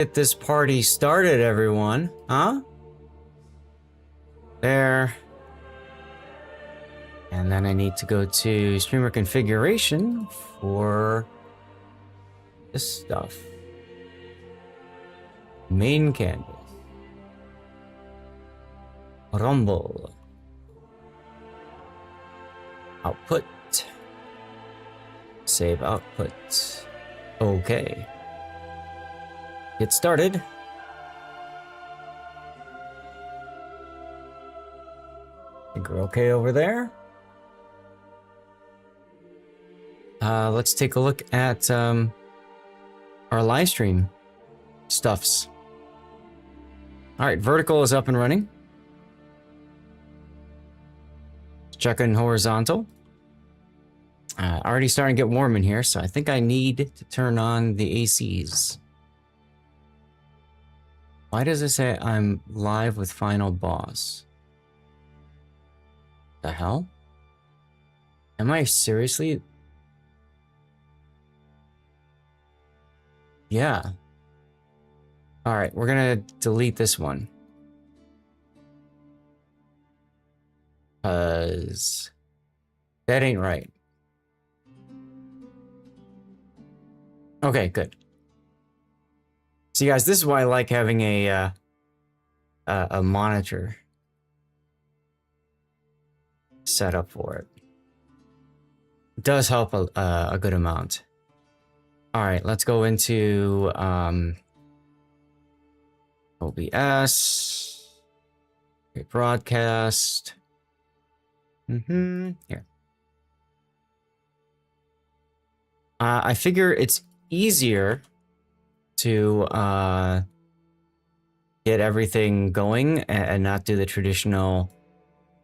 Get this party started, everyone. Huh? There. And then I need to go to streamer configuration for this stuff. Main canvas. Rumble. Output. Save output. Okay. Get started. Think we're okay over there. Let's take a look at our live stream stuffs. All right, vertical is up and running. Checking horizontal. Already starting to get warm in here, so I think I need to turn on the ACs. Why does it say I'm live with Final Boss? The hell? Am I seriously? Yeah. Alright, we're gonna delete this one. 'Cause that ain't right. Okay, good. See, guys, this is why I like having a monitor set up for it. It does help a good amount. All right, let's go into OBS. Okay, broadcast. Here. I figure it's easier to get everything going and not do the traditional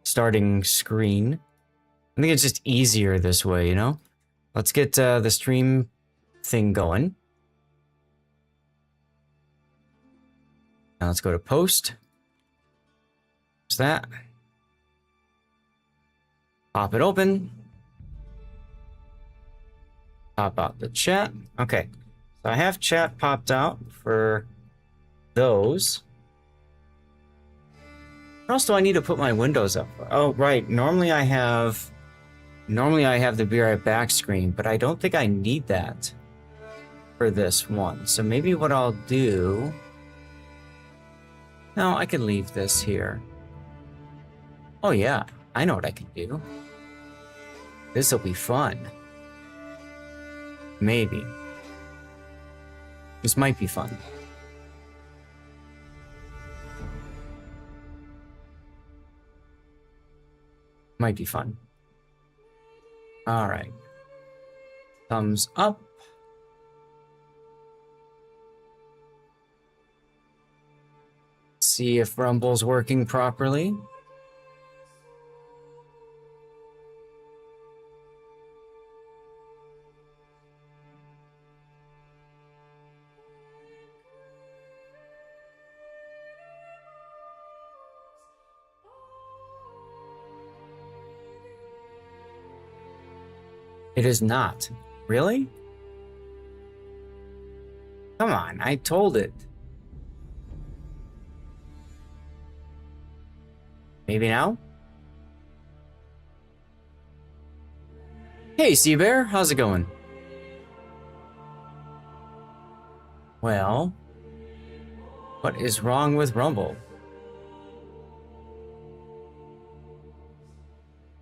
starting screen. I think it's just easier this way, you know? Let's get the stream thing going. Now let's go to post. There's that. Pop it open. Pop out the chat. Okay. So I have chat popped out for those. What else do I need to put my windows up for? Oh, right. Normally I have the Be Right Back screen, but I don't think I need that for this one. So maybe what I'll do... No, I can leave this here. Oh yeah, I know what I can do. This'll be fun. Maybe. This might be fun. Might be fun. All right. Thumbs up. See if Rumble's working properly. It is not. Really? Come on, I told it. Maybe now? Hey, Seabear, how's it going? Well, what is wrong with Rumble?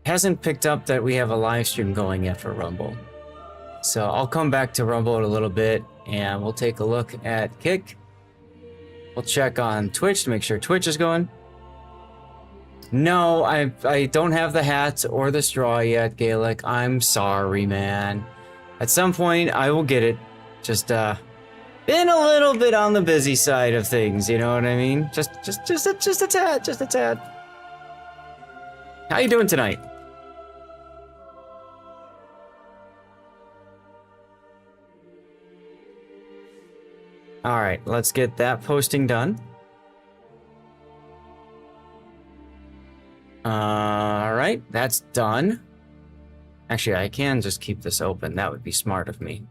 Hasn't picked up that we have a live stream going yet for Rumble. So I'll come back to Rumble in a little bit and we'll take a look at Kick. We'll check on Twitch to make sure Twitch is going. No, I don't have the hat or the straw yet, Gaelic. I'm sorry, man. At some point, I will get it. Just, been a little bit on the busy side of things, you know what I mean? Just a tad. How you doing tonight? All right, let's get that posting done. All right, that's done. Actually, I can just keep this open. That would be smart of me.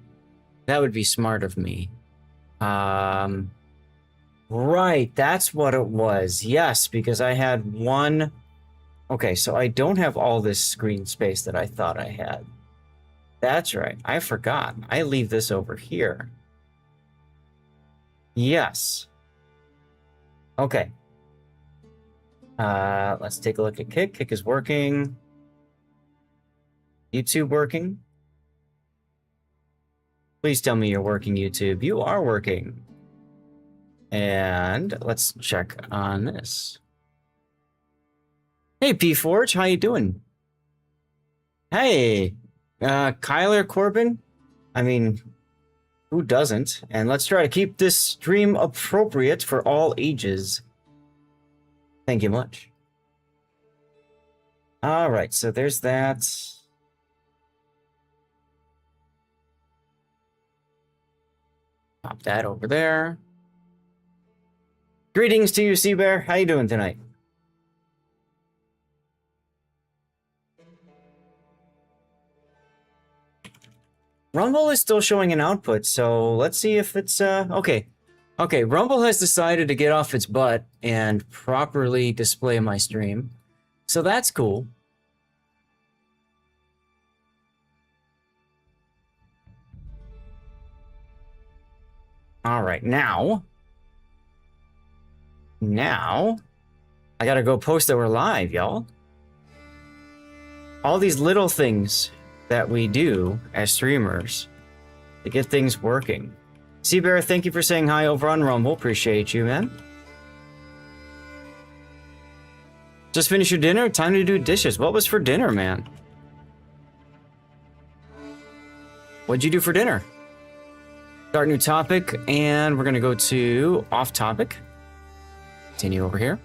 That would be smart of me. Right, that's what it was. Yes, because I had one. Okay, so I don't have all this screen space that I thought I had. That's right. I forgot. I leave this over here. Yes. Okay. Let's take a look at Kick. Kick is working. YouTube working? Please tell me you're working, YouTube. You are working. And let's check on this. Hey, P Forge, how you doing? Hey, Kyler Corbin? I mean, who doesn't? And let's try to keep this stream appropriate for all ages. Thank you much. All right, so there's that. Pop that over there. Greetings to you, Seabear. How you doing tonight? Rumble is still showing an output, so let's see if it's, okay. Okay, Rumble has decided to get off its butt and properly display my stream. So that's cool. All right, now, I gotta go post that we're live, y'all. All these little things that we do as streamers to get things working. Seabear, thank you for saying hi over on Rumble. Appreciate you, man. Just finished your dinner? Time to do dishes. What was for dinner, man? What'd you do for dinner? Start new topic, and we're gonna go to off topic. Continue over here.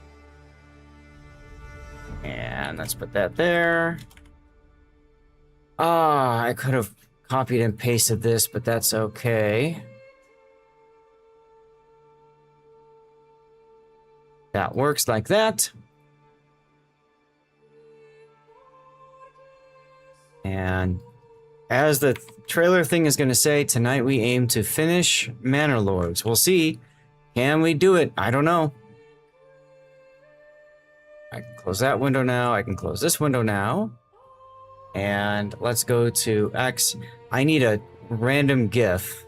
And let's put that there. Ah, I could have copied and pasted this, but that's okay. That works like that. And as the trailer thing is going to say, tonight we aim to finish Manor Lords. We'll see. Can we do it? I don't know. I can close that window now. I can close this window now. And let's go to X. I need a random GIF.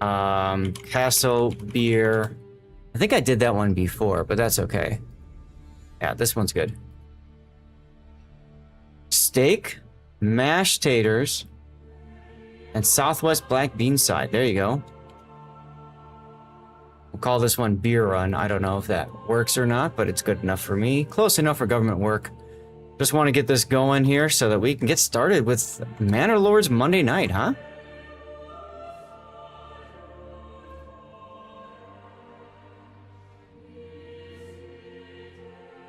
Castle beer. I think I did that one before, but that's okay. Yeah, this one's good. Steak, mashed taters, and Southwest black bean side. There you go. We'll call this one beer run. I don't know if that works or not, but it's good enough for me. Close enough for government work. Just want to get this going here so that we can get started with Manor Lords Monday night, huh?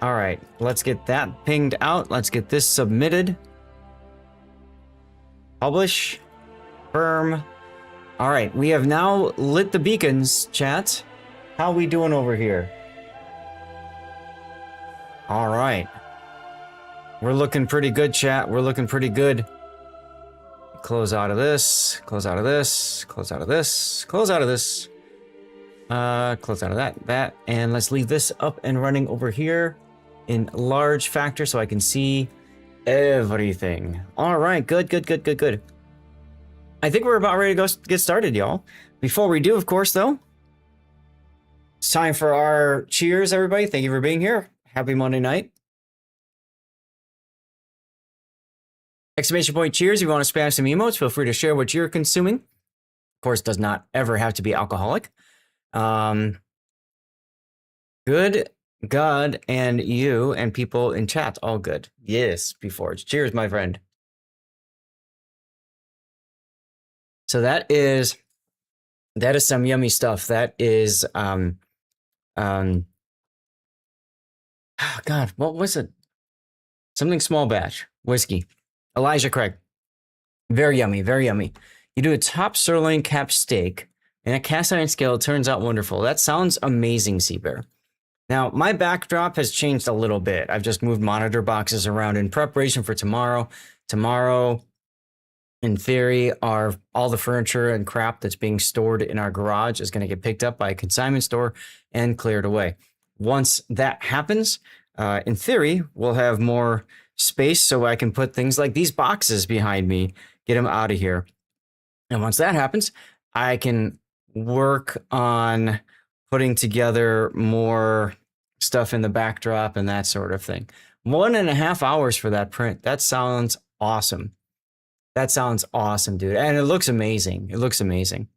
All right, let's get that pinged out. Let's get this submitted. Publish. Confirm. All right, we have now lit the beacons, chat. How we doing over here? All right. We're looking pretty good, chat. We're looking pretty good. Close out of this. Close out of this. Close out of this. Close out of this. Close out of that. And let's leave this up and running over here in large factor so I can see everything. All right, good. I think we're about ready to go get started, y'all. Before we do, of course, though, it's time for our cheers, everybody. Thank you for being here. Happy Monday night. Exclamation point cheers. If you want to spam some emotes, feel free to share what you're consuming. Of course, does not ever have to be alcoholic. Good, God, and you and people in chat, all good. Yes, before. Cheers, my friend. So that is some yummy stuff. That is, oh God, what was it? Something small batch whiskey. Elijah Craig. Very yummy, very yummy. You do a top sirloin cap steak and a cast iron scale. It turns out wonderful. That sounds amazing, Seabear. Now, my backdrop has changed a little bit. I've just moved monitor boxes around in preparation for tomorrow. Tomorrow In theory, all the furniture and crap that's being stored in our garage is going to get picked up by a consignment store and cleared away. Once that happens, in theory, we'll have more space so I can put things like these boxes behind me, get them out of here. And once that happens, I can work on putting together more stuff in the backdrop and that sort of thing. 1.5 hours for that print. That sounds awesome. That sounds awesome, dude. And it looks amazing. It looks amazing.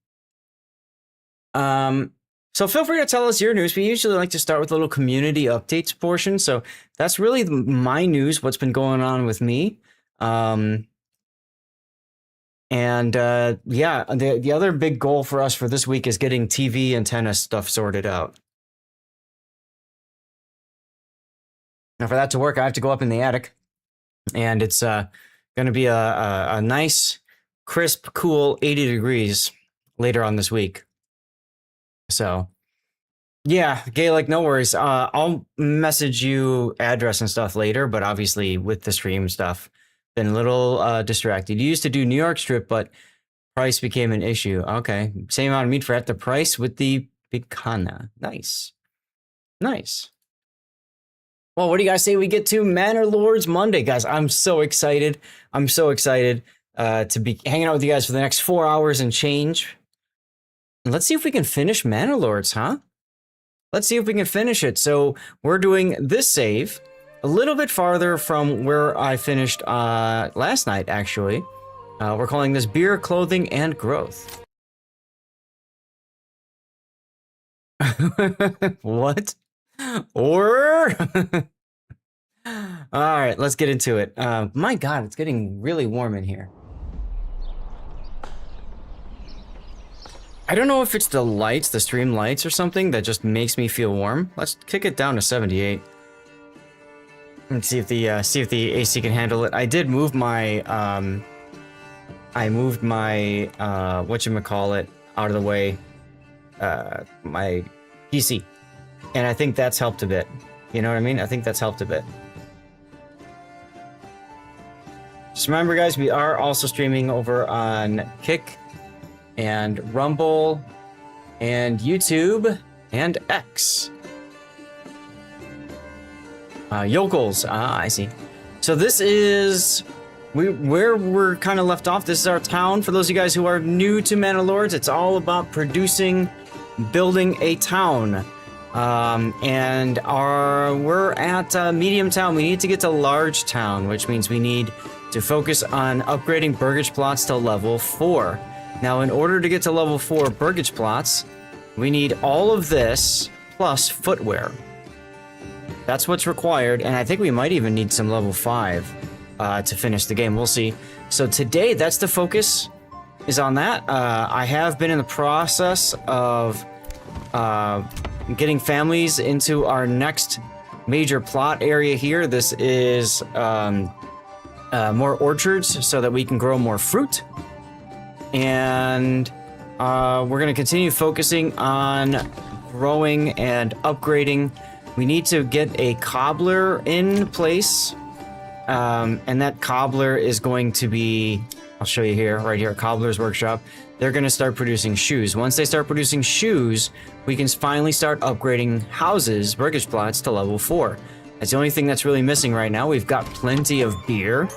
So feel free to tell us your news. We usually like to start with a little community updates portion. So that's really my news, what's been going on with me. Yeah, the other big goal for us for this week is getting TV antenna stuff sorted out. Now for that to work, I have to go up in the attic, and it's going to be a nice, crisp, cool 80 degrees later on this week. So, yeah, Gaelic, no worries. I'll message you address and stuff later, but obviously with the stream stuff, been a little distracted. You used to do New York strip, but price became an issue. Okay, same amount of meat for at the price with the picana. Nice. Nice. Well, what do you guys say we get to Manor Lords Monday, guys? I'm so excited. I'm so excited to be hanging out with you guys for the next 4 hours and change. And let's see if we can finish Manor Lords, huh? Let's see if we can finish it. So we're doing this save a little bit farther from where I finished last night, actually. We're calling this Beer, Clothing, and Growth. What? Or all right, let's get into it. My God, it's getting really warm in here. I don't know if it's the lights, the stream lights or something that just makes me feel warm. Let's kick it down to 78. And see if the AC can handle it. I did move my whatchamacallit out of the way, my PC. And I think that's helped a bit. You know what I mean? I think that's helped a bit. Just remember, guys, we are also streaming over on Kick and Rumble and YouTube and X. Yokels. I see. So this is where we're kind of left off. This is our town. For those of you guys who are new to Manor Lords, it's all about building a town. And we're at medium town. We need to get to large town, which means we need to focus on upgrading burgage plots to level 4. Now, in order to get to level 4 burgage plots, we need all of this plus footwear. That's what's required, and I think we might even need some level 5 to finish the game. We'll see. So today, that's the focus, is on that. I have been in the process of getting families into our next major plot area here. This is more orchards so that we can grow more fruit. And we're going to continue focusing on growing and upgrading. We need to get a cobbler in place. And that cobbler is going to be, I'll show you here, right here, Cobbler's Workshop. They're going to start producing shoes. Once they start producing shoes, we can finally start upgrading houses, burgage plots, to level 4. That's the only thing that's really missing right now. We've got plenty of beer.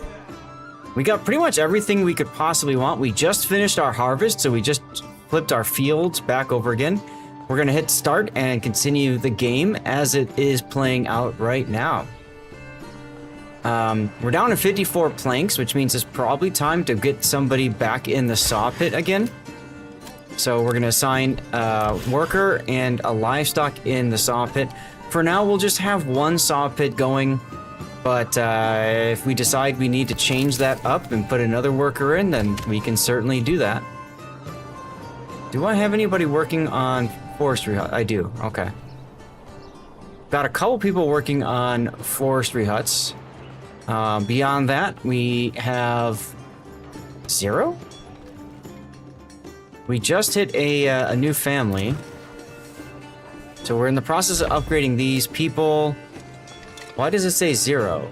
We got pretty much everything we could possibly want. We just finished our harvest, so we just flipped our fields back over again. We're going to hit start and continue the game as it is playing out right now. We're down to 54 planks, which means it's probably time to get somebody back in the saw pit again. So we're going to assign a worker and a livestock in the saw pit. For now, we'll just have one saw pit going, but if we decide we need to change that up and put another worker in, then we can certainly do that. Do I have anybody working on forestry hut? I do, okay. Got a couple people working on forestry huts. Beyond that, we have 0. We just hit a new family. So we're in the process of upgrading these people. Why does it say 0?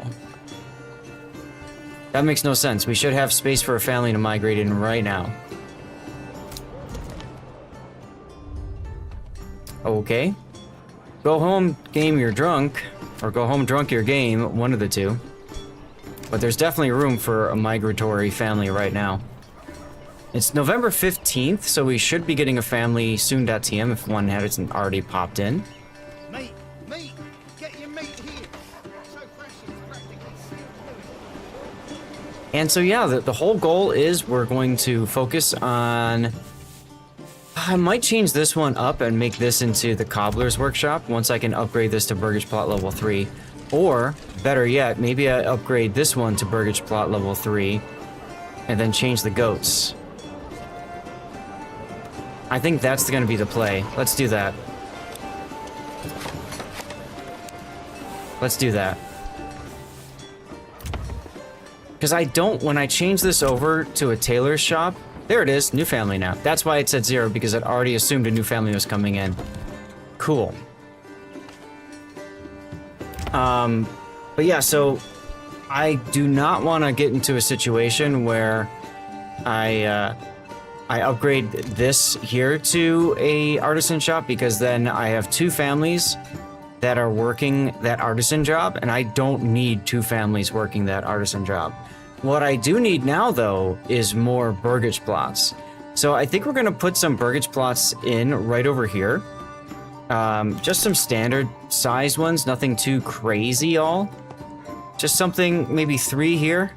That makes no sense. We should have space for a family to migrate in right now. Okay. Go home, game, you're drunk. Or go home drunk, you're game. One of the two. But there's definitely room for a migratory family right now. It's November 15th, so we should be getting a family soon.tm if one hasn't already popped in. Meat! Get your meat here! So fresh it's practically sealed. And so yeah, the whole goal is we're going to focus on... I might change this one up and make this into the cobbler's workshop once I can upgrade this to Burgage Plot level 3. Or, better yet, maybe I upgrade this one to Burgage Plot level 3 and then change the goats. I think that's going to be the play. Let's do that. Let's do that. Because I don't, when I change this over to a tailor's shop, there it is, new family now. That's why it said 0, because I'd already assumed a new family was coming in. Cool. But yeah, so I do not want to get into a situation where I upgrade this here to a artisan shop, because then I have two families that are working that artisan job, and I don't need two families working that artisan job. What I do need now, though, is more burgage plots. So I think we're going to put some burgage plots in right over here. Just some standard size ones, nothing too crazy all. Just something, maybe 3 here.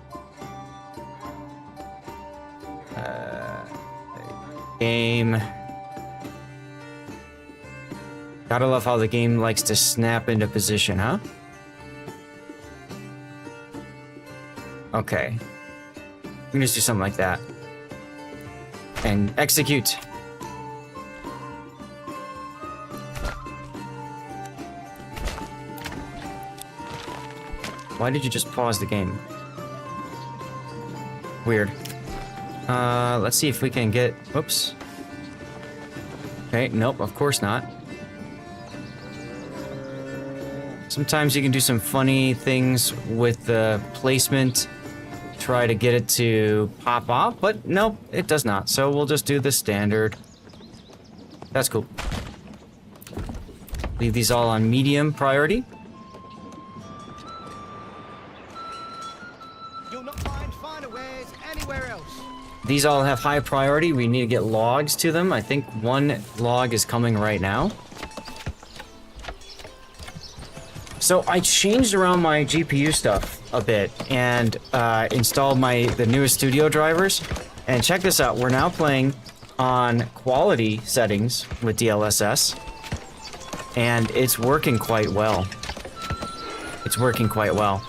Game. Gotta love how the game likes to snap into position, huh? Okay. We can just do something like that. And execute. Why did you just pause the game? Weird. Let's see if we can get... Whoops. Okay, nope, of course not. Sometimes you can do some funny things with the placement. Try to get it to pop off, but nope, it does not. So we'll just do the standard. That's cool. Leave these all on medium priority. You'll not find finer wares anywhere else. These all have high priority. We need to get logs to them. I think 1 log is coming right now. So I changed around my GPU stuff a bit and installed the newest studio drivers. And check this out. We're now playing on quality settings with DLSS. And it's working quite well. It's working quite well.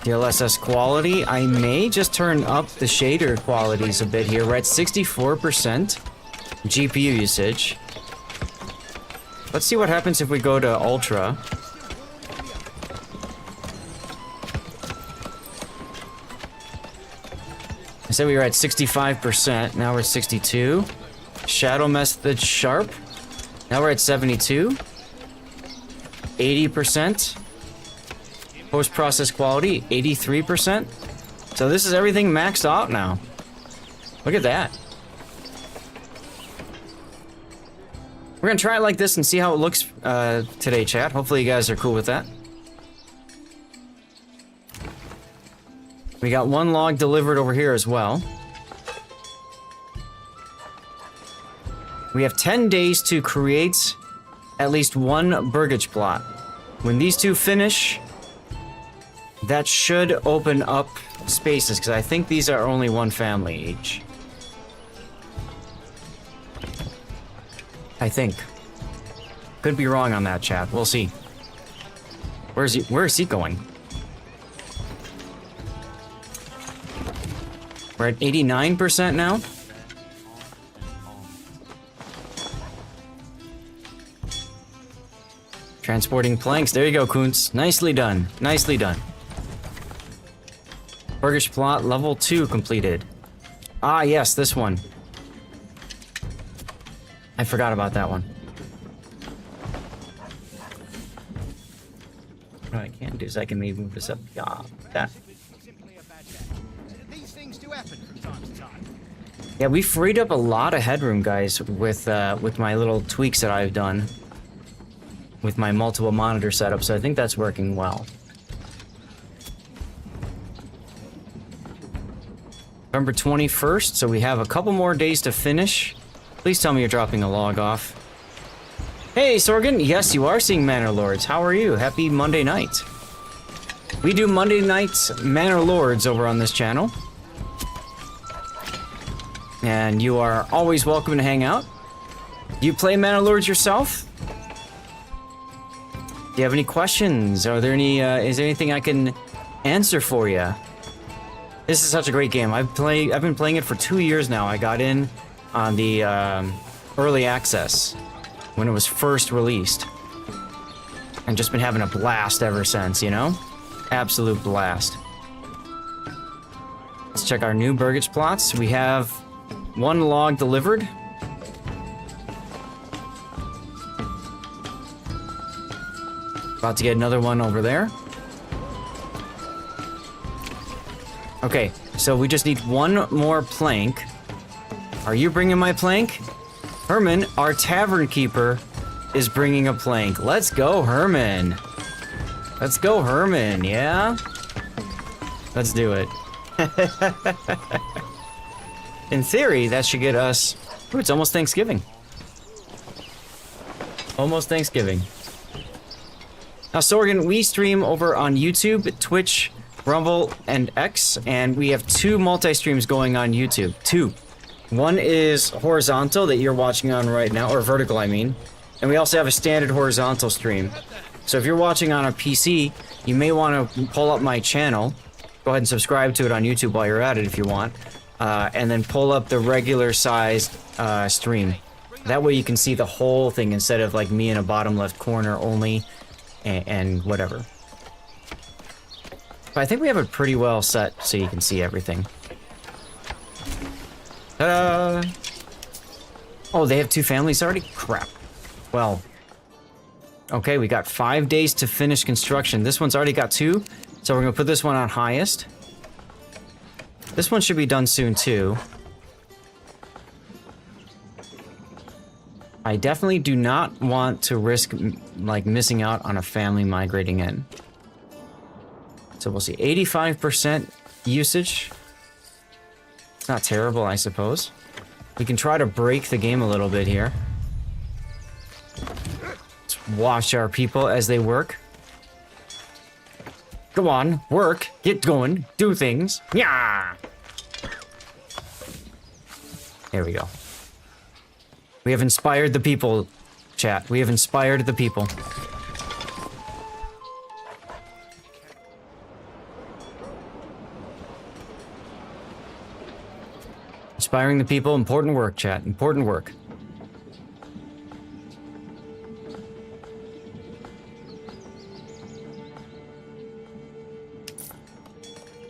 DLSS quality. I may just turn up the shader qualities a bit here. We're at 64% GPU usage. Let's see what happens if we go to Ultra. I said we were at 65%. Now we're at 62. Shadow method sharp. Now we're at 72. 80%. Post-process quality, 83%. So this is everything maxed out now. Look at that. We're gonna try it like this and see how it looks today, chat. Hopefully you guys are cool with that. We got 1 log delivered over here as well. We have 10 days to create at least 1 burgage plot. When these 2 finish, that should open up spaces, because I think these are only 1 family each. I think. Could be wrong on that, chat. We'll see. Where is he going? We're at 89% now. Transporting planks. There you go, Kuntz. Nicely done. Nicely done. Burgage plot level 2 completed. Ah, yes, this one. I forgot about that one. What I can do is I can maybe move this up. Yeah, that. happen from time to time. Yeah, we freed up a lot of headroom, guys, with my little tweaks that I've done with my multiple monitor setup, so I think that's working well. November 21st, so we have a couple more days to finish. Please tell me you're dropping a log off. Hey, Sorgan, yes, you are seeing Manor Lords. How are you? Happy Monday night. We do Monday nights Manor Lords over on this channel. And you are always welcome to hang out. Do you play Manor Lords yourself? Do you have any questions? Are there any, is there anything I can answer for you? This is such a great game. I've been playing it for 2 years now. I got in on the early access when it was first released. And just been having a blast ever since, you know? Absolute blast. Let's check our new burgage plots. We have 1 log delivered. About to get another one over there. Okay, so we just need 1 more plank. Are you bringing my plank? Herman, our tavern keeper, is bringing a plank. Let's go, Herman. Let's go, Herman, yeah? Let's do it. In theory, that should get us... Ooh, it's almost Thanksgiving. Almost Thanksgiving. Now, Sorgan, we stream over on YouTube, Twitch, Rumble, and X, and we have 2 multi-streams going on YouTube. 2. One is horizontal that you're watching on right now, or vertical, I mean. And we also have a standard horizontal stream. So if you're watching on a PC, you may want to pull up my channel. Go ahead and subscribe to it on YouTube while you're at it if you want. And then pull up the regular sized stream. That way you can see the whole thing instead of like me in a bottom left corner only and whatever. But I think we have it pretty well set so you can see everything. Ta-da! Oh, they have 2 families already? Crap. Well, okay, we got 5 days to finish construction. This one's already got 2, so we're gonna put this one on highest. This one should be done soon too. I definitely do not want to risk like missing out on a family migrating in. So we'll see 85% usage. It's not terrible, I suppose. We can try to break the game a little bit here. Let's watch our people as they work. Go on, work, get going, do things. Yeah. There we go. We have inspired the people, chat. We have inspired the people. Inspiring the people, important work, chat. Important work.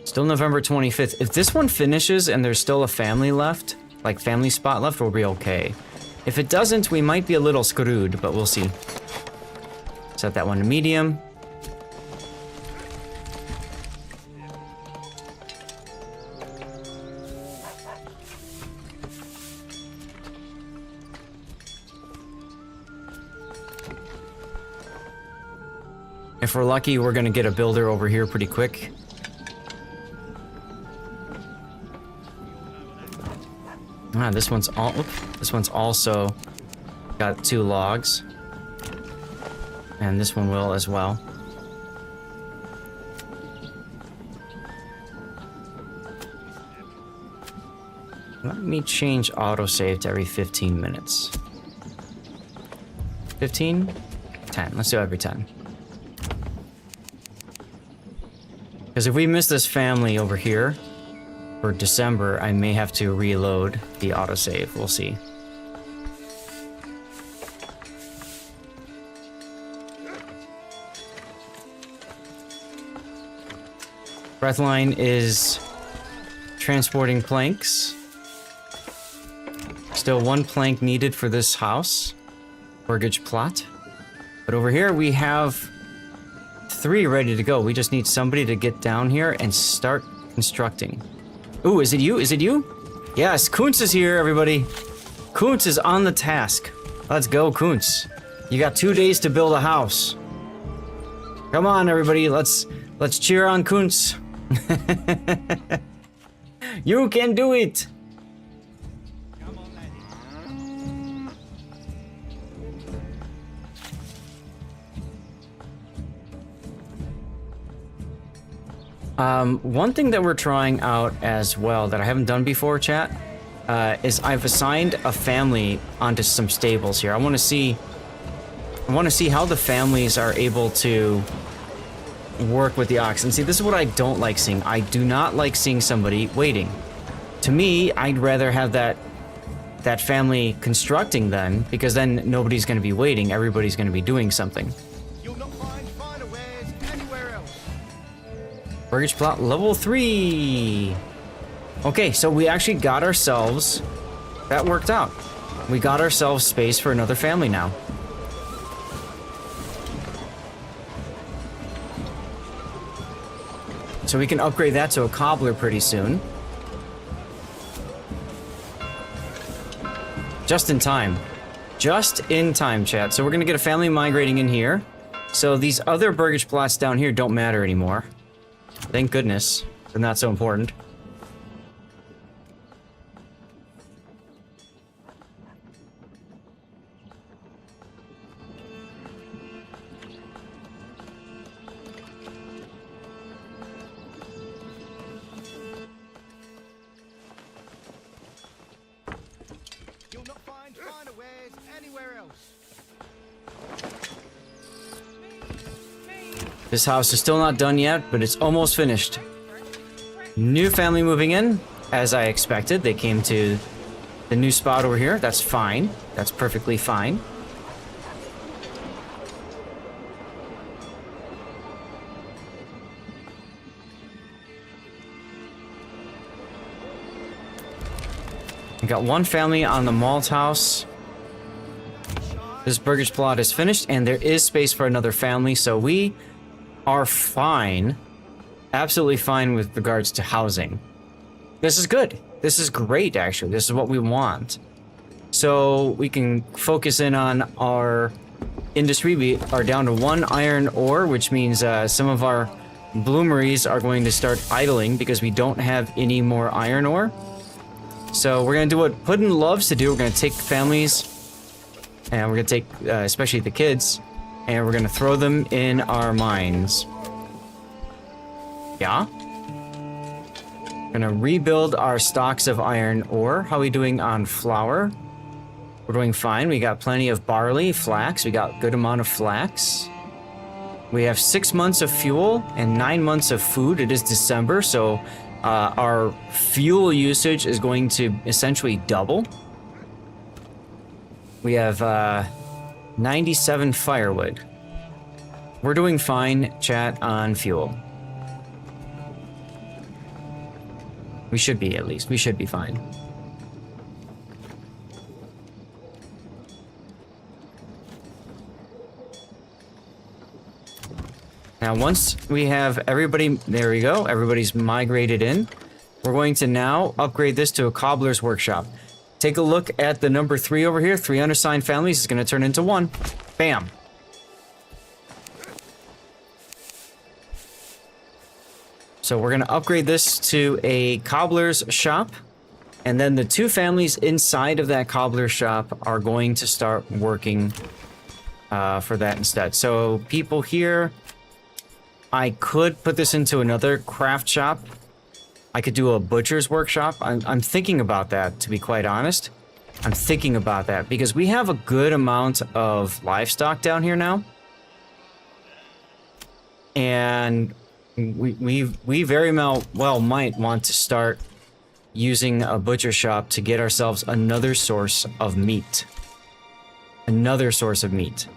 Still November 25th. If this one finishes and there's still a family left, like family spot left, we'll be okay. If it doesn't, we might be a little screwed, but we'll see. Set that one to medium. If we're lucky, we're gonna get a builder over here pretty quick. Ah, this one's also got 2 logs. And this one will as well. Let me change autosave to every 15 minutes. 15? 10. Let's do every 10. Because if we miss this family over here for December, I may have to reload the autosave. We'll see. Breathline is transporting planks. Still 1 plank needed for this house. Mortgage plot. But over here we have 3 ready to go. We just need somebody to get down here and start constructing. Ooh, is it you? Is it you? Yes, Kuntz is here, everybody. Kuntz is on the task. Let's go, Kuntz. You got 2 days to build a house. Come on, everybody. Let's cheer on Kuntz. You can do it. Come on, laddie. One thing that we're trying out as well that I haven't done before, chat, is I've assigned a family onto some stables here. I want to see how the families are able to work with the oxen. See, this is what I don't like seeing. I do not like seeing somebody waiting. To me, I'd rather have that family constructing then, because then nobody's going to be waiting. Everybody's going to be doing something. You'll not find finer wares anywhere else. Burgage plot level 3. Okay, so we actually got ourselves... That worked out. We got ourselves space for another family now. So we can upgrade that to a cobbler pretty soon. Just in time. Just in time, chat. So we're gonna get a family migrating in here. So these other burgage plots down here don't matter anymore. Thank goodness. They're not so important. You'll not find finer wares anywhere else. This house is still not done yet, but it's almost finished. New family moving in, as I expected. They came to the new spot over here. That's fine. That's perfectly fine. We got one family on the malt house. This burgage plot is finished, and there is space for another family, so we are fine. Absolutely fine with regards to housing. This is good. This is great, actually. This is what we want. So we can focus in on our industry. We are down to 1 iron ore, which means some of our bloomeries are going to start idling because we don't have any more iron ore. So we're going to do what Puddin loves to do. We're going to take families, and we're going to take especially the kids, and we're going to throw them in our mines. Yeah? Gonna rebuild our stocks of iron ore. How are we doing on flour? We're doing fine. We got plenty of barley, flax. We got good amount of flax. We have 6 months of fuel and 9 months of food. It is December, so our fuel usage is going to essentially double. We have 97 firewood. We're doing fine, chat, on fuel. We should be, at least. We should be fine. Now, once we have everybody... There we go. Everybody's migrated in. We're going to now upgrade this to a cobbler's workshop. Take a look at the number 3 over here. 3 unassigned families is going to turn into 1. Bam. So we're going to upgrade this to a cobbler's shop. And then the 2 families inside of that cobbler's shop are going to start working for that instead. So people here, I could put this into another craft shop. I could do a butcher's workshop. I'm thinking about that, to be quite honest. I'm thinking about that because we have a good amount of livestock down here now. And we very well might want to start using a butcher shop to get ourselves another source of meat. Another source of meat.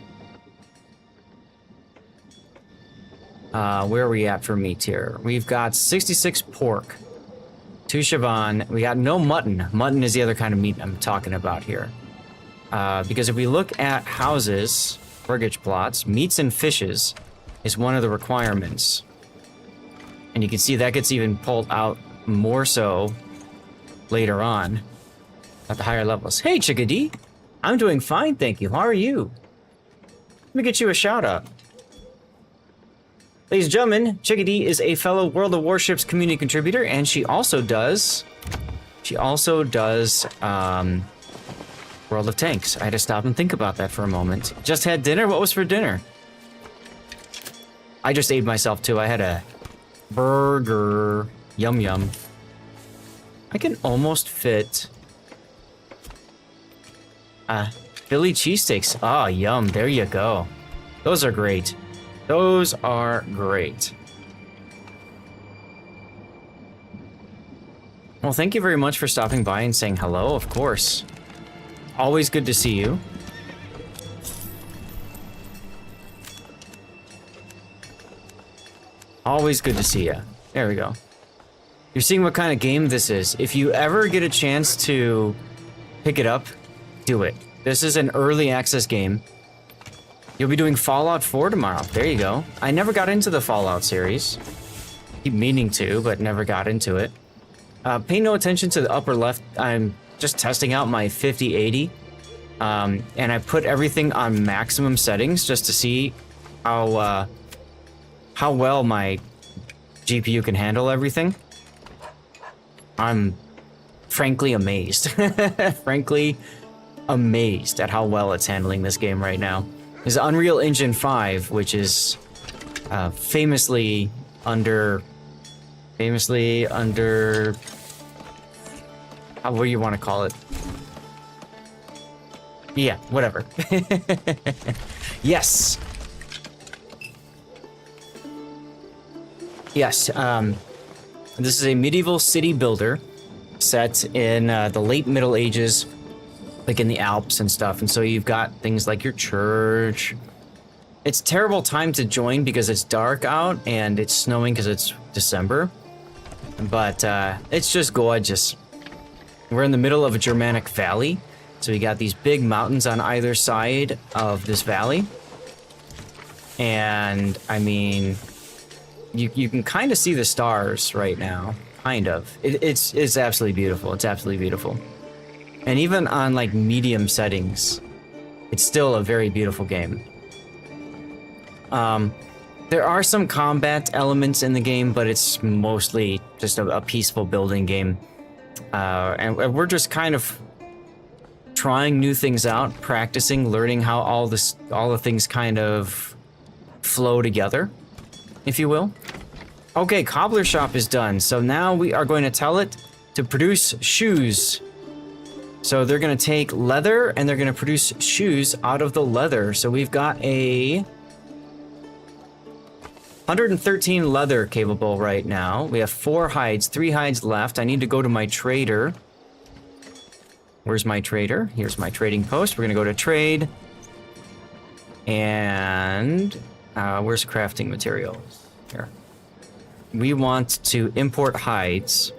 Where are we at for meat here? We've got 66 pork. 2 Siobhan. We got no mutton. Mutton is the other kind of meat I'm talking about here. Because if we look at houses, burgage plots, meats and fishes is one of the requirements. And you can see that gets even pulled out more so later on at the higher levels. Hey, Chickadee! I'm doing fine, thank you. How are you? Let me get you a shout out. Ladies and gentlemen, Chickadee is a fellow World of Warships community contributor, and she also does World of Tanks. I had to stop and think about that for a moment. Just had dinner? What was for dinner? I just ate myself too. I had a burger. Yum yum. I can almost fit Philly cheesesteaks. Ah, yum. There you go. Those are great. Those are great. Well, thank you very much for stopping by and saying hello, of course. Always good to see you. Always good to see you. There we go. You're seeing what kind of game this is. If you ever get a chance to pick it up, do it. This is an early access game. You'll be doing Fallout 4 tomorrow. There you go. I never got into the Fallout series. Keep meaning to, but never got into it. Pay no attention to the upper left. I'm just testing out my 5080. And I put everything on maximum settings just to see how well my GPU can handle everything. I'm frankly amazed. Frankly amazed at how well it's handling this game right now. There's Unreal Engine 5, which is famously under what do you want to call it? Yeah, whatever. Yes. Yes, this is a medieval city builder set in the late Middle Ages, like in the Alps and stuff. And so you've got things like your church. It's a terrible time to join because it's dark out and it's snowing because it's December. But it's just gorgeous. We're in the middle of a Germanic valley. So we got these big mountains on either side of this valley. And I mean, you can kind of see the stars right now. Kind of. It's absolutely beautiful. It's absolutely beautiful. And even on like medium settings, it's still a very beautiful game. There are some combat elements in the game, but it's mostly just a peaceful building game. And we're just kind of trying new things out, practicing, learning how all the things kind of flow together, if you will. Okay, cobbler shop is done. So now we are going to tell it to produce shoes. So they're going to take leather and they're going to produce shoes out of the leather. So we've got a 113 leather capable right now. We have 4 hides, 3 hides left. I need to go to my trader. Where's my trader? Here's my trading post. We're going to go to trade. And where's crafting materials? Here. We want to import hides.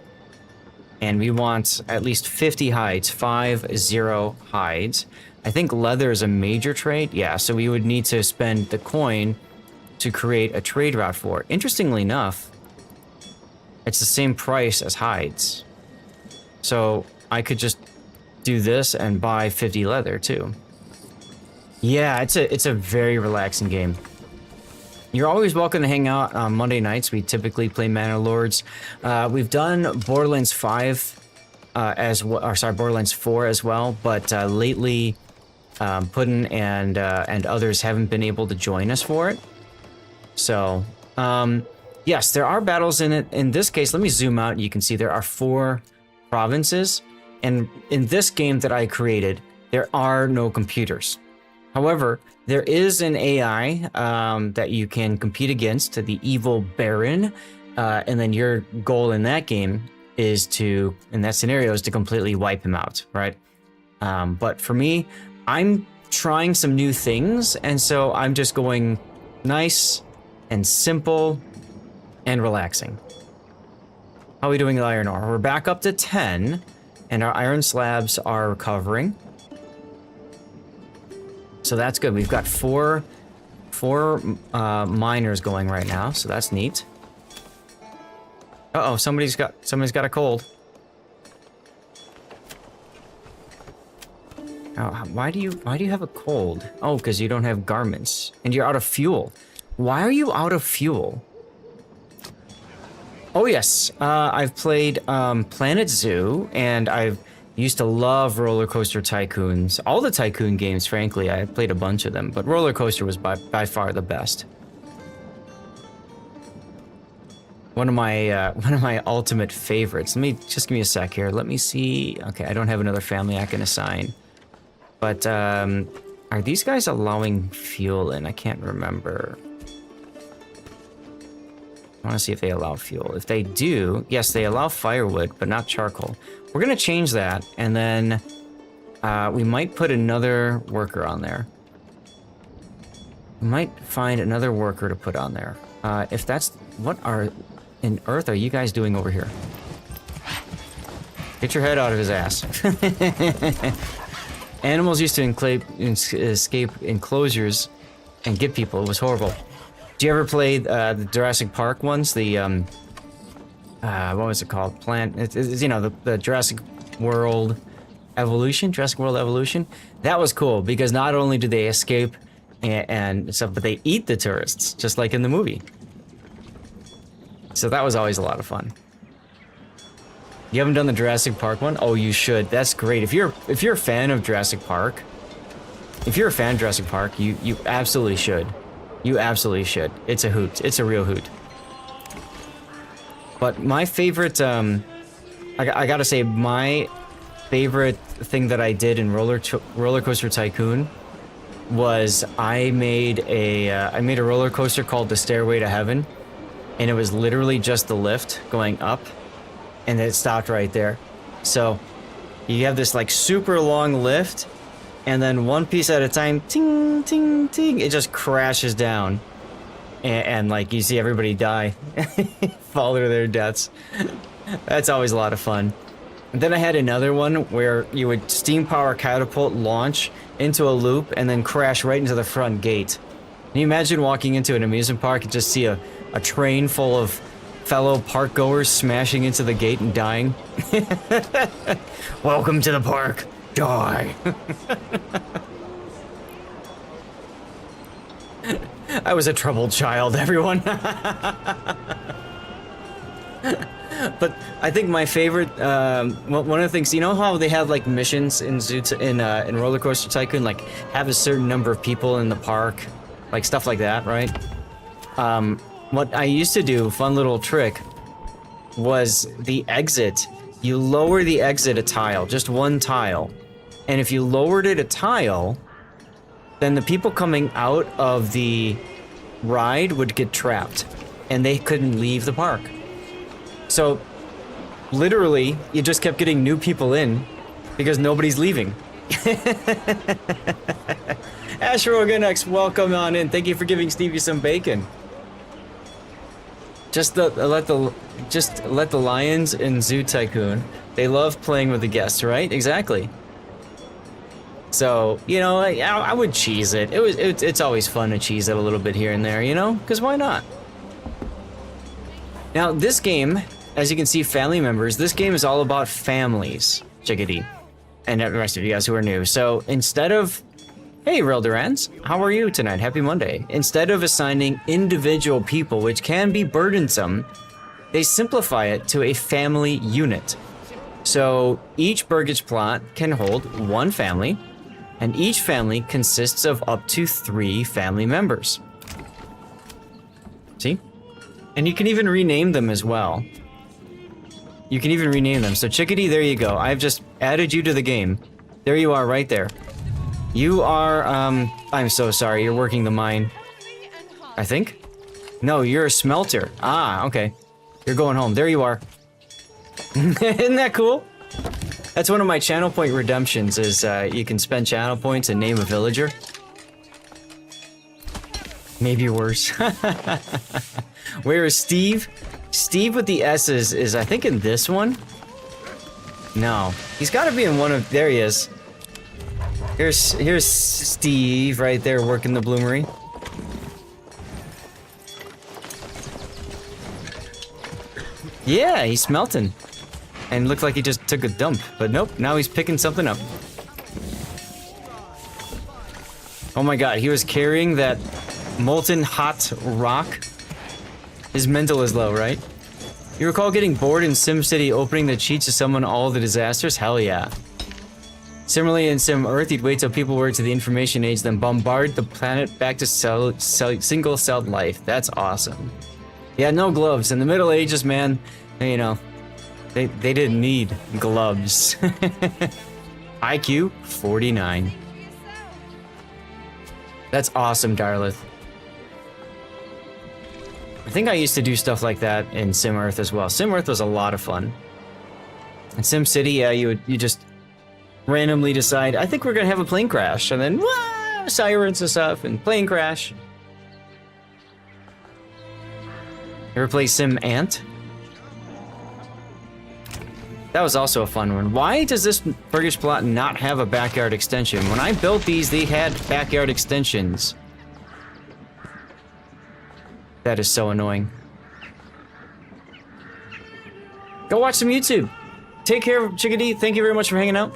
And we want at least 50 hides, 50 hides. I think leather is a major trade. Yeah, so we would need to spend the coin to create a trade route for it. Interestingly enough, it's the same price as hides. So I could just do this and buy 50 leather too. Yeah, it's a very relaxing game. You're always welcome to hang out on Monday nights. We typically play Manor Lords. We've done Borderlands 5 Borderlands 4 as well, but lately Puddin and others haven't been able to join us for it. So, yes, there are battles in it. In this case, let me zoom out. You can see there are 4 provinces. And in this game that I created, there are no computers. However, there is an AI that you can compete against, the evil Baron. And then your goal in that game is in that scenario, is to completely wipe him out, right? But for me, I'm trying some new things. And so I'm just going nice and simple and relaxing. How are we doing with iron ore? We're back up to 10, and our iron slabs are recovering. So that's good. We've got four miners going right now, so that's neat. Uh-oh, somebody's got a cold. Oh, why do you have a cold? Oh, because you don't have garments and you're out of fuel. Why are you out of fuel? Oh yes, I've played Planet Zoo, and I've used to love Roller Coaster Tycoons. All the Tycoon games, frankly, I played a bunch of them, but Roller Coaster was by far the best. One of my ultimate favorites. Just give me a sec here. Let me see. Okay, I don't have another family I can assign. But are these guys allowing fuel in? I can't remember. I want to see if they allow fuel. If they do, yes, they allow firewood, but not charcoal. We're gonna change that, and then we might put another worker on there. We might find another worker to put on there. If that's... What in earth are you guys doing over here? Get your head out of his ass. Animals used to escape enclosures and get people. It was horrible. Do you ever play the Jurassic Park ones? The, what was it called? It's, you know, the Jurassic World Evolution? Jurassic World Evolution? That was cool, because not only do they escape and stuff, but they eat the tourists, just like in the movie. So that was always a lot of fun. You haven't done the Jurassic Park one? Oh, you should. That's great. If you're a fan of Jurassic Park, you absolutely should. You absolutely should. It's a hoot. It's a real hoot. But my favorite, I gotta say, my favorite thing that I did in Roller Coaster Tycoon was I made a roller coaster called the Stairway to Heaven, and it was literally just the lift going up, and it stopped right there. So you have this like super long lift, and then one piece at a time, ting, ting, ting, it just crashes down. And like you see everybody die, fall to their deaths. That's always a lot of fun. And then I had another one where you would steam power catapult launch into a loop and then crash right into the front gate. Can you imagine walking into an amusement park and just see a train full of fellow park goers smashing into the gate and dying? Welcome to the park. Die. I was a troubled child, everyone. But I think my favorite, one of the things, you know how they have like missions in Roller Coaster Tycoon, like have a certain number of people in the park, like stuff like that, right? What I used to do, fun little trick, was the exit. You lower the exit a tile, just one tile. And if you lowered it a tile, then the people coming out of the ride would get trapped and they couldn't leave the park. So literally, you just kept getting new people in because nobody's leaving. Asheroganex, welcome on in. Thank you for giving Stevie some bacon. Just let the lions in Zoo Tycoon. They love playing with the guests, right? Exactly. So, you know, I would cheese it. It's always fun to cheese it a little bit here and there, you know? Because why not? Now, this game, as you can see, family members, this game is all about families, Chickadee, and the rest of you guys who are new. So, instead of, hey, Real Durans, how are you tonight? Happy Monday. Instead of assigning individual people, which can be burdensome, they simplify it to a family unit. So, each burgage plot can hold one family, and each family consists of up to 3 family members. See? And you can even rename them as well. You can even rename them. So Chickadee, there you go. I've just added you to the game. There you are, right there. You are, I'm so sorry, you're working the mine. I think? No, you're a smelter. Ah, okay. You're going home. There you are. Isn't that cool? That's one of my channel point redemptions, is you can spend channel points and name a villager. Maybe worse. Where is Steve? Steve with the S's is, I think, in this one? No. He's got to be in one of... There he is. Here's Steve right there working the bloomery. Yeah, he's smelting. And looked like he just took a dump, but nope, now he's picking something up. Oh my god, he was carrying that molten hot rock. His mental is low, right? You recall getting bored in SimCity opening the cheats to summon all the disasters? Hell yeah. Similarly, in Sim Earth, you'd wait till people were to the information age, then bombard the planet back to single-celled life. That's awesome. Yeah, no gloves. In the Middle Ages, man, you know, they didn't need gloves. IQ 49. That's awesome, Darlith. I think I used to do stuff like that in Sim Earth as well. Sim Earth was a lot of fun. In Sim City, yeah, you just randomly decide, I think we're gonna have a plane crash, and then wah, sirens and stuff, and plane crash. Ever play Sim Ant? That was also a fun one. Why does this Burgish plot not have a backyard extension? When I built these, they had backyard extensions. That is so annoying. Go watch some YouTube. Take care, Chickadee. Thank you very much for hanging out.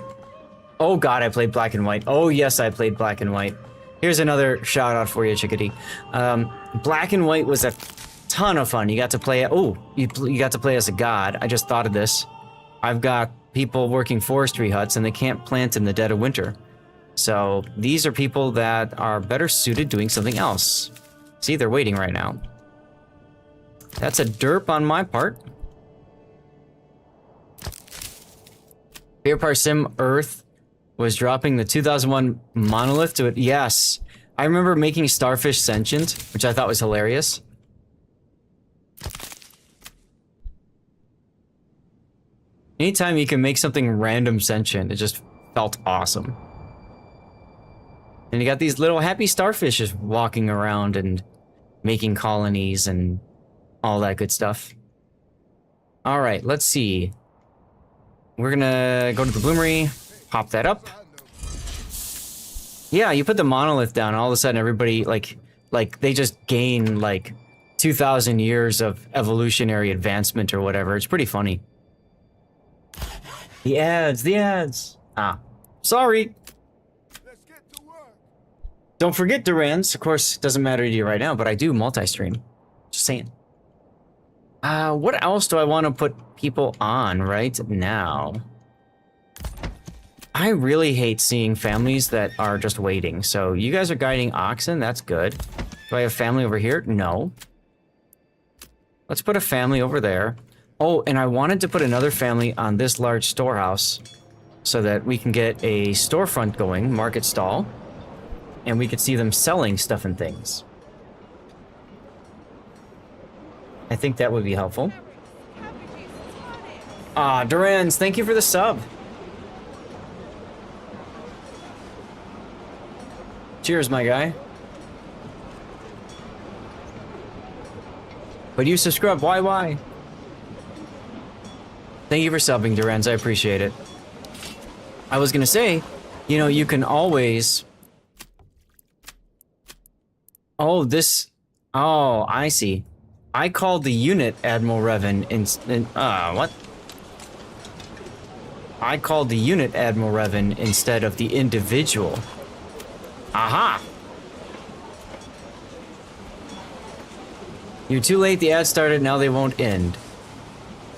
Oh god, I played Black and White. Oh yes, I played Black and White. Here's another shout out for you, Chickadee. Black and White was a ton of fun. You got to play. Oh, you got to play as a god. I just thought of this. I've got people working forestry huts, and they can't plant in the dead of winter. So these are people that are better suited doing something else. See, they're waiting right now. That's a derp on my part. Favorite part Sim Earth was dropping the 2001 monolith to it. Yes. I remember making Starfish sentient, which I thought was hilarious. Anytime you can make something random sentient, it just felt awesome. And you got these little happy starfishes walking around and making colonies and all that good stuff. All right, let's see. We're gonna go to the bloomery, pop that up. Yeah, you put the monolith down, and all of a sudden everybody, like they just gain, like, 2,000 years of evolutionary advancement or whatever. It's pretty funny. The ads. Ah, sorry. Let's get to work. Don't forget, Durans. Of course, it doesn't matter to you right now, but I do multi-stream. Just saying. What else do I want to put people on right now? I really hate seeing families that are just waiting. So you guys are guiding oxen. That's good. Do I have family over here? No. Let's put a family over there. Oh, and I wanted to put another family on this large storehouse so that we can get a storefront going, market stall, and we could see them selling stuff and things. I think that would be helpful. Ah, Durans, thank you for the sub. Cheers, my guy. But you subscribe, why? Thank you for subbing, Durans, I appreciate it. I was gonna say, you know, you can always... Oh, this... Oh, I see. I called the unit Admiral Revan what? I called the unit Admiral Revan instead of the individual. Aha! You're too late, the ad started, now they won't end.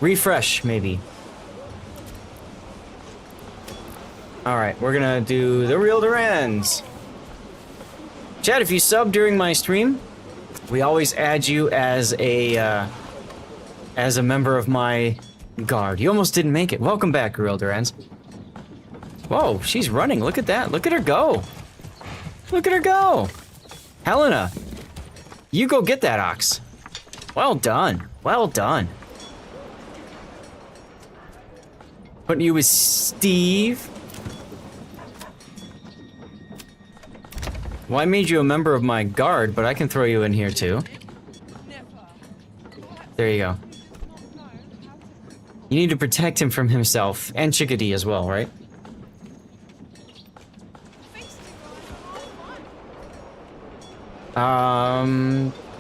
Refresh, maybe. Alright, we're gonna do the real Durans. Chad, if you sub during my stream, we always add you as a member of my guard. You almost didn't make it. Welcome back, real Durans. Whoa, she's running. Look at that. Look at her go. Look at her go. Helena, you go get that ox. Well done. Well done. Putting you with Steve. Well, I made you a member of my guard, but I can throw you in here too. There you go. You need to protect him from himself, and Chickadee as well, right?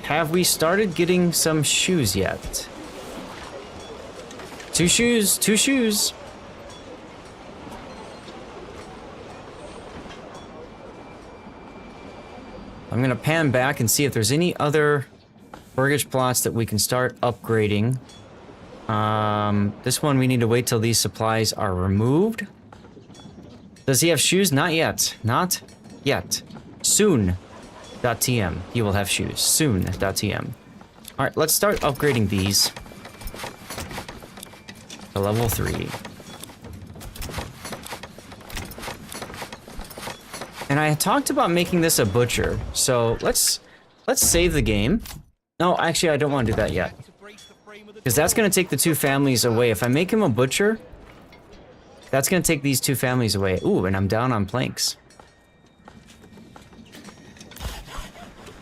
Have we started getting some shoes yet? Two shoes, two shoes. I'm gonna pan back and see if there's any other burgage plots that we can start upgrading. This one we need to wait till these supplies are removed. Does he have shoes? Not yet. Not yet. Soon. .tm. He will have shoes. Soon. .tm. Alright, let's start upgrading these to level 3. And I had talked about making this a butcher, so let's save the game. No, actually I don't want to do that yet. Because that's going to take the 2 families away. If I make him a butcher, that's going to take these 2 families away. Ooh, and I'm down on planks.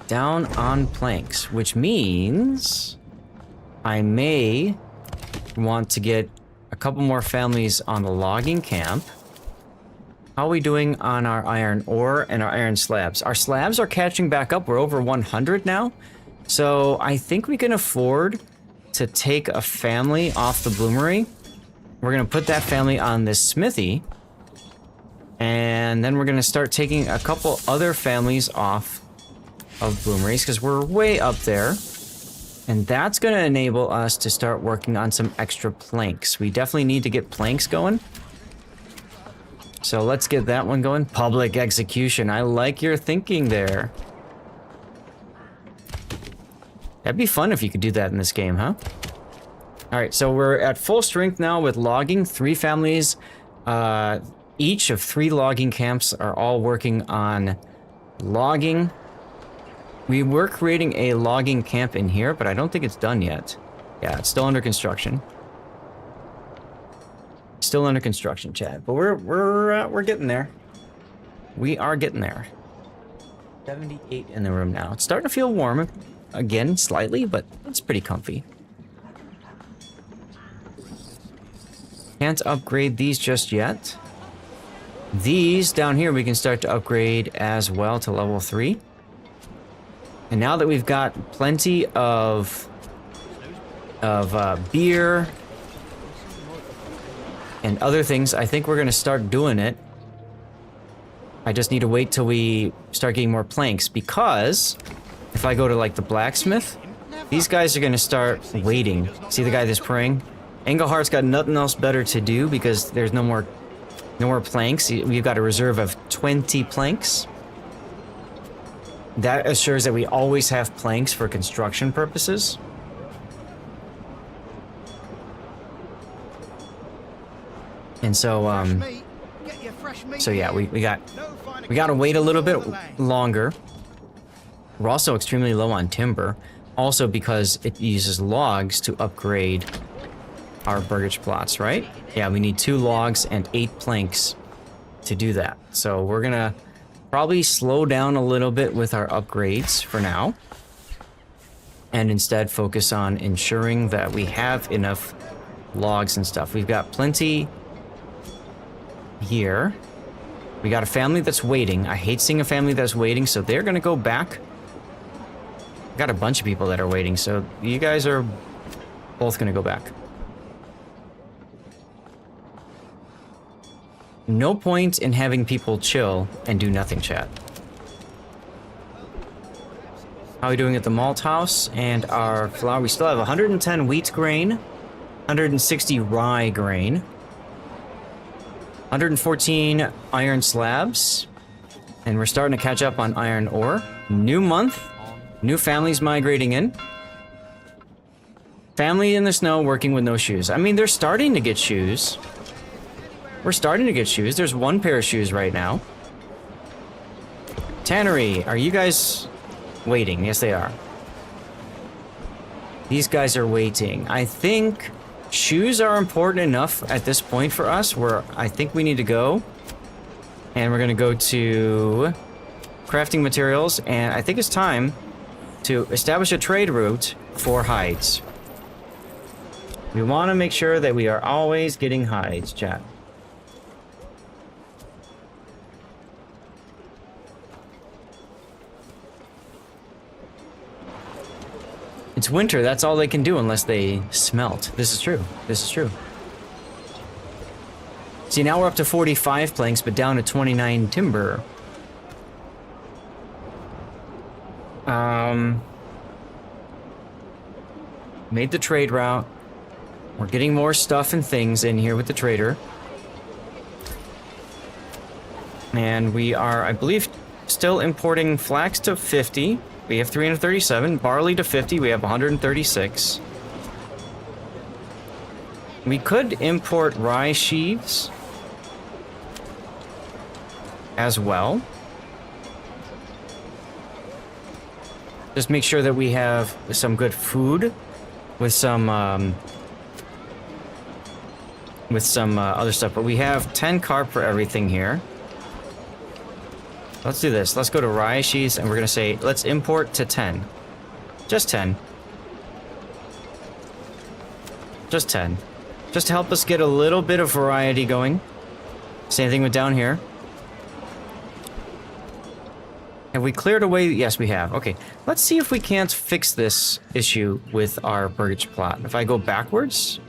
Down on planks, which means I may want to get a couple more families on the logging camp. How are we doing on our iron ore and our iron slabs? Our slabs are catching back up. We're over 100 now. So I think we can afford to take a family off the bloomery. We're going to put that family on this smithy. And then we're going to start taking a couple other families off of bloomeries because we're way up there. And that's going to enable us to start working on some extra planks. We definitely need to get planks going. So let's get that one going. Public execution. I like your thinking there. That'd be fun if you could do that in this game, huh? Alright, so we're at full strength now with logging. 3 families, each of 3 logging camps are all working on logging. We were creating a logging camp in here, but I don't think it's done yet. Yeah, it's still under construction. Still under construction, Chad. But we're getting there. We are getting there. 78 in the room now. It's starting to feel warm again, slightly, but it's pretty comfy. Can't upgrade these just yet. These down here we can start to upgrade as well to level 3. And now that we've got plenty of beer and other things, I think we're going to start doing it. I just need to wait till we start getting more planks, because if I go to like the blacksmith, these guys are going to start waiting. See the guy that's praying? Englehart's got nothing else better to do because there's no more planks. We've got a reserve of 20 planks. That assures that we always have planks for construction purposes. And so, so yeah, we got to wait a little bit longer. We're also extremely low on timber, also because it uses logs to upgrade our burgage plots, right? Yeah, we need 2 logs and 8 planks to do that. So we're gonna probably slow down a little bit with our upgrades for now, and instead focus on ensuring that we have enough logs and stuff. We've got plenty here. We got a family that's waiting. I hate seeing a family that's waiting, so they're gonna go back. Got a bunch of people that are waiting, so you guys are both gonna go back. No point in having people chill and do nothing, chat. How are we doing at the malt house and our flour? We still have 110 wheat grain, 160 rye grain, 114 iron slabs, and we're starting to catch up on iron ore. New month, new families migrating in. Family in the snow working with no shoes. I mean, they're starting to get shoes. We're starting to get shoes. There's 1 pair of shoes right now. Tannery, are you guys waiting? Yes, they are. These guys are waiting. I think shoes are important enough at this point for us where I think we need to go. And we're going to go to crafting materials. And I think it's time to establish a trade route for hides. We want to make sure that we are always getting hides, chat. It's winter, that's all they can do unless they smelt. This is true. This is true. See, now we're up to 45 planks, but down to 29 timber. Made the trade route. We're getting more stuff and things in here with the trader. And we are, I believe, still importing flax to 50. We have 337. Barley to 50. We have 136. We could import rye sheaves as well. Just make sure that we have some good food with some other stuff. But we have 10 carp for everything here. Let's do this. Let's go to rye sheaves, and we're going to say, let's import to 10. Just 10. Just 10. Just to help us get a little bit of variety going. Same thing with down here. Have we cleared away? Yes, we have. Okay. Let's see if we can't fix this issue with our burgage plot. If I go backwards...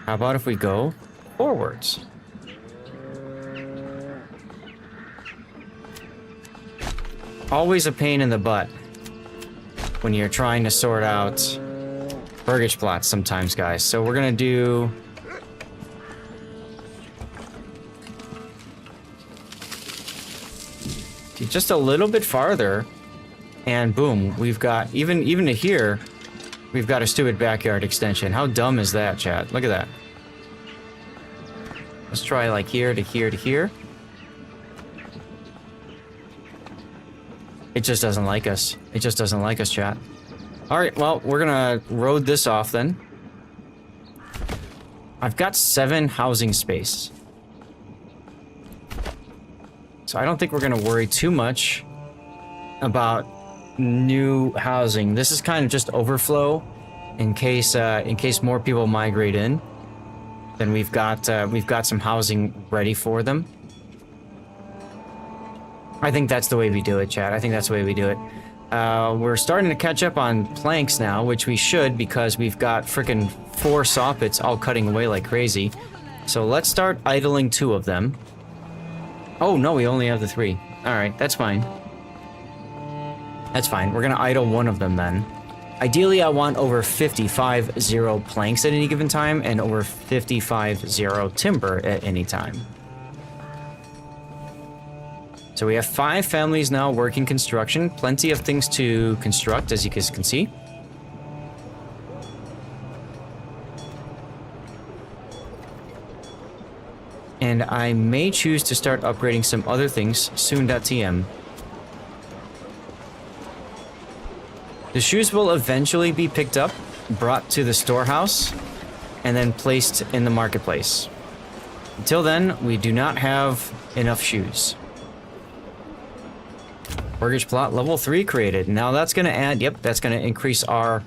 How about if we go forwards? Always a pain in the butt when you're trying to sort out burgage plots sometimes, guys. So we're gonna do... just a little bit farther, and boom, we've got, even to here, we've got a stupid backyard extension. How dumb is that, chat? Look at that. Let's try like here to here to here. It just doesn't like us. It just doesn't like us, chat. Alright, well, we're gonna road this off then. I've got 7 housing space. So I don't think we're gonna worry too much about new housing. This is kind of just overflow in case more people migrate in. Then we've got some housing ready for them. I think that's the way we do it, chat. I think that's the way we do it. We're starting to catch up on planks now, which we should because we've got frickin' 4 saw pits all cutting away like crazy. So let's start idling 2 of them. Oh no, we only have the 3. Alright, that's fine. That's fine. We're gonna idle 1 of them then. Ideally, I want over 55 planks at any given time and over 55 timber at any time. So we have 5 families now working construction. Plenty of things to construct, as you guys can see. And I may choose to start upgrading some other things soon.tm. The shoes will eventually be picked up, brought to the storehouse, and then placed in the marketplace. Until then, we do not have enough shoes. Burgage plot level 3 created. Now that's going to add, yep, that's going to increase our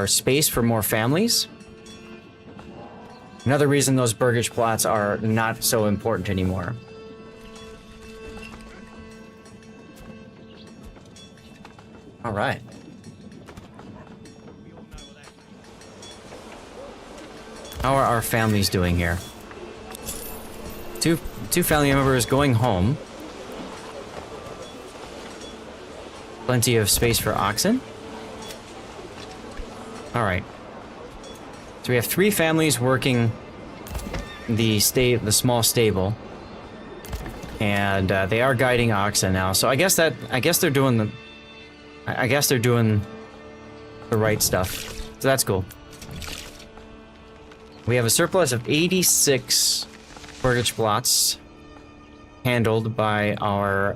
space for more families. Another reason those burgage plots are not so important anymore. All right. How are our families doing here? Two family members going home. Plenty of space for oxen. All right. So we have 3 families working the small stable, and they are guiding oxen now. So I guess they're doing the right stuff. So that's cool. We have a surplus of 86 burgage plots handled by our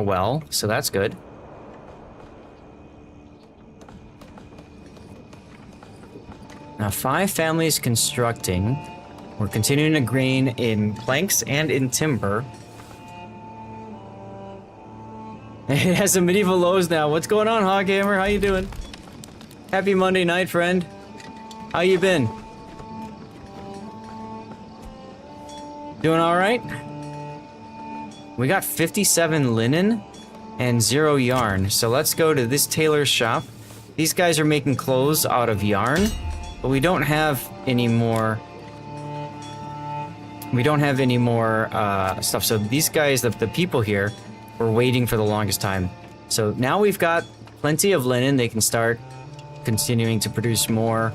well, so that's good. Now 5 families constructing. We're continuing to grain in planks and in timber. It has some medieval lows now. What's going on, Hoghammer? How you doing? Happy Monday night, friend. How you been? Doing all right? We got 57 linen and 0 yarn. So let's go to this tailor's shop. These guys are making clothes out of yarn, but we don't have any more. We don't have any more stuff. So these guys, the people here, were waiting for the longest time. So now we've got plenty of linen. They can start continuing to produce more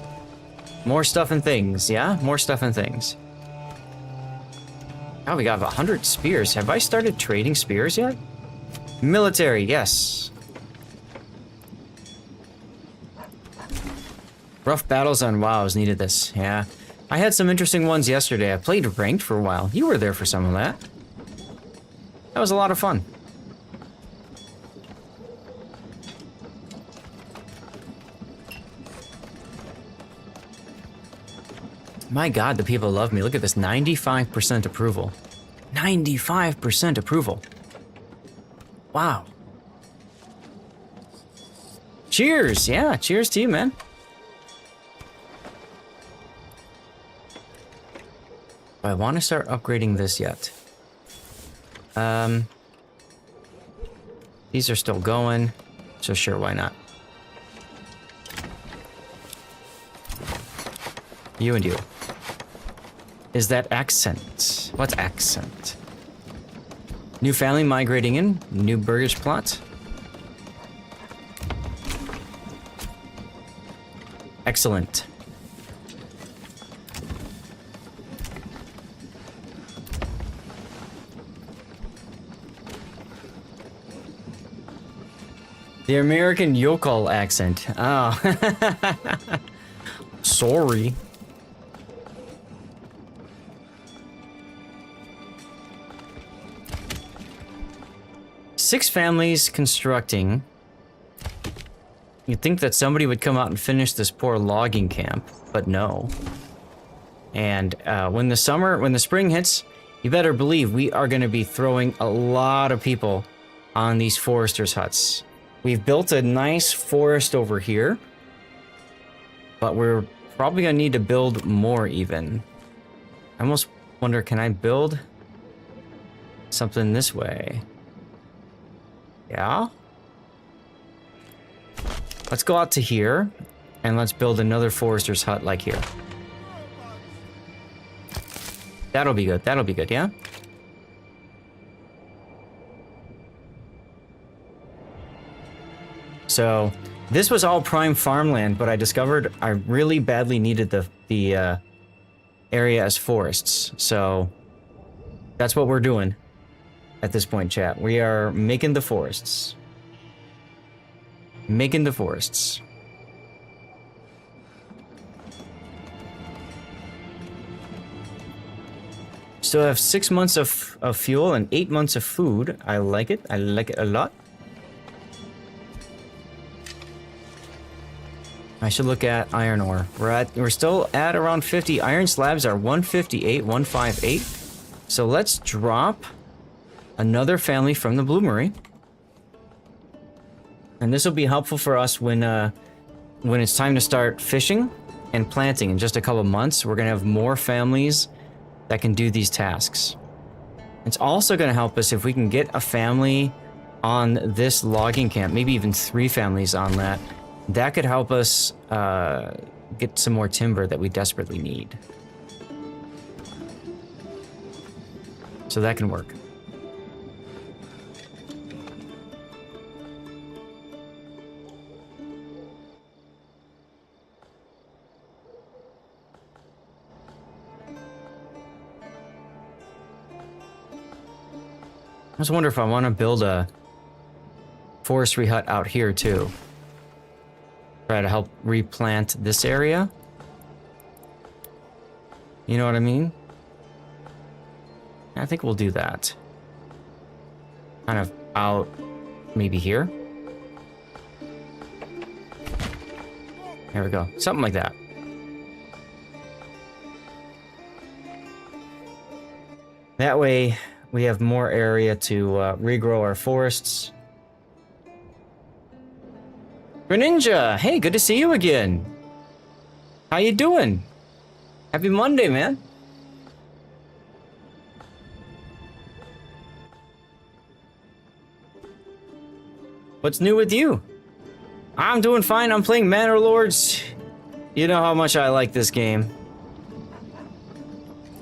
stuff and things. Yeah, more stuff and things. Oh, we got 100 spears. Have I started trading spears yet? Military, yes. Rough battles on WoWs needed this. Yeah. I had some interesting ones yesterday. I played ranked for a while. You were there for some of that. That was a lot of fun. My God, the people love me. Look at this, 95% approval. 95% approval. Wow. Cheers, yeah, cheers to you, man. I want to start upgrading this yet. These are still going, so sure, why not? You and you. Is that accent? What accent? New family migrating in. New burgage plot. Excellent. The American yokel accent. Oh. Sorry. Six families constructing. You'd think that somebody would come out and finish this poor logging camp, but no. And when the spring hits, you better believe we are going to be throwing a lot of people on these foresters' huts. We've built a nice forest over here, but we're probably going to need to build more even. I almost wonder, can I build something this way? Yeah? Let's go out to here, and let's build another forester's hut like here. That'll be good, yeah? So, this was all prime farmland, but I discovered I really badly needed the area as forests. So, that's what we're doing at this point, chat. We are making the forests. Making the forests. Still have 6 months of fuel and 8 months of food. I like it. I like it a lot. I should look at iron ore. We're still at around 50. Iron slabs are 158, 158. So let's drop another family from the bloomery. And this will be helpful for us when it's time to start fishing and planting in just a couple months. We're gonna have more families that can do these tasks. It's also gonna help us if we can get a family on this logging camp, maybe even 3 families on that. That could help us get some more timber that we desperately need. So that can work. I just wonder if I want to build a forestry hut out here too. Try to help replant this area. You know what I mean? I think we'll do that. Kind of out maybe here. There we go. Something like that. That way we have more area to regrow our forests. Greninja, hey, good to see you again. How you doing? Happy Monday, man. What's new with you? I'm doing fine. I'm playing Manor Lords. You know how much I like this game.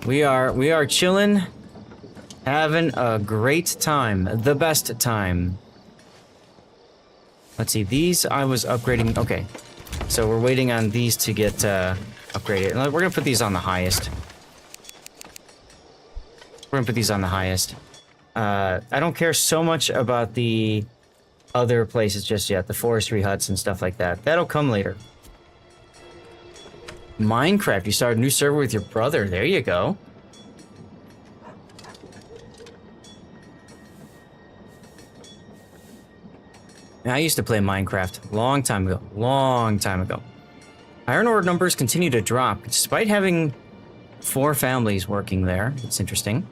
We are chilling, having a great time, the best time. Let's see, these I was upgrading. Okay, so we're waiting on these to get upgraded. We're gonna put these on the highest. We're gonna put these on the highest. I don't care so much about the other places just yet, the forestry huts and stuff like that. That'll come later. Minecraft, you started a new server with your brother. There you go. I used to play Minecraft long time ago. Long time ago. Iron ore numbers continue to drop, despite having 4 families working there. It's interesting.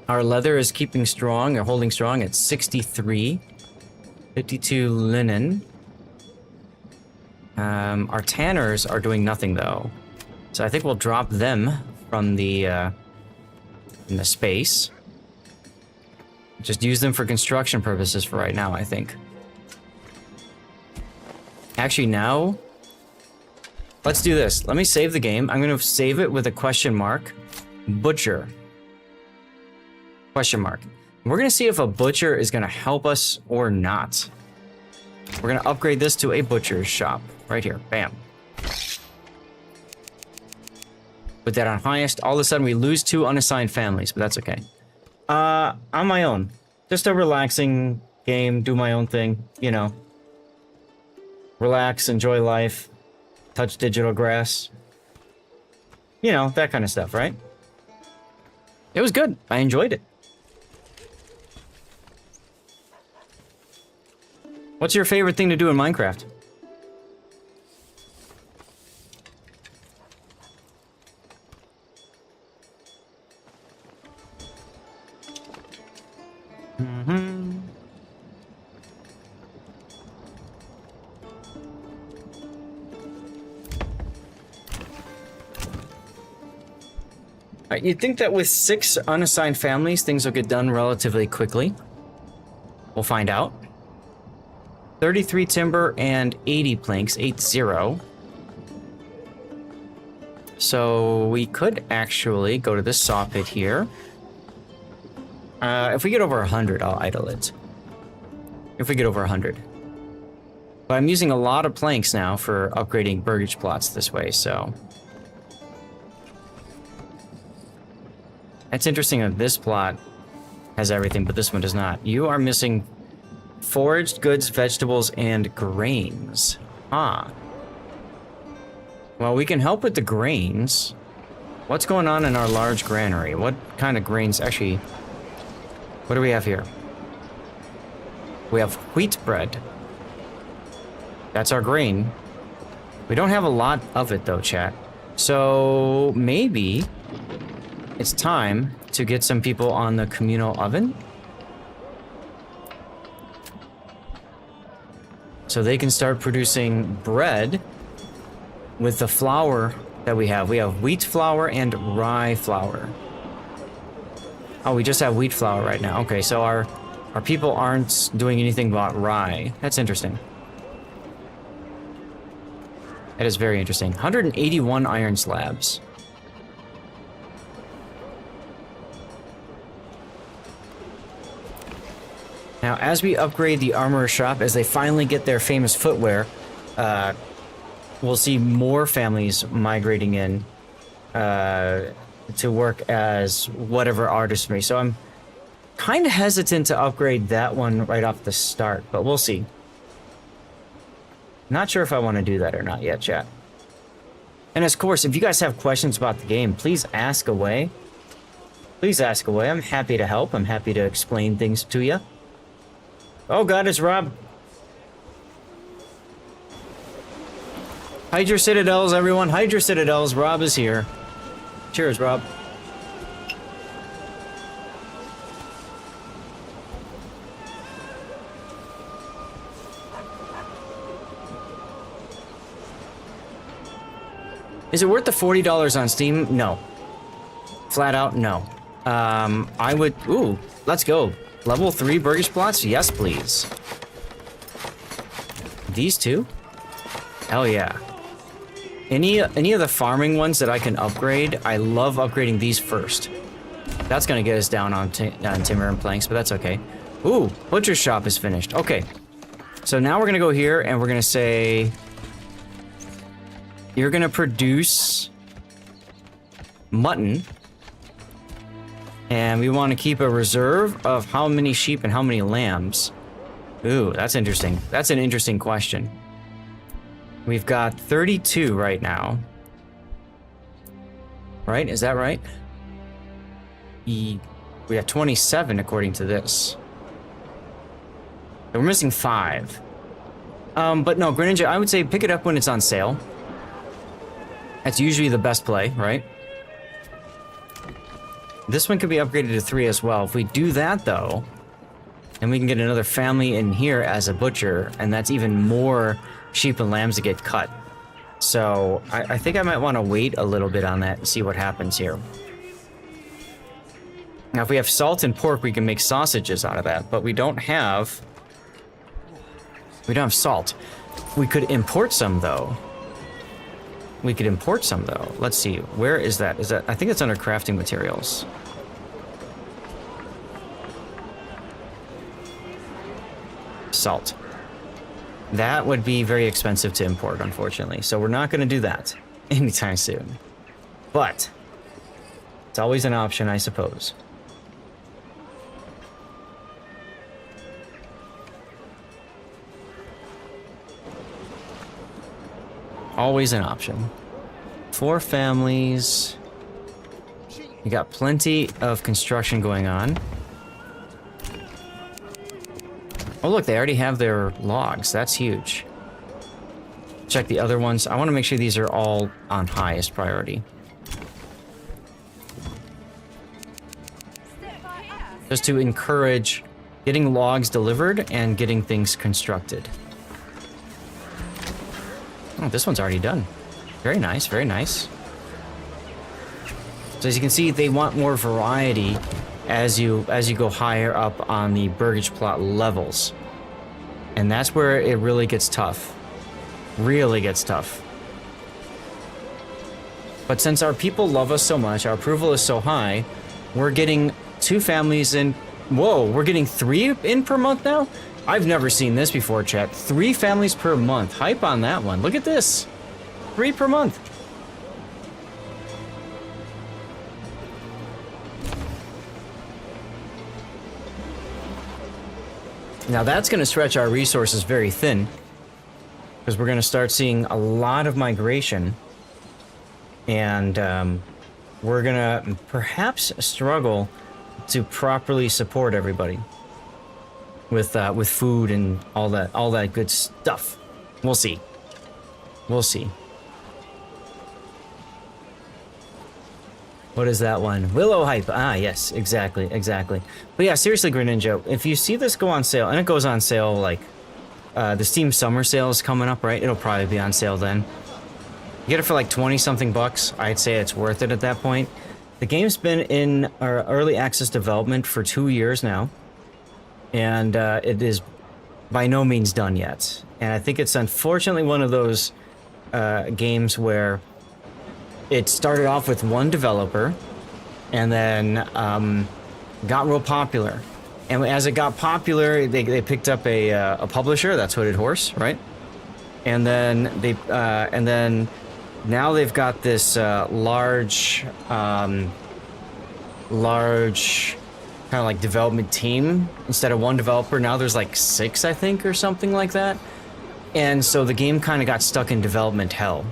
Our leather is keeping strong, or holding strong at 63. 52 linen. Our tanners are doing nothing though. So I think we'll drop them from the space. Just use them for construction purposes for right now, I think. Actually, now, let's do this. Let me save the game. I'm going to save it with a question mark. Butcher. Question mark. We're going to see if a butcher is going to help us or not. We're going to upgrade this to a butcher's shop. Right here. Bam. Put that on highest. All of a sudden, we lose 2 unassigned families, but that's okay. On my own. Just a relaxing game, do my own thing, you know. Relax, enjoy life, touch digital grass. You know, that kind of stuff, right? It was good. I enjoyed it. What's your favorite thing to do in Minecraft? Alright, you'd think that with 6 unassigned families, things will get done relatively quickly. We'll find out. 33 timber and 80 planks, 80. So we could actually go to this saw pit here. If we get over 100, I'll idle it. If we get over 100. But I'm using a lot of planks now for upgrading burgage plots this way, so... It's interesting that this plot has everything, but this one does not. You are missing foraged goods, vegetables, and grains. Ah. Well, we can help with the grains. What's going on in our large granary? What kind of grains? Actually, what do we have here? We have wheat bread. That's our grain. We don't have a lot of it, though, chat. So, maybe... it's time to get some people on the communal oven. So they can start producing bread with the flour that we have. We have wheat flour and rye flour. Oh, we just have wheat flour right now. Okay, so our people aren't doing anything about rye. That's interesting. That is very interesting. 181 iron slabs. Now, as we upgrade the armorer's shop, as they finally get their famous footwear, we'll see more families migrating in to work as whatever artistry. So I'm kind of hesitant to upgrade that one right off the start, but we'll see. Not sure if I want to do that or not yet, chat. And of course, if you guys have questions about the game, please ask away. Please ask away. I'm happy to help. I'm happy to explain things to you. Oh god, it's Rob. Hide your citadels, everyone. Hide your citadels. Rob is here. Cheers, Rob. Is it worth the $40 on Steam? No. Flat out, no. I would... Ooh, let's go. Level 3 burgage plots? Yes, please. These two? Hell yeah. Any of the farming ones that I can upgrade, I love upgrading these first. That's gonna get us down on timber and planks, but that's okay. Ooh, butcher shop is finished. Okay. So now we're gonna go here and we're gonna say... You're gonna produce... mutton. And we want to keep a reserve of how many sheep and how many lambs. Ooh, that's interesting. That's an interesting question. We've got 32 right now. Right? Is that right? We have 27 according to this. We're missing 5. But no, Greninja, I would say pick it up when it's on sale. That's usually the best play, right? This one could be upgraded to 3 as well. If we do that, though, then we can get another family in here as a butcher, and that's even more sheep and lambs to get cut. So I think I might want to wait a little bit on that and see what happens here. Now, if we have salt and pork, we can make sausages out of that, but we don't have salt. We could import some, though. Let's see. Where is that? I think it's under crafting materials. Salt. That would be very expensive to import, unfortunately. So we're not going to do that anytime soon. But it's always an option, I suppose. Always an option. 4 families. You got plenty of construction going on. Oh look, they already have their logs. That's huge. Check the other ones. I want to make sure these are all on highest priority. Just to encourage getting logs delivered and getting things constructed. Oh, this one's already done. Very nice, very nice. So as you can see, they want more variety as you go higher up on the burgage plot levels. And that's where it really gets tough. Really gets tough. But since our people love us so much, our approval is so high, we're getting 2 families in. Whoa, we're getting 3 in per month now? I've never seen this before, chat. 3 families per month. Hype on that one. Look at this. 3 per month. Now that's going to stretch our resources very thin, because we're going to start seeing a lot of migration, and we're going to perhaps struggle to properly support everybody with food and all that good stuff. We'll see. We'll see. What is that one? Willow hype. Ah, yes, exactly. But yeah, seriously, Greninja, if you see this go on sale, and it goes on sale like the Steam Summer Sale is coming up, right? It'll probably be on sale then. You get it for like 20-something bucks. I'd say it's worth it at that point. The game's been in our early access development for 2 years now, and it is by no means done yet. And I think it's unfortunately one of those games where it started off with one developer and then got real popular. And as it got popular, they picked up a publisher, that's Hooded Horse, right? And then now they've got this large kind of like development team. Instead of one developer, now there's like 6, I think, or something like that. And so the game kind of got stuck in development hell.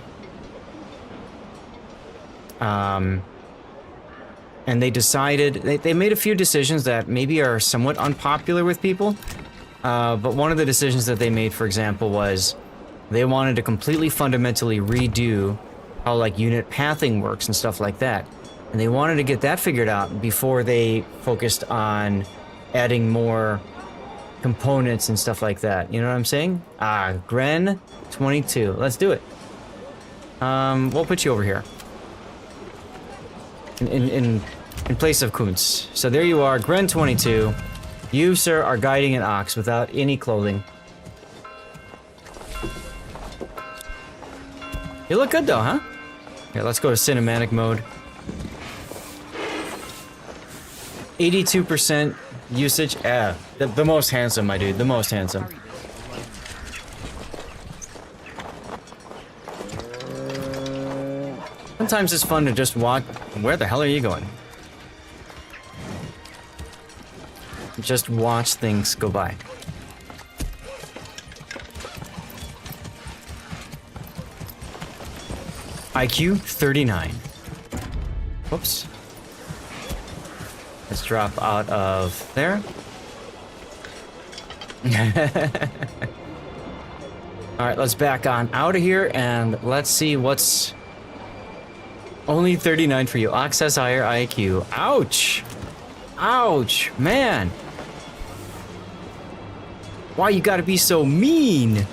And they decided, they made a few decisions that maybe are somewhat unpopular with people. But one of the decisions that they made, for example, was they wanted to completely fundamentally redo how like unit pathing works and stuff like that. And they wanted to get that figured out before they focused on adding more components and stuff like that. You know what I'm saying? Gren 22. Let's do it. We'll put you over here. In place of Kuntz. So there you are, Gren 22. You, sir, are guiding an ox without any clothing. You look good though, huh? Here, let's go to cinematic mode. 82% usage. The most handsome, my dude. The most handsome. Sometimes it's fun to just walk. Where the hell are you going? Just watch things go by. IQ 39. Whoops. Let's drop out of there. Alright, let's back on out of here and let's see what's... Only 39 for you. Ox has higher IQ. Ouch! Ouch! Man! Why you gotta be so mean?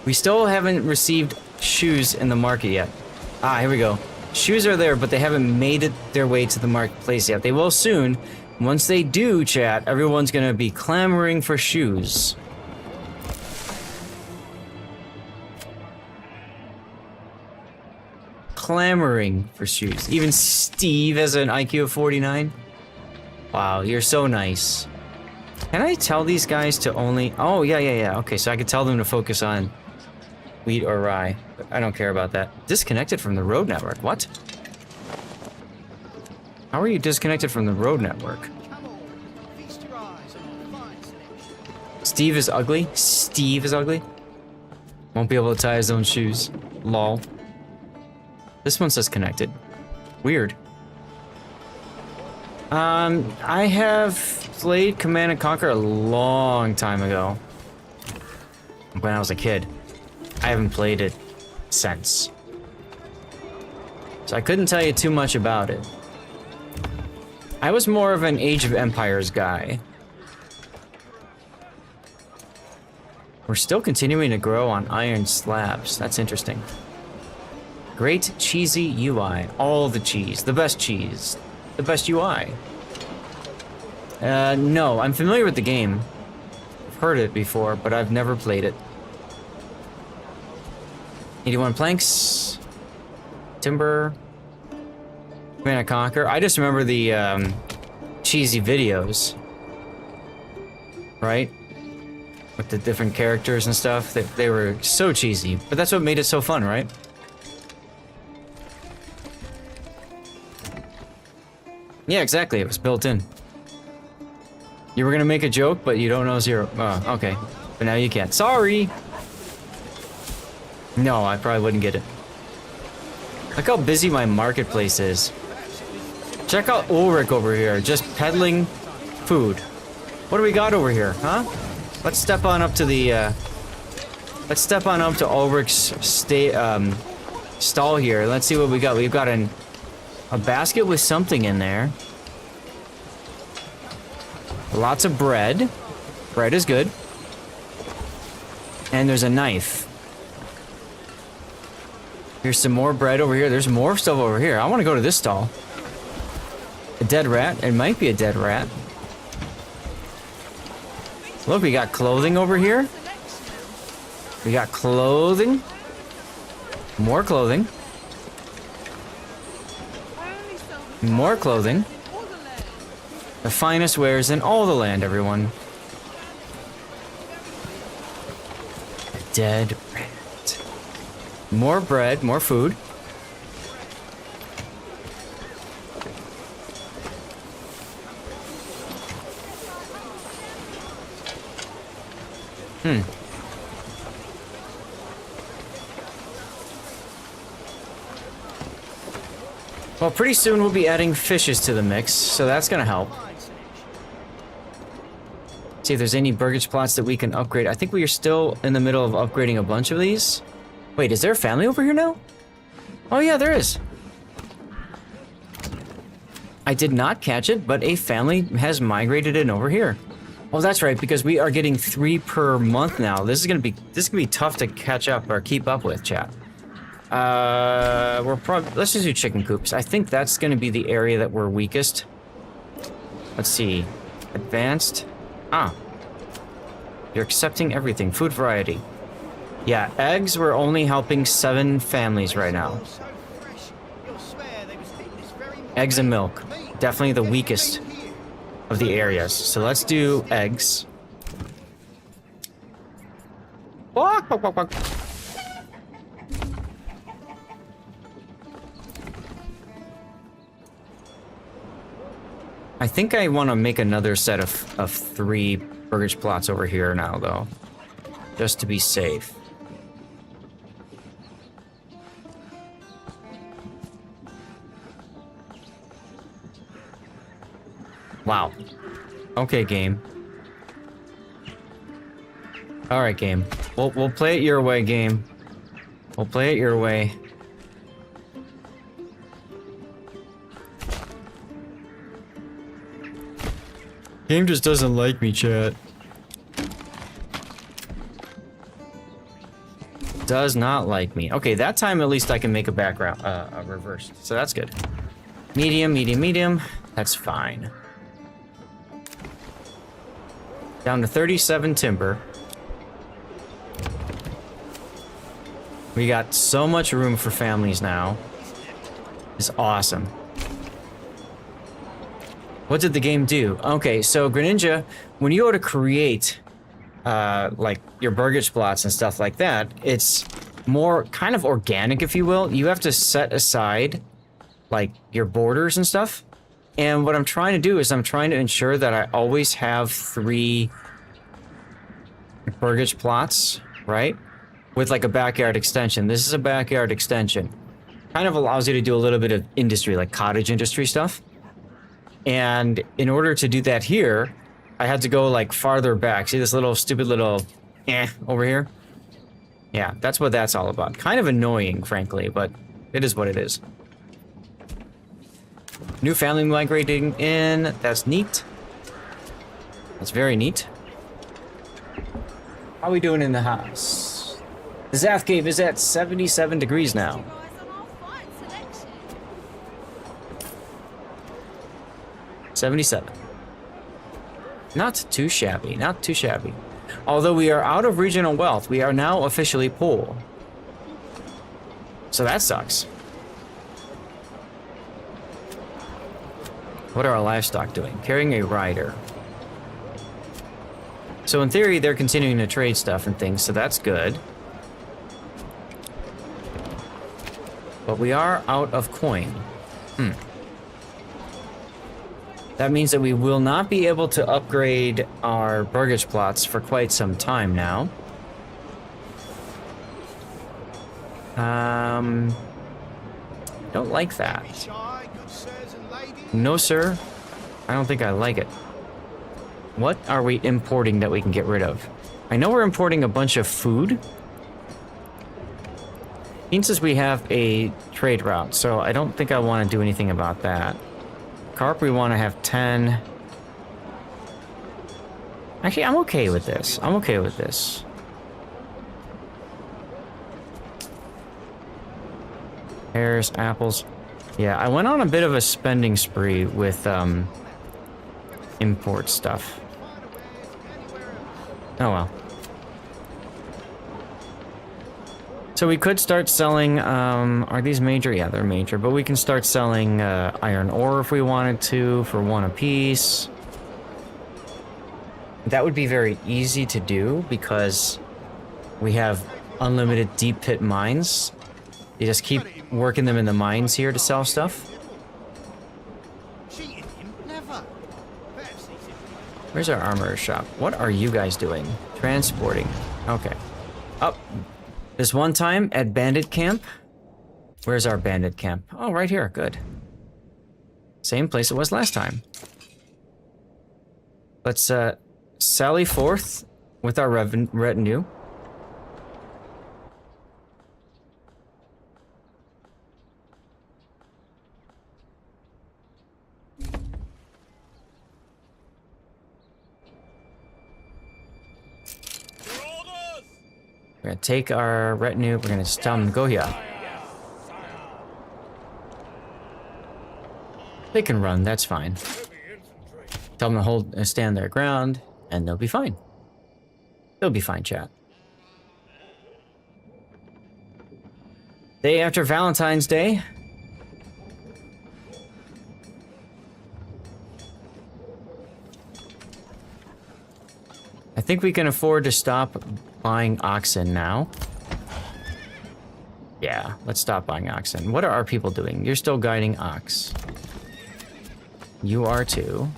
We still haven't received shoes in the market yet. Ah, here we go. Shoes are there, but they haven't made it their way to the marketplace yet. They will soon. Once they do, chat, everyone's gonna be clamoring for shoes. Clamoring for shoes. Even Steve has an IQ of 49. Wow, you're so nice. Can I tell these guys to only... Oh, yeah. Okay, so I could tell them to focus on wheat or rye. But I don't care about that. Disconnected from the road network. What? How are you disconnected from the road network? Come on, feast your eyes on the fine selection. Steve is ugly? Steve is ugly? Won't be able to tie his own shoes. Lol. This one says connected. Weird. I have played Command & Conquer a long time ago. When I was a kid. I haven't played it since. So I couldn't tell you too much about it. I was more of an Age of Empires guy. We're still continuing to grow on iron slabs. That's interesting. Great cheesy UI. All the cheese. The best cheese. The best UI. No, I'm familiar with the game. I've heard it before, but I've never played it. 81 planks. Timber. Command & Conquer. I just remember the cheesy videos. Right? With the different characters and stuff. They were so cheesy. But that's what made it so fun, right? Yeah, exactly. It was built in. You were gonna make a joke, but you don't know zero. Oh, okay. But now you can't. Sorry! No, I probably wouldn't get it. Look how busy my marketplace is. Check out Ulrich over here, just peddling food. What do we got over here, huh? Let's step on up to the, let's step on up to Ulrich's stall here. Let's see what we got. We've got a basket with something in there. Lots of bread. Bread is good. And there's a knife. Here's some more bread over here. There's more stuff over here. I want to go to this stall. A dead rat. It might be a dead rat. Look, we got clothing over here. We got clothing. More clothing. More clothing. The finest wares in all the land, everyone. A dead rat. More bread, more food. Well, pretty soon we'll be adding fishes to the mix, so that's gonna help. See if there's any burgage plots that we can upgrade. I think we are still in the middle of upgrading a bunch of these. Wait, is there a family over here now? Oh yeah, there is. I did not catch it, but a family has migrated in over here. Oh, that's right, because we are getting 3 per month now. This is gonna be tough to catch up or keep up with, chat. Let's just do chicken coops. I think that's gonna be the area that we're weakest. Let's see. Advanced. Ah. You're accepting everything. Food variety. Yeah, eggs, we're only helping 7 families right now. So fresh. You'll swear they was eating this very morning. Eggs and milk. Meat. Definitely the Get your weakest meat here. of the areas. So let's do eggs. Walk, walk, walk, walk. I think I want to make another set of 3 burgage plots over here now, though. Just to be safe. Wow. Okay, game. Alright, game. We'll play it your way, game. We'll play it your way. Game just doesn't like me, chat. Does not like me. Okay, that time at least I can make a background, a reverse. So that's good. Medium, medium, medium. That's fine. Down to 37 timber. We got so much room for families now. It's awesome. What did the game do? Okay, so Greninja, when you go to create, like your burgage plots and stuff like that, it's more kind of organic, if you will. You have to set aside, like, your borders and stuff. And what I'm trying to do is I'm trying to ensure that I always have 3 burgage plots, right? With like a backyard extension. This is a backyard extension. Kind of allows you to do a little bit of industry, like cottage industry stuff. And in order to do that here, I had to go like farther back. See this little stupid little over here? Yeah, that's what that's all about. Kind of annoying, frankly, but it is what it is. New family migrating in. That's neat. That's very neat. How are we doing in the house? The Zath Cave is at 77 degrees now. 77. Not too shabby, not too shabby. Although we are out of regional wealth, we are now officially poor. So that sucks. What are our livestock doing? Carrying a rider. So in theory, they're continuing to trade stuff and things, so that's good. But we are out of coin. That means that we will not be able to upgrade our burgage plots for quite some time now. Don't like that. No, sir. I don't think I like it. What are we importing that we can get rid of? I know we're importing a bunch of food. Means we have a trade route, so I don't think I want to do anything about that. Carp, we want to have 10. Actually, I'm okay with this. I'm okay with this. Pears, apples. Yeah, I went on a bit of a spending spree with import stuff. Oh well. So we could start selling, are these major? Yeah, they're major, but we can start selling iron ore if we wanted to for 1 apiece. That would be very easy to do because we have unlimited deep pit mines. You just keep working them in the mines here to sell stuff. Where's our armor shop? What are you guys doing? Transporting. Okay. Up. This one time at bandit camp. Where's our bandit camp? Oh, right here. Good. Same place it was last time. Let's sally forth with our retinue. We're gonna take our retinue, we're gonna just tell them to go here. They can run, that's fine. Tell them to stand their ground, and they'll be fine. They'll be fine, chat. Day after Valentine's Day. I think we can afford to stop buying oxen now. Yeah, let's stop buying oxen. What are our people doing? You're still guiding ox. You are too.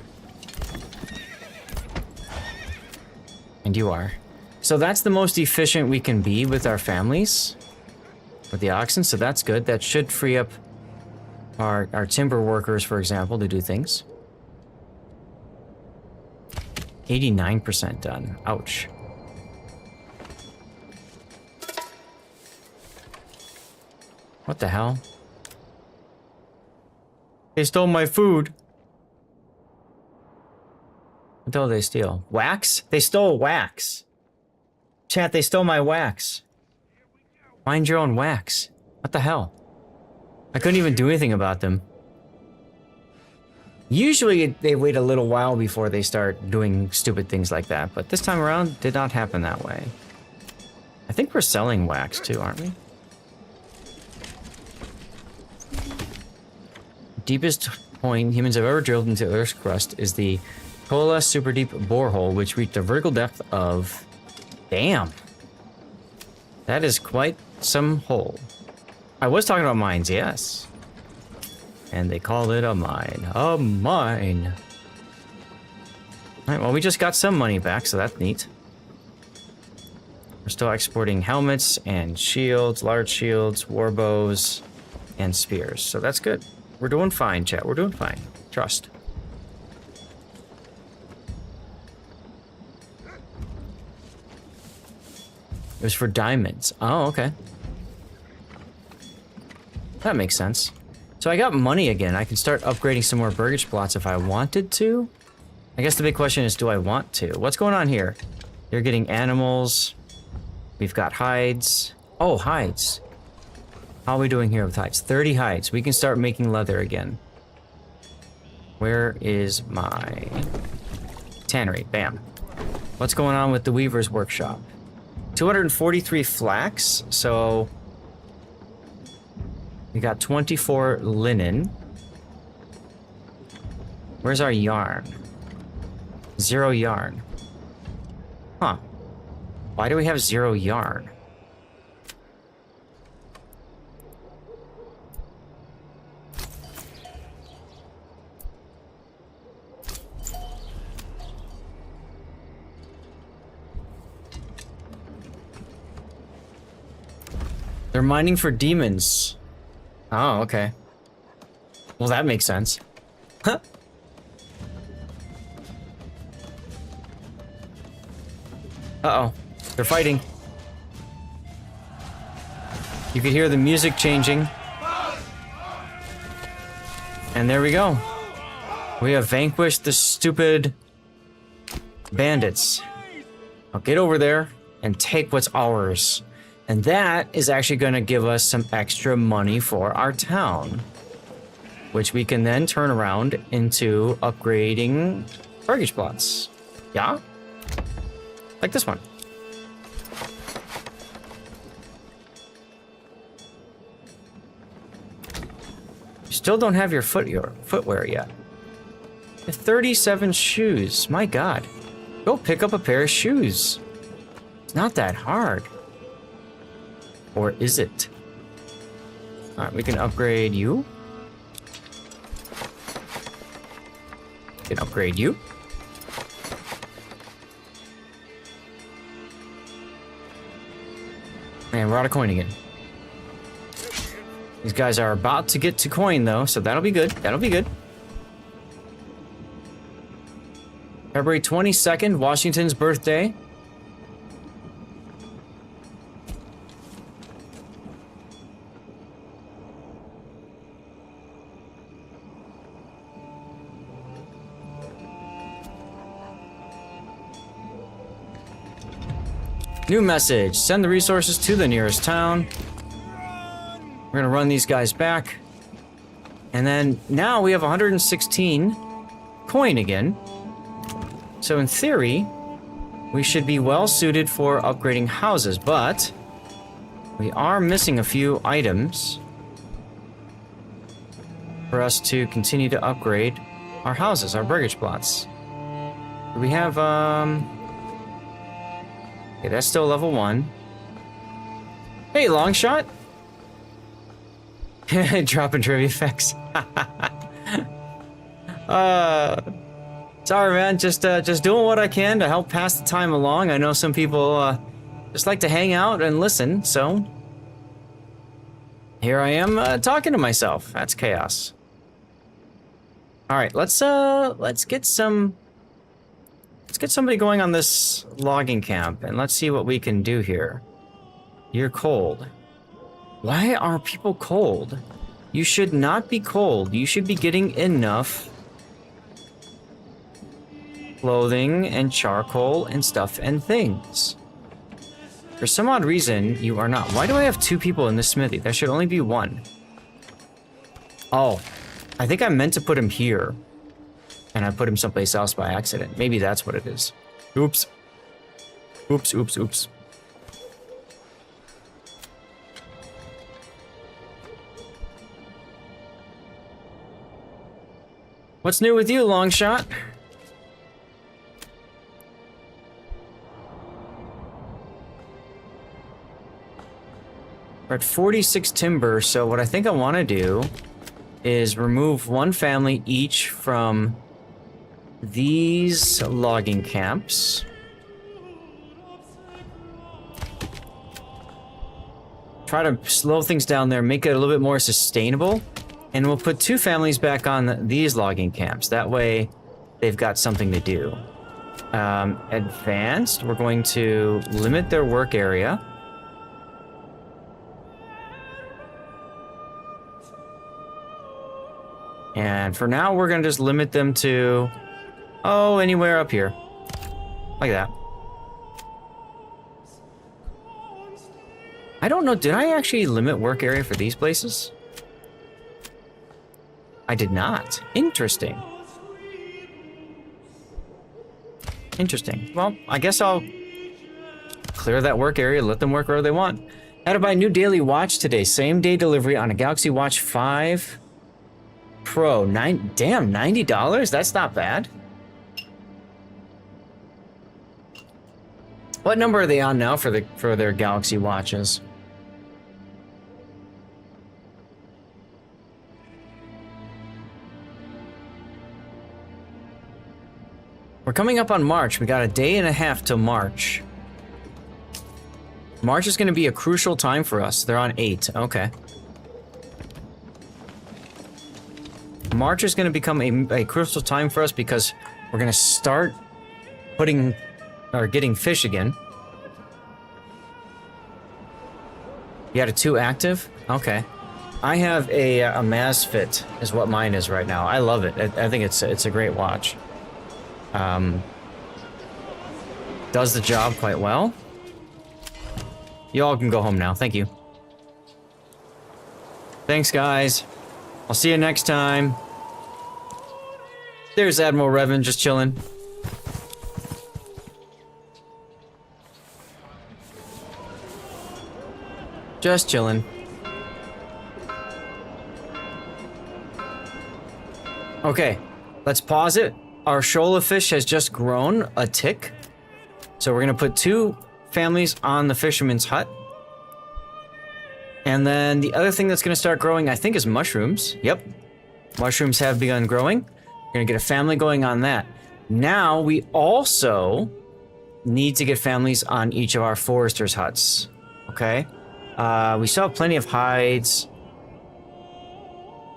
And you are. So that's the most efficient we can be with our families. With the oxen, so that's good. That should free up our timber workers, for example, to do things. 89% done. Ouch. What the hell? They stole my food. What the hell did they steal? Wax? They stole wax. Chat, they stole my wax. Find your own wax. What the hell? I couldn't even do anything about them. Usually they wait a little while before they start doing stupid things like that, but this time around did not happen that way. I think we're selling wax too, aren't we? Deepest point humans have ever drilled into Earth's crust is the Kola super deep borehole, which reached a vertical depth of... Damn. That is quite some hole. I was talking about mines, yes. And they called it a mine. A mine. Alright, well, we just got some money back, so that's neat. We're still exporting helmets and shields, large shields, war bows, and spears. So that's good. We're doing fine, chat. We're doing fine. Trust. It was for diamonds. Oh, okay. That makes sense. So I got money again. I can start upgrading some more burgage plots if I wanted to. I guess the big question is, do I want to? What's going on here? You're getting animals. We've got hides. Oh, hides. How are we doing here with hides? 30 hides. We can start making leather again. Where is my tannery? Bam. What's going on with the weaver's workshop? 243 flax, so we got 24 linen. Where's our yarn? 0 yarn. Huh. Why do we have 0 yarn? They're mining for demons. Oh, okay. Well, that makes sense. Huh. Uh-oh. They're fighting. You could hear the music changing. And there we go. We have vanquished the stupid bandits. Now get over there and take what's ours. And that is actually going to give us some extra money for our town, which we can then turn around into upgrading burgage plots. Yeah? Like this one. You still don't have your footwear yet. 37 shoes. My God. Go pick up a pair of shoes. It's not that hard. Or is it? Alright, we can upgrade you. We can upgrade you. And we're out of coin again. These guys are about to get to coin though, so that'll be good. That'll be good. February 22nd, Washington's birthday. New message. Send the resources to the nearest town. We're gonna run these guys back. And then now we have 116 coin again. So in theory, we should be well suited for upgrading houses, but we are missing a few items for us to continue to upgrade our houses, our burgage plots. We have, okay, that's still level 1. Hey, long shot. Dropping trivia effects. Sorry, man. Just doing what I can to help pass the time along. I know some people just like to hang out and listen, so here I am talking to myself. That's chaos. All right, let's get somebody going on this logging camp, and let's see what we can do here. You're cold. Why are people cold? You should not be cold. You should be getting enough clothing and charcoal and stuff and things. For some odd reason, you are not. Why do I have 2 people in this smithy? There should only be 1. Oh, I think I meant to put him here. And I put him someplace else by accident. Maybe that's what it is. Oops. Oops, oops, oops. What's new with you, long shot? We're at 46 timber, so what I think I want to do is remove 1 family each from these logging camps. Try to slow things down there, make it a little bit more sustainable. And we'll put 2 families back on these logging camps. That way, they've got something to do. Advanced, we're going to limit their work area. And for now, we're going to just limit them to, oh, anywhere up here. Like that. I don't know, did I actually limit work area for these places? I did not. Interesting. Interesting. Well, I guess I'll clear that work area, let them work wherever they want. Had to buy a new daily watch today. Same day delivery on a Galaxy Watch 5 Pro. Damn, $90? That's not bad. What number are they on now for their Galaxy Watches? We're coming up on March. We got a day and a half till March. March is going to be a crucial time for us. They're on 8. Okay. March is going to become a crucial time for us because we're going to start getting fish again. You had a 2 active? Okay. I have a Mazfit is what mine is right now. I love it. I think it's a great watch. Does the job quite well. You all can go home now. Thank you. Thanks, guys. I'll see you next time. There's Admiral Revan just chilling. Just chilling. Okay, let's pause it. Our shoal of fish has just grown a tick. So we're gonna put 2 families on the fisherman's hut. And then the other thing that's gonna start growing, I think, is mushrooms. Yep. Mushrooms have begun growing. We're gonna get a family going on that. Now we also need to get families on each of our foresters' huts. Okay? We still have plenty of hides.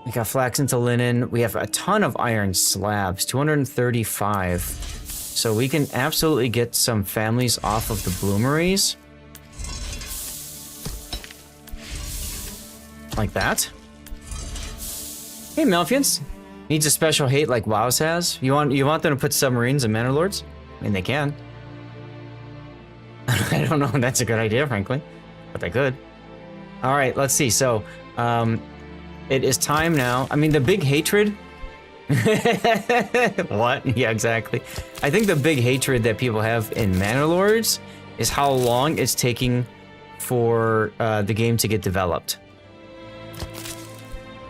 We got flax into linen. We have a ton of iron slabs, 235. So we can absolutely get some families off of the bloomeries. Like that. Hey, Melfians. Needs a special hate like WoW's has. You want them to put submarines in Manor Lords? I mean, they can. I don't know if that's a good idea, frankly. But they could. Alright, let's see. So, it is time now. I mean, the big hatred What? Yeah, exactly. I think the big hatred that people have in Manor Lords is how long it's taking for the game to get developed.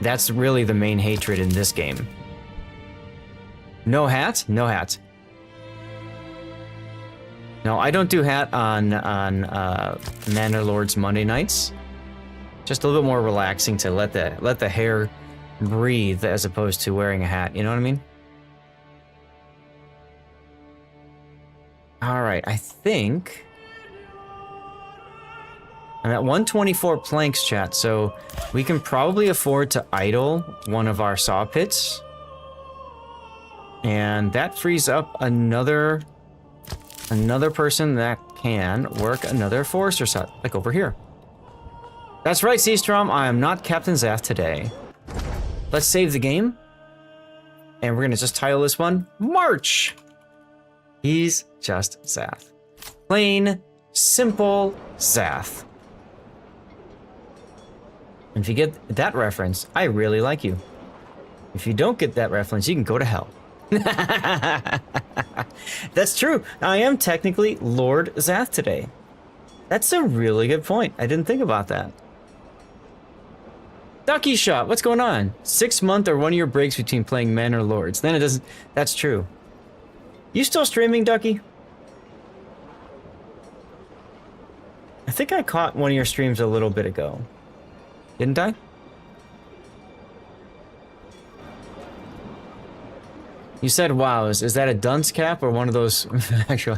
That's really the main hatred in this game. No hat? No hat. No, I don't do hat on Manor Lords Monday nights. Just a little bit more relaxing to let the hair breathe as opposed to wearing a hat. You know what I mean? All right, I think I'm at 124 planks, chat. So we can probably afford to idle one of our saw pits, and that frees up another person that can work another forester set, like over here. That's right, Seastrom, I am not Captain Zath today. Let's save the game. And we're gonna just title this one, March. He's just Zath. Plain, simple Zath. And if you get that reference, I really like you. If you don't get that reference, you can go to hell. That's true. I am technically Lord Zath today. That's a really good point. I didn't think about that. Ducky Shot, what's going on? 6-month or 1 year breaks between playing Manor Lords. Then it doesn't. That's true. You still streaming, Ducky? I think I caught one of your streams a little bit ago. Didn't I? You said wows. Is that a dunce cap or one of those actual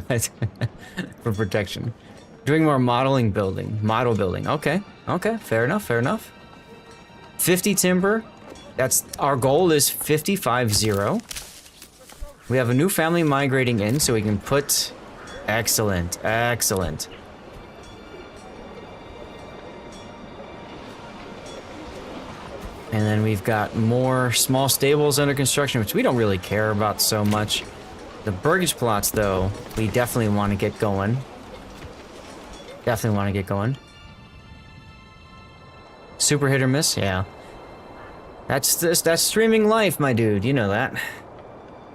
for protection? Doing more model building. Okay. Okay. Fair enough. Fair enough. 50 timber. That's our goal is 55-0. We have a new family migrating in, so we can put. Excellent. Excellent. And then we've got more small stables under construction, which we don't really care about so much. The burgage plots, though, we definitely want to get going. Definitely want to get going. Super hit or miss? Yeah. That's streaming life, my dude. You know that.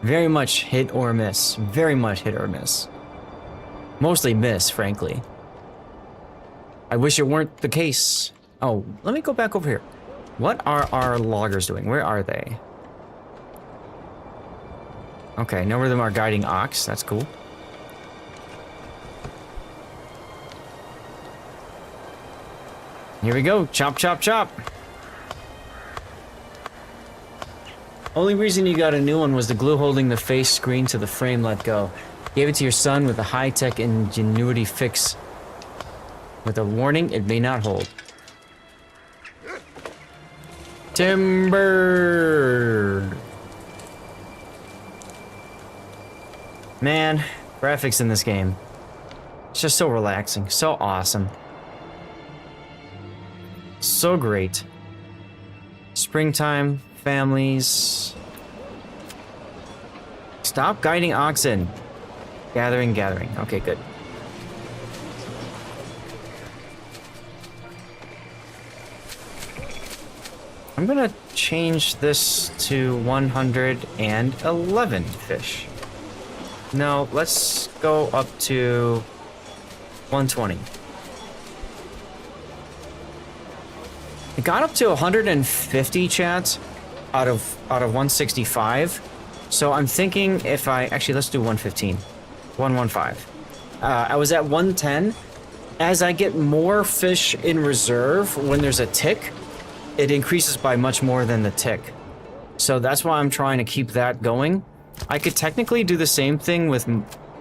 Very much hit or miss. Very much hit or miss. Mostly miss, frankly. I wish it weren't the case. Oh, let me go back over here. What are our loggers doing? Where are they? Okay, none of them are guiding ox. That's cool. Here we go. Chop, chop, chop. Only reason you got a new one was the glue holding the face screen to the frame let go. Gave it to your son with a high-tech ingenuity fix. With a warning, it may not hold. Timber. Man, graphics in this game. It's just so relaxing, so awesome. So great. Springtime, families. Stop guiding oxen. Gathering, gathering. Okay, good. I'm gonna change this to 111 fish. No, let's go up to 120. It got up to 150 chats out of 165. So I'm thinking if I actually let's do 115. 115. I was at 110. As I get more fish in reserve when there's a tick, it increases by much more than the tick. So that's why I'm trying to keep that going. I could technically do the same thing with...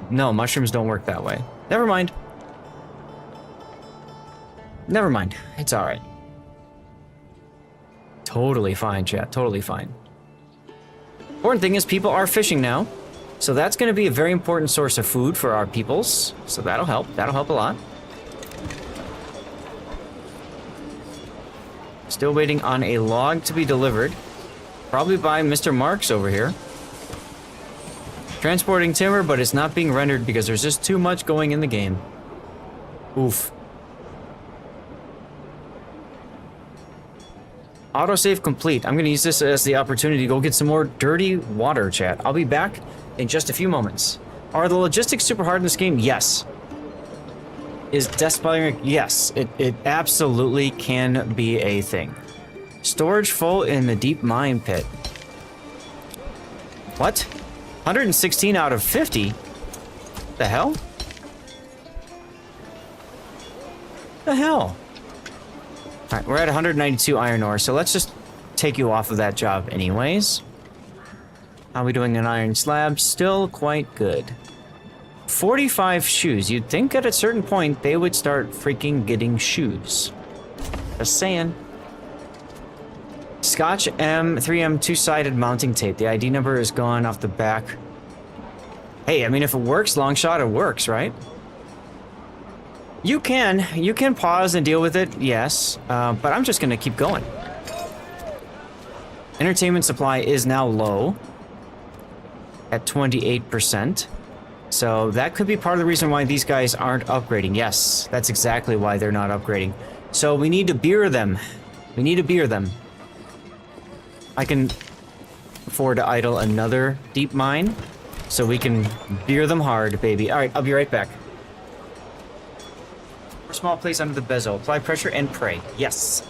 No, mushrooms don't work that way. Never mind. Never mind. It's alright. Totally fine, chat. Totally fine. Important thing is people are fishing now. So that's going to be a very important source of food for our peoples. So that'll help. That'll help a lot. Still waiting on a log to be delivered. Probably by Mr. Marks over here. Transporting timber, but it's not being rendered because there's just too much going in the game. Oof. Autosave complete. I'm going to use this as the opportunity to go get some more dirty water, chat. I'll be back in just a few moments. Are the logistics super hard in this game? Yes. Is death-spelling? Yes. It absolutely can be a thing. Storage full in the deep mine pit. What? 116 out of 50? The hell? The hell? Alright, we're at 192 iron ore, so let's just take you off of that job anyways. How are we doing an iron slab? Still quite good. 45 shoes. You'd think at a certain point they would start freaking getting shoes. Just saying. Scotch M3M two-sided mounting tape. The ID number is gone off the back. Hey, I mean, if it works, long shot, it works, right? You can pause and deal with it, yes, but I'm just gonna keep going. Entertainment supply is now low at 28%. So that could be part of the reason why these guys aren't upgrading. Yes, that's exactly why they're not upgrading. So we need to beer them. We need to beer them. I can afford to idle another deep mine so we can beer them hard, baby. All right, I'll be right back. Small place under the bezel. Apply pressure and pray. Yes.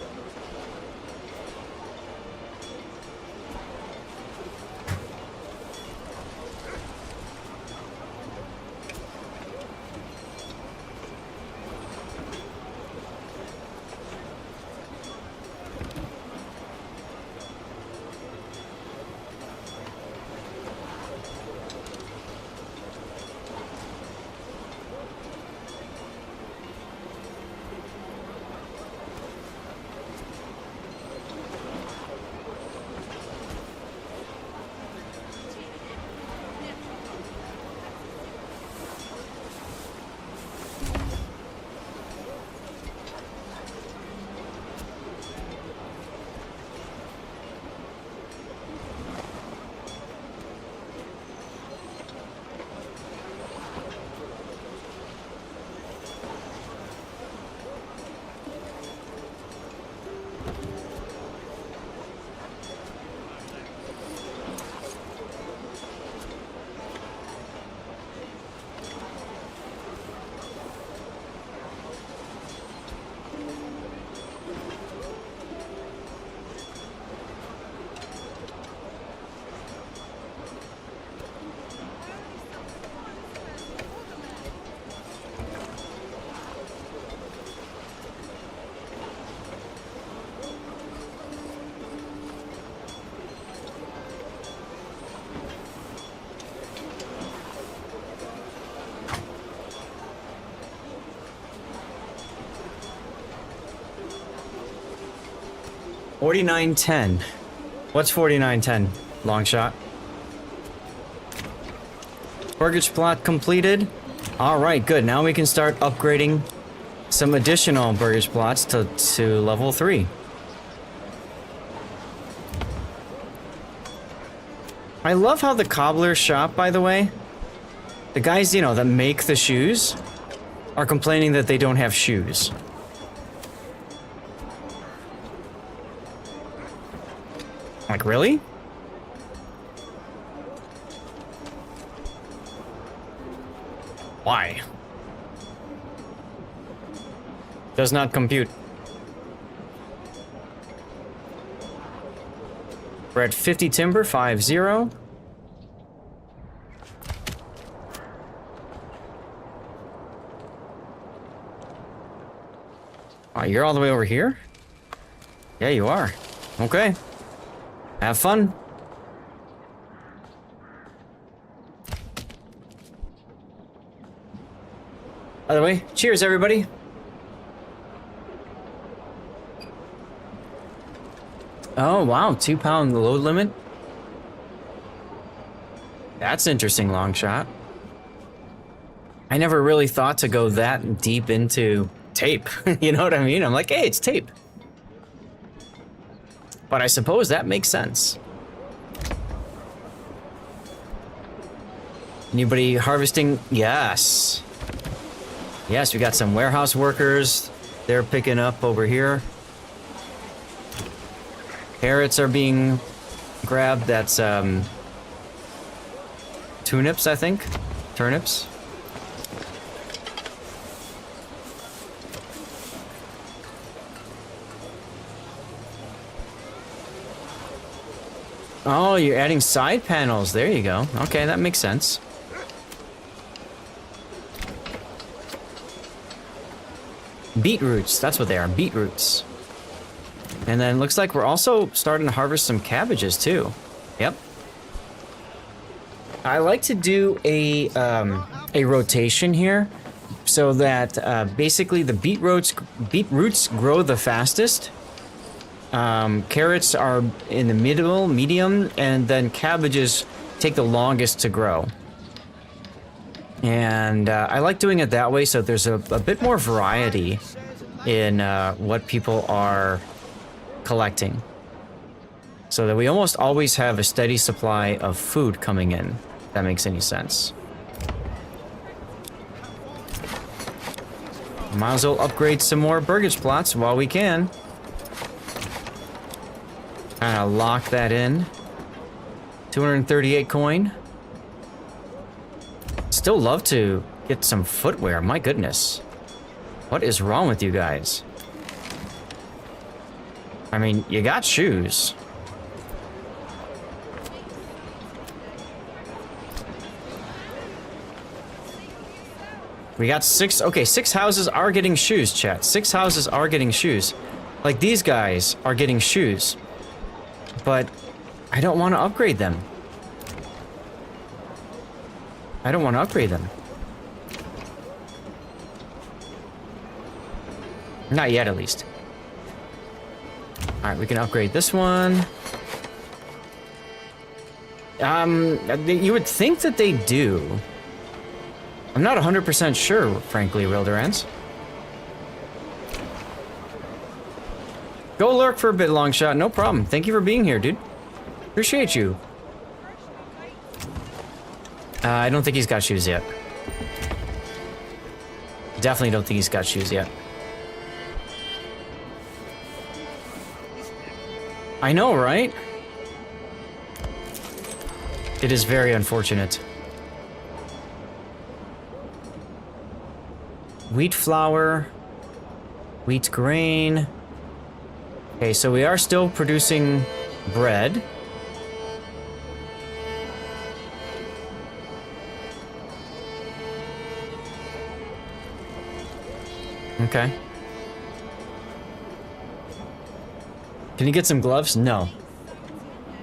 $49.10. What's $49.10? Long shot. Mortgage plot completed. All right, good. Now we can start upgrading some additional mortgage plots to level 3. I love how the cobbler shop, by the way, the guys, you know, that make the shoes are complaining that they don't have shoes. Like, really? Why? Does not compute. We're at 50 timber, 5-0. Oh, you're all the way over here? Yeah, you are. Okay. Have fun. By the way, cheers, everybody. Oh, wow. 2-pound load limit. That's interesting, long shot. I never really thought to go that deep into tape. You know what I mean? I'm like, hey, it's tape. But I suppose that makes sense. Anybody harvesting? Yes. Yes, we got some warehouse workers. They're picking up over here. Carrots are being grabbed. That's turnips, I think. Turnips. Oh, you're adding side panels. There you go. Okay, that makes sense. Beetroots. That's what they are. Beetroots. And then looks like we're also starting to harvest some cabbages too. Yep. I like to do a rotation here so that basically the beetroots grow the fastest. Carrots are in the medium, and then cabbages take the longest to grow. And I like doing it that way so there's a bit more variety in what people are collecting. So that we almost always have a steady supply of food coming in, if that makes any sense. Might as well upgrade some more burgage plots while we can. Kind of lock that in. 238 coin. Still love to get some footwear, my goodness. What is wrong with you guys? I mean, you got shoes. We got six houses are getting shoes, chat. 6 houses are getting shoes. Like, these guys are getting shoes. But I don't want to upgrade them. I don't want to upgrade them. Not yet, at least. Alright, we can upgrade this one. You would think that they do. I'm not 100% sure, frankly, Rildorans. Go lurk for a bit, Longshot. No problem. Thank you for being here, dude. Appreciate you. I don't think he's got shoes yet. Definitely don't think he's got shoes yet. I know, right? It is very unfortunate. Wheat flour. Wheat grain. Okay, so we are still producing bread. Okay. Can you get some gloves? No.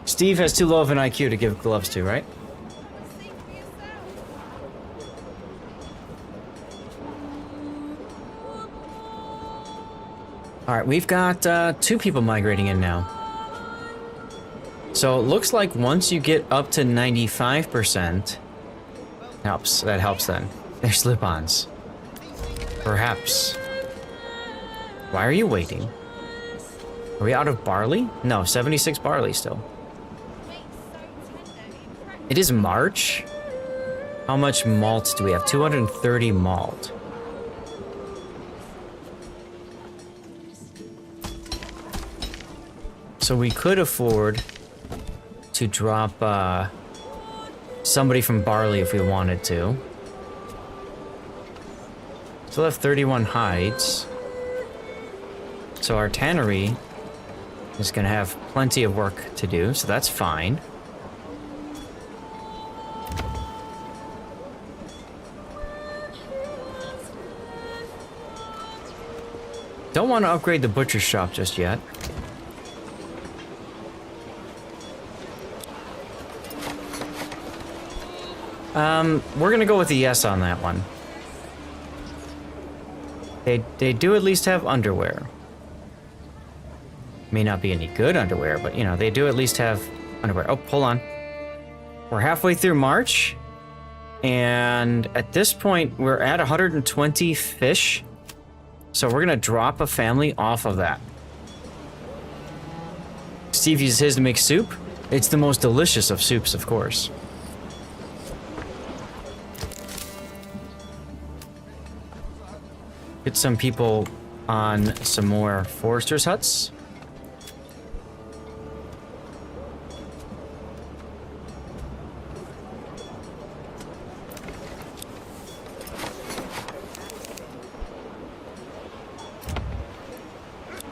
Steve has too low of an IQ to give gloves to, right? Alright, we've got 2 people migrating in now. So it looks like once you get up to 95%, that helps then. They're slip-ons. Perhaps. Why are you waiting? Are we out of barley? No, 76 barley still. It is March? How much malt do we have? 230 malt. So we could afford to drop somebody from barley if we wanted to. Still have 31 hides. So our tannery is gonna have plenty of work to do, so that's fine. Don't want to upgrade the butcher shop just yet. We're gonna go with a yes on that one. They do at least have underwear. May not be any good underwear, but you know, they do at least have underwear. Oh, hold on. We're halfway through March, and at this point, we're at 120 fish. So we're gonna drop a family off of that. Steve uses his to make soup. It's the most delicious of soups, of course. Get some people on some more foresters' huts.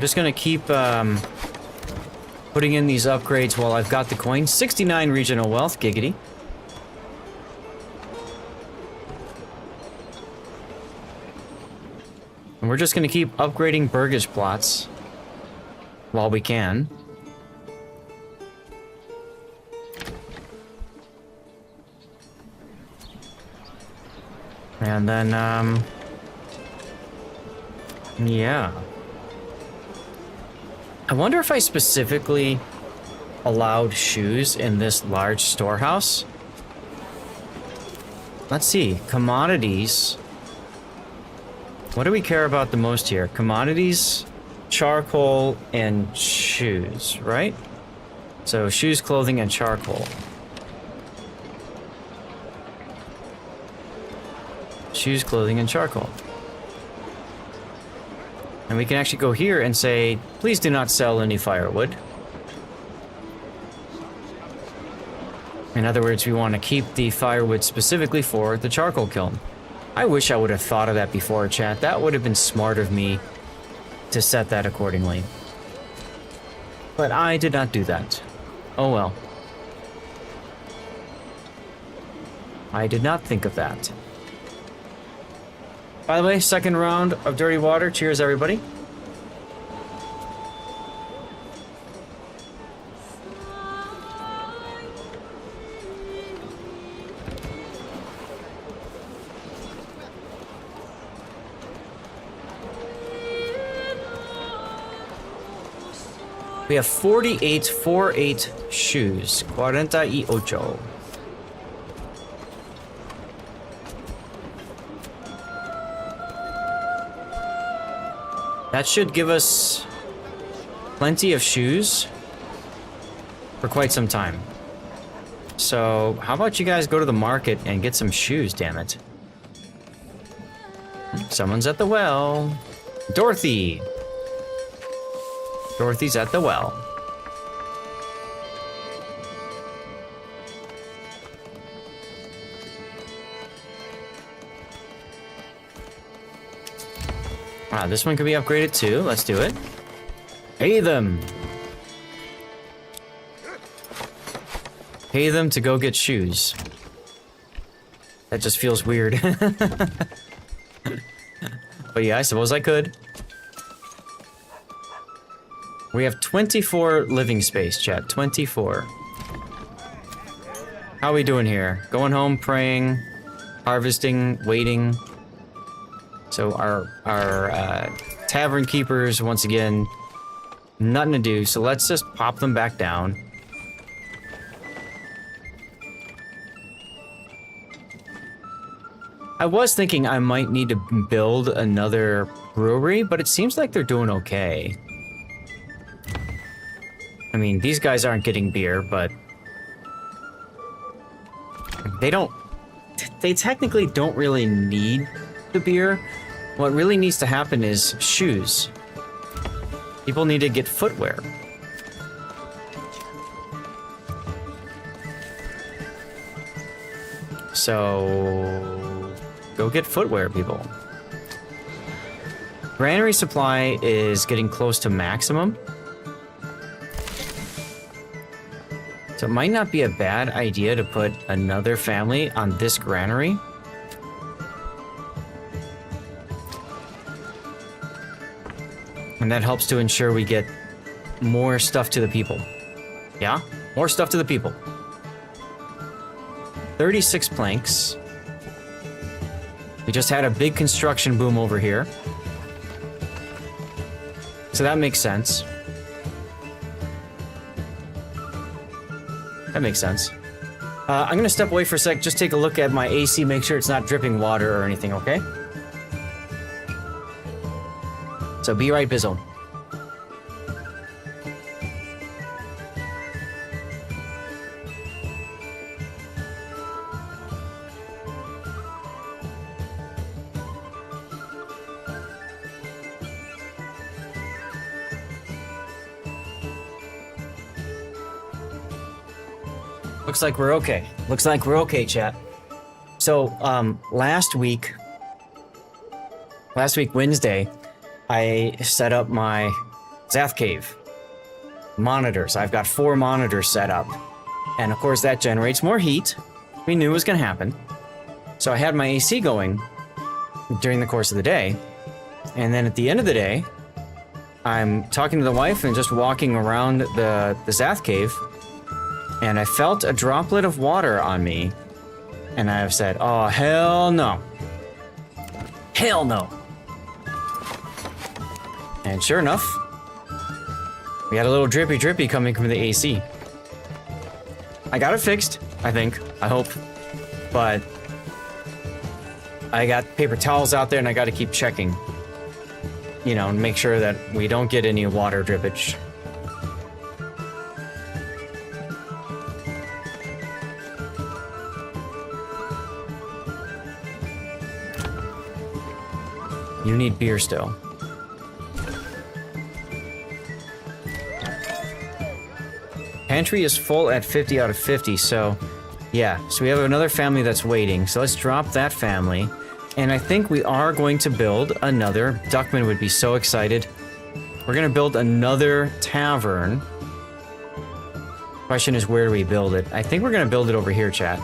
just gonna keep putting in these upgrades while I've got the coin. 69 regional wealth, giggity. And we're just gonna keep upgrading burgage plots while we can. And then, yeah. I wonder if I specifically allowed shoes in this large storehouse. Let's see, commodities. What do we care about the most here? Commodities, charcoal, and shoes, right? So shoes, clothing, and charcoal. Shoes, clothing, and charcoal. And we can actually go here and say, please do not sell any firewood. In other words, we want to keep the firewood specifically for the charcoal kiln. I wish I would have thought of that before, chat. That would have been smart of me to set that accordingly. But I did not do that. Oh well. I did not think of that. By the way, second round of dirty water. Cheers, everybody. We have 48 shoes. 48. That should give us plenty of shoes for quite some time. So, how about you guys go to the market and get some shoes, damn it. Someone's at the well. Dorothy! Dorothy's at the well. Wow, this one could be upgraded too. Let's do it. Pay them! Pay them to go get shoes. That just feels weird. But yeah, I suppose I could. We have 24 living space, chat. 24. How are we doing here? Going home, praying, harvesting, waiting. So our tavern keepers, once again, nothing to do. So let's just pop them back down. I was thinking I might need to build another brewery, but it seems like they're doing okay. I mean, these guys aren't getting beer, but they technically don't really need the beer. What really needs to happen is shoes. People need to get footwear. So, go get footwear, people. Granary supply is getting close to maximum. So it might not be a bad idea to put another family on this granary. And that helps to ensure we get more stuff to the people. Yeah? More stuff to the people. 36 planks. We just had a big construction boom over here. So that makes sense. That makes sense. I'm gonna step away for a sec, just take a look at my AC, make sure it's not dripping water or anything, okay? So be right, Bizzle. Looks like we're okay. Looks like we're okay, chat. So, last week, Wednesday, I set up my Zath Cave. Monitors. I've got 4 monitors set up. And of course that generates more heat. We knew it was going to happen. So I had my AC going during the course of the day. And then at the end of the day, I'm talking to the wife and just walking around the Zath Cave. And I felt a droplet of water on me. And I have said, oh, hell no. Hell no. And sure enough, we had a little drippy drippy coming from the AC. I got it fixed, I think. I hope. But I got paper towels out there and I got to keep checking. You know, and make sure that we don't get any water drippage. You need beer still. Pantry is full at 50 out of 50, so yeah. So we have another family that's waiting. So let's drop that family. And I think we are going to build another. Duckman would be so excited. We're going to build another tavern. Question is, where do we build it? I think we're going to build it over here, chat.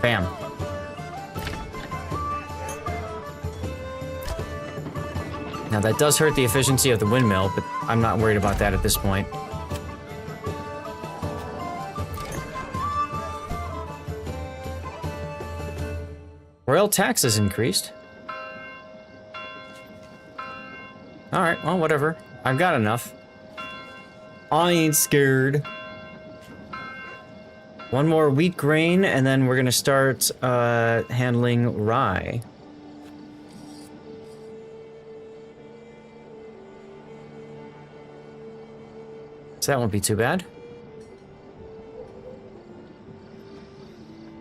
Bam. Now that does hurt the efficiency of the windmill, but I'm not worried about that at this point. Royal taxes increased. Alright, well, whatever. I've got enough. I ain't scared. One more wheat grain, and then we're gonna start handling rye. So that won't be too bad.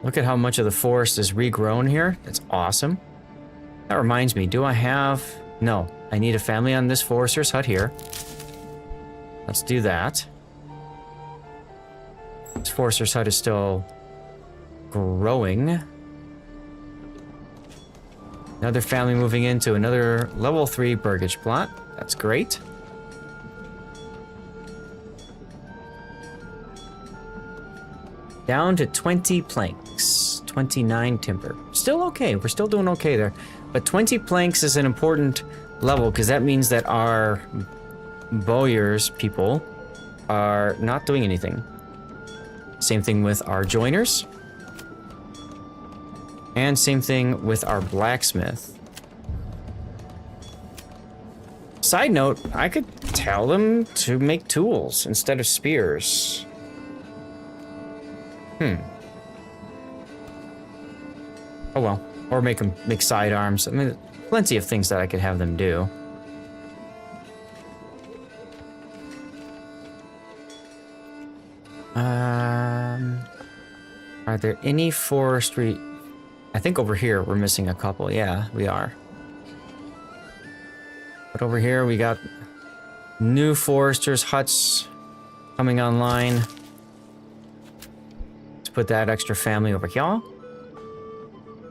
Look at how much of the forest is regrown here. That's awesome. That reminds me, do I have... No, I need a family on this forester's hut here. Let's do that. This forester's hut is still growing. Another family moving into another level 3 burgage plot. That's great. Down to 20 planks, 29 timber. Still okay, we're still doing okay there. But 20 planks is an important level because that means that our bowyers people are not doing anything. Same thing with our joiners. And same thing with our blacksmith. Side note, I could tell them to make tools instead of spears. Oh well. Or make sidearms. I mean, plenty of things that I could have them do. Are there any forestry? I think over here we're missing a couple. Yeah, we are. But over here we got new foresters' huts coming online. Put that extra family over here.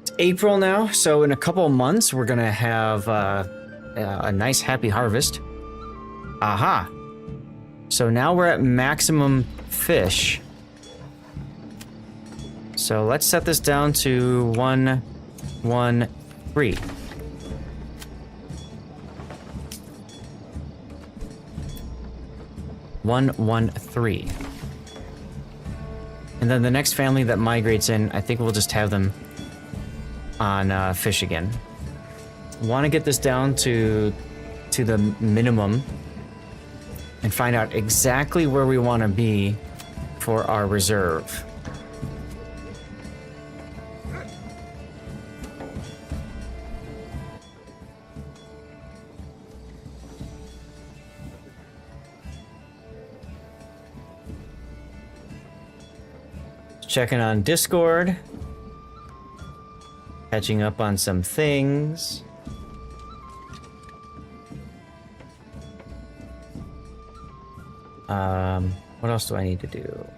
It's April now, so in a couple of months we're gonna have a nice happy harvest. Aha! So now we're at maximum fish. So let's set this down to 113. And then the next family that migrates in, I think we'll just have them on fish again. Want to get this down to the minimum and find out exactly where we want to be for our reserve. Checking on Discord. Catching up on some things. What else do I need to do?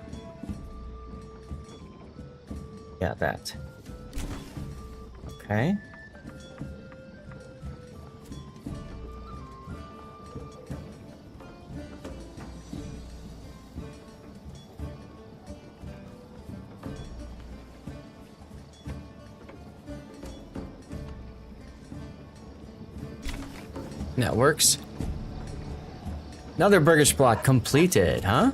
Yeah, that. Okay. That works. Another burgage block completed, huh?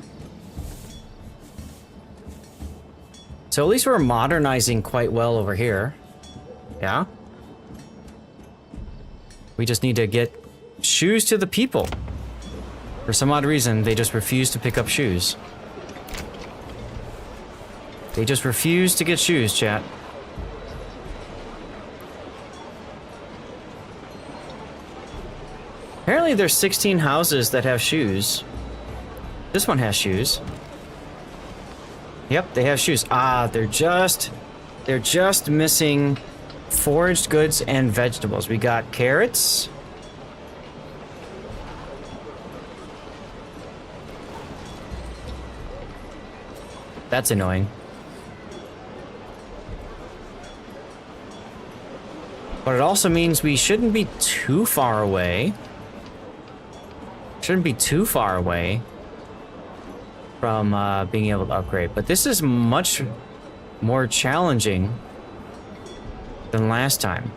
So at least we're modernizing quite well over here. Yeah? We just need to get shoes to the people. For some odd reason, they just refuse to pick up shoes. They just refuse to get shoes, chat. Apparently there's 16 houses that have shoes. This one has shoes. Yep, they have shoes. Ah, they're just missing foraged goods and vegetables. We got carrots. That's annoying. But it also means we shouldn't be too far away. Shouldn't be too far away from being able to upgrade. But this is much more challenging than last time.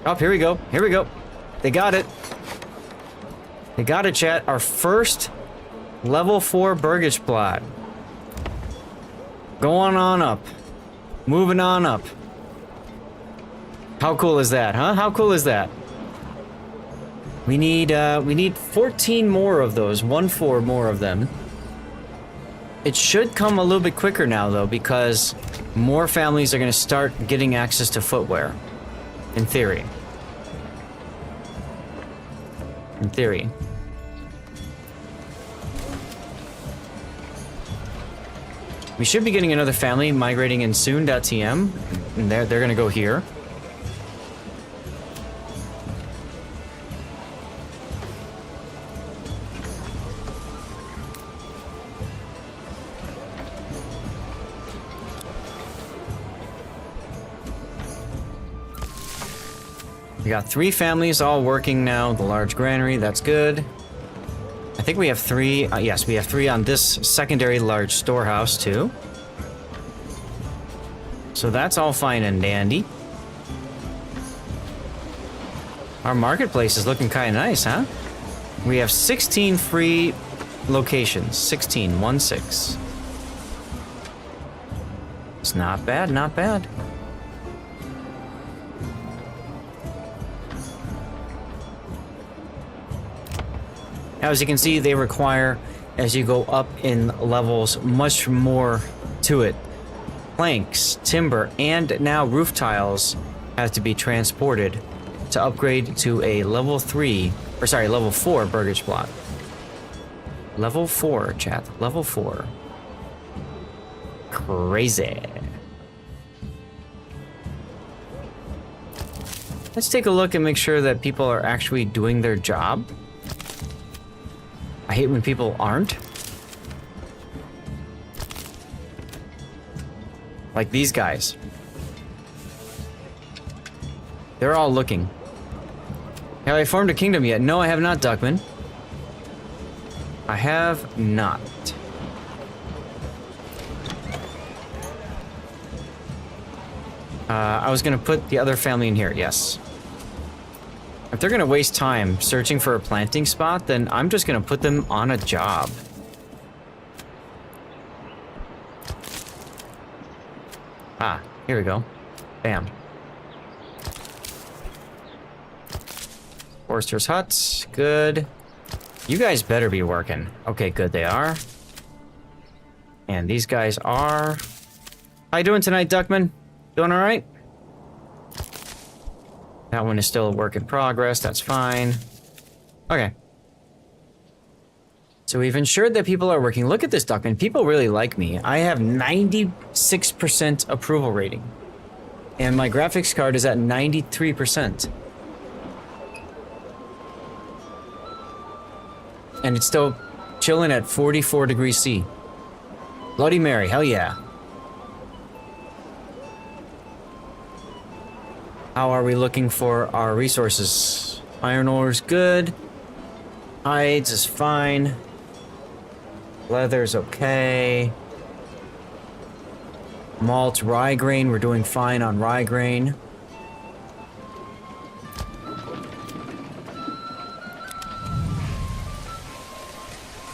Oh, here we go. Here we go. They got it. They got it, chat. Our first level 4 burgage plot. Going on up. Moving on up. How cool is that, huh? How cool is that? We need 14 more of those. 14 more of them. It should come a little bit quicker now, though, because more families are going to start getting access to footwear. In theory. In theory. We should be getting another family migrating in soon.tm. And they're going to go here. We got 3 families all working now. The large granary, that's good. I think we have 3. Yes, we have 3 on this secondary large storehouse too. So that's all fine and dandy. Our marketplace is looking kind of nice, huh? We have 16 free locations. 16, 1-6. It's not bad, not bad. Now, as you can see, they require, as you go up in levels, much more to it. Planks, timber, and now roof tiles have to be transported to upgrade to a level 4 burgage plot. Level 4, chat. Level 4. Crazy. Let's take a look and make sure that people are actually doing their job. I hate when people aren't. Like these guys. They're all looking. Have I formed a kingdom yet? No, I have not, Duckman. I have not. I was gonna put the other family in here, yes. If they're gonna waste time searching for a planting spot, then I'm just gonna put them on a job. Ah, here we go. Bam. Forester's huts, good. You guys better be working. Okay, good, they are. And these guys are... How you doing tonight, Duckman? Doing all right? That one is still a work in progress, that's fine. Okay. So we've ensured that people are working. Look at this, Duckman. People really like me. I have 96% approval rating. And my graphics card is at 93%. And it's still chilling at 44 degrees C. Bloody Mary, hell yeah. How are we looking for our resources? Iron ore is good. Hides is fine. Leather's okay. Malt, rye grain, we're doing fine on rye grain.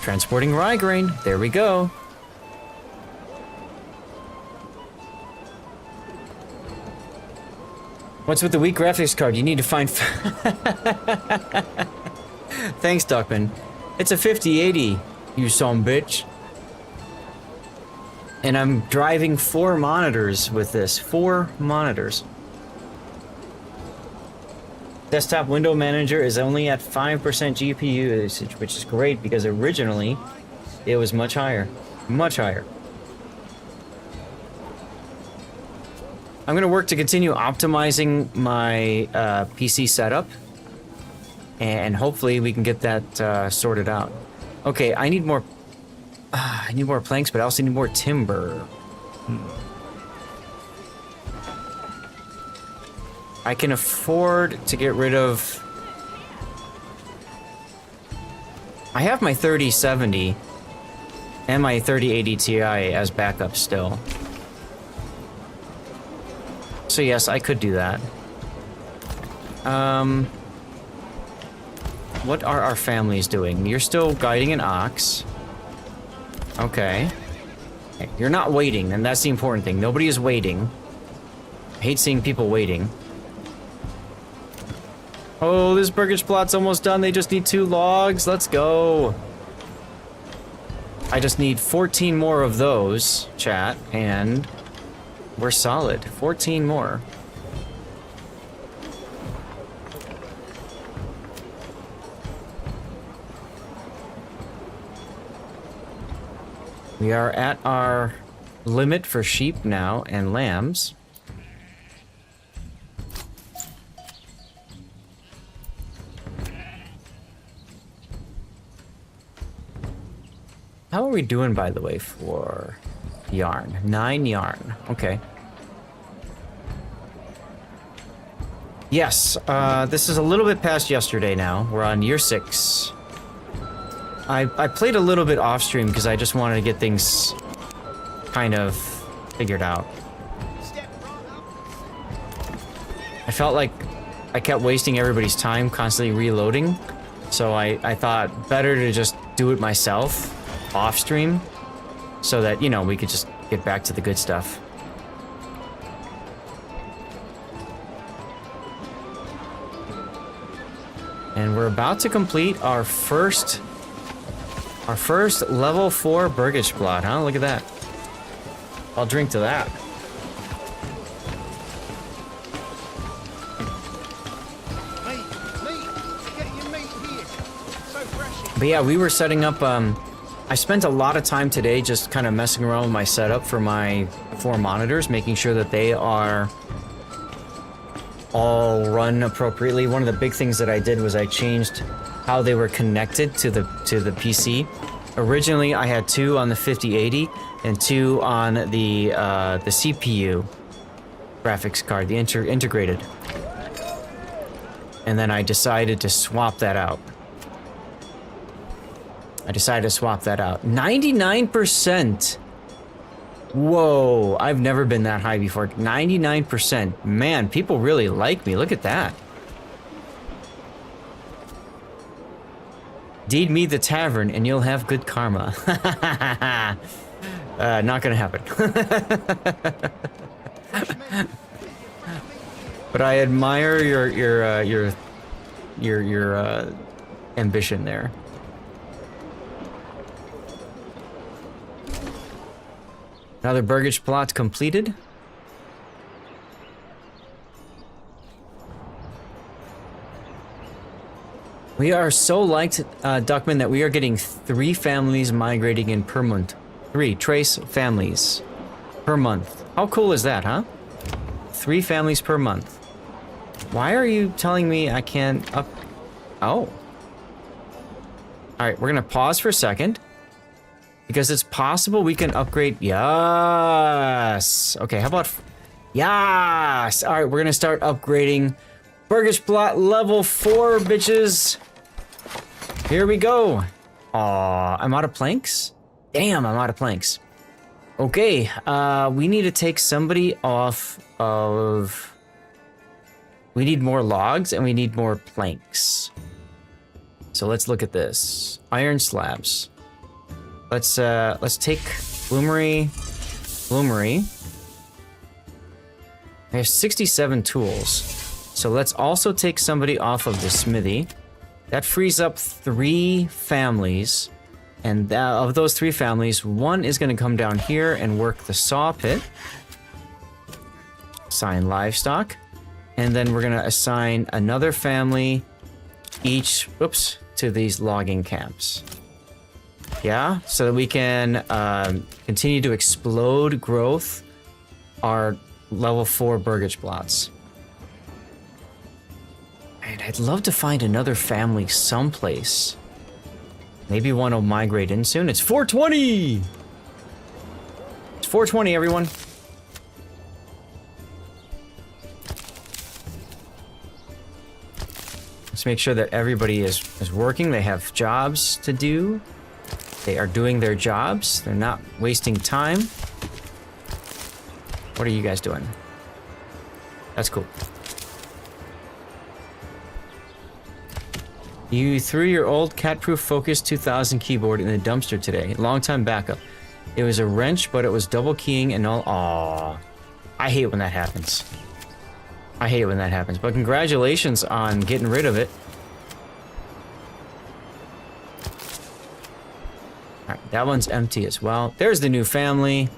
Transporting rye grain. There we go. What's with the weak graphics card? You need to find... Thanks, Duckman. It's a 5080, you son bitch. And I'm driving 4 monitors with this. 4 monitors. Desktop window manager is only at 5% GPU usage, which is great because originally it was much higher. Much higher. I'm going to work to continue optimizing my PC setup. And hopefully we can get that sorted out. Okay, I need more... I need more planks, but I also need more timber. I can afford to get rid of... I have my 3070 and my 3080 Ti as backup still. So yes, I could do that. What are our families doing? You're still guiding an ox. Okay. You're not waiting, and that's the important thing. Nobody is waiting. I hate seeing people waiting. Oh, this burgage plot's almost done. They just need 2 logs. Let's go. I just need 14 more of those, chat, and we're solid. 14 more. We are at our limit for sheep now and lambs. How are we doing, by the way, for yarn? 9 yarn. Okay. Yes, this is a little bit past yesterday now. We're on year 6. I played a little bit off stream because I just wanted to get things kind of figured out. I felt like I kept wasting everybody's time constantly reloading, so I thought better to just do it myself off stream so that, you know, we could just get back to the good stuff. And we're about to complete our first level 4 burgage plot, huh? Look at that. I'll drink to that. But yeah, we were setting up, I spent a lot of time today just kind of messing around with my setup for my 4 monitors, making sure that they are all run appropriately. One of the big things that I did was I changed how they were connected to the PC. Originally, I had 2 on the 5080 and 2 on the CPU graphics card, the integrated. And then I decided to swap that out. 99%. Whoa, I've never been that high before. 99%. Man, people really like me. Look at that. Deed me the tavern and you'll have good karma. Not gonna happen. But I admire your ambition there. Another burgage plot completed. We are so liked, Duckman, that we are getting 3 families migrating in per month. 3 trace families per month. How cool is that, huh? 3 families per month. Why are you telling me I can't up... Oh. Alright, we're gonna pause for a second. Because it's possible we can upgrade... Yes! Okay, how about... Yes! Alright, we're gonna start upgrading burgage plot level 4, bitches. Here we go. Aw, I'm out of planks? Damn, I'm out of planks. Okay, we need to take somebody off of... We need more logs and we need more planks. So let's look at this. Iron slabs. Let's take Bloomery. I have 67 tools. So let's also take somebody off of the smithy. That frees up 3 families. And of those 3 families, 1 is going to come down here and work the saw pit. Assign livestock. And then we're going to assign another family each, to these logging camps. Yeah, so that we can continue to explode growth our level 4 burgage plots. And I'd love to find another family someplace. Maybe one will migrate in soon. It's 420! It's 420, everyone. Let's make sure that everybody is working. They have jobs to do. They are doing their jobs. They're not wasting time. What are you guys doing? That's cool. You threw your old cat-proof Focus 2000 keyboard in the dumpster today. Long time backup. It was a wrench, but it was double keying and all. Aww. I hate when that happens. I hate when that happens. But congratulations on getting rid of it. Alright, that one's empty as well. There's the new family.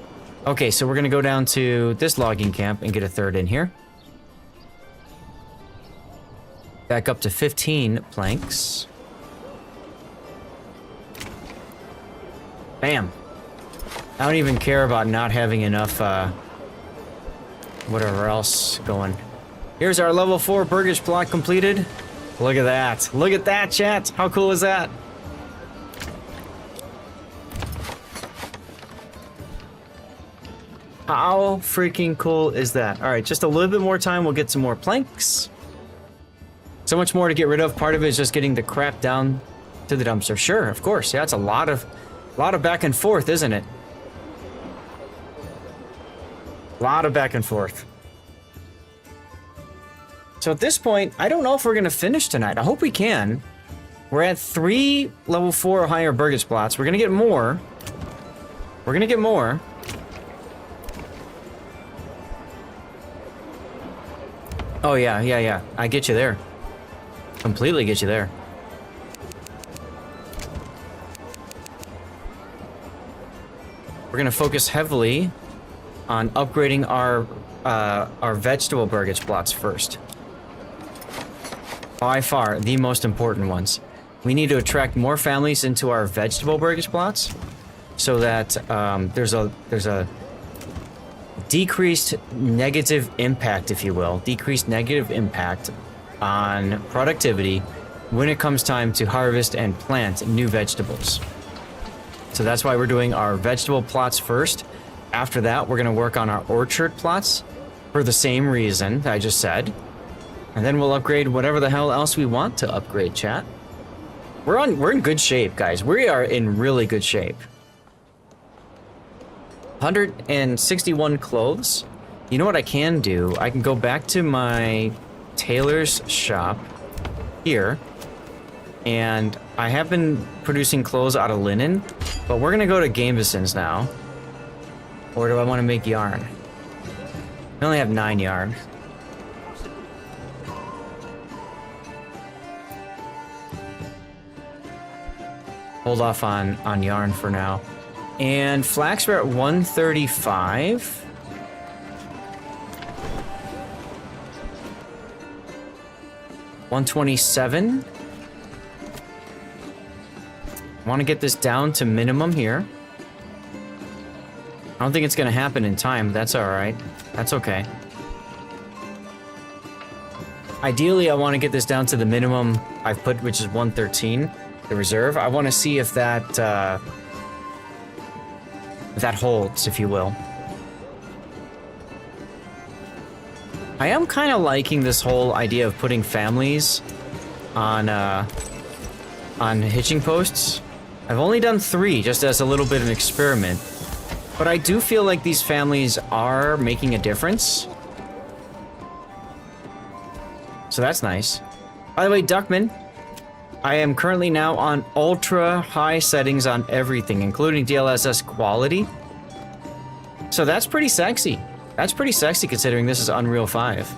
Okay, so we're gonna go down to this logging camp and get a 3rd in here. Back up to 15 planks. Bam. I don't even care about not having enough, whatever else going. Here's our level 4 burgage plot completed. Look at that. Look at that, chat. How cool is that? How freaking cool is that? All right, just a little bit more time. We'll get some more planks. So much more to get rid of. Part of it is just getting the crap down to the dumpster. Sure, of course. Yeah, it's a lot of back and forth, isn't it? A lot of back and forth. So at this point, I don't know if we're gonna finish tonight. I hope we can. We're at 3 level 4 or higher burgage plots. We're gonna get more. We're gonna get more. Oh yeah. I get you there. Completely get you there. We're gonna focus heavily on upgrading our vegetable burgage plots first. By far, the most important ones. We need to attract more families into our vegetable burgage plots, so that there's a decreased negative impact, if you will, decreased negative impact on productivity when it comes time to harvest and plant new vegetables. So that's why we're doing our vegetable plots first. After that, we're going to work on our orchard plots for the same reason that I just said. And then we'll upgrade whatever the hell else we want to upgrade, chat. We're in good shape, guys. We are in really good shape. 161 clothes. You know what I can do? I can go back to my tailor's shop here, and I have been producing clothes out of linen, but we're gonna go to Gambeson's now. Or do I want to make yarn? I only have 9 yarn. Hold off on yarn for now. And flax, we're at 135. $127. Want to get this down to minimum here. I don't think it's going to happen in time, but that's alright. That's okay. Ideally, I want to get this down to the minimum I've put, which is 113, the reserve. I want to see if that holds, if you will. I am kind of liking this whole idea of putting families on hitching posts. I've only done 3, just as a little bit of an experiment. But I do feel like these families are making a difference. So that's nice. By the way, Duckman, I am currently now on ultra high settings on everything, including DLSS quality. So that's pretty sexy. That's pretty sexy considering this is Unreal 5.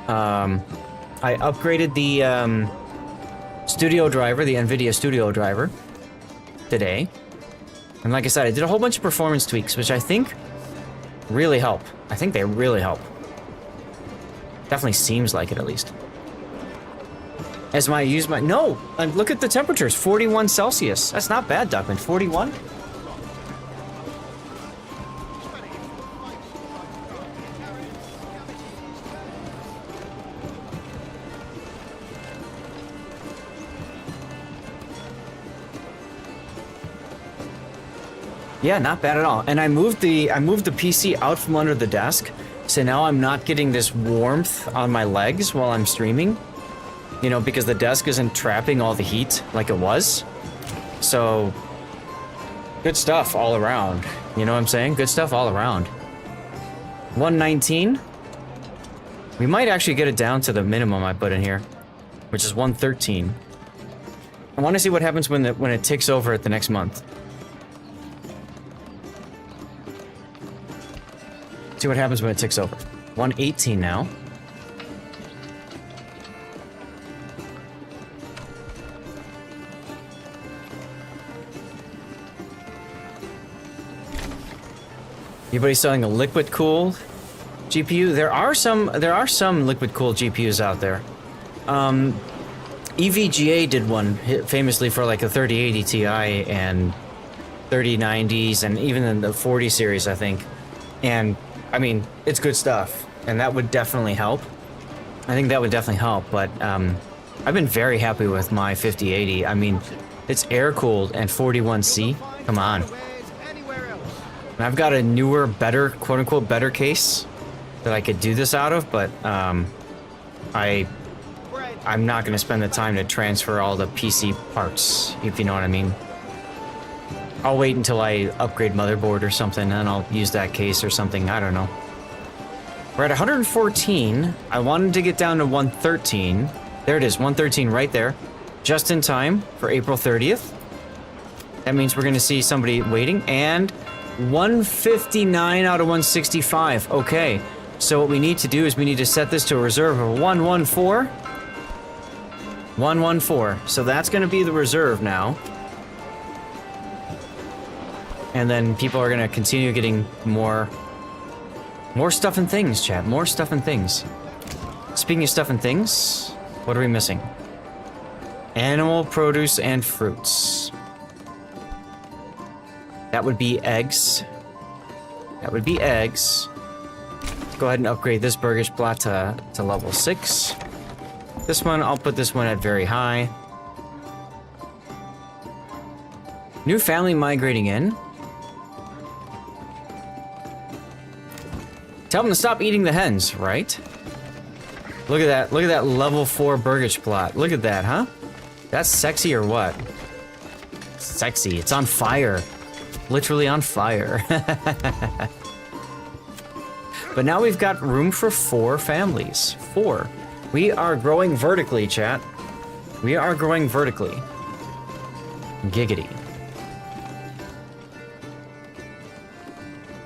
I upgraded the studio driver, the NVIDIA studio driver, today. And like I said, I did a whole bunch of performance tweaks, which I think really help. I think they really help. Definitely seems like it, at least. As I use my... No! Look at the temperatures. 41 Celsius. That's not bad, Duckman. 41? Yeah, not bad at all. And I moved the PC out from under the desk, so now I'm not getting this warmth on my legs while I'm streaming. You know, because the desk isn't trapping all the heat like it was. So, good stuff all around. You know what I'm saying? Good stuff all around. 119. We might actually get it down to the minimum I put in here, which is 113. I want to see what happens when it ticks over at the next month. See what happens when it ticks over. 118 now. Anybody selling a liquid cool GPU? There are some liquid cooled GPUs out there. EVGA did one famously for like a 3080 Ti and 3090s and even in the 40 series, I think. And I mean, it's good stuff, and that would definitely help. I think that would definitely help, but I've been very happy with my 5080. I mean, it's air-cooled and 41C. Come on. And I've got a newer, better, quote-unquote, better case that I could do this out of, but I'm not going to spend the time to transfer all the PC parts, if you know what I mean. I'll wait until I upgrade motherboard or something, and I'll use that case or something. I don't know. We're at 114. I wanted to get down to 113. There it is, 113 right there. Just in time for April 30th. That means we're going to see somebody waiting. And 159 out of 165. Okay. So what we need to do is we need to set this to a reserve of 114. 114. So that's going to be the reserve now. And then people are gonna continue getting more stuff and things, chat. More stuff and things. Speaking of stuff and things, what are we missing? Animal produce and fruits. That would be eggs. That would be eggs. Let's go ahead and upgrade this Burgish Blot to level 6. This one, I'll put this one at very high. New family migrating in. Tell them to stop eating the hens, right? Look at that. Look at that level 4 Burgish plot. Look at that, huh? That's sexy or what? Sexy. It's on fire. Literally on fire. But now we've got room for 4 families. 4. We are growing vertically, chat. We are growing vertically. Giggity.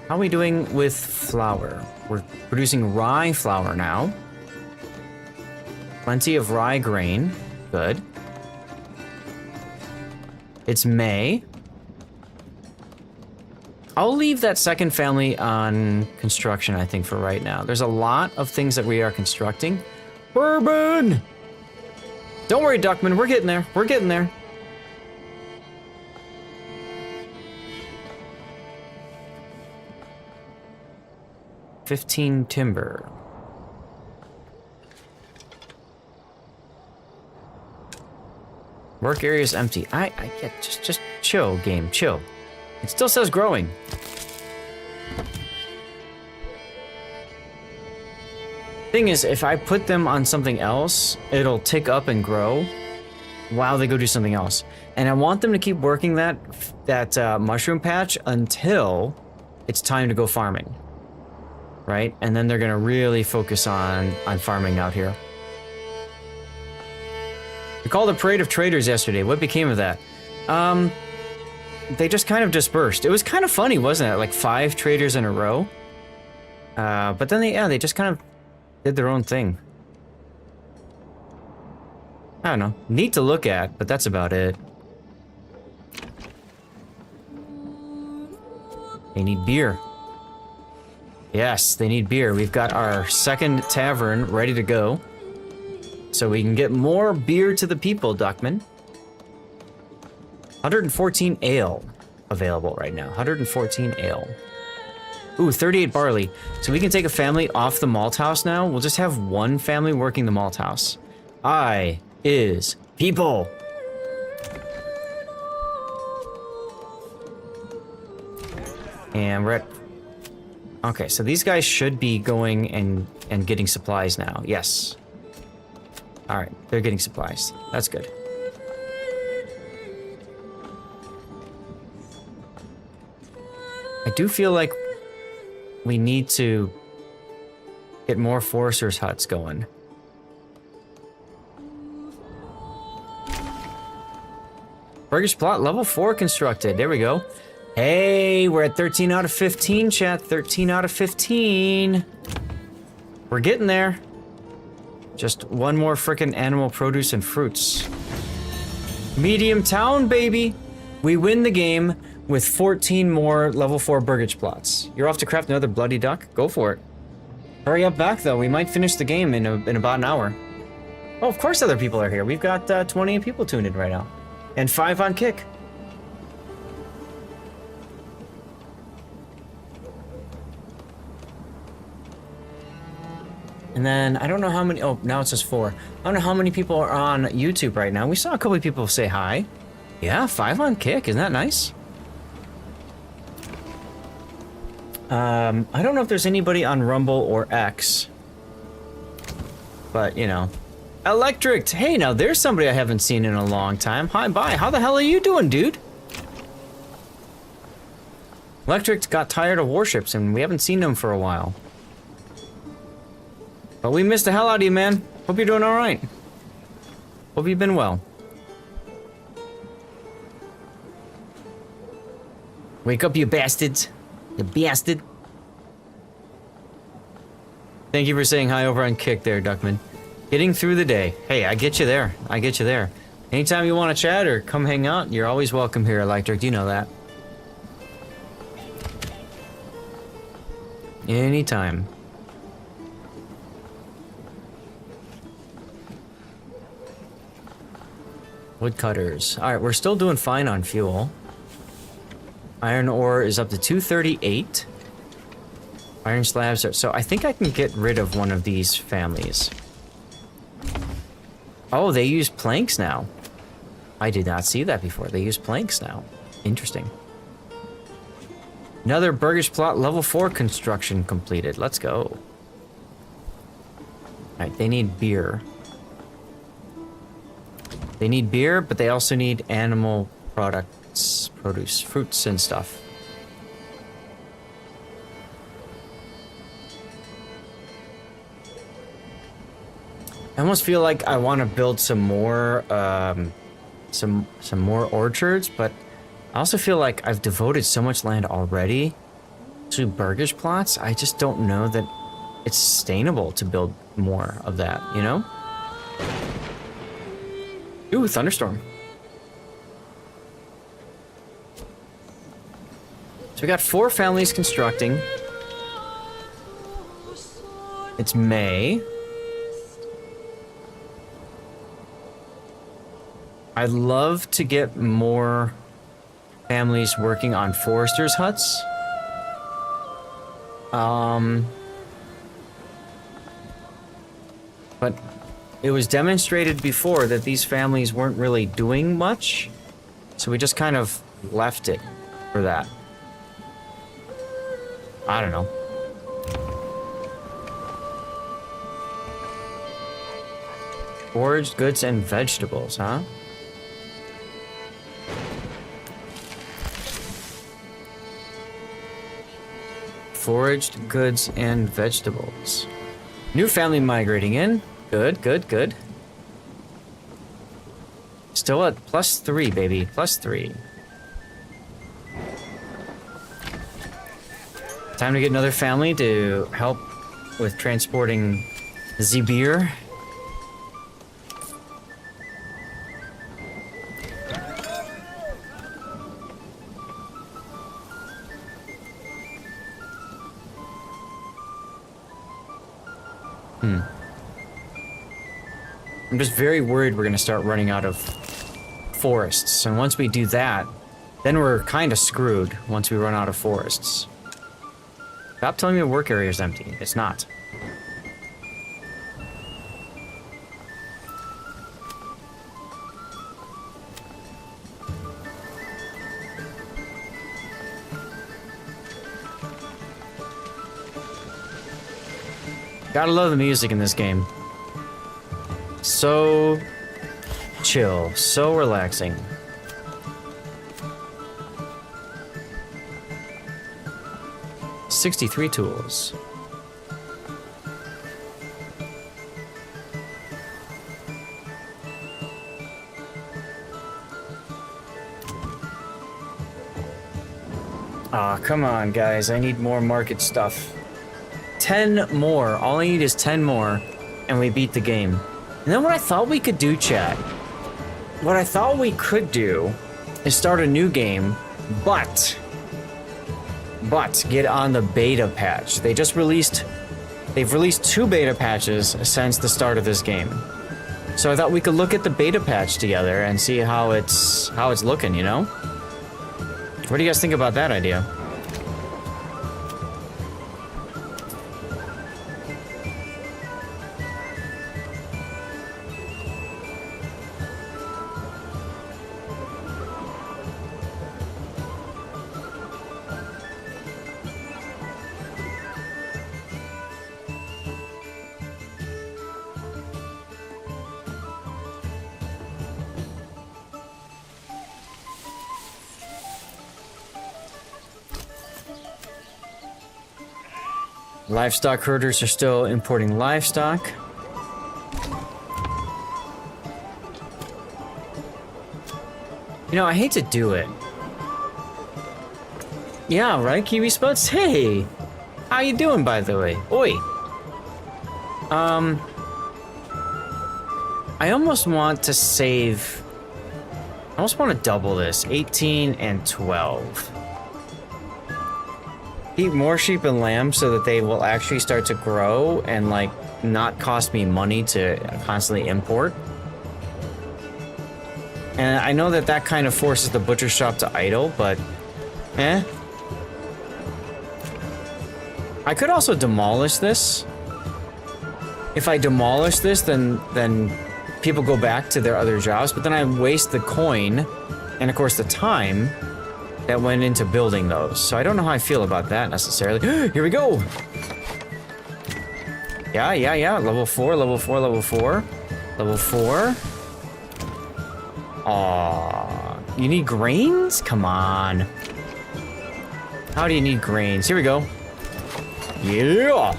How are we doing with flour? We're producing rye flour now. Plenty of rye grain. Good. It's May. I'll leave that second family on construction, I think, for right now. There's a lot of things that we are constructing. Bourbon! Don't worry, Duckman. We're getting there. We're getting there. $15 timber. Work area is empty. I get just chill, game, chill. It still says growing. Thing is, if I put them on something else, it'll tick up and grow while they go do something else. And I want them to keep working that mushroom patch until it's time to go farming. Right? And then they're gonna really focus on farming out here. We called a parade of traders yesterday. What became of that? They just kind of dispersed. It was kind of funny, wasn't it? Like 5 traders in a row. But then they just kind of did their own thing. I don't know. Neat to look at, but that's about it. They need beer. Yes, they need beer. We've got our second tavern ready to go. So we can get more beer to the people, Duckman. 114 ale available right now. 114 ale. Ooh, 38 barley. So we can take a family off the malt house now. We'll just have one family working the malt house. I is people. And we're at... Okay, so these guys should be going and getting supplies now. Yes. Alright, they're getting supplies. That's good. I do feel like we need to get more foresters' huts going. Burgess plot level 4 constructed. There we go. Hey, we're at 13 out of 15, chat. 13 out of 15. We're getting there. Just one more frickin' animal produce and fruits. Medium town, baby. We win the game with 14 more level 4 Burgage plots. You're off to craft another bloody duck? Go for it. Hurry up back, though. We might finish the game in about an hour. Oh, of course other people are here. We've got 20 people tuned in right now. And 5 on Kick. And then, I don't know how many... Oh, now it says 4. I don't know how many people are on YouTube right now. We saw a couple of people say hi. Yeah, 5 on Kick. Isn't that nice? I don't know if there's anybody on Rumble or X. But, you know. Electric! Hey, now there's somebody I haven't seen in a long time. Hi, bye. How the hell are you doing, dude? Electric got tired of warships, and we haven't seen them for a while. But we missed the hell out of you, man. Hope you're doing alright. Hope you've been well. Wake up, you bastards. You bastard. Thank you for saying hi over on Kick there, Duckman. Getting through the day. Hey, I get you there. I get you there. Anytime you want to chat or come hang out, you're always welcome here, Electric. You know that. Anytime. Woodcutters. Alright, we're still doing fine on fuel. Iron ore is up to 238. Iron slabs are... So I think I can get rid of one of these families. Oh, they use planks now. I did not see that before. They use planks now. Interesting. Another Burgage plot level 4 construction completed. Let's go. Alright, they need beer. They need beer, but they also need animal products, produce, fruits and stuff. I almost feel like I want to build some more, some more orchards, but I also feel like I've devoted so much land already to Burgage plots. I just don't know that it's sustainable to build more of that, you know? Ooh, thunderstorm. So we got 4 families constructing. It's May. I'd love to get more families working on foresters' huts. But it was demonstrated before that these families weren't really doing much, so we just kind of left it for that. I don't know. Foraged goods and vegetables, huh? Foraged goods and vegetables. New family migrating in. Good, good, good. Still at +3, baby. +3. Time to get another family to help with transporting the beer. I'm just very worried we're gonna start running out of forests. And once we do that, then we're kind of screwed once we run out of forests. Stop telling me the work area is empty. It's not. Gotta love the music in this game. So chill, so relaxing. $63 tools. Aw, come on, guys. I need more market stuff. 10 more. All I need is 10 more, and we beat the game. And then what I thought we could do, chat, what I thought we could do is start a new game, but get on the beta patch. They've released 2 beta patches since the start of this game. So I thought we could look at the beta patch together and see how it's looking, you know? What do you guys think about that idea? Livestock herders are still importing livestock. You know, I hate to do it. Yeah, right, Kiwi Spuds? Hey! How you doing, by the way? Oi! I almost want to save... I almost want to double this. 18 and 12. Keep more sheep and lambs so that they will actually start to grow and, like, not cost me money to constantly import. And I know that that kind of forces the butcher shop to idle, but... eh? I could also demolish this. If I demolish this, then people go back to their other jobs, but then I waste the coin, and of course the time, that went into building those. So I don't know how I feel about that necessarily. Here we go! Yeah. Level 4, level 4, level 4. Level 4. Aww. You need grains? Come on. How do you need grains? Here we go. Yeah!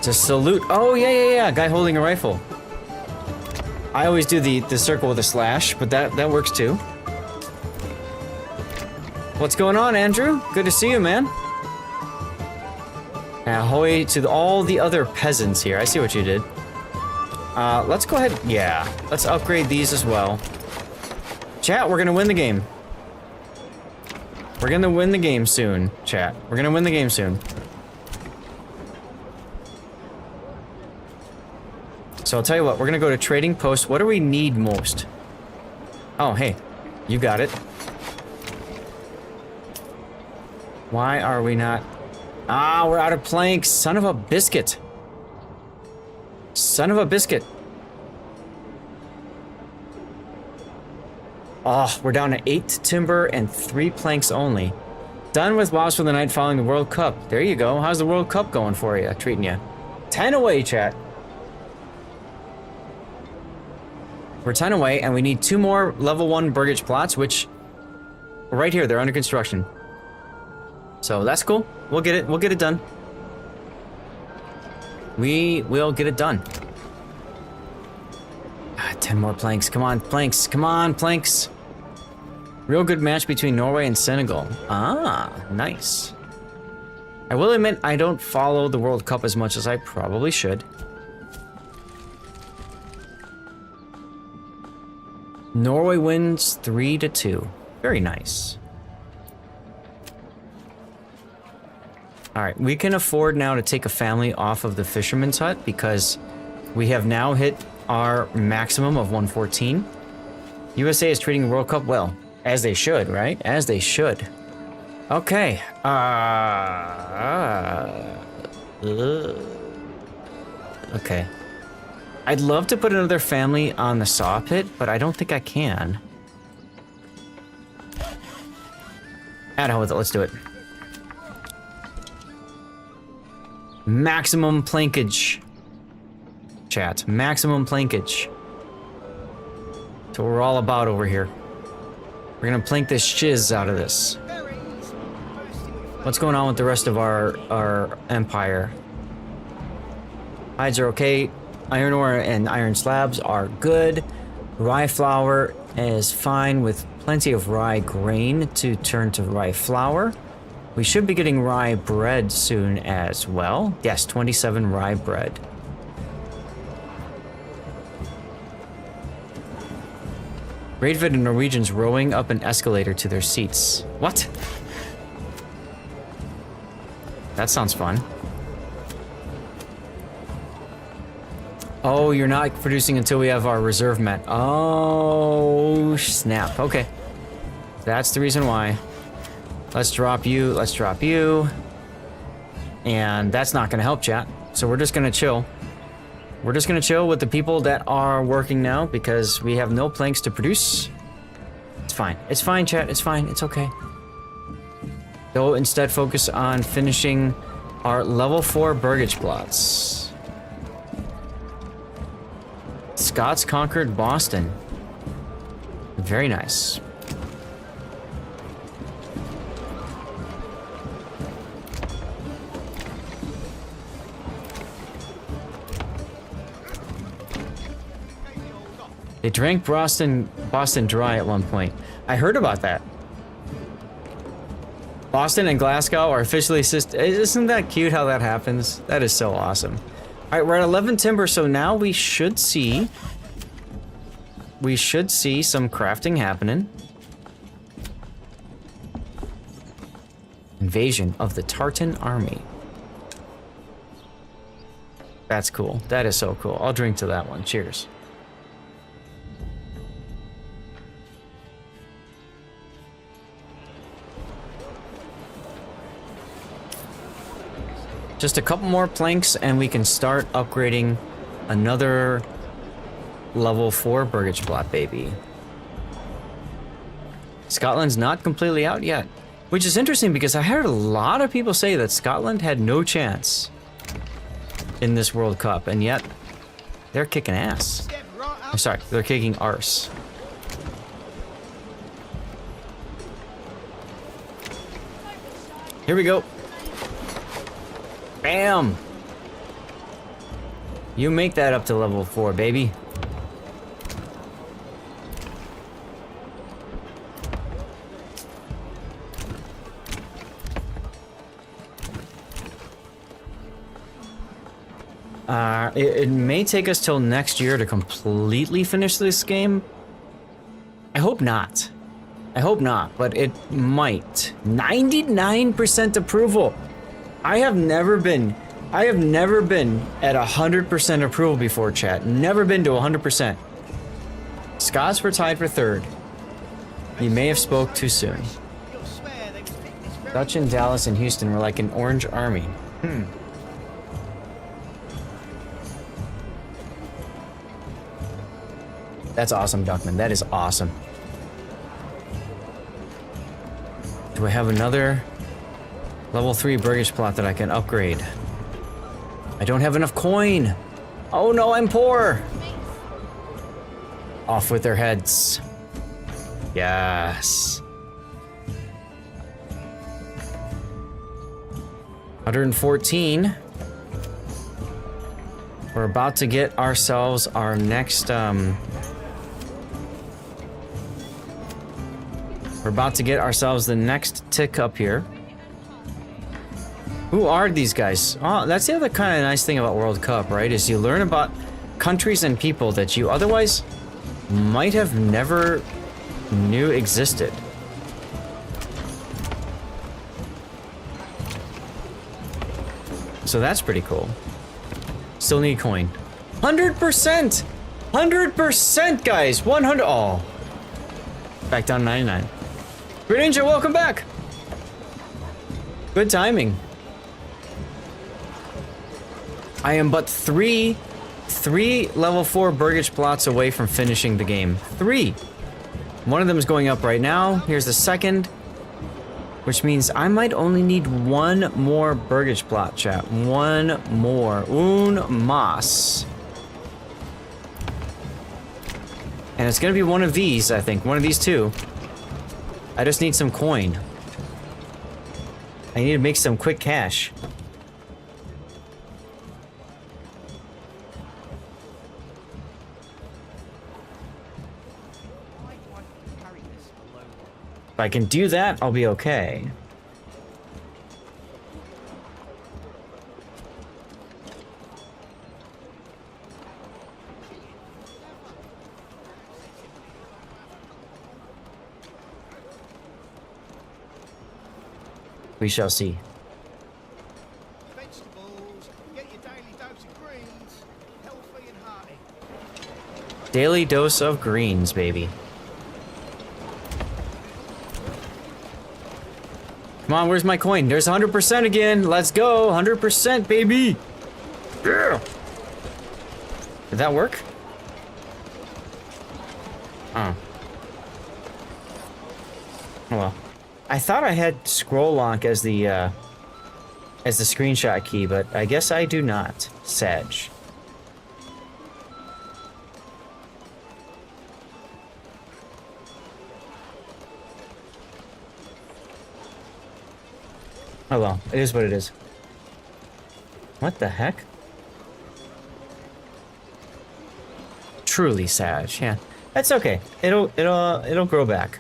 To salute. Oh, yeah. Guy holding a rifle. I always do the circle with a slash, but that works too. What's going on, Andrew? Good to see you, man. Ahoy to all the other peasants here. I see what you did. Let's go ahead. Yeah, let's upgrade these as well. Chat, we're gonna win the game. We're gonna win the game soon, chat. We're gonna win the game soon. So I'll tell you what, we're gonna go to trading post. What do we need most? Oh, hey, you got it. Why are we not? Ah, we're out of planks. Son of a biscuit. Son of a biscuit. Oh, we're down to 8 timber and 3 planks only. Done with WoWs for the night following the World Cup. There you go. How's the World Cup going for you? Treating you? 10 away, chat. We're 10 away, and we need 2 more level 1 burgage plots, which right here, they're under construction. So that's cool. We'll get it done. We will get it done. 10 more planks. Come on, planks. Come on, planks. Real good match between Norway and Senegal. Ah, nice. I will admit I don't follow the World Cup as much as I probably should. Norway wins 3-2. Very nice. Alright, we can afford now to take a family off of the fisherman's hut because we have now hit our maximum of 114. USA is treating the World Cup well. As they should, right? As they should. Okay. Okay. I'd love to put another family on the saw pit, but I don't think I can. At hell with it, let's do it. Maximum plankage. Chat, maximum plankage. That's what we're all about over here. We're gonna plank this shiz out of this. What's going on with the rest of our empire? Hides are okay. Iron ore and iron slabs are good. Rye flour is fine with plenty of rye grain to turn to rye flour. We should be getting rye bread soon as well. Yes, 27 rye bread. Raidvid and Norwegians rowing up an escalator to their seats. What? That sounds fun. Oh, you're not producing until we have our reserve met. Oh, snap. Okay. That's the reason why. Let's drop you. Let's drop you. And that's not going to help, chat. So we're just going to chill. We're just going to chill with the people that are working now because we have no planks to produce. It's fine. It's fine, chat. It's fine. It's okay. Go instead focus on finishing our level 4 Burgage plots. Scots conquered Boston. Very nice. They drank Boston dry at one point. I heard about that. Boston and Glasgow are officially sisters. Isn't that cute how that happens? That is so awesome. All right, we're at 11 timber, so now we should see some crafting happening. Invasion of the Tartan army. That's cool. That is so cool. I'll drink to that one. Cheers. Just a couple more planks and we can start upgrading another level 4 Burgage plot, baby. Scotland's not completely out yet, which is interesting because I heard a lot of people say that Scotland had no chance in this World Cup, and yet they're kicking ass. I'm sorry, they're kicking arse. Here we go. Bam! You make that up to level 4, baby. It may take us till next year to completely finish this game. I hope not. I hope not, but it might. 99% approval. I have never been at 100% approval before, chat. Never been to 100%. Scots were tied for 3rd. You may have spoke too soon. Dutch and Dallas and Houston were like an orange army. That's awesome, Duckman. That is awesome. Do I have another level 3 Burgage plot that I can upgrade? I don't have enough coin. Oh no, I'm poor. Off with their heads. Yes. 114. We're about to get ourselves our next, we're about to get ourselves the next tick up here. Who are these guys? Oh, that's the other kind of nice thing about World Cup, right? Is you learn about countries and people that you otherwise might have never knew existed. So that's pretty cool. Still need coin. 100%! 100%, guys! 100. Oh. Back down to 99. Great Ninja, welcome back! Good timing. I am but three level 4 Burgage plots away from finishing the game. 3! One of them is going up right now. Here's the second. Which means I might only need one more Burgage plot, chat. One more. Un mas. And it's gonna be one of these, I think. One of these two. I just need some coin. I need to make some quick cash. If I can do that, I'll be okay. We shall see. Vegetables, get your daily dose of greens, healthy and hearty. Daily dose of greens, baby. Come on, where's my coin? There's 100% again. Let's go. 100%, baby. Yeah. Did that work? Oh. Oh well. I thought I had scroll lock as the screenshot key, but I guess I do not. Sag. Oh well, it is what it is. What the heck? Truly Sag, yeah. That's okay. It'll grow back.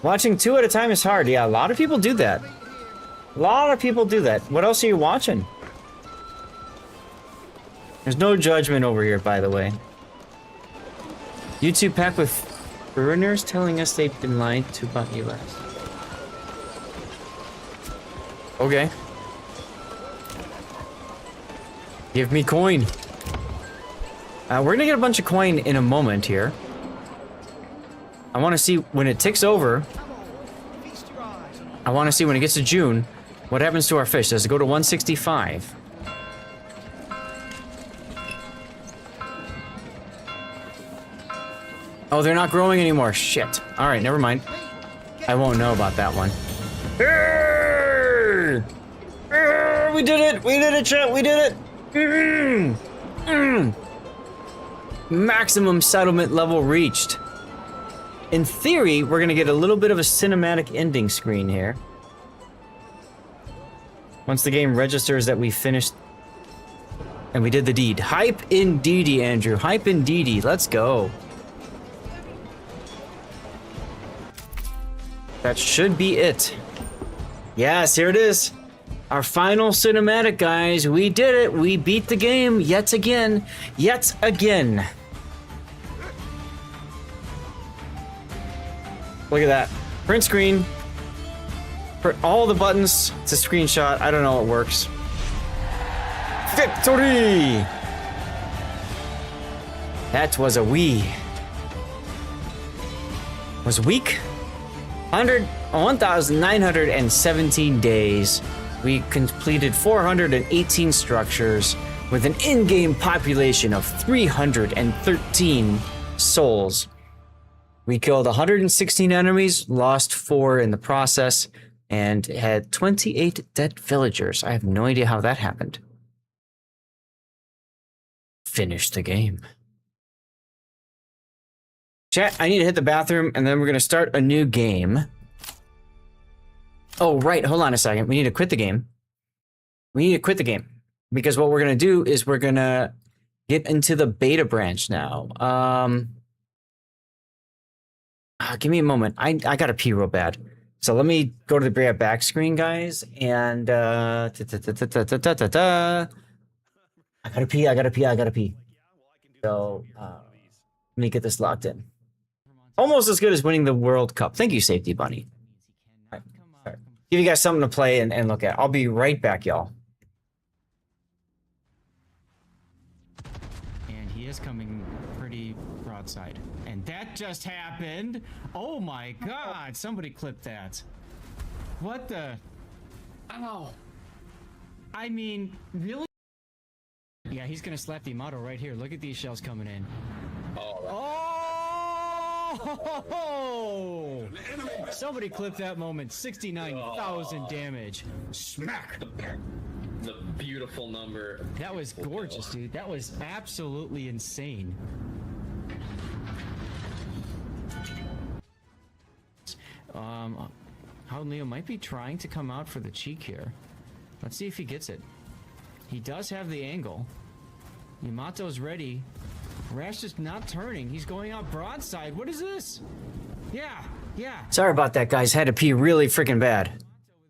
Watching 2 at a time is hard. Yeah, a lot of people do that. A lot of people do that. What else are you watching? There's no judgment over here, by the way. YouTube packed with foreigners telling us they've been lied to about US. Okay. Give me coin. We're gonna get a bunch of coin in a moment here. I want to see when it ticks over. I want to see when it gets to June, what happens to our fish. Does it go to 165? Oh, they're not growing anymore. Shit. All right, never mind. I won't know about that one. We did it! We did it, chat! We did it! Maximum settlement level reached. In theory, we're gonna get a little bit of a cinematic ending screen here. Once the game registers that we finished and we did the deed. Hype indeedy, Andrew. Hype indeedy. Let's go. That should be it. Yes, here it is. Our final cinematic, guys. We did it. We beat the game yet again. Yet again. Look at that. Print screen. For all the buttons. It's a screenshot. I don't know how it works. Victory! That was a wee. Was weak? 1,917 days. We completed 418 structures with an in-game population of 313 souls. We killed 116 enemies, lost 4 in the process, and had 28 dead villagers. I have no idea how that happened. Finish the game. Chat, I need to hit the bathroom, and then we're going to start a new game. Oh, right. Hold on a second. We need to quit the game. We need to quit the game. because what we're gonna do is we're gonna get into the beta branch now. Give me a moment. I gotta pee real bad. So let me go to the back screen, guys, and I gotta pee. I gotta pee. I gotta pee. So let me get this locked in. Almost as good as winning the World Cup. Thank you, Safety Bunny. All right. Give you guys something to play and look at. I'll be right back, y'all. And he is coming pretty broadside. And that just happened. Oh my god, somebody clipped that. What the? Ow. I mean, really? Yeah, he's gonna slap the motto right here. Look at these shells coming in. Oh! Somebody clipped that moment. 69,000 damage. Smack! The beautiful number. That was gorgeous, dude. That was absolutely insane. How Leo might be trying to come out for the cheek here. Let's see if he gets it. He does have the angle. Yamato's ready. Rash is not turning. He's going out broadside. What is this? Yeah. Sorry about that, guys. Had to pee really freaking bad.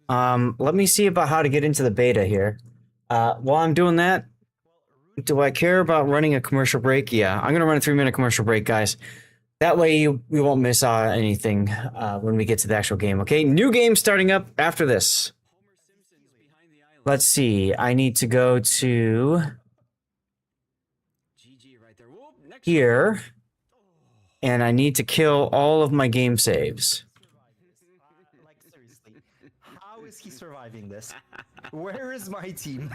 Let me see about how to get into the beta here. While I'm doing that, do I care about running a commercial break? Yeah, I'm gonna run a 3-minute commercial break, guys. That way we won't miss anything when we get to the actual game. Okay, new game starting up after this. Let's see. I need to go to here, and I need to kill all of my game saves. Like, seriously, how is he surviving this? Where is my team?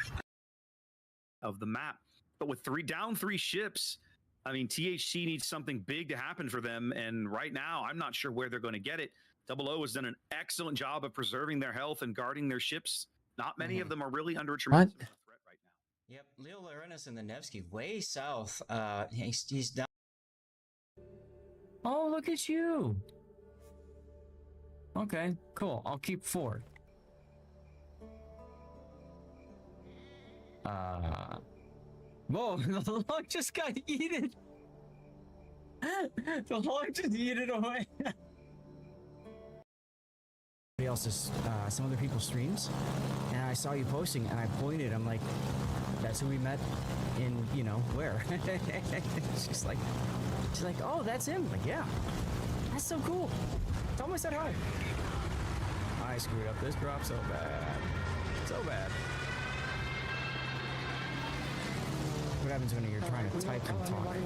Of the map, but with three ships, I mean, THC needs something big to happen for them, and right now, I'm not sure where they're going to get it. Double O has done an excellent job of preserving their health and guarding their ships. Not many of them are really under a tremendous amount of threat right now. Yep, Leo Larenas and the Nevsky way south. He's down. Oh, look at you. Okay, cool. I'll keep 4. Whoa, the log just got eaten. The log just yeeted away. Else's, some other people's streams, and I saw you posting, and I pointed. I'm like, that's who we met in, you know, where? she's like, oh, that's him. Like, yeah, that's so cool. Tell him I said hi. I screwed up this drop so bad. What happens when you're trying to type and talk?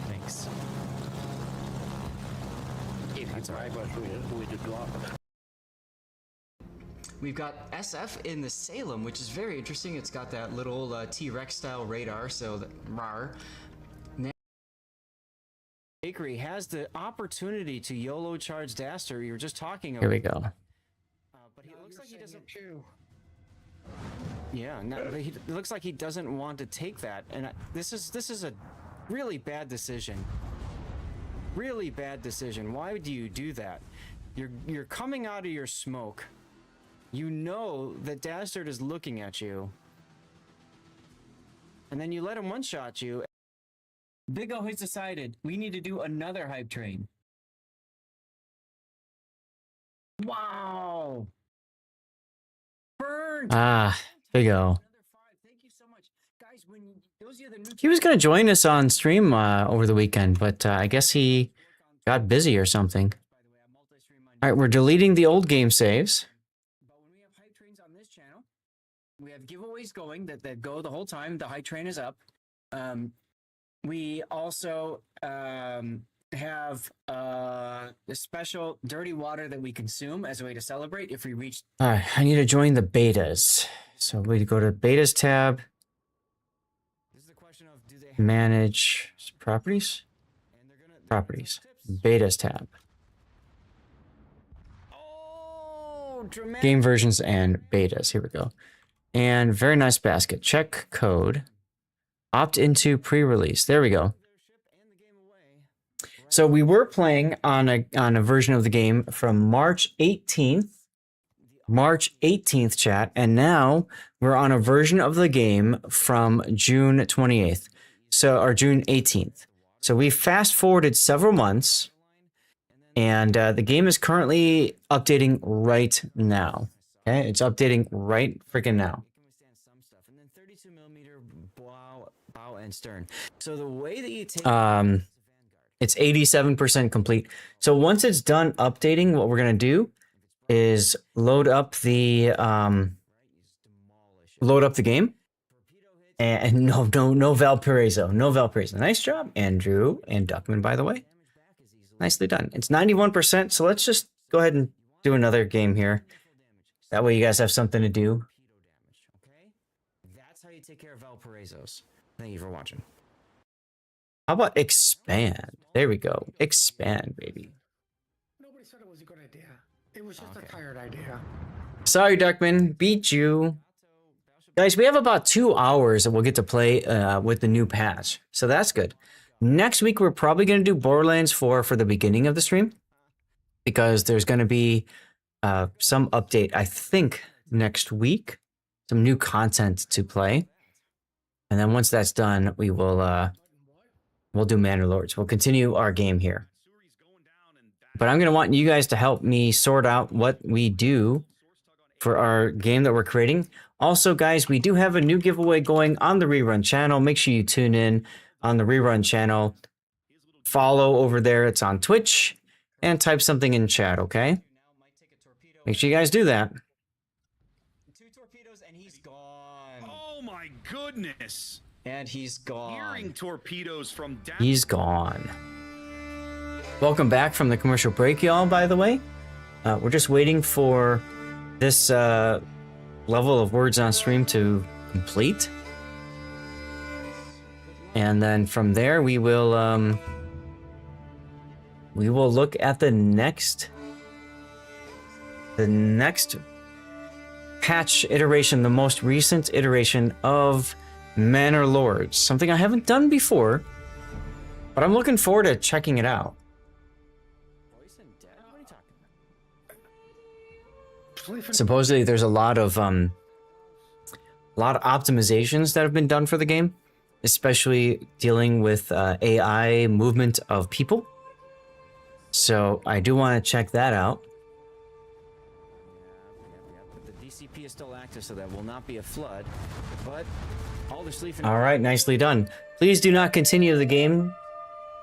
Thanks. That's all right. We've got SF in the Salem, which is very interesting. It's got that little T-Rex style radar, so that rar. Bakery has the opportunity to YOLO charge Daster. You were just talking about. Here we go. But he looks like he doesn't. Yeah, no, but it looks like he doesn't want to take that, and this is a really bad decision. Really bad decision. Why do you do that? You're coming out of your smoke. You know that Dastard is looking at you, and then you let him one-shot you. Big O has decided we need to do another hype train. Wow. Burn. Big O. Thank you so much. Guys, when those are the new He was gonna join us on stream over the weekend, but I guess he got busy or something. All right, we're deleting the old game saves. But when we have hype trains on this channel, we have giveaways going that go the whole time. The hype train is up. We also have a special dirty water that we consume as a way to celebrate if we reach. All right, I need to join the betas. So we go to betas tab, This is a question of do they manage properties, and they're gonna properties, tips. betas tab, Oh, dramatic. game versions and betas. Here we go. And very nice basket. Check code. Opt into pre-release. There we go. So we were playing on a version of the game from March 18th March 18th, chat, and now we're on a version of the game from June 28th, or June 18th. So we fast forwarded several months, and the game is currently updating right now. Okay, it's updating right freaking now. And then 32 millimeter bow and stern. So the way that you take It's 87% complete. So once it's done updating, what we're gonna do is load up the game. And no Valparaiso. No Valparaiso. Nice job, Andrew and Duckman, by the way. Nicely done. It's 91%, so let's just go ahead and do another game here. That way you guys have something to do. Okay? That's how you take care of Valparaisos. Thank you for watching. How about expand? There we go. Expand, baby. Nobody said it was a good idea. It was just a tired idea. Sorry, Duckman. Beat you. Guys, we have about 2 hours that we'll get to play with the new patch. So that's good. Next week, we're probably going to do Borderlands 4 for the beginning of the stream. Because there's going to be some update, I think, next week. Some new content to play. And then once that's done, we will we'll do Manor Lords. We'll continue our game here. But I'm going to want you guys to help me sort out what we do for our game that we're creating. Also, guys, we do have a new giveaway going on the Rerun channel. Make sure you tune in on the Rerun channel. Follow over there. It's on Twitch. And type something in chat, okay? Make sure you guys do that. 2 torpedoes and he's gone. Oh my goodness! And he's gone. Hearing torpedoes from down. He's gone. Welcome back from the commercial break, y'all, by the way. We're just waiting for this level of words on stream to complete. And then from there, we will look at the next patch iteration, the most recent iteration of Manor Lords. Something I haven't done before, but I'm looking forward to checking it out. Supposedly, there's a lot of optimizations that have been done for the game, especially dealing with AI movement of people. So I do want to check that out. But the DCP is still active, so that will not be a flood. But all the sleep. All right, nicely done. Please do not continue the game,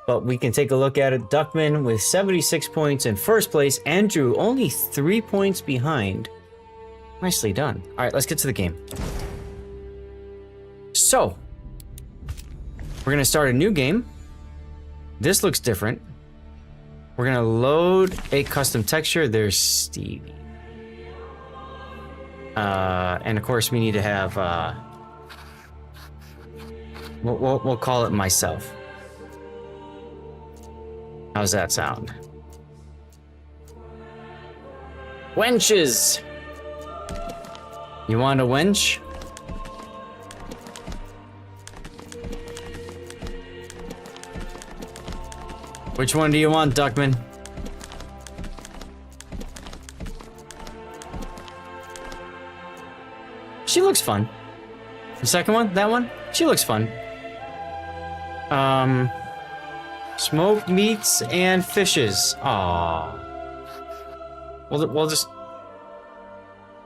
but we can take a look at it. Duckman with 76 points in first place. Andrew only 3 points behind. Nicely done. All right, let's get to the game. So, we're going to start a new game. This looks different. We're going to load a custom texture. There's Stevie. And of course, we need to have... We'll call it myself. How's that sound? Wenches! You want a wench? Which one do you want, Duckman? She looks fun. The second one? That one? She looks fun. Smoked meats and fishes. Aww. We'll just...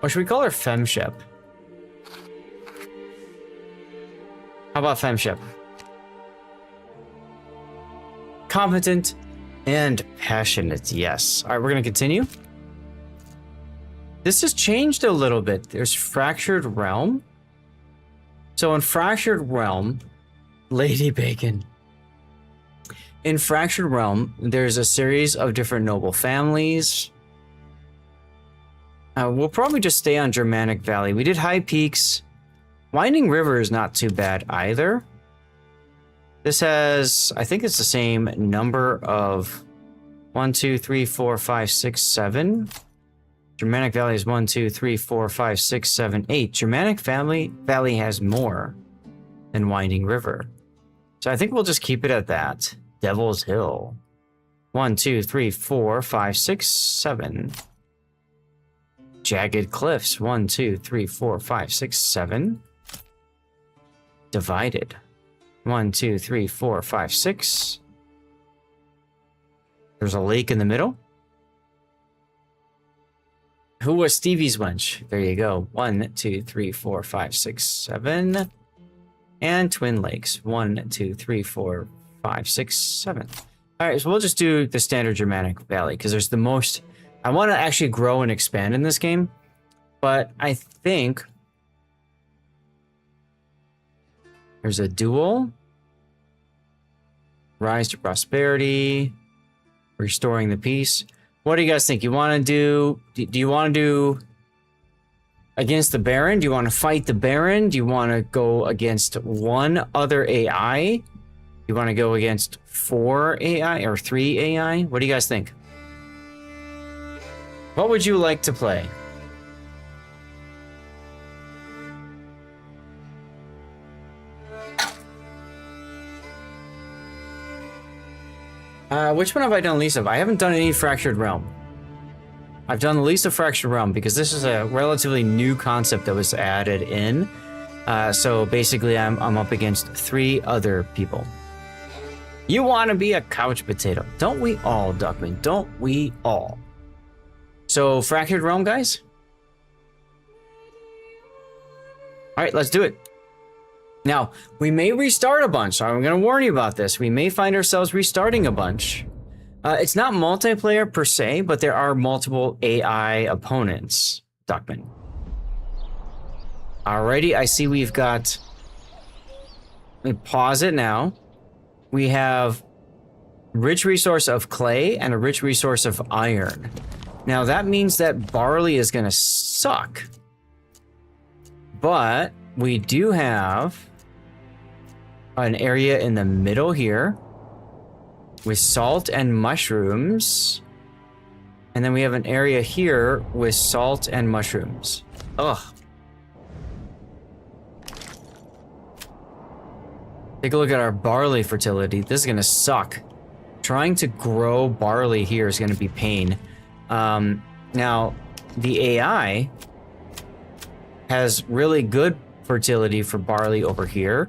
Or should we call her Femshep? How about Femshep? Competent and passionate, yes. All right, we're gonna continue. This has changed a little bit. There's Fractured Realm. So in Fractured Realm, Lady Bacon. In Fractured Realm, there's a series of different noble families. We'll probably just stay on Germanic Valley. We did High Peaks. Winding River is not too bad either. This has, I think it's the same number of 1, 2, 3, 4, 5, 6, 7. Germanic Valley is 1, 2, 3, 4, 5, 6, 7, 8. Germanic Valley has more than Winding River. So I think we'll just keep it at that. Devil's Hill. 1, 2, 3, 4, 5, 6, 7. Jagged cliffs. 1, 2, 3, 4, 5, 6, 7. Divided. 1, 2, 3, 4, 5, 6. There's a lake in the middle. Who was Stevie's wench? There you go. 1, 2, 3, 4, 5, 6, 7. And Twin Lakes. 1, 2, 3, 4, 5, 6, 7. All right, so we'll just do the standard Germanic Valley because there's the most. I want to actually grow and expand in this game, but I think there's a duel, rise to prosperity, restoring the peace. What do you guys think? You want to do? Do you want to do against the Baron? Do you want to fight the Baron? Do you want to go against one other AI? You want to go against 4 AI or 3 AI? What do you guys think? What would you like to play? Which one have I done least of? I haven't done any Fractured Realm. I've done the least of Fractured Realm because this is a relatively new concept that was added in. So basically I'm up against 3 other people. You want to be a couch potato. Don't we all, Duckman? Don't we all? So, Fractured Realm, guys? Alright, let's do it. Now, we may restart a bunch. I'm going to warn you about this. We may find ourselves restarting a bunch. It's not multiplayer per se, but there are multiple AI opponents, Duckman. Alrighty, I see we've got... Let me pause it now. We have rich resource of clay and a rich resource of iron. Now that means that barley is going to suck. But we do have an area in the middle here with salt and mushrooms. And then we have an area here with salt and mushrooms. Ugh. Take a look at our barley fertility. This is going to suck. Trying to grow barley here is going to be pain. Now, the AI has really good fertility for barley over here.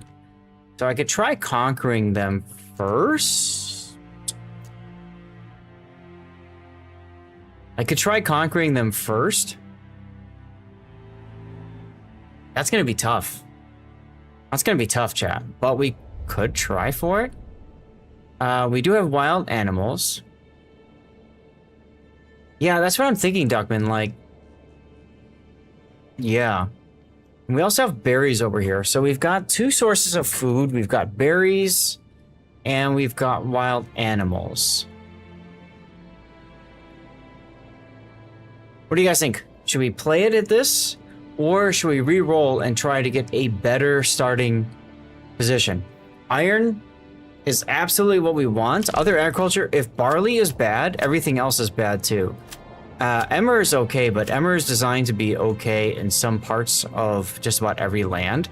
So I could try conquering them first. That's going to be tough. That's going to be tough, chat. But we could try for it. We do have wild animals. Yeah, that's what I'm thinking, Duckman. Like, yeah. We also have berries over here. So we've got 2 sources of food. We've got berries and we've got wild animals. What do you guys think? Should we play it at this? Or should we re-roll and try to get a better starting position? Iron is absolutely what we want. Other agriculture, if barley is bad, everything else is bad too. Emmer is okay, but Emmer is designed to be okay in some parts of just about every land.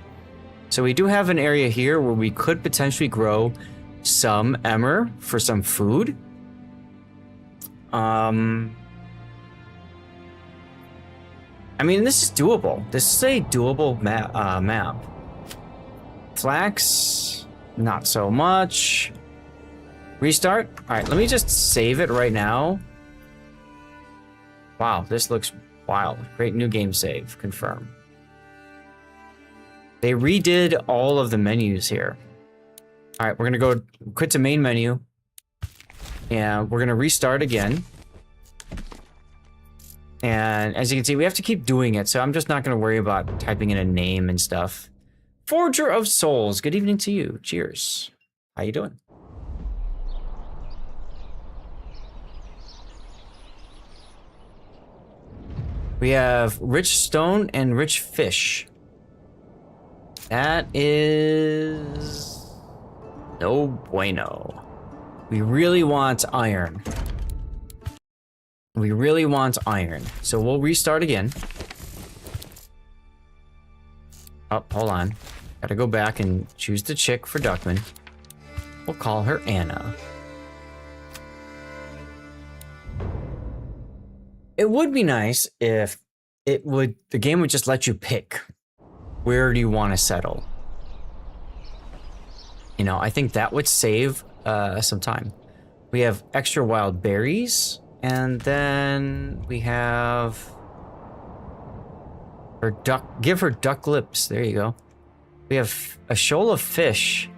So we do have an area here where we could potentially grow some Emmer for some food. I mean, this is doable. This is a doable map. Flax, not so much. Restart. All right, let me just save it right now. Wow, this looks wild. Great new game save. Confirm. They redid all of the menus here. All right, we're gonna go quit to main menu. And we're gonna restart again. And as you can see, we have to keep doing it, so I'm just not going to worry about typing in a name and stuff. Forger of Souls, good evening to you. Cheers. How you doing? We have rich stone and rich fish. That is no bueno. We really want iron. We really want iron. So we'll restart again. Oh, hold on. Gotta go back and choose the chick for Duckman. We'll call her Anna. It would be nice if the game would just let you pick where do you want to settle. You know, I think that would save some time. We have extra wild berries, and then we have her duck. Give her duck lips. There you go. We have a shoal of fish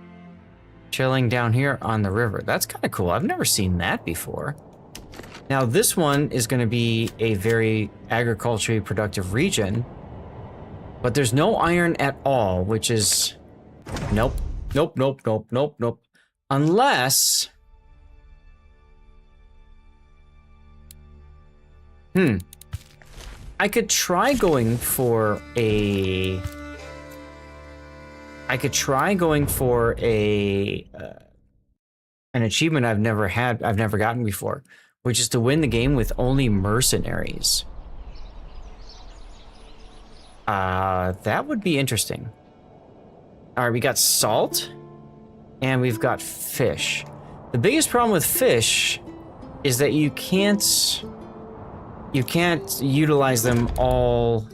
chilling down here on the river. That's kind of cool. I've never seen that before. Now this one is going to be a very agriculturally productive region, but there's no iron at all, which is nope. Unless I could try going for a an achievement I've never gotten before, which is to win the game with only mercenaries. That would be interesting. All right, we got salt and we've got fish. The biggest problem with fish is that you can't utilize them all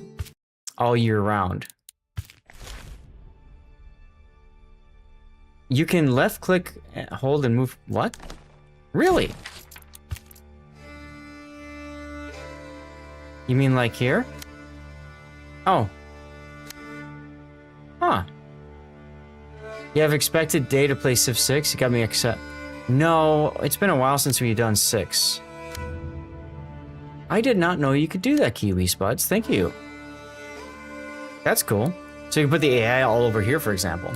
year round. You can left click, hold and move. What? Really? You mean like here? Oh. Huh. You have expected day to play Civ 6? You got me except. No, it's been a while since we've done 6. I did not know you could do that, Kiwi Spuds. Thank you. That's cool. So you can put the AI all over here, for example.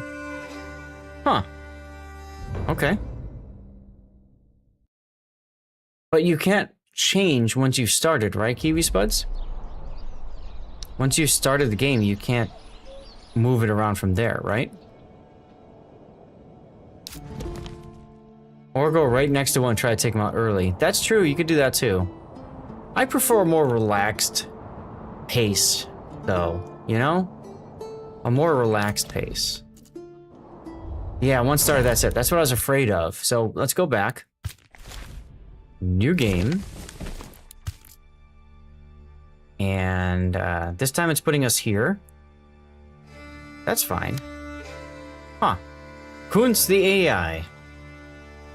Huh. Okay. But you can't change once you've started, right, Kiwi Spuds? Once you've started the game, you can't move it around from there, right? Or go right next to one and try to take them out early. That's true, you could do that too. I prefer a more relaxed pace, though, you know? A more relaxed pace. Yeah, one star, that's it. That's what I was afraid of. So let's go back. New game. And this time it's putting us here. That's fine. Huh. Kunz the AI.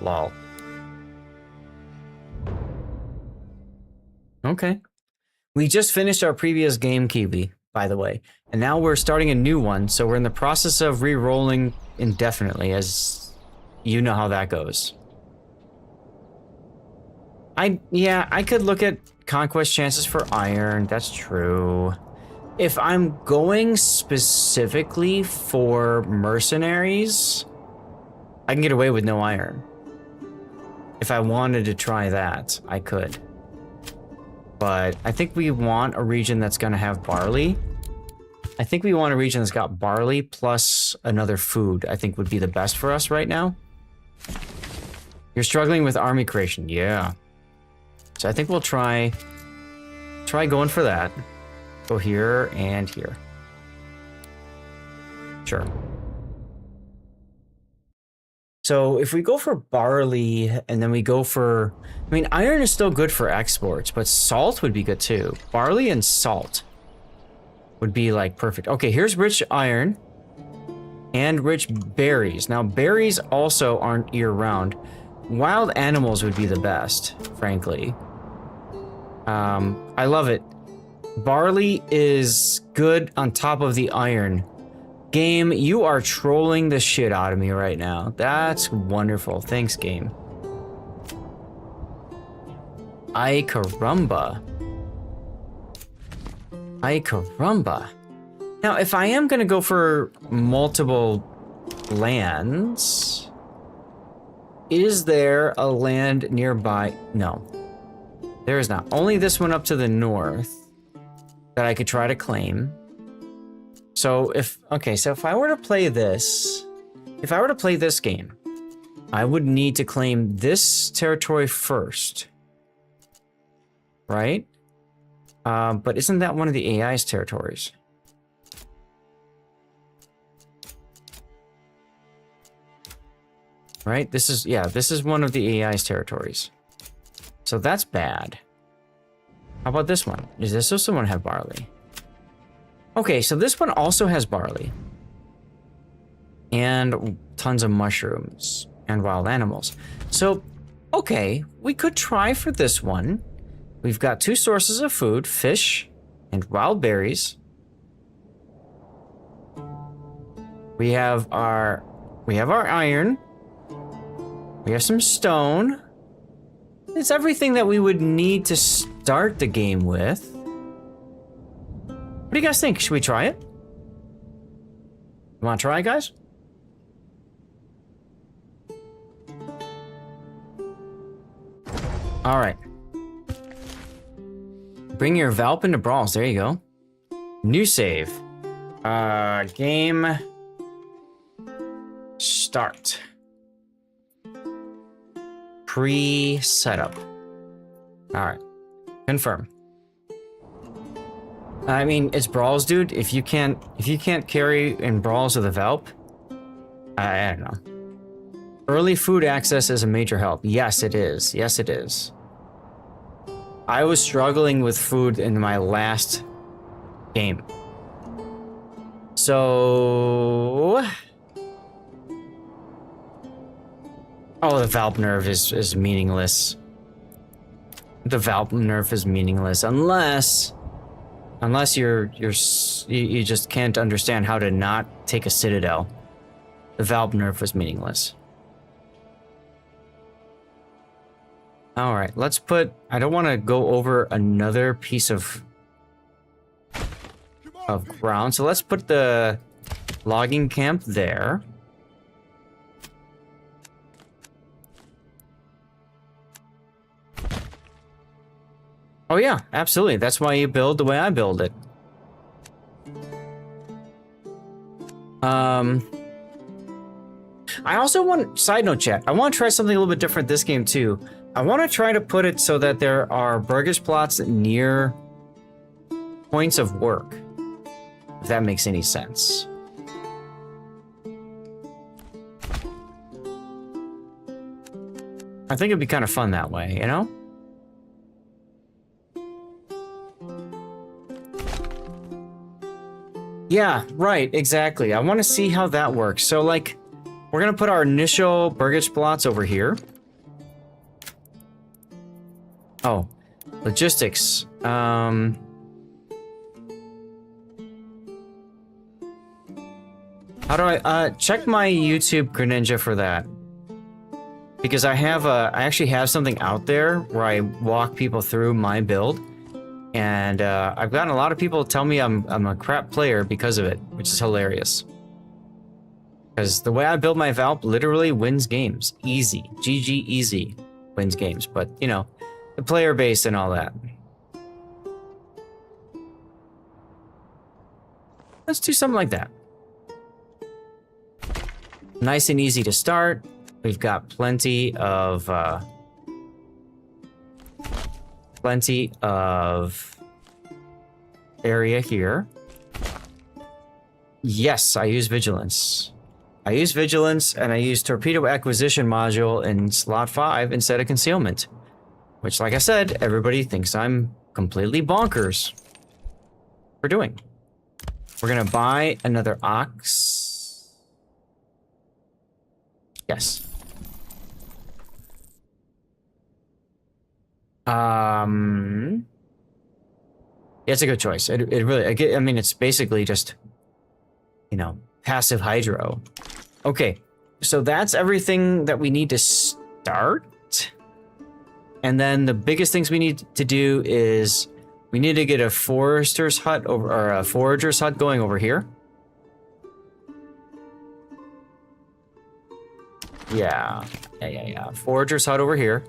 Lol. Okay. We just finished our previous game, Kiwi, by the way. And now we're starting a new one, so we're in the process of re-rolling indefinitely, as you know how that goes. I could look at conquest chances for iron, that's true. If I'm going specifically for mercenaries, I can get away with no iron. If I wanted to try that, I could. But I think we want a region that's going to have barley. I think we want a region that's got barley plus another food, I think would be the best for us right now. You're struggling with army creation, yeah. So I think we'll try going for that. Go here and here. Sure. So if we go for barley and then we go for, I mean, iron is still good for exports, but salt would be good too. Barley and salt would be like perfect. Okay, here's rich iron and rich berries. Now berries also aren't year round. Wild animals would be the best, frankly. I love it. Barley is good on top of the iron. Game, you are trolling the shit out of me right now. That's wonderful. Thanks, game. Ay caramba. Ay caramba. Now, if I am going to go for multiple lands, is there a land nearby? No. There is not. Only this one up to the north that I could try to claim. So if I were to play this, game, I would need to claim this territory first, right? But isn't that one of the AI's territories? Right? This is one of the AI's territories. So that's bad. How about this one? Does this also one have barley? Okay, so this one also has barley. And tons of mushrooms and wild animals. So, okay, we could try for this one. We've got 2 sources of food, fish and wild berries. We have our iron. We have some stone. It's everything that we would need to start the game with. What do you guys think? Should we try it? You want to try, guys? All right. Bring your Valp into brawls. There you go. New save. Game. Start. Pre-setup. All right. Confirm. I mean, it's brawls, dude. If you can't carry in brawls with a Valp, I don't know. Early food access is a major help. Yes, it is. Yes, it is. I was struggling with food in my last game. So... Oh, the Valp nerf is meaningless. The Valp nerf is meaningless unless you just can't understand how to not take a citadel. The Valp nerf was meaningless. All right, let's put. I don't want to go over another piece of ground, so let's put the logging camp there. Oh yeah, absolutely. That's why you build the way I build it. I also want, side note chat, I want to try something a little bit different this game too. I want to try to put it so that there are burgers plots near points of work. If that makes any sense. I think it'd be kind of fun that way, you know? Yeah, right, exactly. I want to see how that works. So, like, we're going to put our initial burgage plots over here. Oh, logistics. How do I, check my YouTube Greninja for that. Because I actually have something out there where I walk people through my build. And I've gotten a lot of people tell me I'm a crap player because of it, which is hilarious. Because the way I build my Valp literally wins games. Easy. GG easy wins games. But, you know, the player base and all that. Let's do something like that. Nice and easy to start. We've got plenty of area here. Yes, I use vigilance. I use vigilance and I use torpedo acquisition module in slot 5 instead of concealment. Which, like I said, everybody thinks I'm completely bonkers for doing. We're gonna buy another ox. Yes. Yeah, it's a good choice. It really, I mean, it's basically just, you know, passive hydro. Okay, so that's everything that we need to start. And then the biggest things we need to do is we need to get a forester's hut over, or a forager's hut going over here. Yeah. Forager's hut over here.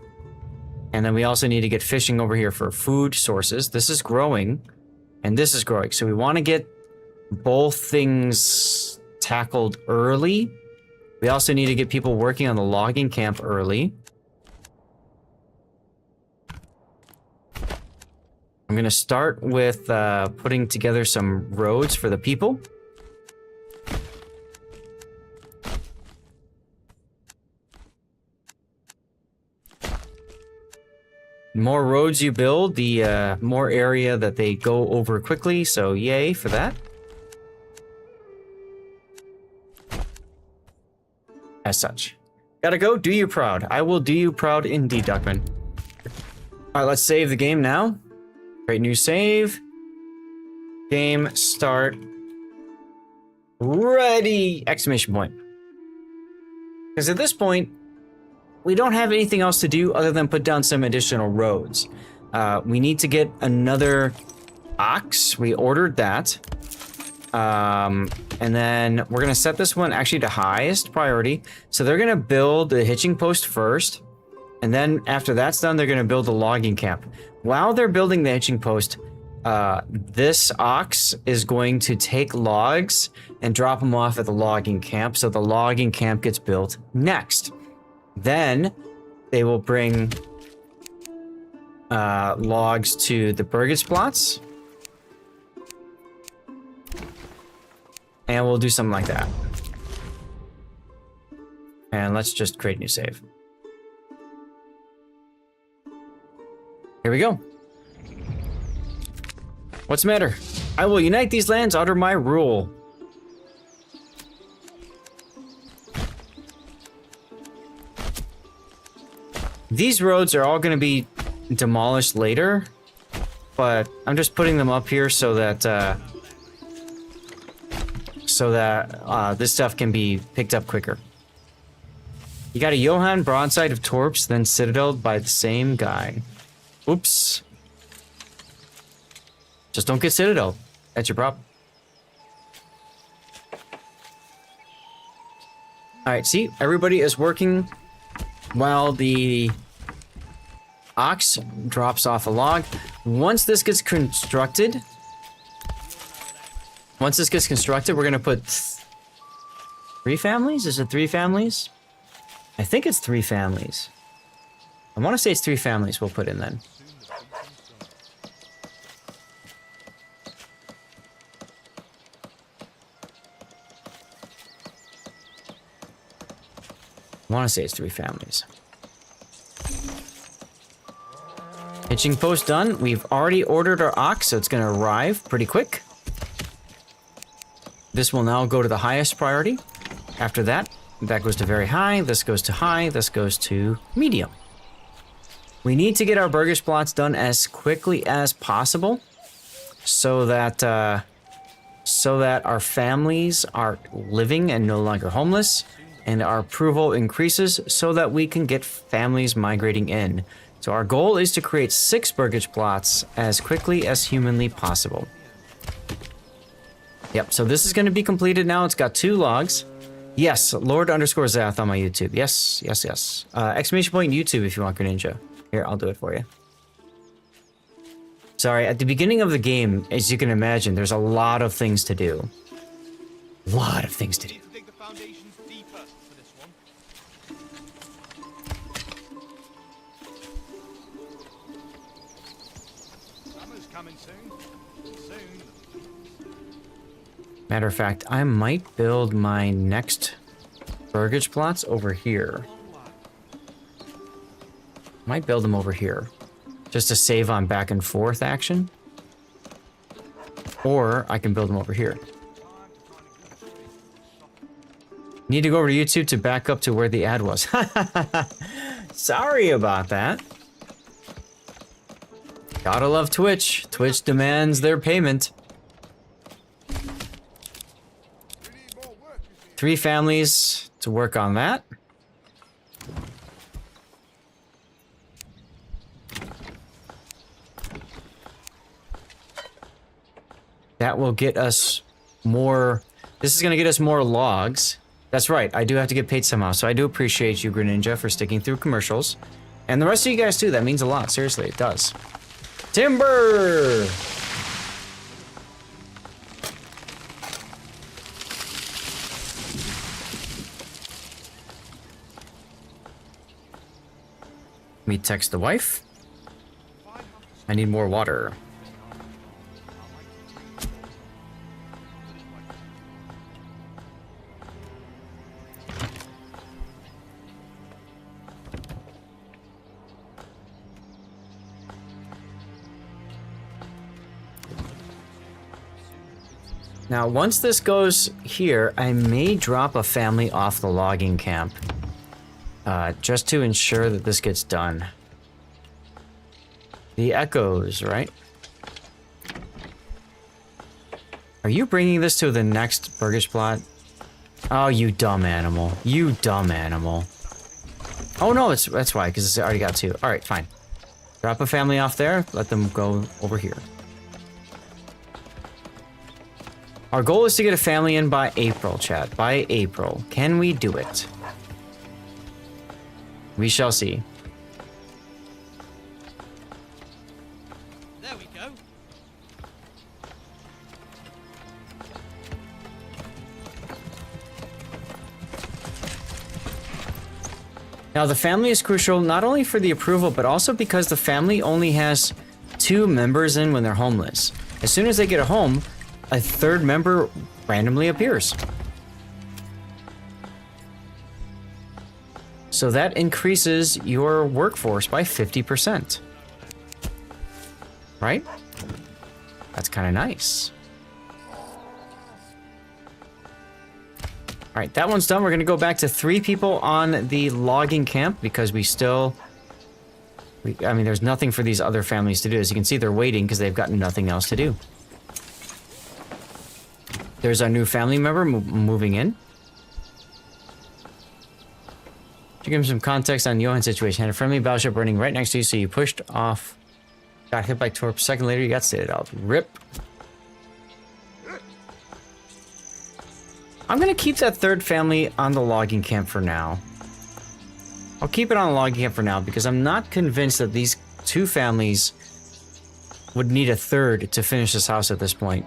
And then we also need to get fishing over here for food sources. This is growing, and this is growing. So we want to get both things tackled early. We also need to get people working on the logging camp early. I'm going to start with putting together some roads for the people. More roads you build, the more area that they go over quickly, so yay for that. As such. Gotta go, do you proud. I will do you proud indeed, Duckman. Alright, let's save the game now. Create new save. Game start. Ready! Exclamation point. Because at this point, we don't have anything else to do other than put down some additional roads. We need to get another ox. We ordered that. And then we're gonna set this one actually to highest priority. So they're gonna build the hitching post first. And then after that's done, they're gonna build a logging camp. While they're building the hitching post, this ox is going to take logs and drop them off at the logging camp. So the logging camp gets built next. Then they will bring logs to the burgage plots. And we'll do something like that. And let's just create a new save. Here we go. What's the matter? I will unite these lands under my rule. These roads are all going to be demolished later, but I'm just putting them up here so that this stuff can be picked up quicker. You got a Johann broadside of Torps, then citadeled by the same guy. Oops. Just don't get citadeled. That's your problem. Alright, see? Everybody is working while the ox drops off a log. Once this gets constructed, we're gonna put 3 families? Is it 3 families? I think it's 3 families. I want to say it's 3 families we'll put in then. I want to say it's 3 families. Hitching post done. We've already ordered our ox, so it's going to arrive pretty quick. This will now go to the highest priority. After that, that goes to very high, this goes to high, this goes to medium. We need to get our burgage plots done as quickly as possible so that our families are living and no longer homeless, and our approval increases so that we can get families migrating in. So our goal is to create 6 burgage plots as quickly as humanly possible. Yep, so this is going to be completed now. It's got 2 logs. Yes, Lord_Zath on my YouTube. Yes. Exclamation point YouTube if you want Greninja. Here, I'll do it for you. Sorry, at the beginning of the game, as you can imagine, there's a lot of things to do. A lot of things to do. Dig the foundations deeper for this one. Summer's coming soon. Soon. Matter of fact, I might build my next burgage plots over here. Might build them over here. Just to save on back and forth action. Or I can build them over here. Need to go over to YouTube to back up to where the ad was. Sorry about that. Gotta love Twitch. Twitch demands their payment. 3 families to work on that. That will get us more... This is going to get us more logs. That's right, I do have to get paid somehow, so I do appreciate you, Greninja, for sticking through commercials. And the rest of you guys too, that means a lot, seriously, it does. Timber! Let me text the wife. I need more water. Now, once this goes here, I may drop a family off the logging camp. Just to ensure that this gets done. The echoes, right? Are you bringing this to the next burgage plot? Oh, you dumb animal. You dumb animal. Oh no, that's why, because it's already got 2. Alright, fine. Drop a family off there, let them go over here. Our goal is to get a family in by April, chat. By April. Can we do it? We shall see. There we go. Now, the family is crucial not only for the approval, but also because the family only has 2 members in when they're homeless. As soon as they get a home, a 3rd member randomly appears. So that increases your workforce by 50%. Right? That's kind of nice. Alright, that one's done. We're going to go back to 3 people on the logging camp because we still... I mean, there's nothing for these other families to do. As you can see, they're waiting because they've got nothing else to do. There's our new family member moving in. To give him some context on Johan's situation, had a friendly battleship running right next to you, so you pushed off. Got hit by torp. Second later, you got stated out. Rip. I'm gonna keep that 3rd family on the logging camp for now. I'll keep it on the logging camp for now because I'm not convinced that these 2 families would need a 3rd to finish this house at this point.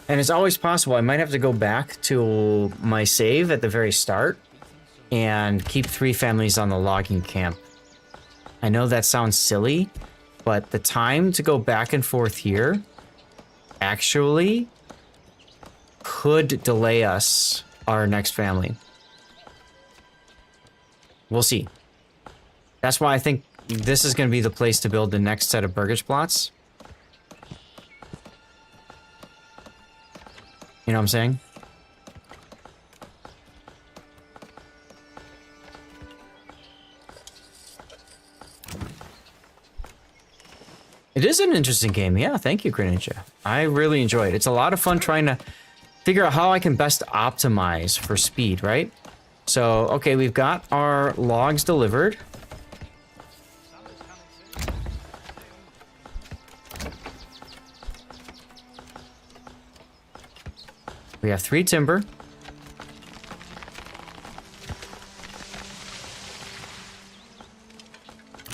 And it's always possible I might have to go back to my save at the very start and keep 3 families on the logging camp. I know that sounds silly, but the time to go back and forth here actually could delay us our next family. We'll see. That's why I think this is going to be the place to build the next set of burgage plots. You know what I'm saying? It is an interesting game. Yeah, thank you, Greninja. I really enjoy it. It's a lot of fun trying to figure out how I can best optimize for speed, right? So, okay, we've got our logs delivered. We have 3 timber.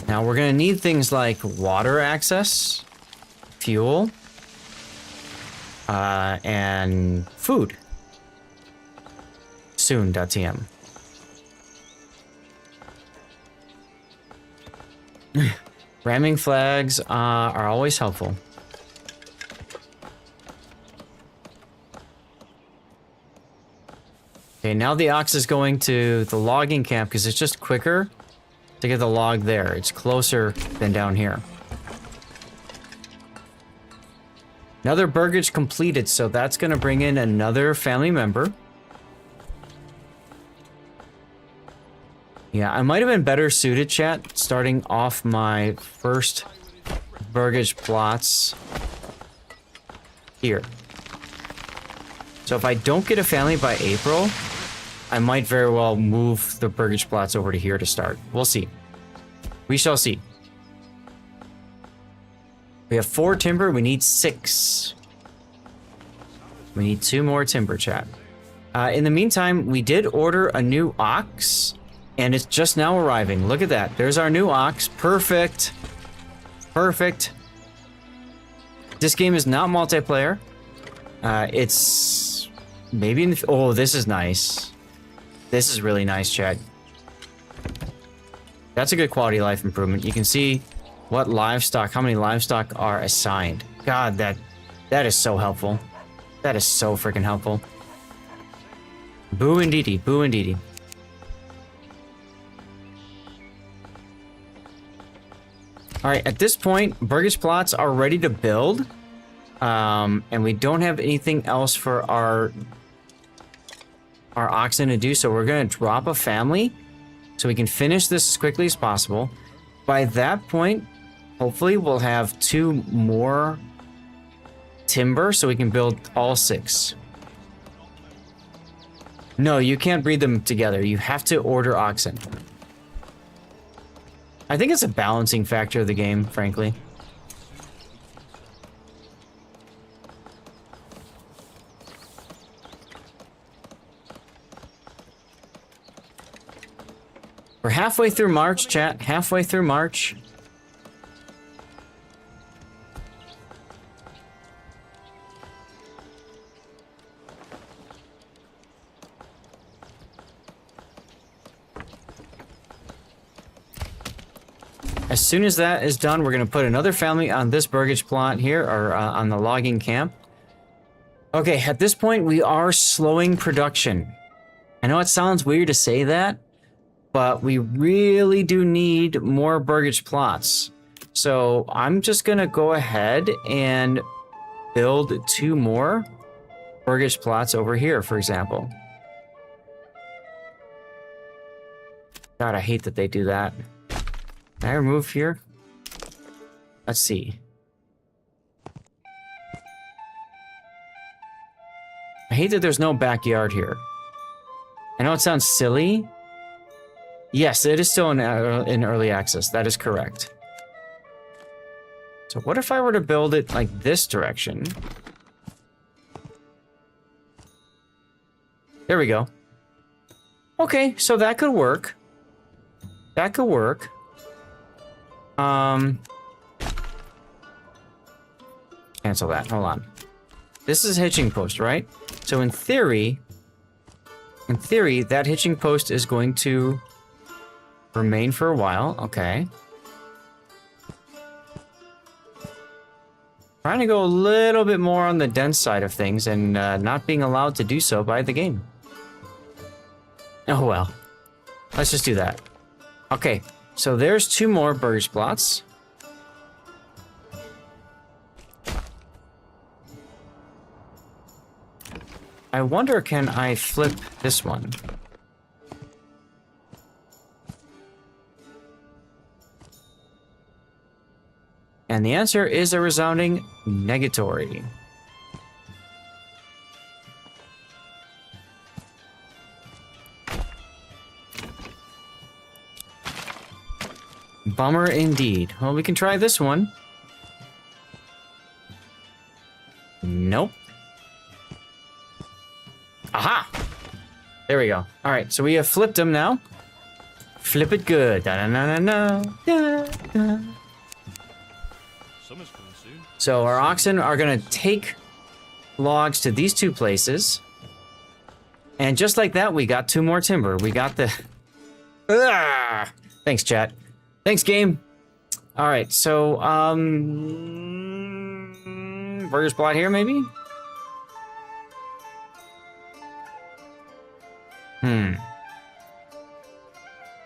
Now we're gonna need things like water access, fuel, and food. Soon.tm. Ramming flags are always helpful. Okay, now the ox is going to the logging camp because it's just quicker to get the log there. It's closer than down here. Another burgage completed, so that's going to bring in another family member. Yeah, I might have been better suited, chat, starting off my first burgage plots here. So if I don't get a family by April, I might very well move the burgage plots over to here to start. We'll see. We shall see. We have 4 timber. We need 6. We need 2 more timber, chat. In the meantime, we did order a new ox, and it's just now arriving. Look at that. There's our new ox. Perfect. Perfect. This game is not multiplayer. It's maybe in the... Oh, this is nice. This is really nice, chat. That's a good quality of life improvement. You can see what livestock, how many livestock are assigned. God, that is so helpful. That is so freaking helpful. Boo indeedy, boo indeedy. All right, at this point, burgage plots are ready to build. And we don't have anything else for our oxen to do, so we're gonna drop a family so we can finish this as quickly as possible. By that point, hopefully we'll have 2 more timber so we can build all 6. No, you can't breed them together. You have to order oxen. I think it's a balancing factor of the game, frankly. We're halfway through March, chat. Halfway through March. As soon as that is done, we're going to put another family on this burgage plot here, or on the logging camp. Okay, at this point, we are slowing production. I know it sounds weird to say that, but we really do need more burgage plots. So I'm just going to go ahead and build 2 more burgage plots over here, for example. God, I hate that they do that. Can I remove here? Let's see. I hate that there's no backyard here. I know it sounds silly. Yes, it is still in early access. That is correct. So what if I were to build it like this direction? There we go. Okay, so that could work. That could work. Cancel that. Hold on. This is a hitching post, right? So in theory, that hitching post is going to remain for a while. Okay. Trying to go a little bit more on the dense side of things and not being allowed to do so by the game. Oh well. Let's just do that. Okay. So there's 2 more burgage plots. I wonder, can I flip this one? And the answer is a resounding negatory. Bummer indeed. Well, we can try this one. Nope. Aha! There we go. All right, so we have flipped them now. Flip it good. Da -da -da -da -da -da. So our oxen are gonna take logs to these 2 places. And just like that, we got 2 more timber. We got the... Thanks, chat. Thanks, game. All right, so, burgers plot here, maybe?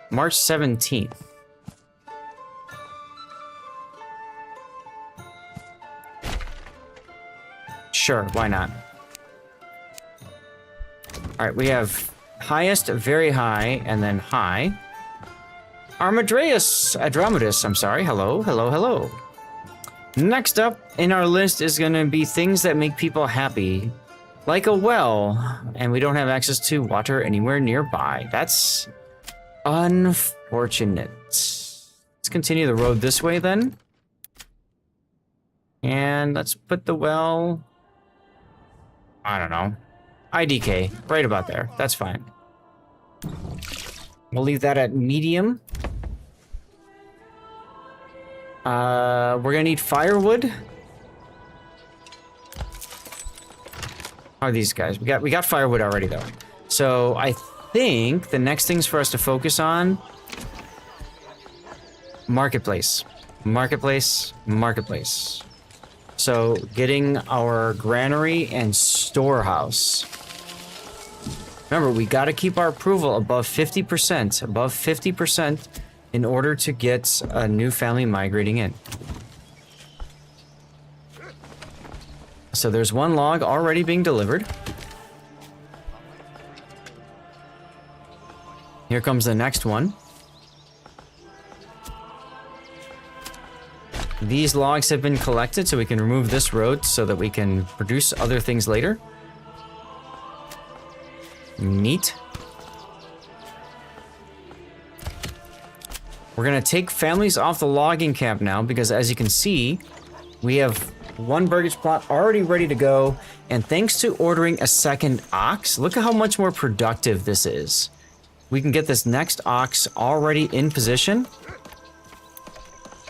March 17th. Sure, why not? All right, we have highest, very high, and then high. Andromedus, I'm sorry. Hello, hello, hello. Next up in our list is going to be things that make people happy. Like a well, and we don't have access to water anywhere nearby. That's unfortunate. Let's continue the road this way then. And let's put the well... I don't know. IDK, right about there. That's fine. We'll leave that at medium. We're gonna need firewood. How are these guys? We got firewood already though. So I think the next things for us to focus on: marketplace, marketplace, marketplace. So getting our granary and storehouse. Remember, we got to keep our approval above 50%. Above 50% in order to get a new family migrating in. So there's one log already being delivered. Here comes the next one. These logs have been collected so we can remove this road so that we can produce other things later. Neat. We're gonna take families off the logging camp now because as you can see, we have one burgage plot already ready to go. And thanks to ordering a second ox, look at how much more productive this is. We can get this next ox already in position.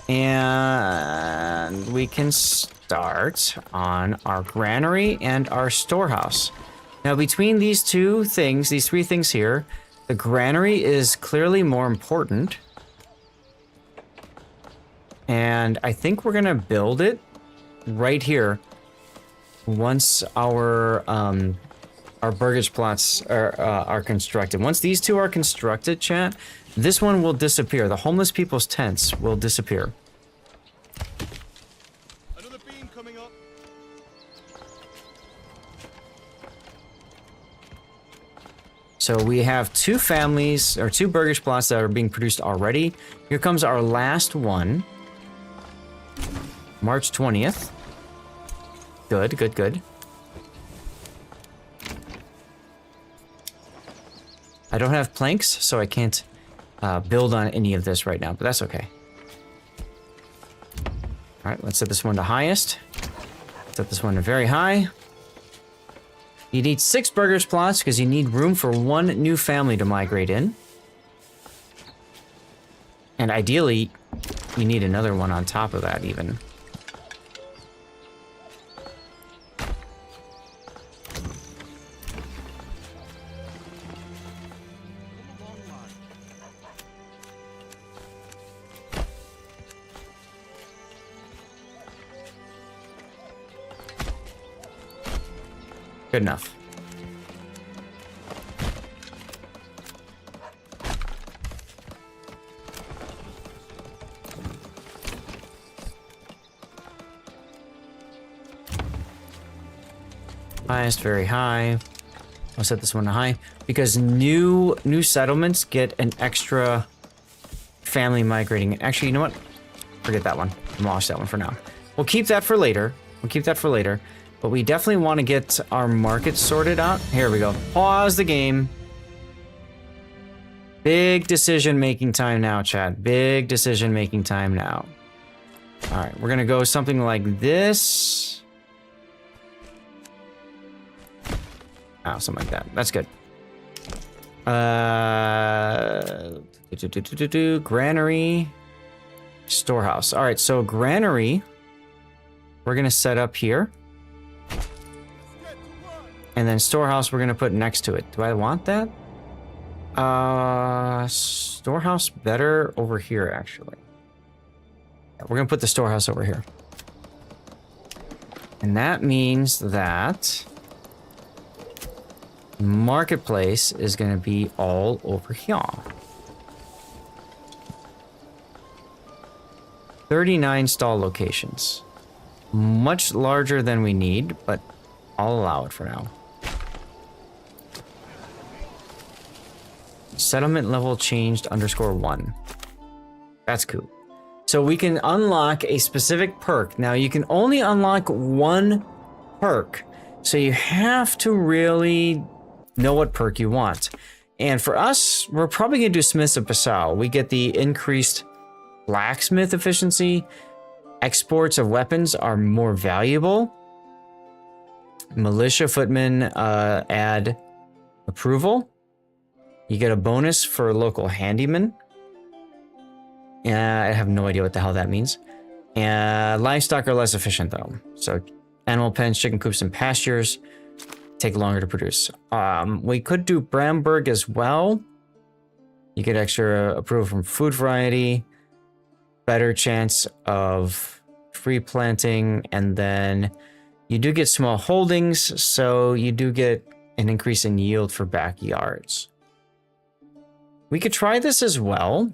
And we can start on our granary and our storehouse. Now, between these two things, these three things here, the granary is clearly more important. And I think we're gonna build it right here once our burgage plots are constructed. Once these two are constructed, chat, this one will disappear. The homeless people's tents will disappear. Another beam coming up. So we have two families, or two burgage plots that are being produced already. Here comes our last one. March 20th. Good, good, good. I don't have planks, so I can't build on any of this right now, but that's okay. All right, let's set this one to highest. Set this one to very high. You need 6 burgers plots because you need room for 1 new family to migrate in. And ideally, you need another one on top of that even. Good enough. Highest, very high. I'll set this one to high because new settlements get an extra family migrating. Actually, you know what? Forget that one. Demolish that one for now. We'll keep that for later. We'll keep that for later. But we definitely want to get our market sorted out. Here we go. Pause the game. Big decision-making time now, chat. Big decision-making time now. All right, we're going to go something like this. Oh, something like that. That's good. Granary. Storehouse. All right, so granary. We're going to set up here. And then storehouse we're gonna put next to it. Do I want that? Storehouse better over here, actually. Yeah, we're gonna put the storehouse over here. And that means that marketplace is gonna be all over here. 39 stall locations. Much larger than we need, but I'll allow it for now. Settlement level changed _1. That's cool. So we can unlock a specific perk. Now you can only unlock 1 perk. So you have to really know what perk you want. And for us, we're probably gonna do Smiths of Passau. We get the increased blacksmith efficiency. Exports of weapons are more valuable. Militia footmen add approval. You get a bonus for local handyman. I have no idea what the hell that means. Livestock are less efficient though. So animal pens, chicken coops, and pastures take longer to produce. We could do Bramberg as well. You get extra approval from food variety, better chance of free planting, and then you do get small holdings, so you do get an increase in yield for backyards. We could try this as well.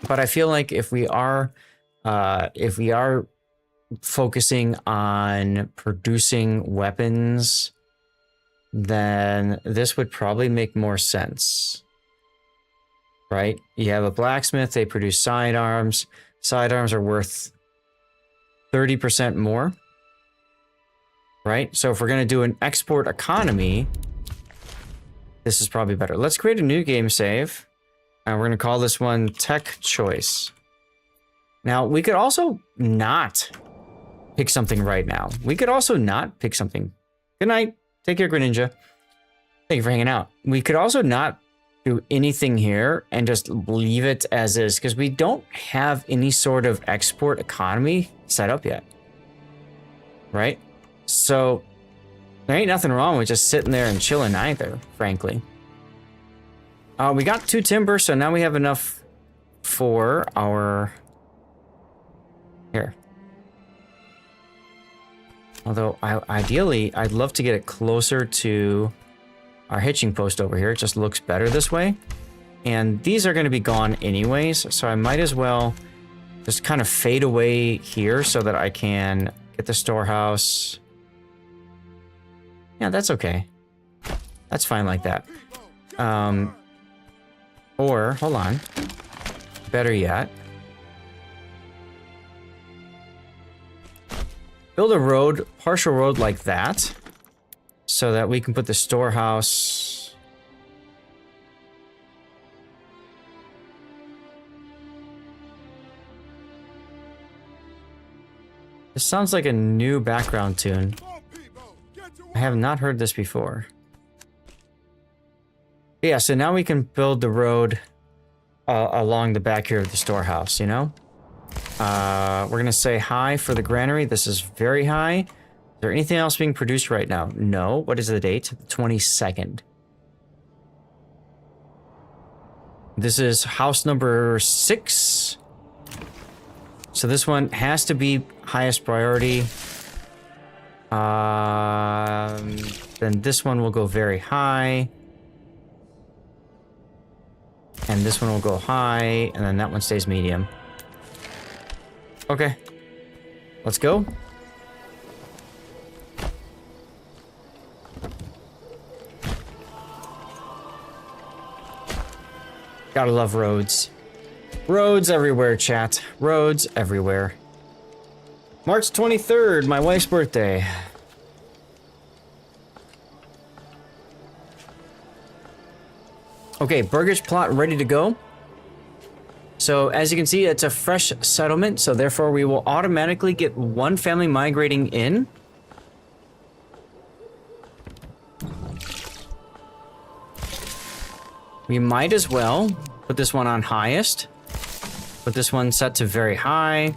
But I feel like if we are focusing on producing weapons, then this would probably make more sense. Right? You have a blacksmith, they produce sidearms. Sidearms are worth 30% more. Right? So if we're going to do an export economy, this is probably better. Let's create a new game save. And we're going to call this one Tech Choice. Now, we could also not pick something right now. We could also not pick something. Good night. Take care, Greninja. Thank you for hanging out. We could also not do anything here and just leave it as is, because we don't have any sort of export economy set up yet. Right? So there ain't nothing wrong with just sitting there and chilling either, frankly. We got 2 timber, so now we have enough for our... Here. Although, ideally, I'd love to get it closer to our hitching post over here. It just looks better this way. And these are going to be gone anyways, so I might as well just kind of fade away here so that I can get the storehouse. Yeah, that's okay. That's fine like that. Or, hold on. Better yet. Build a road, partial road like that. So that we can put the storehouse... This sounds like a new background tune. I have not heard this before. Yeah, so now we can build the road along the back here of the storehouse, you know? We're going to say high for the granary. This is very high. Is there anything else being produced right now? No. What is the date? The 22nd. This is house number 6. So this one has to be highest priority. Then this one will go very high. And this one will go high, and then that one stays medium. Okay. Let's go. Gotta love roads. Roads everywhere, chat. Roads everywhere. March 23rd, my wife's birthday. Okay, Burgage plot ready to go. So as you can see, it's a fresh settlement, so therefore we will automatically get 1 family migrating in. We might as well put this one on highest. Put this one set to very high.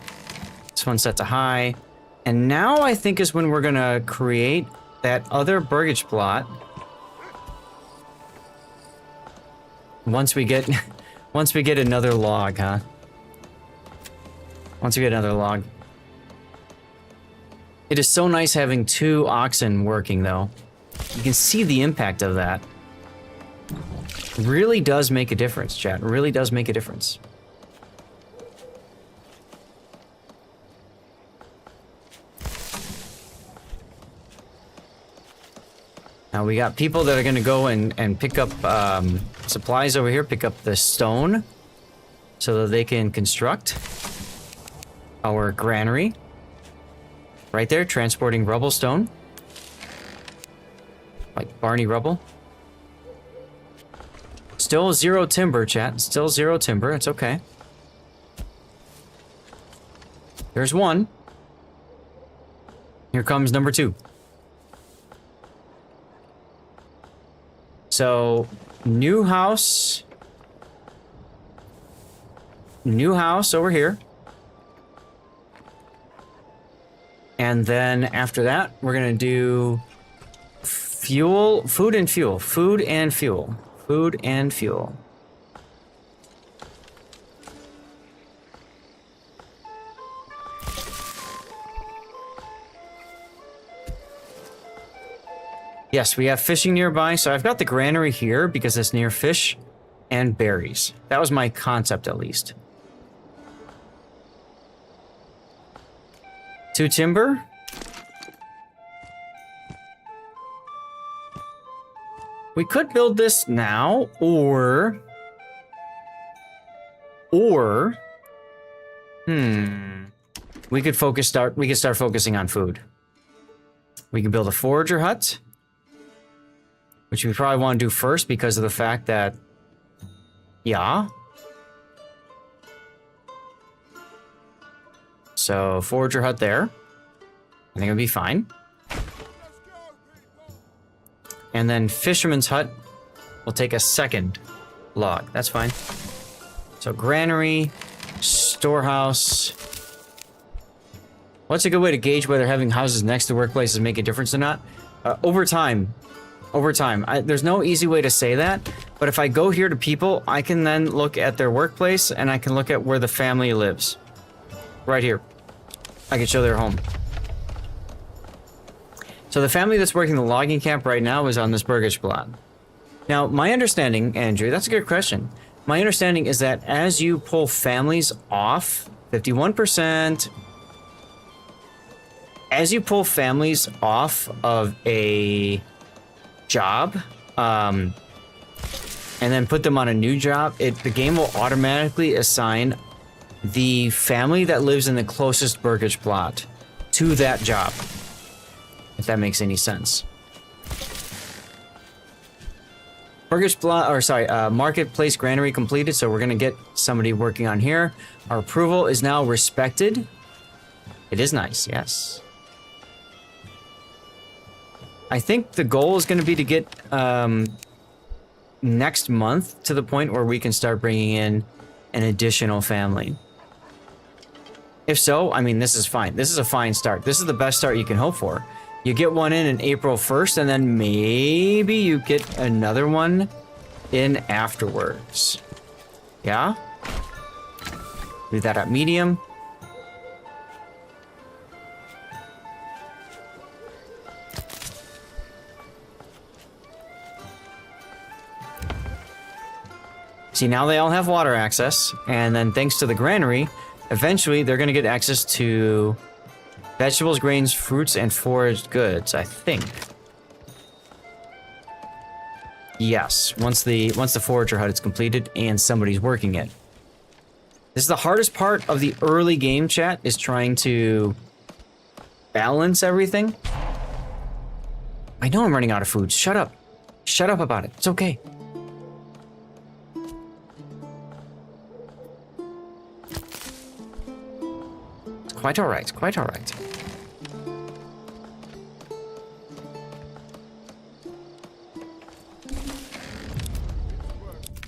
This one set to high. And now I think is when we're gonna create that other Burgage plot. Once we get another log, huh? Once we get another log. It is so nice having 2 oxen working, though. You can see the impact of that. Really does make a difference, chat. Really does make a difference. Now we got people that are going to go and pick up supplies over here, pick up the stone so that they can construct our granary. Right there, transporting rubble stone. Like Barney rubble. Still 0 timber, chat. Still 0 timber. It's okay. There's 1. Here comes number 2. So, new house over here. And then after that, we're gonna do food and fuel. Yes, we have fishing nearby, so I've got the granary here because it's near fish and berries. That was my concept, at least. 2 timber. We could build this now, or... We could start focusing on food. We can build a forager hut, which we probably want to do first because of the fact that, yeah. So forager hut there. I think it'll be fine. And then fisherman's hut will take a second log. That's fine. So granary, storehouse. What's a good way to gauge whether having houses next to workplaces make a difference or not? Over time. There's no easy way to say that, but if I go here to people, I can then look at their workplace and I can look at where the family lives. Right here. I can show their home. So the family that's working the logging camp right now is on this Burgage plot. Now, my understanding, Andrew, that's a good question. My understanding is that as you pull families off, 51%, as you pull families off of a job, and then put them on a new job, the game will automatically assign the family that lives in the closest Burgage plot to that job. If that makes any sense. Burgage plot, or sorry, marketplace granary completed, so we're gonna get somebody working on here. Our approval is now respected. It is nice, yes. I think the goal is gonna be to get next month to the point where we can start bringing in an additional family. If so, I mean, this is fine. This is a fine start. This is the best start you can hope for. You get one in April 1st, and then maybe you get another one in afterwards. Yeah? Do that at medium. See, now they all have water access, and then thanks to the granary, eventually they're going to get access to vegetables, grains, fruits, and foraged goods, I think. Yes, once the forager hut is completed and somebody's working it. This is the hardest part of the early game, chat, is trying to balance everything. I know I'm running out of food. Shut up. Shut up about it. It's okay. It's quite all right. Quite all right.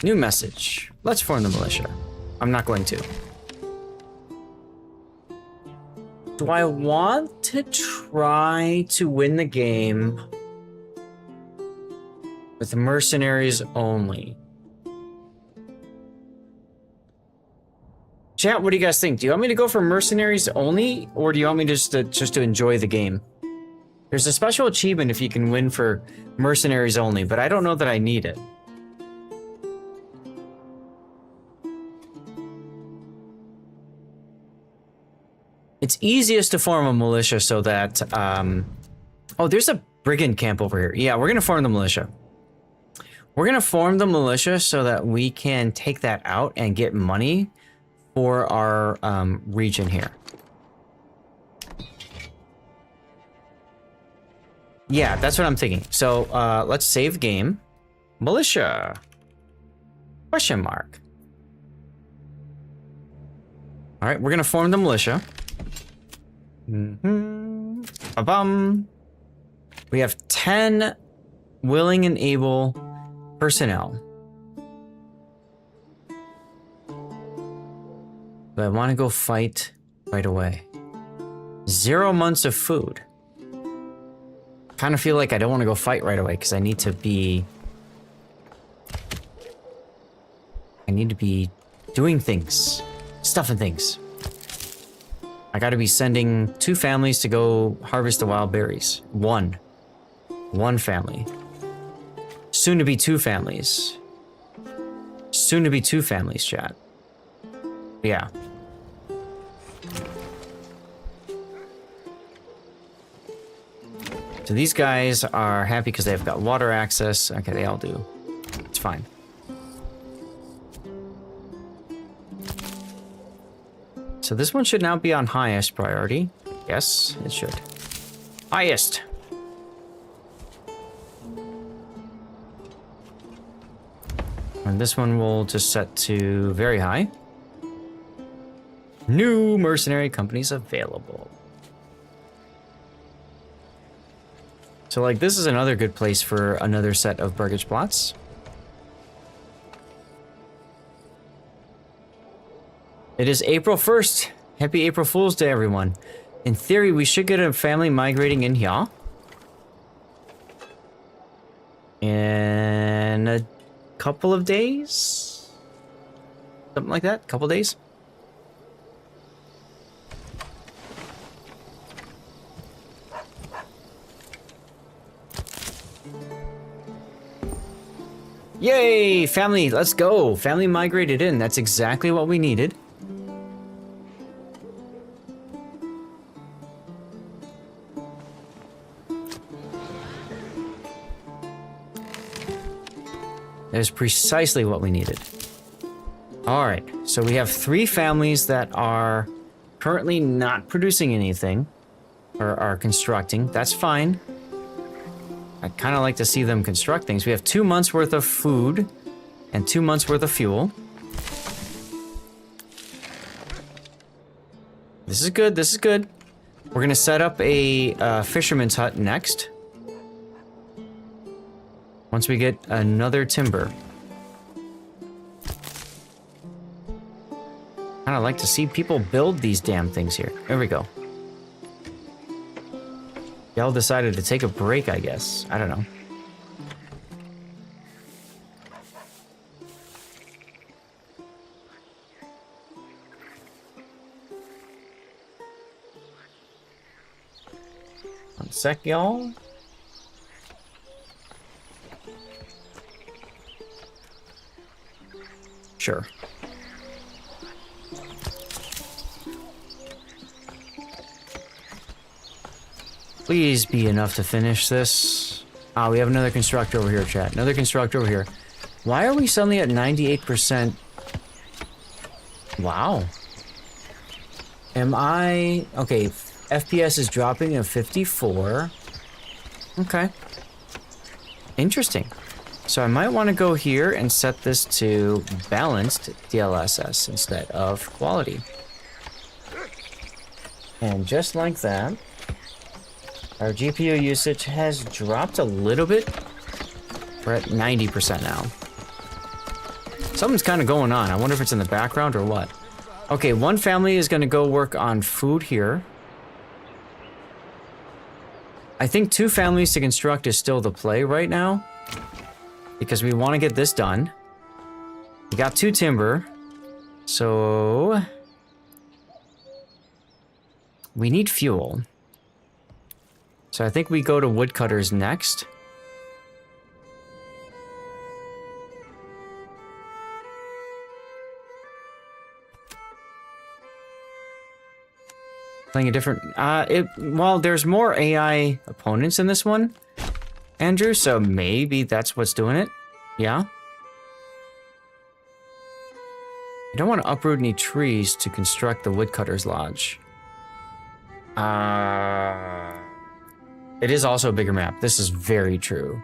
New message. Let's form the militia. I'm not going to. Do I want to try to win the game with mercenaries only? Chat, what do you guys think? Do you want me to go for mercenaries only, or do you want me just to enjoy the game? There's a special achievement if you can win for mercenaries only, but I don't know that I need it. It's easiest to form a militia so that, oh, there's a brigand camp over here. Yeah, we're gonna form the militia. We're gonna form the militia so that we can take that out and get money for our region here. Yeah, that's what I'm thinking. So let's save game. Militia. Question mark. All right, we're gonna form the militia. Ba-bum. We have 10 willing and able personnel. But I want to go fight right away. 0 months of food. Kind of feel like I don't want to go fight right away because I need to be doing things, stuff and things. I gotta be sending 2 families to go harvest the wild berries. One family. Soon to be 2 families. Soon to be 2 families, chat. So these guys are happy because they've got water access. Okay, they all do. It's fine. So this one should now be on highest priority. Yes, it should. Highest. And this one will just set to very high. New mercenary companies available. So like this is another good place for another set of burgage plots. It is April 1st. Happy April Fool's Day, everyone. In theory, we should get a family migrating in here. In a couple of days? Something like that? Couple days? Yay! Family, let's go! Family migrated in. That's exactly what we needed. That is precisely what we needed. Alright, so we have 3 families that are currently not producing anything. Or are constructing. That's fine. I'd kind of like to see them construct things. We have 2 months worth of food and 2 months worth of fuel. This is good, this is good. We're gonna set up a fisherman's hut next. Once we get another timber. Kind of like to see people build these damn things here. There we go. Y'all decided to take a break, I guess. I don't know. One sec, y'all. Sure. Please be enough to finish this. Ah, we have another constructor over here, chat. Another constructor over here. Why are we suddenly at 98%? Wow. Am I... Okay, FPS is dropping to 54. Okay. Interesting. So I might want to go here and set this to balanced DLSS instead of quality. And just like that, our GPU usage has dropped a little bit. We're at 90% now. Something's kind of going on. I wonder if it's in the background or what. Okay, one family is going to go work on food here. I think 2 families to construct is still the play right now. Because we want to get this done. We got 2 timber. So... we need fuel. So I think we go to woodcutters next. Playing a different... well, there's more AI opponents in this one, Andrew, so maybe that's what's doing it. Yeah? I don't want to uproot any trees to construct the woodcutter's lodge. It is also a bigger map. This is very true.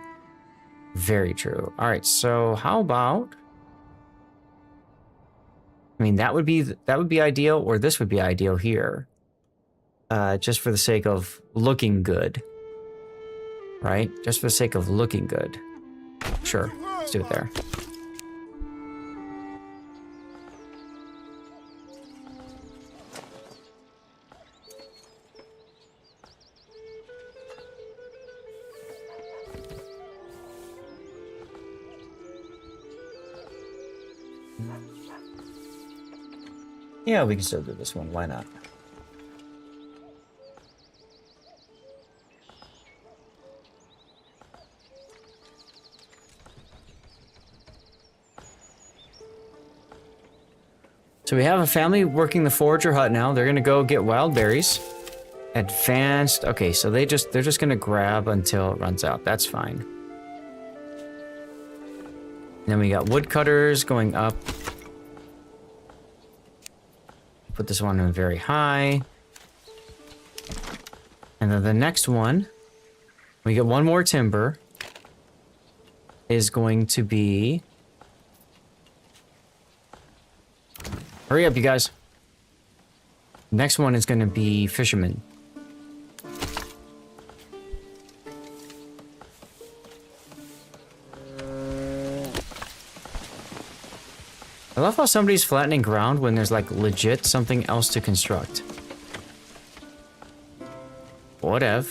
Very true. Alright, so how about... I mean, that would be ideal, or this would be ideal here. Just for the sake of looking good. Right? Just for the sake of looking good. Sure, let's do it there. Yeah, we can still do this one. Why not? So we have a family working the forager hut now. They're gonna go get wild berries. Advanced. Okay, so they're just gonna grab until it runs out. That's fine. Then we got woodcutters going up. Put this one in very high. And then the next one, we get one more timber, is going to be... Hurry up, you guys. Next one is going to be fishermen. I love how somebody's flattening ground when there's like legit something else to construct. Whatever.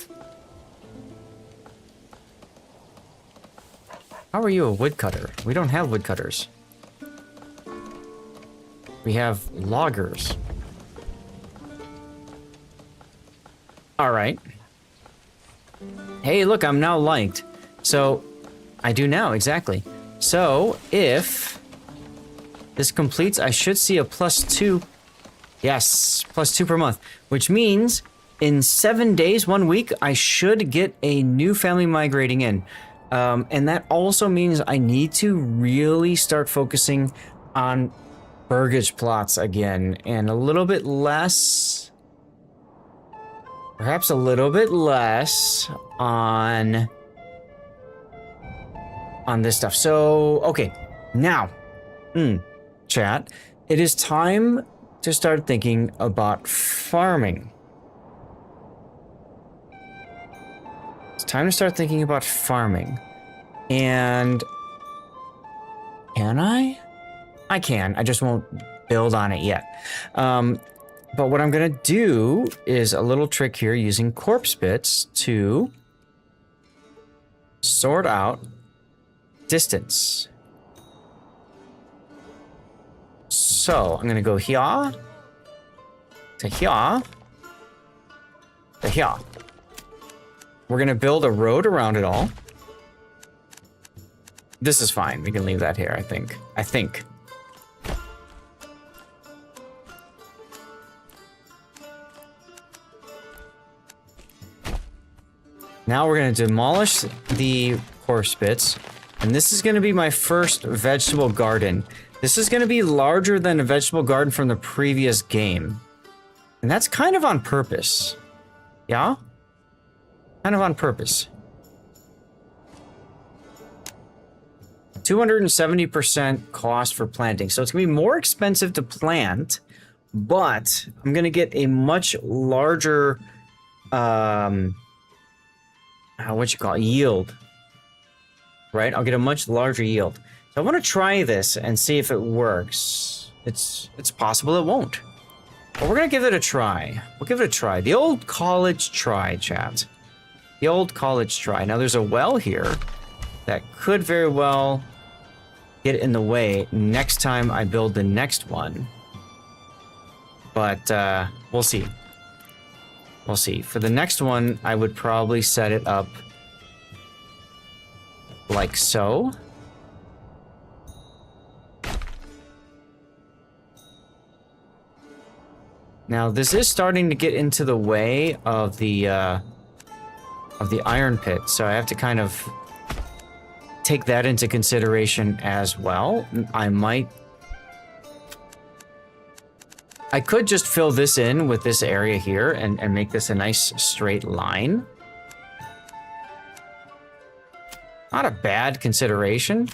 How are you a woodcutter? We don't have woodcutters. We have loggers. Alright. Hey, look, I'm now liked. So, I do now, exactly. So, if this completes, I should see a +2. Yes, +2 per month. Which means, in 7 days, 1 week, I should get a new family migrating in. And that also means I need to really start focusing on burgage plots again. And a little bit less... Perhaps a little bit less on this stuff. So, okay. Now, chat, it is time to start thinking about farming. It's time to start thinking about farming. And can I? I can. I just won't build on it yet. But what I'm going to do is a little trick here using corpse bits to sort out distance. So I'm going to go here to here to here. We're going to build a road around it all. This is fine. We can leave that here, I think. Now we're going to demolish the horse bits, and this is going to be my first vegetable garden. This is going to be larger than a vegetable garden from the previous game. And that's kind of on purpose. Yeah? Kind of on purpose. 270% cost for planting. So it's going to be more expensive to plant, but I'm going to get a much larger... what you call it? Yield, right? I'll get a much larger yield. So I want to try this and see if it works. It's possible it won't, but we're gonna give it a try. We'll give it a try. The old college try, chat. The old college try. Now there's a well here that could very well get in the way next time I build the next one, but we'll see. We'll see. For the next one, I would probably set it up like so. Now, this is starting to get into the way of the iron pit, so I have to kind of take that into consideration as well. I could just fill this in with this area here and make this a nice straight line. Not a bad consideration,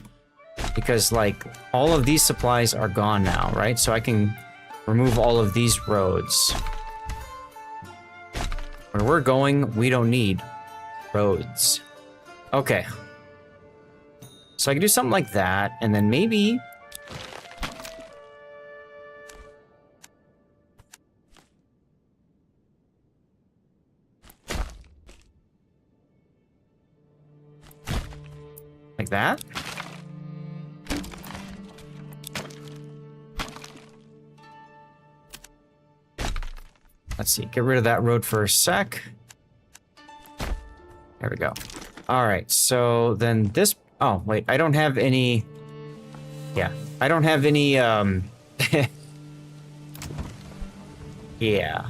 because like all of these supplies are gone now, right? So I can remove all of these roads. Where we're going, we don't need roads. Okay. So I can do something like that, and then maybe... like that. Let's see, get rid of that road for a sec. There we go. All right, so then this... Oh, wait, I don't have any... Yeah, I don't have any, Yeah.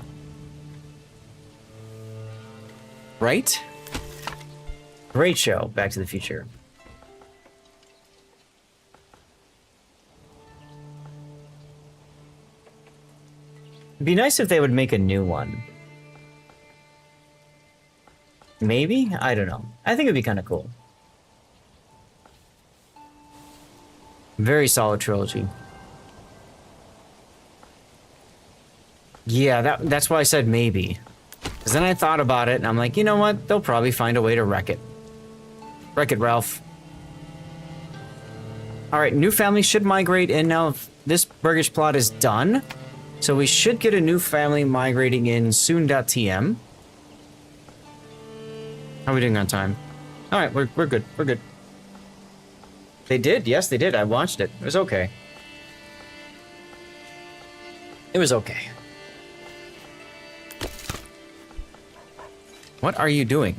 Right? Great show, Back to the Future. It'd be nice if they would make a new one. Maybe? I don't know. I think it'd be kind of cool. Very solid trilogy. Yeah, that's why I said maybe. Because then I thought about it, and I'm like, you know what? They'll probably find a way to wreck it. Wreck it, Ralph. Alright, new family should migrate in now. This Burgish plot is done. So we should get a new family migrating in soon.tm. How are we doing on time? Alright, we're good. We're good. They did. Yes, they did. I watched it. It was okay. It was okay. What are you doing?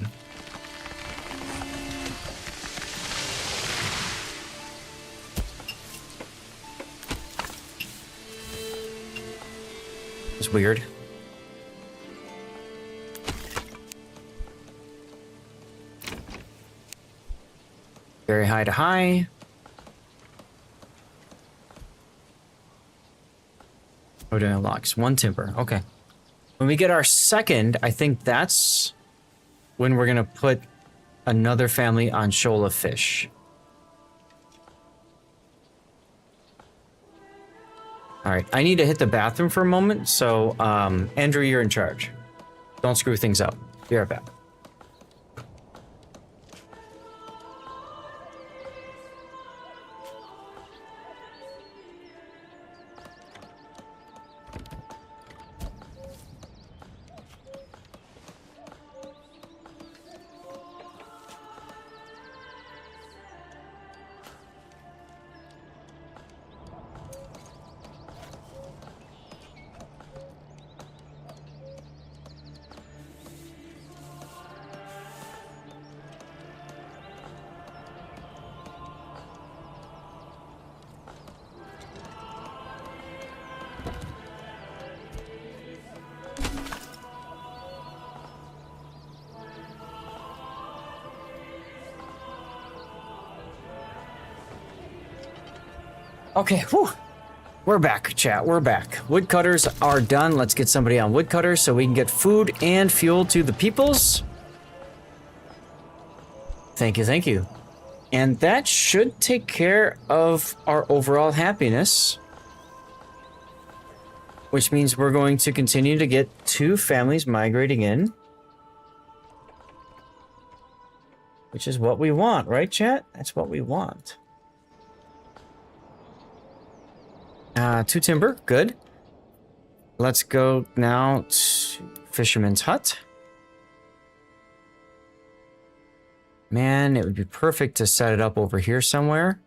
It's weird. Very high to high. We're doing locks. 1 timber. Okay. When we get our second, I think that's when we're gonna put another family on shoal of fish. All right, I need to hit the bathroom for a moment, so Andrew, you're in charge. Don't screw things up. Be right back. Okay, whew. We're back, chat. We're back. Woodcutters are done. Let's get somebody on woodcutters so we can get food and fuel to the peoples. Thank you, thank you. And that should take care of our overall happiness. Which means we're going to continue to get 2 families migrating in. Which is what we want, right, chat? That's what we want. 2 timber, good. Let's go now to Fisherman's Hut. Man, it would be perfect to set it up over here somewhere.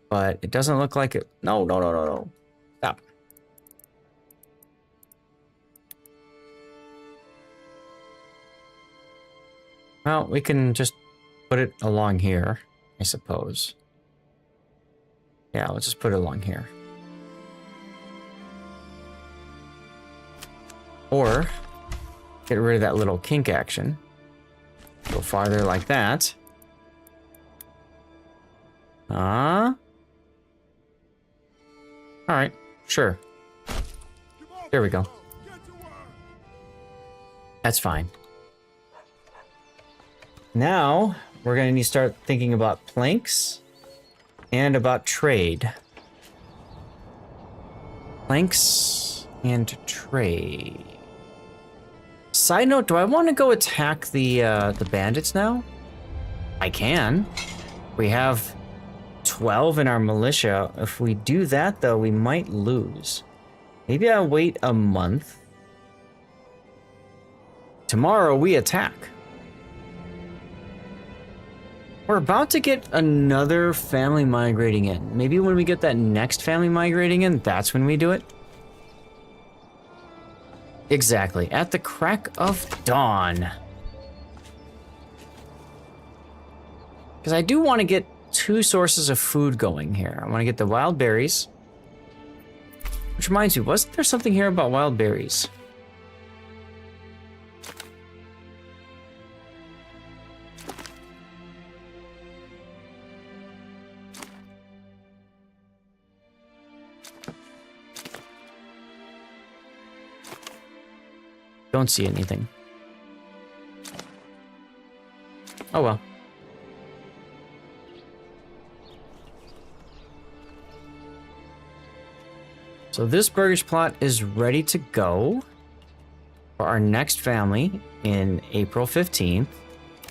But it doesn't look like it. No. Stop. Well, we can just put it along here, I suppose. Yeah, let's just put it along here. Or get rid of that little kink action. Go farther like that. Alright, sure. There we go. That's fine. Now, we're going to need to start thinking about planks and about trade. Planks and trade. Side note, do I want to go attack the bandits now? I can. We have 12 in our militia. If we do that, though, we might lose. Maybe I'll wait a month. Tomorrow, we attack. We're about to get another family migrating in. Maybe when we get that next family migrating in, that's when we do it. Exactly, at the crack of dawn. Because I do want to get 2 sources of food going here. I want to get the wild berries. Which reminds me, wasn't there something here about wild berries? don't see anything. Oh well. So this burgage plot is ready to go for our next family in April 15th.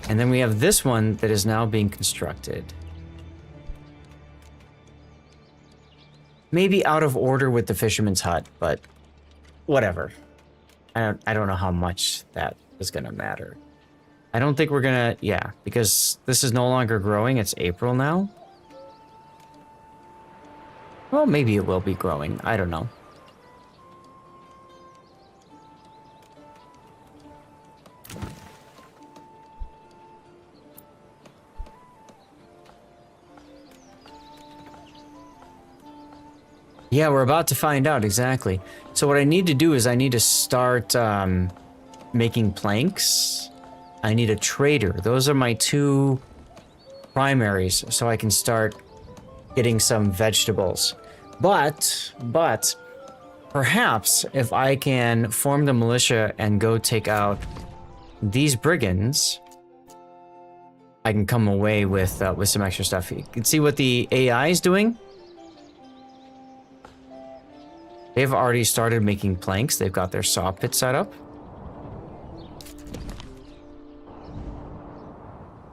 And then we have this one that is now being constructed. Maybe out of order with the fisherman's hut, but whatever. I don't know how much that is gonna matter. I don't think we're gonna, yeah, because this is no longer growing, it's April now. Well, maybe it will be growing, I don't know. Yeah, we're about to find out exactly. So what I need to do is I need to start making planks. I need a trader. Those are my two primaries, so I can start getting some vegetables. But perhaps if I can form the militia and go take out these brigands, I can come away with some extra stuff. You can see what the AI is doing. They've already started making planks. They've got their saw pit set up.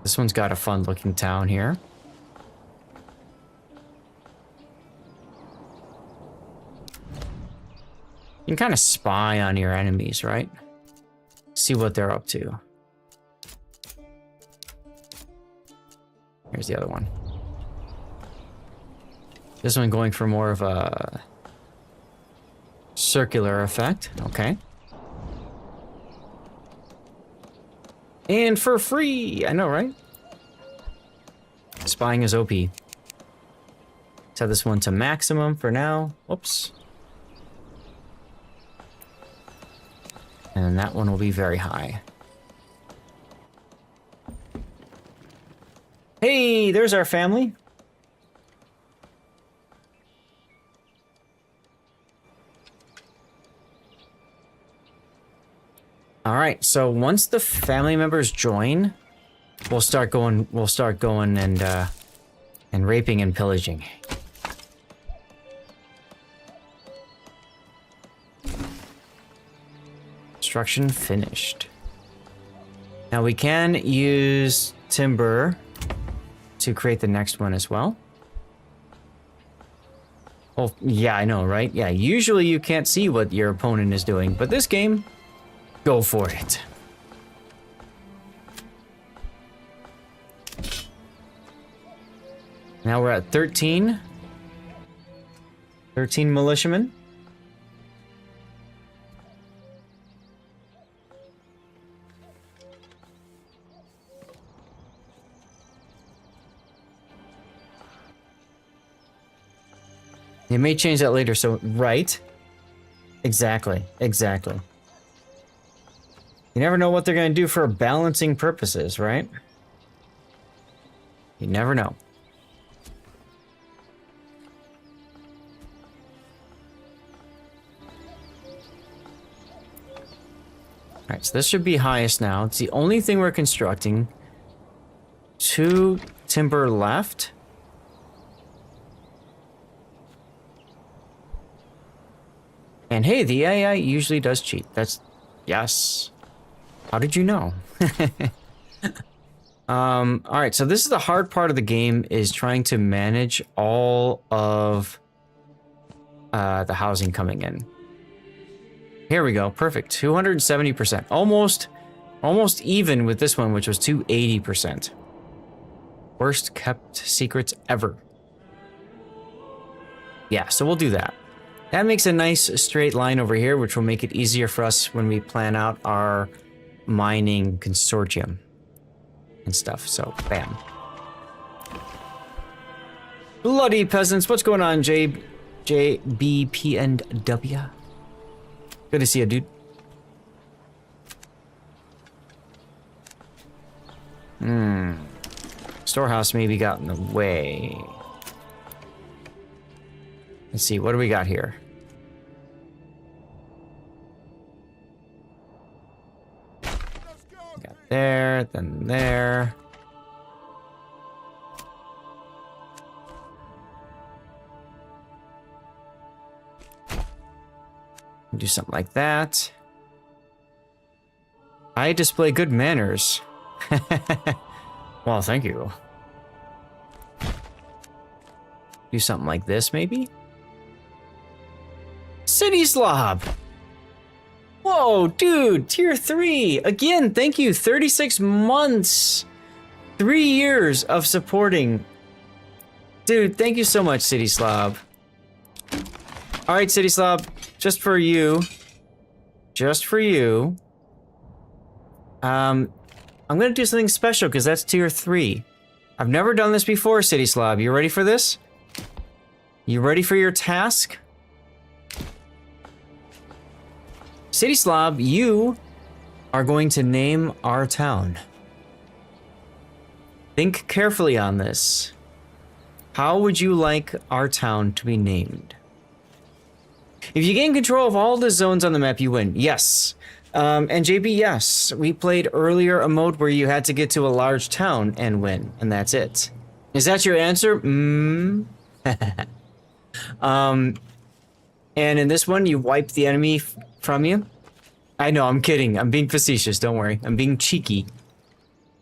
This one's got a fun looking town here. You can kind of spy on your enemies, right? See what they're up to. Here's the other one. This one going for more of a circular effect. Okay. And for free! I know, right? Spying is OP. Set this one to maximum for now. Whoops. And that one will be very high. Hey, there's our family. All right, so once the family members join, we'll start going and raping and pillaging. Construction finished. Now we can use timber to create the next one as well. Oh, yeah, I know, right? Yeah, usually you can't see what your opponent is doing, but this game, go for it. Now we're at 13. 13 militiamen. They may change that later, so right. Exactly, exactly. You never know what they're going to do for balancing purposes, right? You never know. Alright, so this should be highest now. It's the only thing we're constructing. 2 timber left. And hey, the AI usually does cheat. That's... yes. How did you know? Alright, so this is the hard part of the game, is trying to manage all of the housing coming in. Here we go, perfect. 270%. Almost even with this one, which was 280%. Worst kept secrets ever. Yeah, so we'll do that. That makes a nice straight line over here, which will make it easier for us when we plan out our mining consortium and stuff. So, bam. Bloody peasants, what's going on, JBPNW? Good to see you, dude. Storehouse maybe got in the way. Let's see, what do we got here? there, then there. Do something like that. I display good manners. Well, thank you. Do something like this, maybe? City Slob! Whoa, dude, tier 3. Again, thank you. 36 months. 3 years of supporting. Dude, thank you so much, City Slob. Alright, City Slob. Just for you. Just for you. I'm gonna do something special because that's tier 3. I've never done this before, City Slob. You ready for this? You ready for your task? City Slob, you are going to name our town. Think carefully on this. How would you like our town to be named? If you gain control of all the zones on the map, you win. Yes. And JB, yes. We played earlier a mode where you had to get to a large town and win, and that's it. Is that your answer? And in this one, you wipe the enemy from you. I know, I'm kidding. I'm being facetious, don't worry. I'm being cheeky.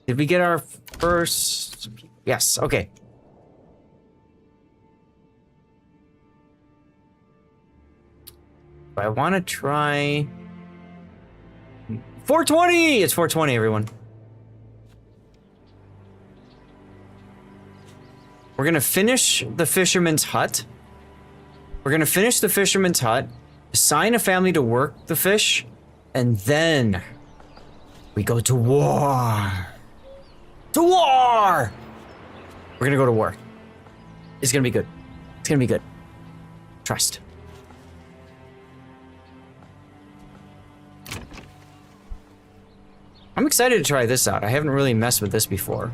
Did we get our first... Yes, okay. I want to try... 420! It's 420, everyone. We're gonna finish the fisherman's hut. We're gonna finish the fisherman's hut, assign a family to work the fish, and then we go to war. To war! We're gonna go to war. It's gonna be good. It's gonna be good. Trust. I'm excited to try this out. I haven't really messed with this before.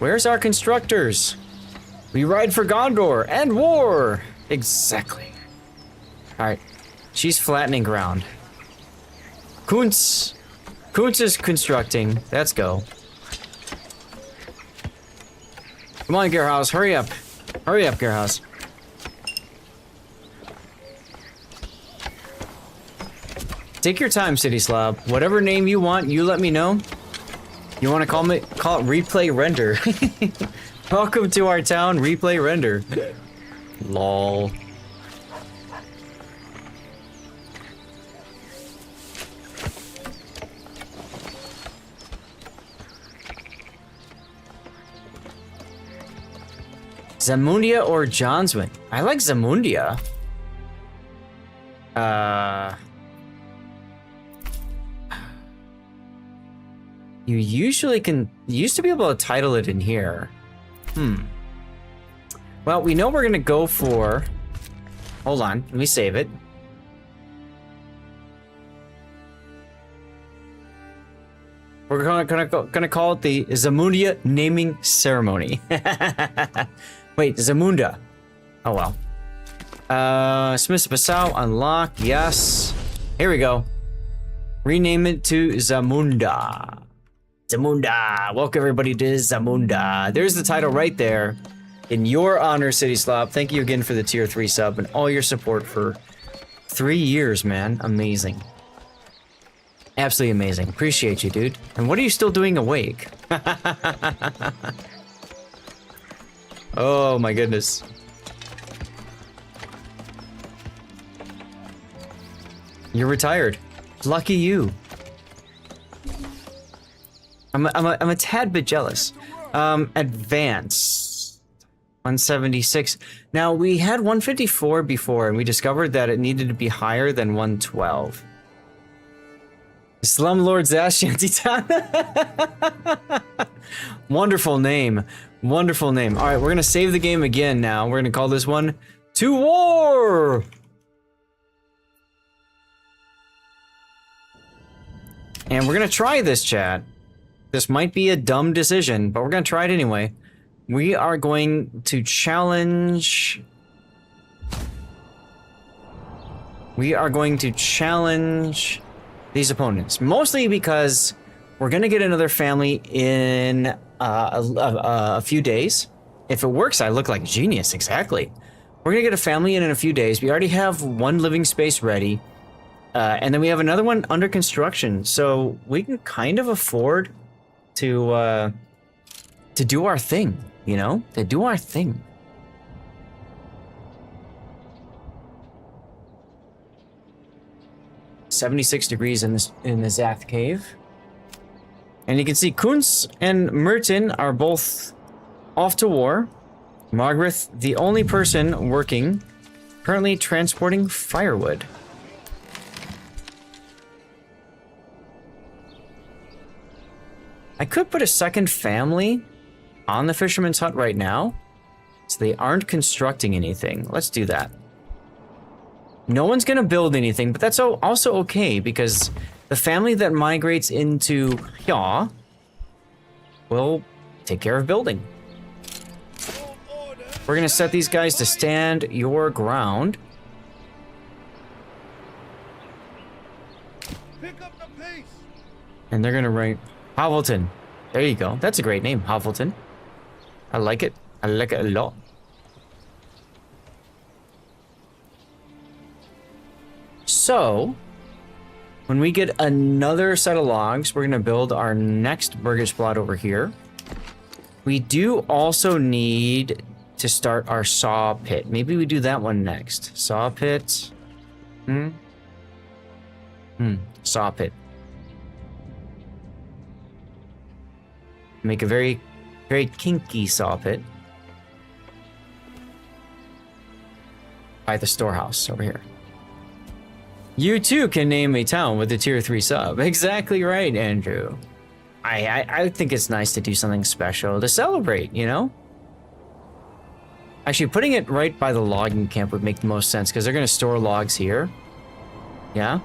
Where's our constructors? We ride for Gondor and war! Exactly. Alright. She's flattening ground. Kuntz is constructing. Let's go. Come on, Gearhouse, hurry up. Hurry up, Gearhouse. Take your time, City Slob. Whatever name you want, you let me know. You want to call it Replay Render. Welcome to our town, Replay Render. Lol. Zamundia or Johnswin? I like Zamundia. You usually can... You used to be able to title it in here. Well, we know we're gonna go for... Hold on, let me save it. We're gonna call it the Zamundia naming ceremony. Wait, Zamunda. Oh well. Smith Passau, unlock, yes. Here we go. Rename it to Zamunda. Zamunda. Welcome everybody to Zamunda. There's the title right there. In your honor, City Slob. Thank you again for the tier 3 sub and all your support for 3 years, man. Amazing. Absolutely amazing. Appreciate you, dude. And what are you still doing awake? Oh my goodness. You're retired. Lucky you. I'm a tad bit jealous. Advanced. 176. Now, we had 154 before, and we discovered that it needed to be higher than 112. Slumlord's Ash Shantytown. Wonderful name. Wonderful name. All right, we're going to save the game again now. We're going to call this one To War! And we're going to try this, chat. This might be a dumb decision, but we're going to try it anyway. We are going to challenge... We are going to challenge these opponents. Mostly because we're going to get another family in a few days. If it works, I look like a genius. Exactly. We're going to get a family in a few days. We already have one living space ready. And then we have another one under construction. So we can kind of afford to do our thing, you know? To do our thing. "76 degrees in the Zath cave." And you can see Kunz and Merton are both off to war. Margaret, the only person working, currently transporting firewood. I could put a second family on the fisherman's hut right now, so they aren't constructing anything. Let's do that. No one's gonna build anything, but that's also okay, because the family that migrates into Hya will take care of building. We're gonna set these guys to stand your ground. Pick up the pace. And they're gonna write Havelton. There you go. That's a great name, Havelton. I like it. I like it a lot. So, when we get another set of logs, we're gonna build our next Burgish plot over here. We do also need to start our saw pit. Maybe we do that one next. Saw pit. Saw pit. Make a very, very kinky saw pit. By the storehouse over here. You too can name a town with a tier 3 sub. Exactly right, Andrew. I think it's nice to do something special to celebrate, you know? Actually, putting it right by the logging camp would make the most sense, because they're going to store logs here. Yeah?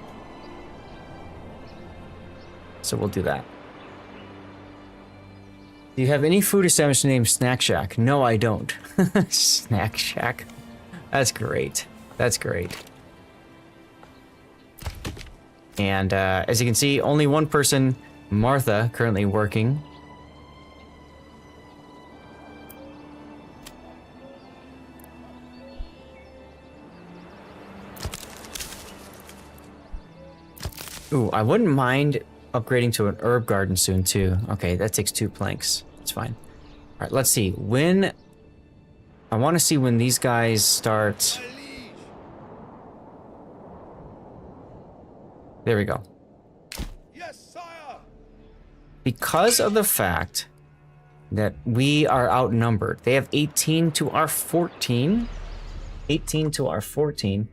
So we'll do that. Do you have any food establishment named Snack Shack? No, I don't. Snack Shack. That's great. That's great. And as you can see, only one person, Martha, currently working. Ooh, I wouldn't mind upgrading to an herb garden soon too. Okay, that takes 2 planks. It's fine. All right, let's see. When I want to see when these guys start. There we go. Yes, sire. Because of the fact that we are outnumbered, they have 18 to our 14. 18 to our 14.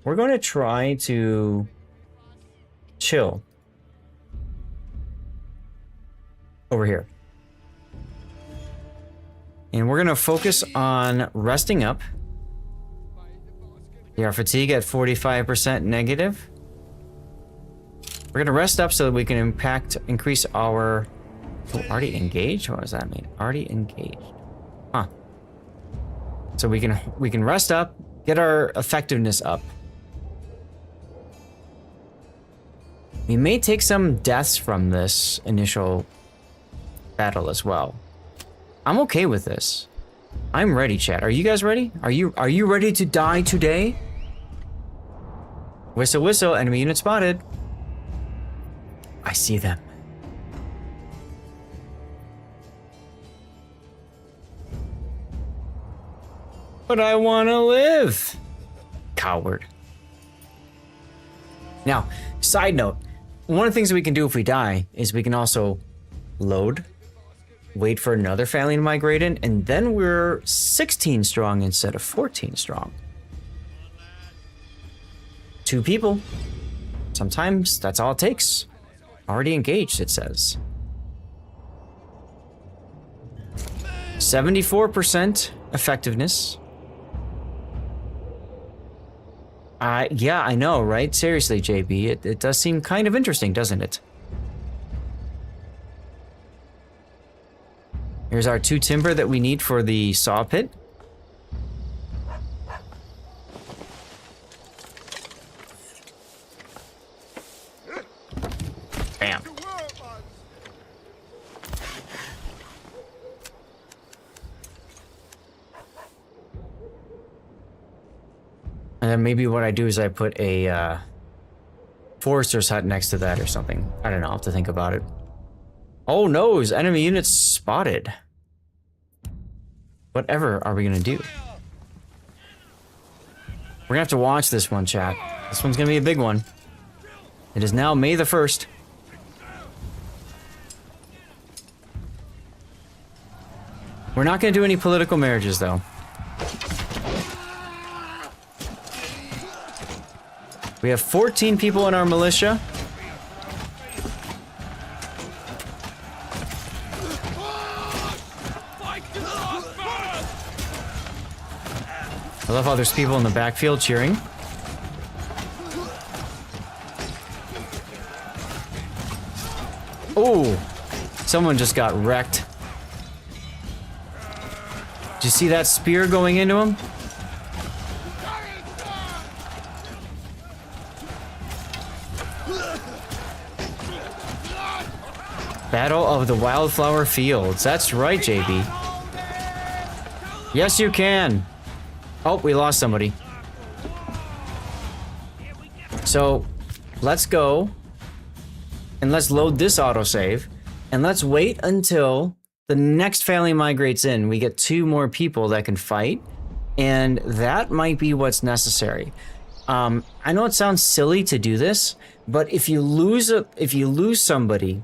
We're going to try to chill over here. And we're going to focus on resting up. Our fatigue at 45% negative. We're going to rest up so that we can increase our... Oh, already engaged? What does that mean? Already engaged. Huh. So we can rest up, get our effectiveness up. We may take some deaths from this initial battle as well. I'm okay with this. I'm ready, chat. Are you guys ready? Are you ready to die today? Whistle, whistle, enemy unit spotted. I see them. But I want to live. Coward. Now, side note, one of the things that we can do if we die is we can also load, wait for another family to migrate in, and then we're 16 strong instead of 14 strong. 2 people. Sometimes that's all it takes. Already engaged, it says. 74% effectiveness. Yeah, I know, right? Seriously, JB, it does seem kind of interesting, doesn't it? Here's our 2 timber that we need for the saw pit. then maybe what I do is I put a forester's hut next to that or something. I don't know, I'll have to think about it. Oh no, is enemy units spotted. Whatever are we gonna do? We're gonna have to watch this one, chat. This one's gonna be a big one. It is now May the 1st. We're not gonna do any political marriages, though. We have 14 people in our militia. I love how there's people in the backfield cheering. Oh, someone just got wrecked. Did you see that spear going into him? Battle of the Wildflower Fields. That's right, JB. Yes, you can. Oh, we lost somebody. So, let's go. And let's load this autosave. And let's wait until the next family migrates in. We get 2 more people that can fight. And that might be what's necessary. I know it sounds silly to do this, but if you lose somebody,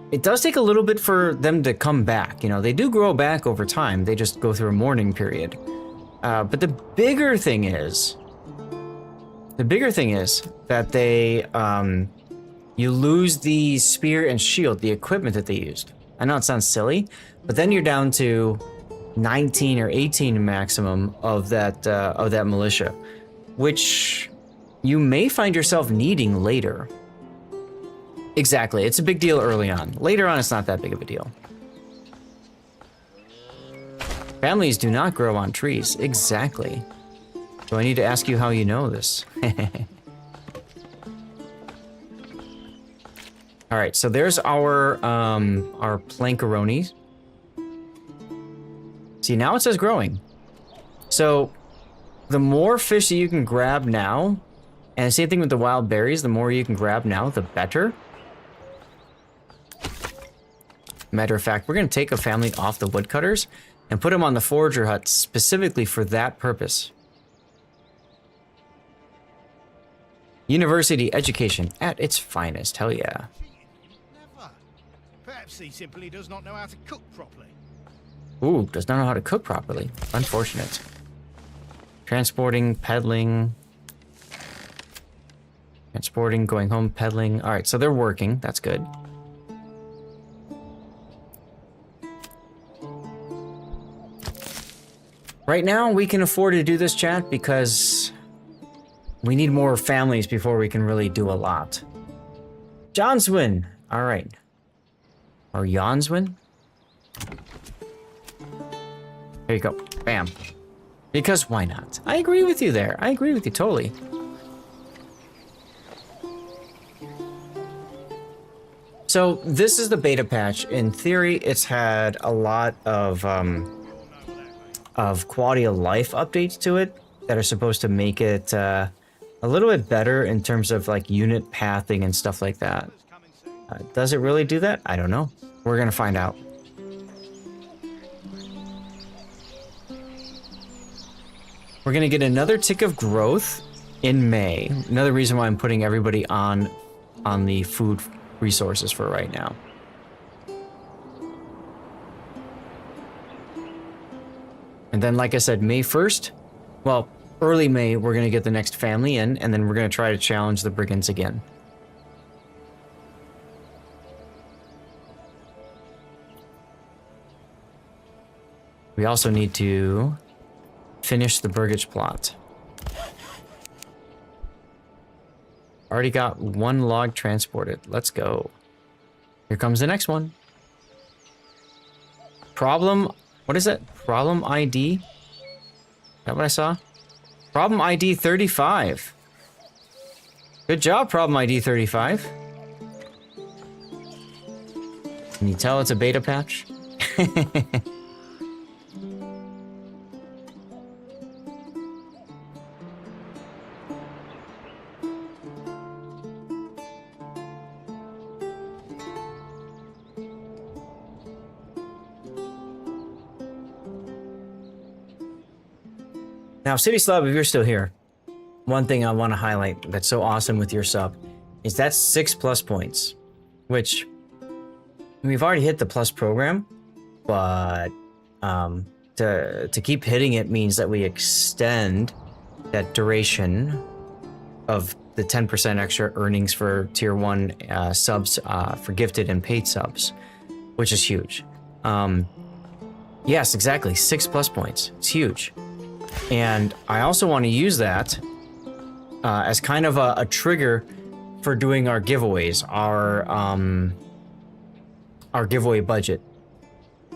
it does take a little bit for them to come back. You know, they do grow back over time. They just go through a mourning period. But the bigger thing is that they, you lose the spear and shield, the equipment that they used. I know it sounds silly, but then you're down to 19 or 18 maximum of that militia, which you may find yourself needing later. Exactly, it's a big deal early on. Later on, it's not that big of a deal. Families do not grow on trees. Exactly. Do I need to ask you how you know this? All right, so there's our plankaroni. See, now it says growing. So the more fish that you can grab now, and the same thing with the wild berries, the more you can grab now, the better. Matter of fact, we're going to take a family off the woodcutters and put them on the forager hut specifically for that purpose. University education at its finest. Hell yeah. Never. Perhaps he simply does not know how to cook properly. Ooh, does not know how to cook properly. Unfortunate. Transporting, peddling. Transporting, going home, peddling. All right, so they're working. That's good. Right now, we can afford to do this, chat, because we need more families before we can really do a lot. Johnswin! All right. Or Jonswin? There you go. Bam. Because why not? I agree with you there. I agree with you totally. So, this is the beta patch. In theory, it's had a lot of quality of life updates to it that are supposed to make it a little bit better in terms of like unit pathing and stuff like that. Does it really do that? I don't know. We're gonna find out. We're gonna get another tick of growth in May. Another reason why I'm putting everybody on the food resources for right now. And then, like I said, May 1st, well, early May, we're going to get the next family in, and then we're going to try to challenge the brigands again. We also need to finish the Burgage plot. Already got 1 log transported. Let's go. Here comes the next one. Problem... What is it? Problem ID? Is that what I saw? Problem ID 35. Good job, Problem ID 35. Can you tell it's a beta patch? Now, City Slub, if you're still here, one thing I want to highlight that's so awesome with your sub is that's 6+ points, which we've already hit the plus program, but to keep hitting it means that we extend that duration of the 10% extra earnings for tier 1 subs for gifted and paid subs, which is huge. Yes, exactly, 6+ points. It's huge. And I also want to use that as kind of a trigger for doing our giveaways, our giveaway budget.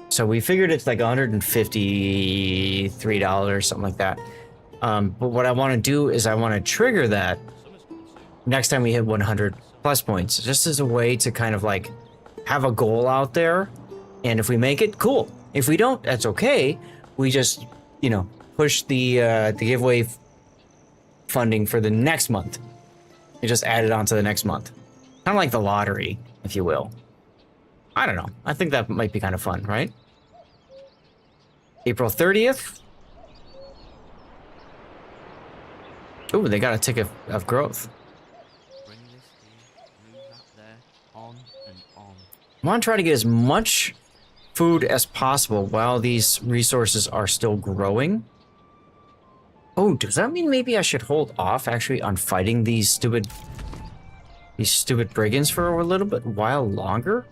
So we figured it's like $153, something like that. But what I want to do is I want to trigger that next time we hit 100+ points, just as a way to kind of like have a goal out there. And if we make it, cool. If we don't, that's okay. We just, you know, push the giveaway funding for the next month. You just add it on to the next month. Kind of like the lottery, if you will. I don't know. I think that might be kind of fun, right? April 30th. Ooh, they got a ticket of growth. Bring this here, move that there, on and on. I want to try to get as much food as possible while these resources are still growing. Oh, does that mean maybe I should hold off actually on fighting these stupid brigands for a little bit while longer?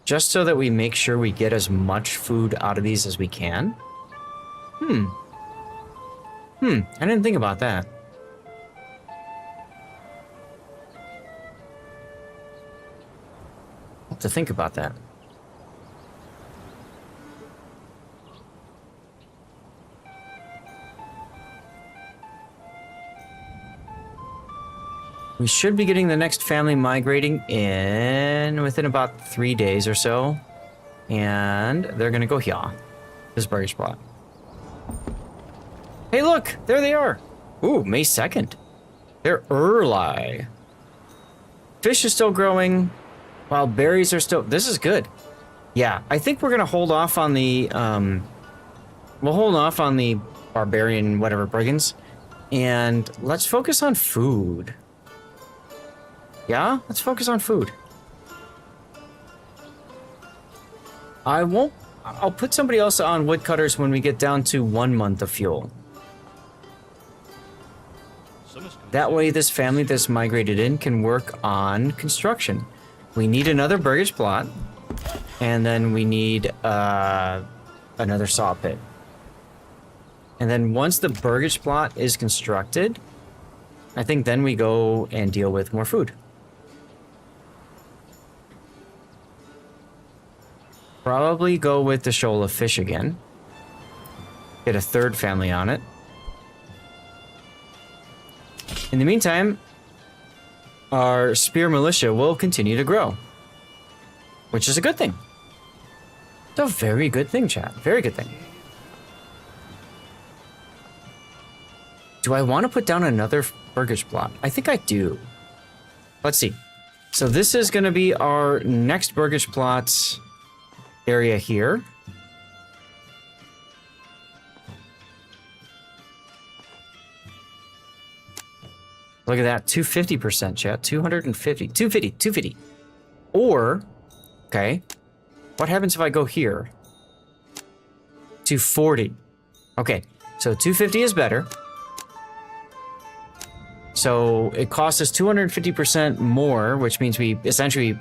Just so that we make sure we get as much food out of these as we can? I didn't think about that. I'll have to think about that. We should be getting the next family migrating in within about 3 days or so. And they're gonna go here. This burger spot. Hey look, there they are. Ooh, May 2nd. They're early. Fish is still growing, while berries are still, this is good. Yeah, I think we're gonna hold off on the, we'll hold off on the barbarian whatever brigands. And let's focus on food. Yeah, let's focus on food. I'll put somebody else on woodcutters when we get down to 1 month of fuel. That way this family that's migrated in can work on construction. We need another burgage plot, and then we need another saw pit. And then once the burgage plot is constructed, I think then we go and deal with more food. Probably go with the shoal of fish again. Get a third family on it. In the meantime, our spear militia will continue to grow, which is a good thing. It's a very good thing, chat. Very good thing. Do I want to put down another burgage plot? I think I do. Let's see. So this is going to be our next burgage plot area here. Look at that, 250% chat, 250. Or, okay, what happens if I go here? 240. Okay, so 250 is better. So it costs us 250% more, which means we essentially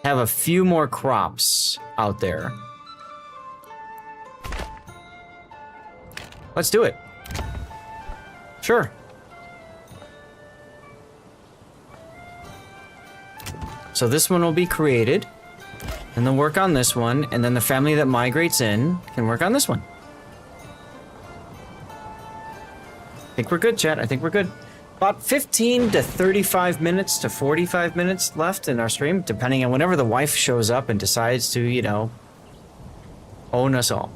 have a few more crops out there. Let's do it. Sure. So this one will be created, and they'll work on this one, and then the family that migrates in can work on this one. I think we're good, chat. I think we're good. About 15 to 35 minutes to 45 minutes left in our stream, depending on whenever the wife shows up and decides to, you know, own us all.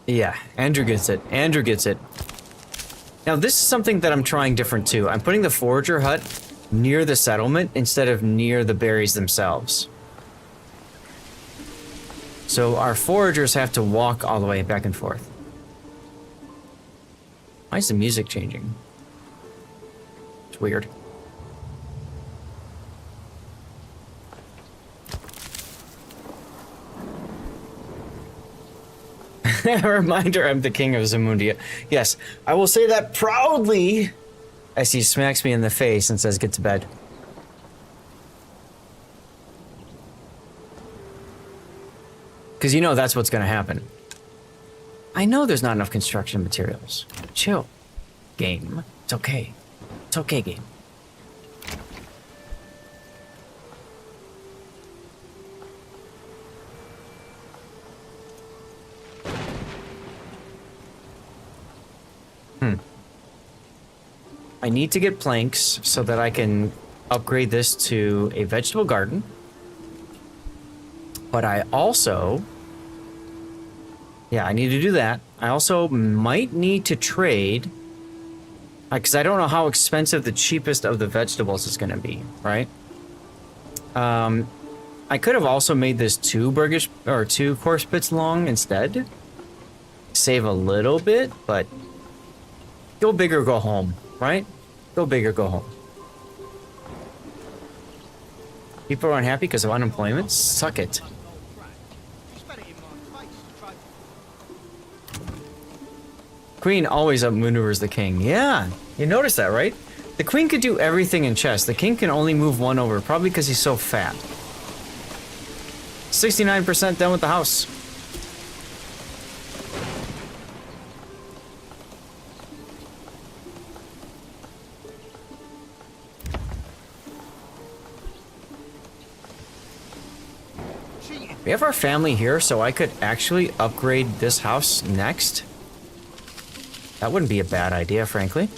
Yeah, Andrew gets it. Andrew gets it. Now, this is something that I'm trying different too. I'm putting the forager hut near the settlement instead of near the berries themselves. So our foragers have to walk all the way back and forth. Why is the music changing? It's weird. A reminder, I'm the king of Zamundia. Yes, I will say that proudly as he smacks me in the face and says, get to bed. Because you know that's what's going to happen. I know there's not enough construction materials. Chill. Game. It's okay. It's okay, game. I need to get planks so that I can upgrade this to a vegetable garden. But I also... yeah, I need to do that. I also might need to trade... because I don't know how expensive the cheapest of the vegetables is going to be, right? I could have also made this 2 course bits long instead. Save a little bit, but... go big or go home, right? Go big or go home. People are unhappy because of unemployment? Suck it. Queen always outmaneuvers the king. Yeah, you noticed that, right? The queen could do everything in chess. The king can only move 1 over, probably because he's so fat. 69% done with the house. We have our family here, so I could actually upgrade this house next. That wouldn't be a bad idea, frankly.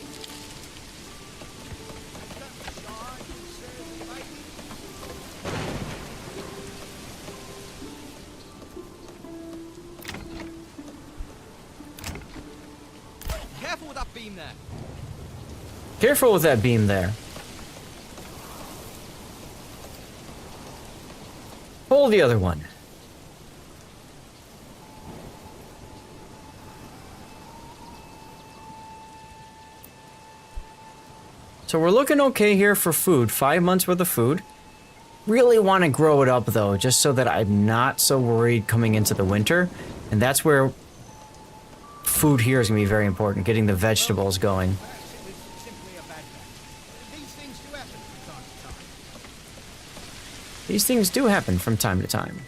Careful with that beam there. Careful with that beam there. Pull the other one. So we're looking okay here for food. 5 months worth of food. Really want to grow it up though, just so that I'm not so worried coming into the winter. And that's where food here is going to be very important, getting the vegetables going. These things do happen from time to time. These things do happen from time to time.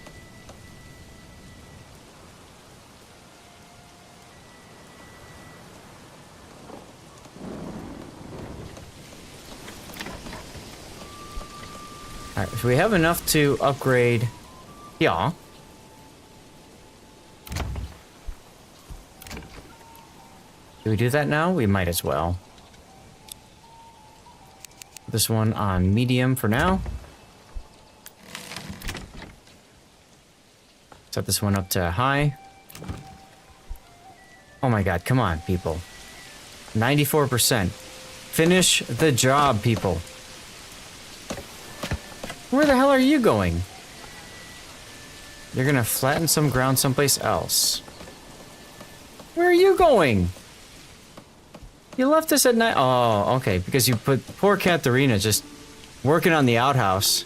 Alright, so we have enough to upgrade. Yeah. Do we do that now? We might as well. This one on medium for now. Set this one up to high. Oh my god, come on, people. 94%. Finish the job, people. Where the hell are you going? You're gonna flatten some ground someplace else. Where are you going? You left us at night. Oh, okay, because you put poor Katharina just working on the outhouse.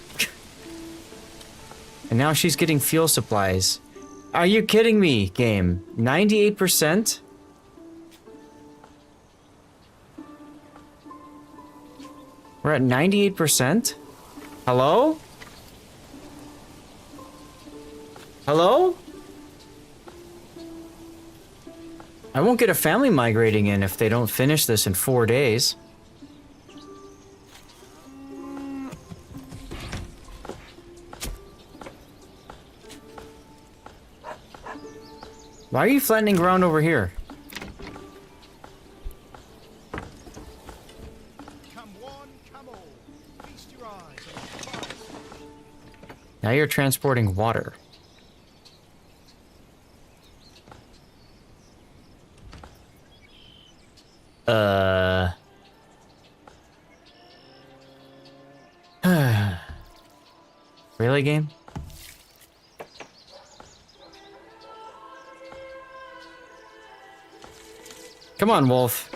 And now she's getting fuel supplies. Are you kidding me, game? 98%? We're at 98%? Hello? Hello? I won't get a family migrating in if they don't finish this in 4 days. Why are you flattening ground over here? Come one, come all. Feast your eyes on the prize. Now you're transporting water. Really, game? Come on, Wolf.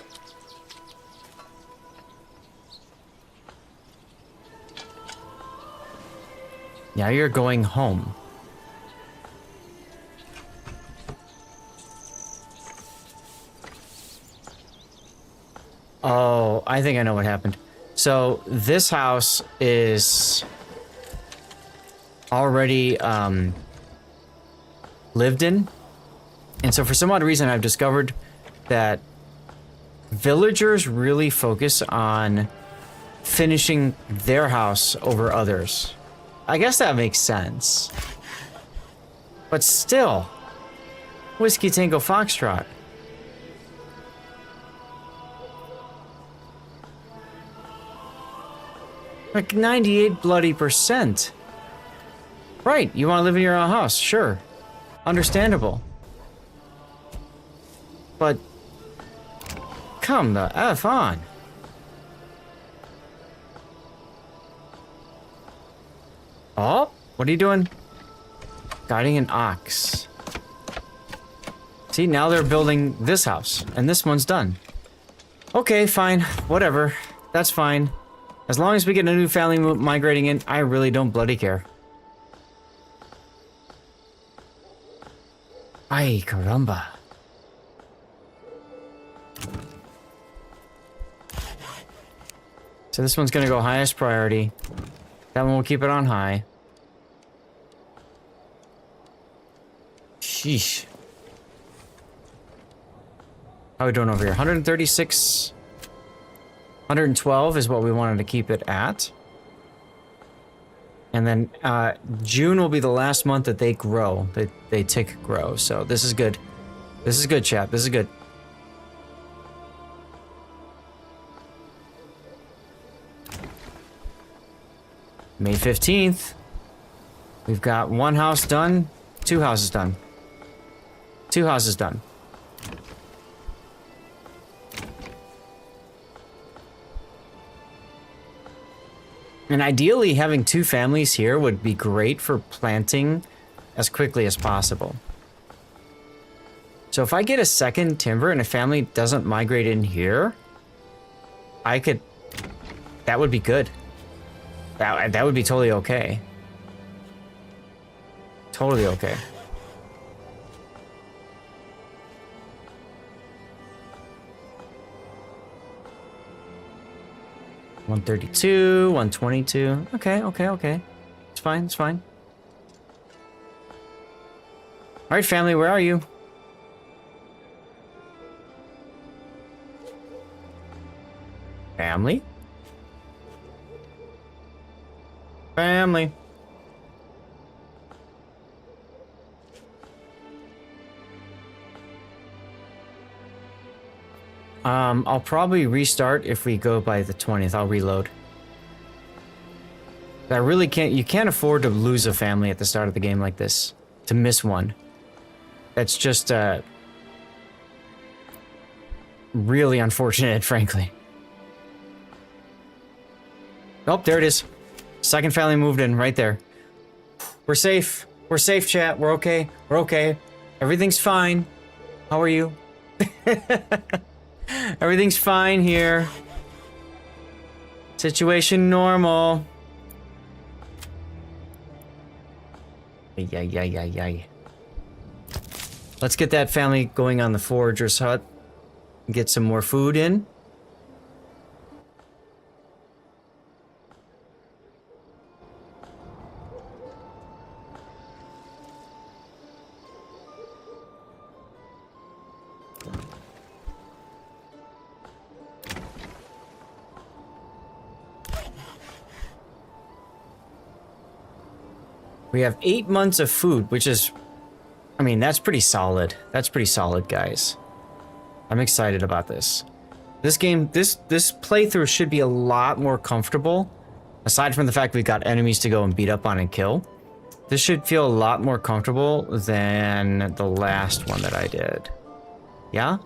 Now you're going home. Oh, I think I know what happened. So this house is already lived in. And so for some odd reason I've discovered that villagers really focus on finishing their house over others. I guess that makes sense. But still, Whiskey Tango Foxtrot. Like 98 bloody %. Right, you want to live in your own house, sure. Understandable. But come the F on. Oh, what are you doing? Guiding an ox. See, now they're building this house, and this one's done. Okay, fine, whatever. That's fine. As long as we get a new family migrating in, I really don't bloody care. Ay, caramba. So this one's gonna go highest priority. That one will keep it on high. Sheesh. How are we doing over here? 136. 112 is what we wanted to keep it at. And then June will be the last month that they grow. They tick grow. So this is good. This is good, chat. This is good. May 15th. We've got one house done, two houses done. Two houses done. And ideally, having two families here would be great for planting as quickly as possible. So if I get a second timber and a family doesn't migrate in here, I could... That would be good. That would be totally okay. Totally okay. $132, $122. Okay. It's fine, it's fine. Alright, family, where are you? Family? Family. I'll probably restart if we go by the 20th. I'll reload. I really can't... You can't afford to lose a family at the start of the game like this. To miss one. That's just, really unfortunate, frankly. Oh, there it is. Second family moved in, right there. We're safe. We're safe, chat. We're okay. We're okay. Everything's fine. How are you? Everything's fine here. Situation normal. Yay. Let's get that family going on the forager's hut. Get some more food in. We have 8 months of food, which is, I mean, that's pretty solid. That's pretty solid, guys. I'm excited about this. This game, this playthrough should be a lot more comfortable. Aside from the fact we've got enemies to go and beat up on and kill. This should feel a lot more comfortable than the last one that I did. Yeah?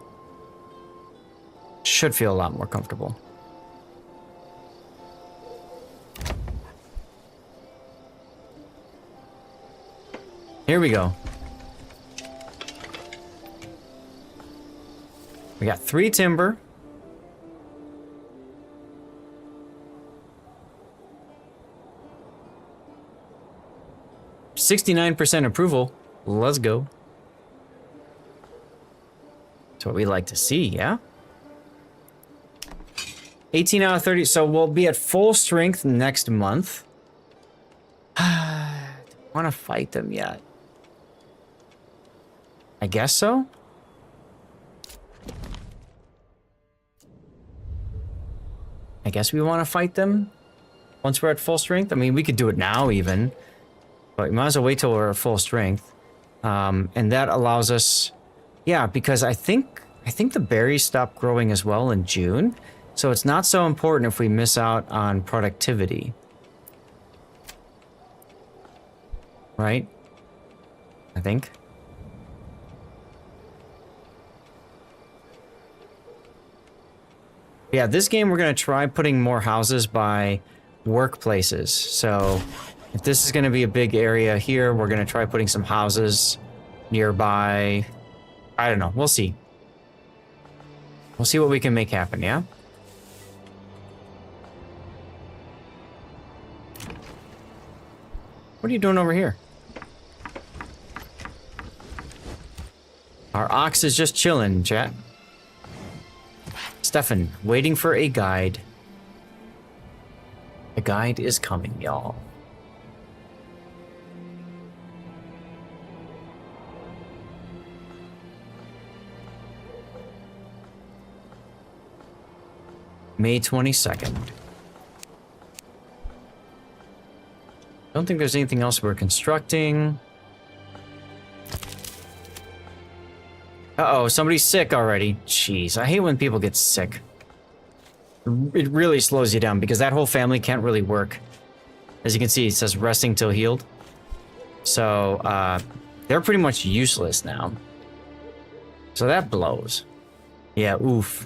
Should feel a lot more comfortable. Here we go. We got 3 timber. %69 approval. Let's go. That's what we like to see, yeah? 18 out of 30. So we'll be at full strength next month. Don't want to fight them yet. I guess so. I guess we want to fight them once we're at full strength. I mean, we could do it now even, but we might as well wait till we're at full strength. And that allows us, yeah, because I think the berries stop growing as well in June. So it's not so important if we miss out on productivity. Right? I think. Yeah, this game we're going to try putting more houses by workplaces. So if this is going to be a big area here, we're going to try putting some houses nearby. I don't know. We'll see. We'll see what we can make happen, yeah? What are you doing over here? Our ox is just chilling, chat. Stefan, waiting for a guide. A guide is coming, y'all. May 22nd. Don't think there's anything else we're constructing. Uh-oh, somebody's sick already. Jeez, I hate when people get sick. It really slows you down because that whole family can't really work. As you can see, it says resting till healed. So, they're pretty much useless now. So that blows. Yeah, oof.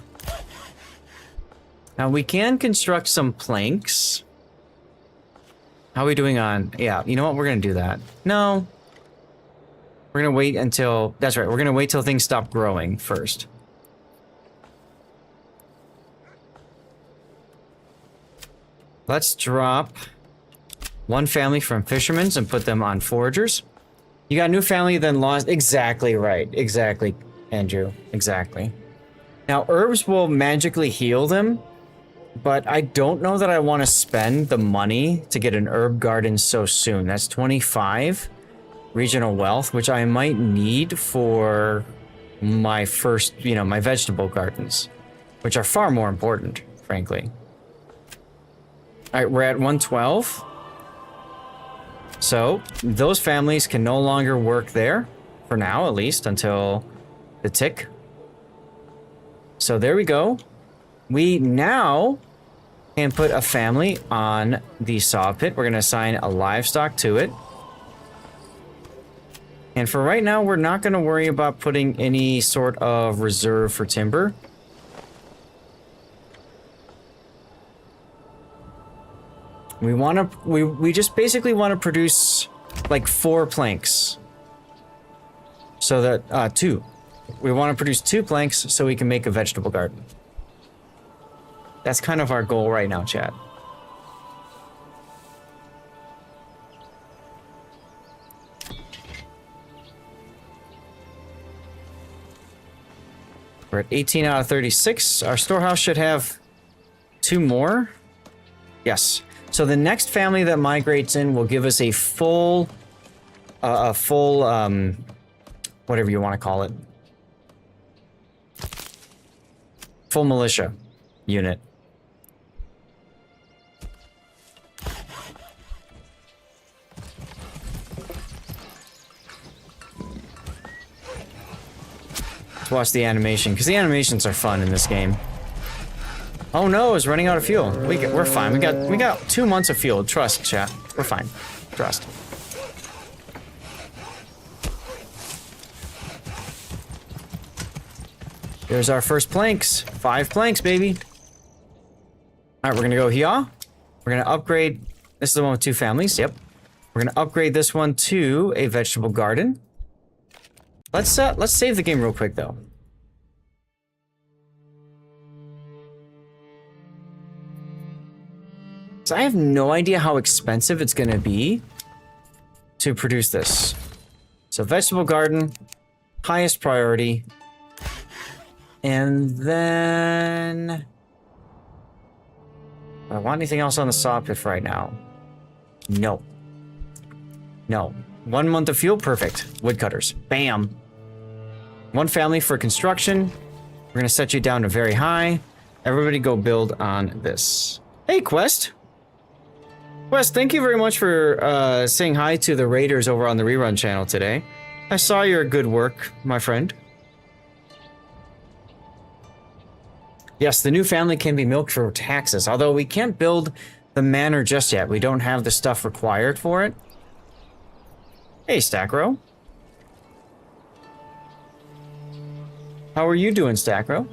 Now we can construct some planks. How are we doing on... Yeah, you know what? We're going to do that. No. We're going to wait until... That's right. We're going to wait till things stop growing first. Let's drop one family from fishermen's and put them on foragers. You got a new family, then lost... Exactly right. Exactly, Andrew. Exactly. Now, herbs will magically heal them. But I don't know that I want to spend the money to get an herb garden so soon. That's 25 regional wealth, which I might need for my first, you know, my vegetable gardens, which are far more important, frankly. All right, we're at 112. So those families can no longer work there, for now at least, until the tick. So there we go. We now can put a family on the saw pit. We're going to assign a livestock to it. And for right now, we're not going to worry about putting any sort of reserve for timber. We just basically want to produce like 4 planks. So that, 2. We want to produce 2 planks so we can make a vegetable garden. That's kind of our goal right now, chat. We're at 18 out of 36. Our storehouse should have 2 more. Yes. So the next family that migrates in will give us a full, whatever you want to call it. Full militia unit. Let's watch the animation, because the animations are fun in this game. Oh no, it's running out of fuel. We're fine. We got 2 months of fuel. Trust, chat. We're fine. Trust. There's our first planks. 5 planks, baby. All right, we're gonna go here. We're gonna upgrade. This is the one with 2 families. Yep. We're gonna upgrade this one to a vegetable garden. Let's save the game real quick though. So I have no idea how expensive it's gonna be to produce this. So vegetable garden, highest priority. And then... do I want anything else on the saw pit right now? No. No. 1 month of fuel, perfect. Woodcutters. Bam. 1 family for construction. We're gonna set you down to very high. Everybody go build on this. Hey, Quest. Quest, thank you very much for saying hi to the Raiders over on the Rerun channel today. I saw your good work, my friend. Yes, the new family can be milked for taxes, although we can't build the manor just yet. We don't have the stuff required for it. Hey, Stackrow. How are you doing, Stackrow?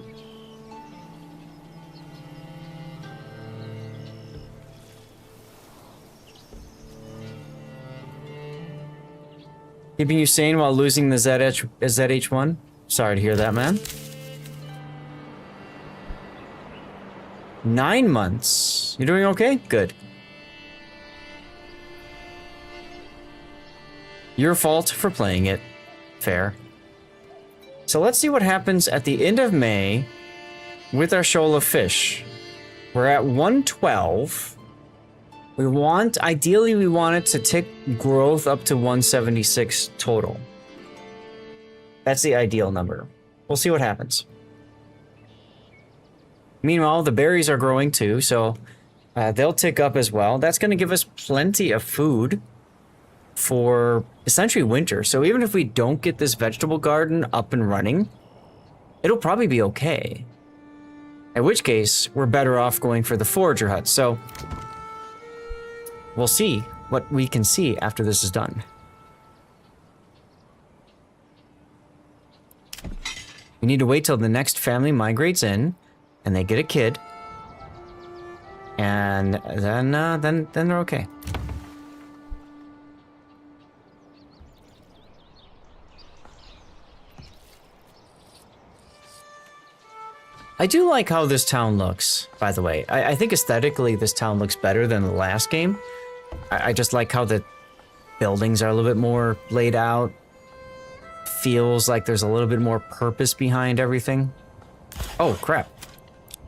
Keeping you sane while losing the ZH1? Sorry to hear that, man. 9 months. You doing okay? Good. Your fault for playing it. Fair. So let's see what happens at the end of May with our shoal of fish. We're at 112. Ideally we want it to tick growth up to 176 total. That's the ideal number. We'll see what happens. Meanwhile, the berries are growing too, so they'll tick up as well. That's going to give us plenty of food for essentially winter. So even if we don't get this vegetable garden up and running, it'll probably be okay. In which case, we're better off going for the forager hut. So we'll see what we can see after this is done. We need to wait till the next family migrates in and they get a kid. And then they're okay. I do like how this town looks, by the way. I think aesthetically this town looks better than the last game. I just like how the buildings are a little bit more laid out. Feels like there's a little bit more purpose behind everything. Oh, crap.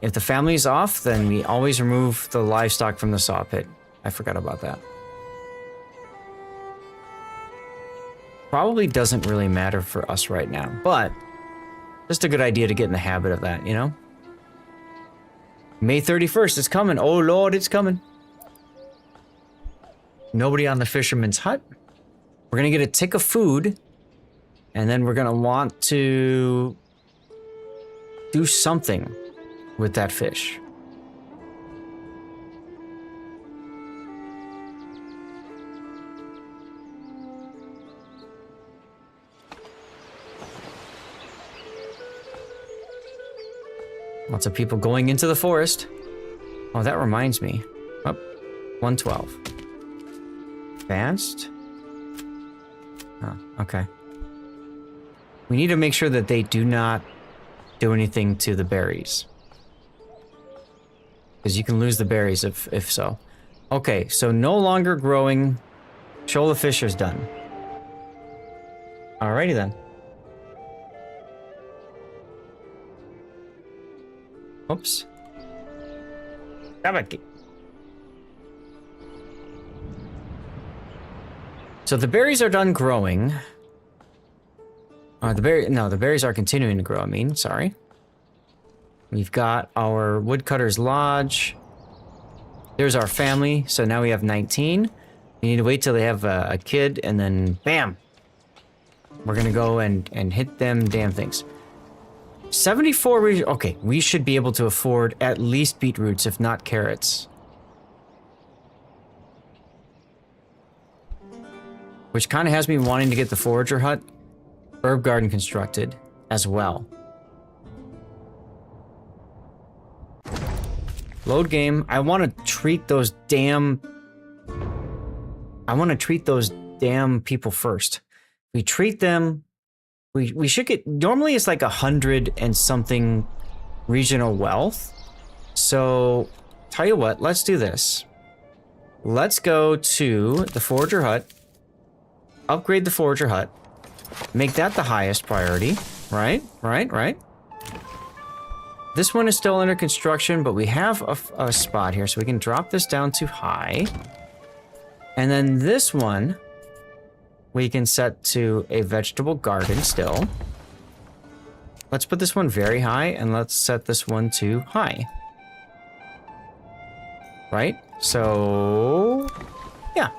If the family's off, then we always remove the livestock from the saw pit. I forgot about that. Probably doesn't really matter for us right now, but just a good idea to get in the habit of that, you know? May 31st, it's coming. Oh, Lord, it's coming. Nobody on the fisherman's hut. We're gonna get a tick of food, and then we're gonna want to do something with that fish. Lots of people going into the forest. Oh, that reminds me. Oh, 112. Advanced? Oh, okay. We need to make sure that they do not do anything to the berries. Because you can lose the berries if so. Okay, so no longer growing. Shoal of fish is done. Alrighty then. Oops. So the berries are done growing. The berries are continuing to grow, I mean, sorry. We've got our woodcutter's lodge. There's our family, so now we have 19. We need to wait till they have a kid, and then bam! We're gonna go and hit them damn things. 74, okay, we should be able to afford at least beetroots, if not carrots. Which kind of has me wanting to get the forager hut, herb garden constructed as well. Load game. I want to treat those damn I want to treat those damn people first. We treat them. We should get. Normally, it's like 100 and something regional wealth. So, tell you what. Let's do this. Let's go to the Forager Hut. Upgrade the Forager Hut. Make that the highest priority. Right. This one is still under construction, but we have a spot here, so we can drop this down to high. And then this one, we can set to a vegetable garden still. Let's put this one very high, and let's set this one to high. Right? So, yeah.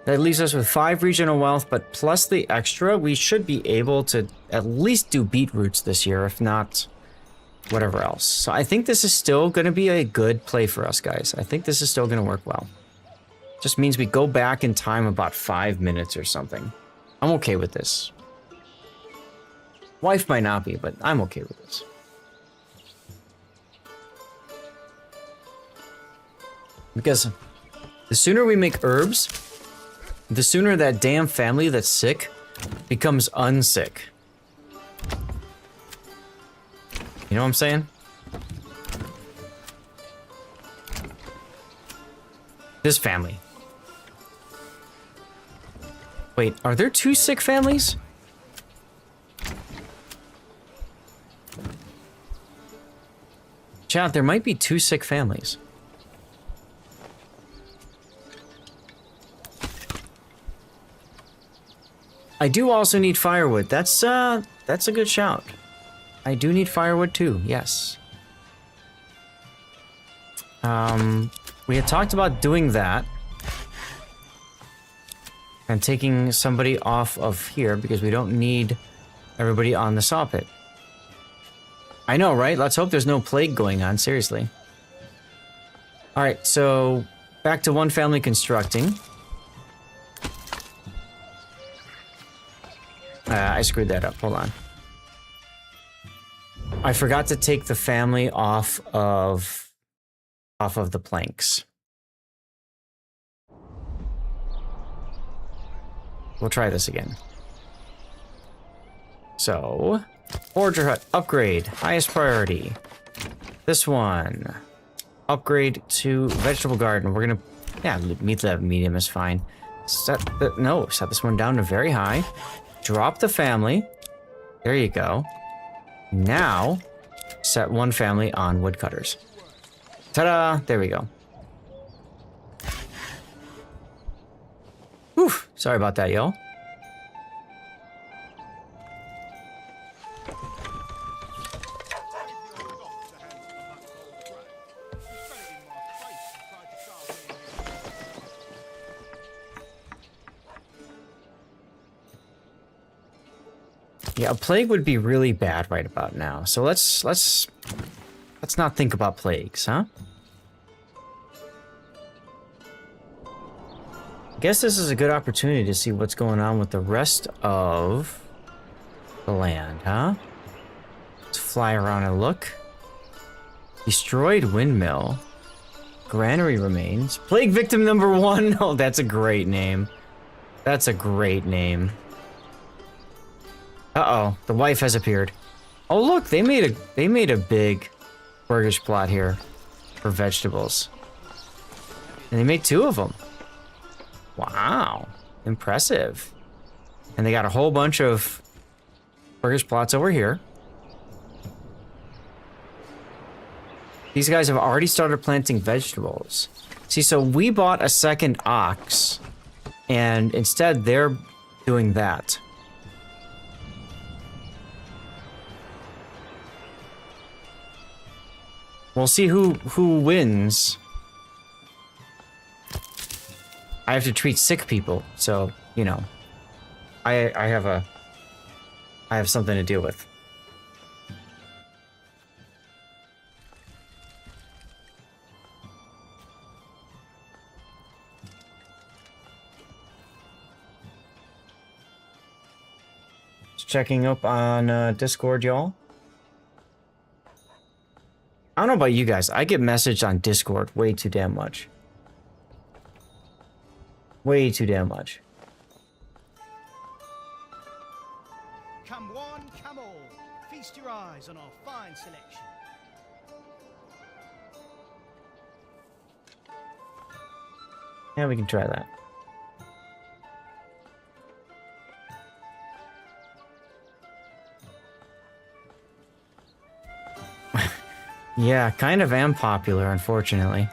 That leaves us with 5 regional wealth, but plus the extra, we should be able to at least do beetroots this year, if not whatever else. So I think this is still going to be a good play for us, guys. I think this is still going to work well. Just means we go back in time about 5 minutes or something. I'm okay with this. Wife might not be, but I'm okay with this. Because the sooner we make herbs, the sooner that damn family that's sick becomes unsick. You know what I'm saying? This family. Wait, are there 2 sick families? Chat, there might be 2 sick families. I do also need firewood. That's a good shout. I do need firewood too, yes. We had talked about doing that. And taking somebody off of here because we don't need everybody on the saw pit. I know, right? Let's hope there's no plague going on, seriously. Alright, so back to one family constructing. I screwed that up. Hold on. I forgot to take the family off of the planks. We'll try this again. So, Forager Hut upgrade, highest priority. This one, upgrade to vegetable garden. We're gonna, yeah, meet that medium is fine. Set this one down to very high. Drop the family. There you go. Now, set one family on woodcutters. Ta-da! There we go. Whew, sorry about that, y'all. Yeah, a plague would be really bad right about now. So let's not think about plagues, huh? I guess this is a good opportunity to see what's going on with the rest of the land, huh? Let's fly around and look. Destroyed windmill. Granary remains. Plague victim number 1. Oh, that's a great name. That's a great name. Uh-oh, the wife has appeared. Oh look, they made a big burgish plot here for vegetables. And they made 2 of them. Wow, impressive. And they got a whole bunch of burgish plots over here. These guys have already started planting vegetables. See, so we bought a second ox, and instead they're doing that. We'll see who wins. I have to treat sick people, so, you know, I have something to deal with. Just checking up on Discord, y'all. I don't know about you guys. I get messaged on Discord way too damn much. Way too damn much. Come one, come all. Feast your eyes on our fine selection. Yeah, we can try that. Yeah, kind of am popular, unfortunately.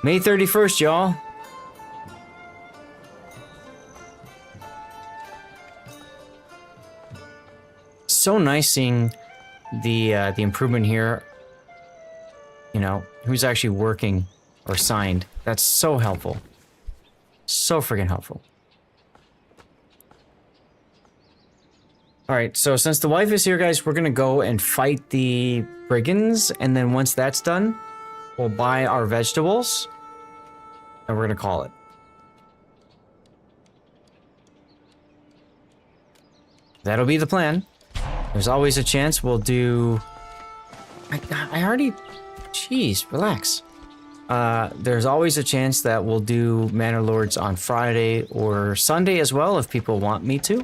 May 31st, y'all. So nice seeing the improvement here. You know, who's actually working or signed. That's so helpful. So freaking helpful. Alright, so since the wife is here, guys, we're gonna go and fight the brigands, and then once that's done, we'll buy our vegetables, and we're gonna call it. That'll be the plan. There's always a chance we'll do... I already... Jeez, relax. There's always a chance that we'll do Manor Lords on Friday or Sunday as well, if people want me to.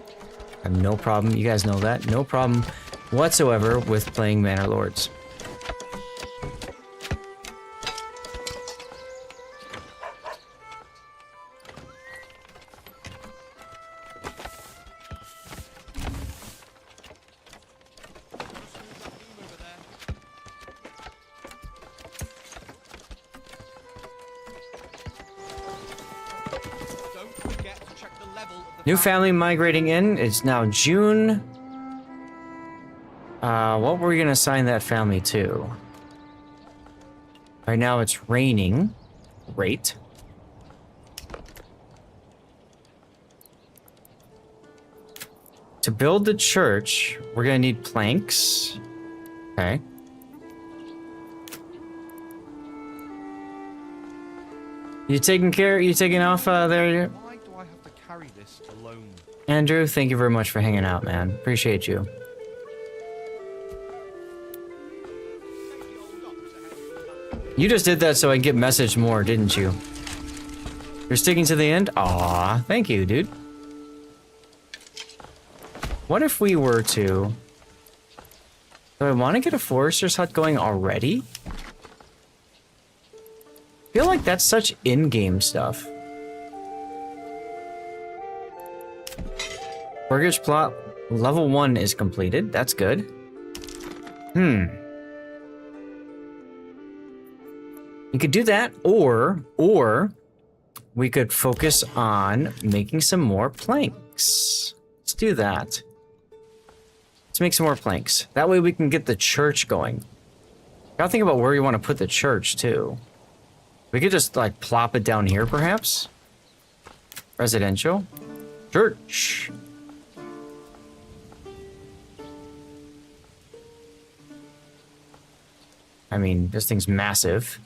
I have no problem. You guys know that. No problem whatsoever with playing Manor Lords. New family migrating in. It's now June. What were we gonna assign that family to? Right now it's raining. Great. To build the church, we're gonna need planks. Okay. You taking off there? Why do I have to carry this alone? Andrew, thank you very much for hanging out, man. Appreciate you. You just did that so I get messaged more, didn't you? You're sticking to the end? Aw, thank you, dude. What if we were to... Do I want to get a forester's hut going already? I feel like that's such in-game stuff. Mortgage plot level 1 is completed. That's good. You could do that, or we could focus on making some more planks. Let's do that. Let's make some more planks. That way we can get the church going. Gotta think about where you want to put the church, too. We could just, like, plop it down here, perhaps? Residential. Church. I mean, this thing's massive.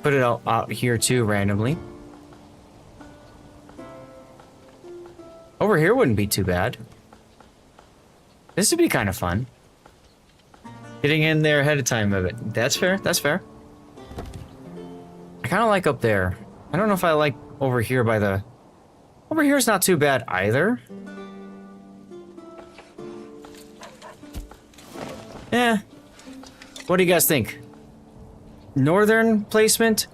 Put it out here, too, randomly. Over here wouldn't be too bad. This would be kind of fun. Getting in there ahead of time of it. That's fair. That's fair. I kind of like up there. I don't know if I like over here by the... Over here is not too bad either. Eh. What do you guys think? Northern placement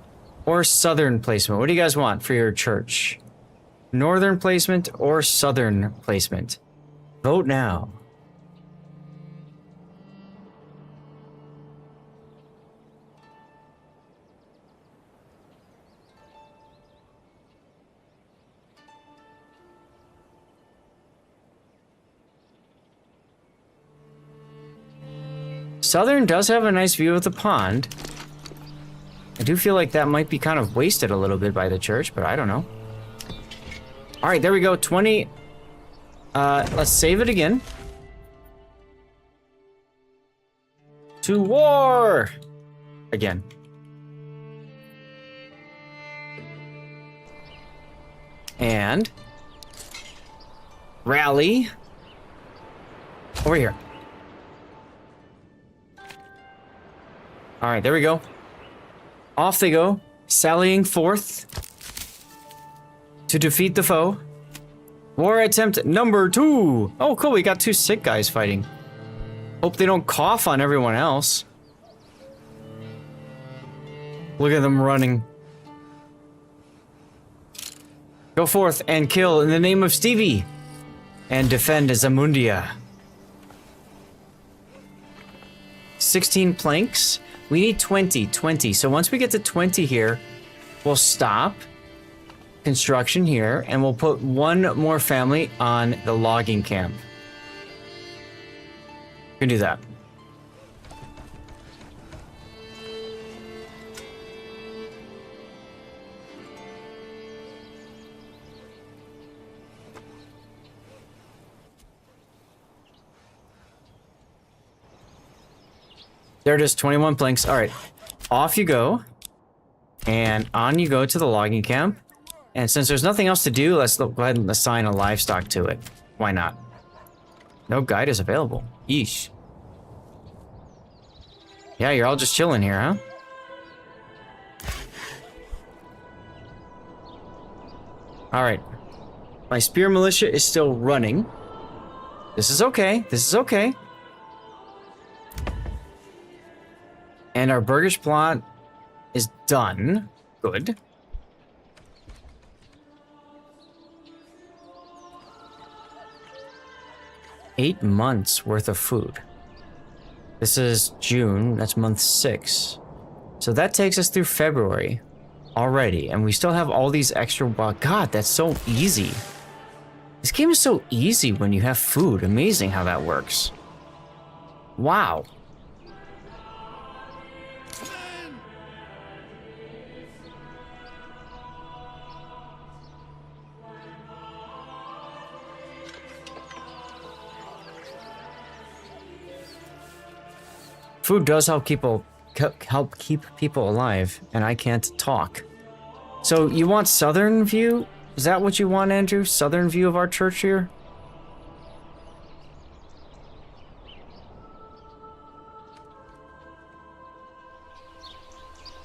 or southern placement? What do you guys want for your church? Northern placement or southern placement? Vote now. Southern does have a nice view of the pond. I do feel like that might be kind of wasted a little bit by the church, but I don't know. All right, there we go. 20. Let's save it again. To war! Again. And rally over here. All right, there we go. Off they go, sallying forth to defeat the foe. War attempt number 2. Oh, cool. We got 2 sick guys fighting. Hope they don't cough on everyone else. Look at them running. Go forth and kill in the name of Stevie. And defend Zamundia. 16 planks. We need 20. So once we get to 20 here, we'll stop construction here and we'll put 1 more family on the logging camp. We can do that. There it is, 21 planks. All right, off you go. And on you go to the logging camp. And since there's nothing else to do, let's go ahead and assign a livestock to it. Why not? No guide is available. Yeesh. Yeah, you're all just chilling here, huh? All right. My spear militia is still running. This is okay. This is okay. And our Burgish plot is done. Good. $8 months worth of food. This is June. That's month 6. So that takes us through February already. And we still have all these extra... Wow, God, that's so easy. This game is so easy when you have food. Amazing how that works. Wow. Food does help keep people alive, and I can't talk. So you want southern view? Is that what you want, Andrew? Southern view of our church here?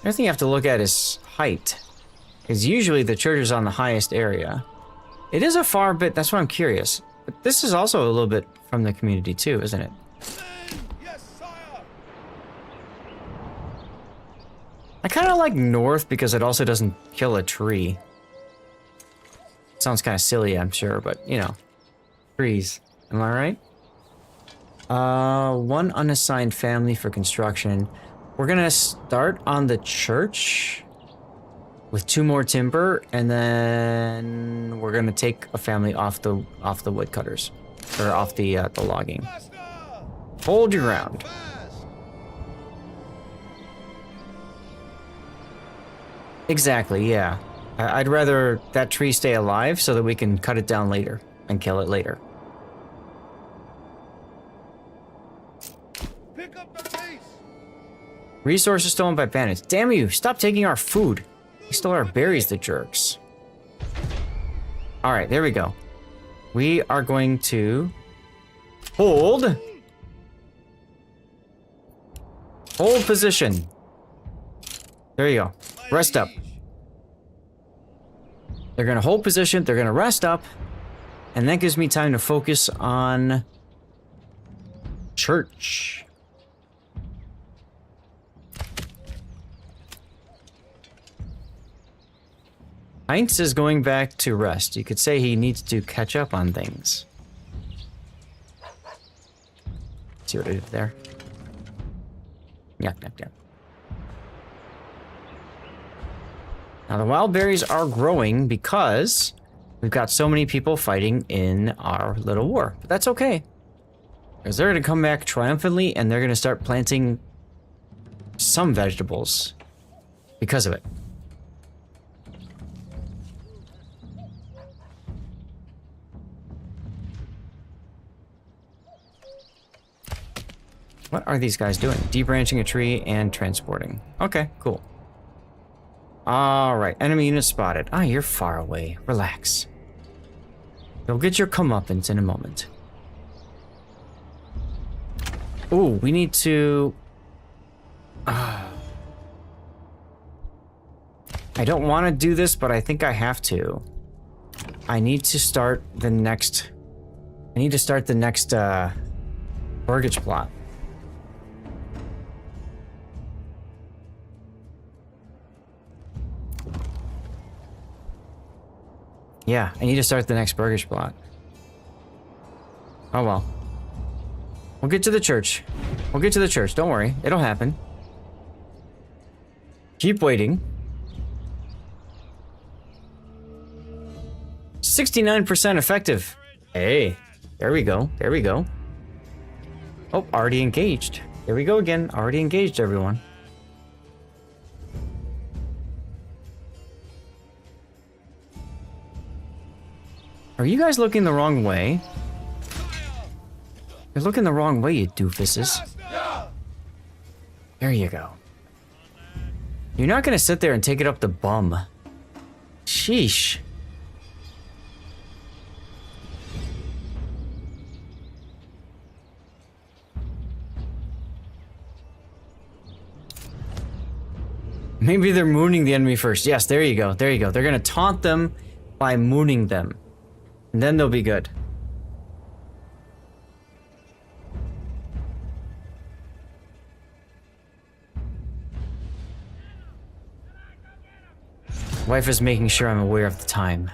Another thing you have to look at is height. Because usually the church is on the highest area. It is a far bit, that's why I'm curious. But this is also a little bit from the community too, isn't it? I kind of like north because it also doesn't kill a tree. Sounds kind of silly, I'm sure, but you know, trees. Am I right? 1 unassigned family for construction. We're gonna start on the church with 2 more timber, and then we're gonna take a family off the woodcutters, or off the logging. Hold your ground. Exactly, yeah. I'd rather that tree stay alive so that we can cut it down later and kill it later. Pick up the pace. Resources stolen by bandits. Damn you, stop taking our food. They stole our berries, the jerks. Alright, there we go. We are going to hold position. There you go. Rest up. They're gonna hold position, they're gonna rest up, and that gives me time to focus on church. Heinz is going back to rest. You could say he needs to catch up on things. See what I did there? Yuck, yuck, yuck. Now the wild berries are growing because we've got so many people fighting in our little war. But that's okay. Because they're going to come back triumphantly and they're going to start planting some vegetables because of it. What are these guys doing? Debranching a tree and transporting. Okay, cool. Alright, enemy unit spotted. Ah, you're far away. Relax. You'll get your comeuppance in a moment. Ooh, we need to I don't want to do this, but I think I have to. I need to start the next... mortgage plot. Yeah, I need to start the next mortgage plot. Oh well. We'll get to the church. We'll get to the church. Don't worry. It'll happen. Keep waiting. 69% effective. Hey, there we go. There we go. Oh, already engaged. There we go again. Already engaged, everyone. Are you guys looking the wrong way? You're looking the wrong way, you doofuses. There you go. You're not gonna sit there and take it up the bum. Sheesh. Maybe they're mooning the enemy first. Yes, there you go. There you go. They're gonna taunt them by mooning them. And then they'll be good. Wife is making sure I'm aware of the time.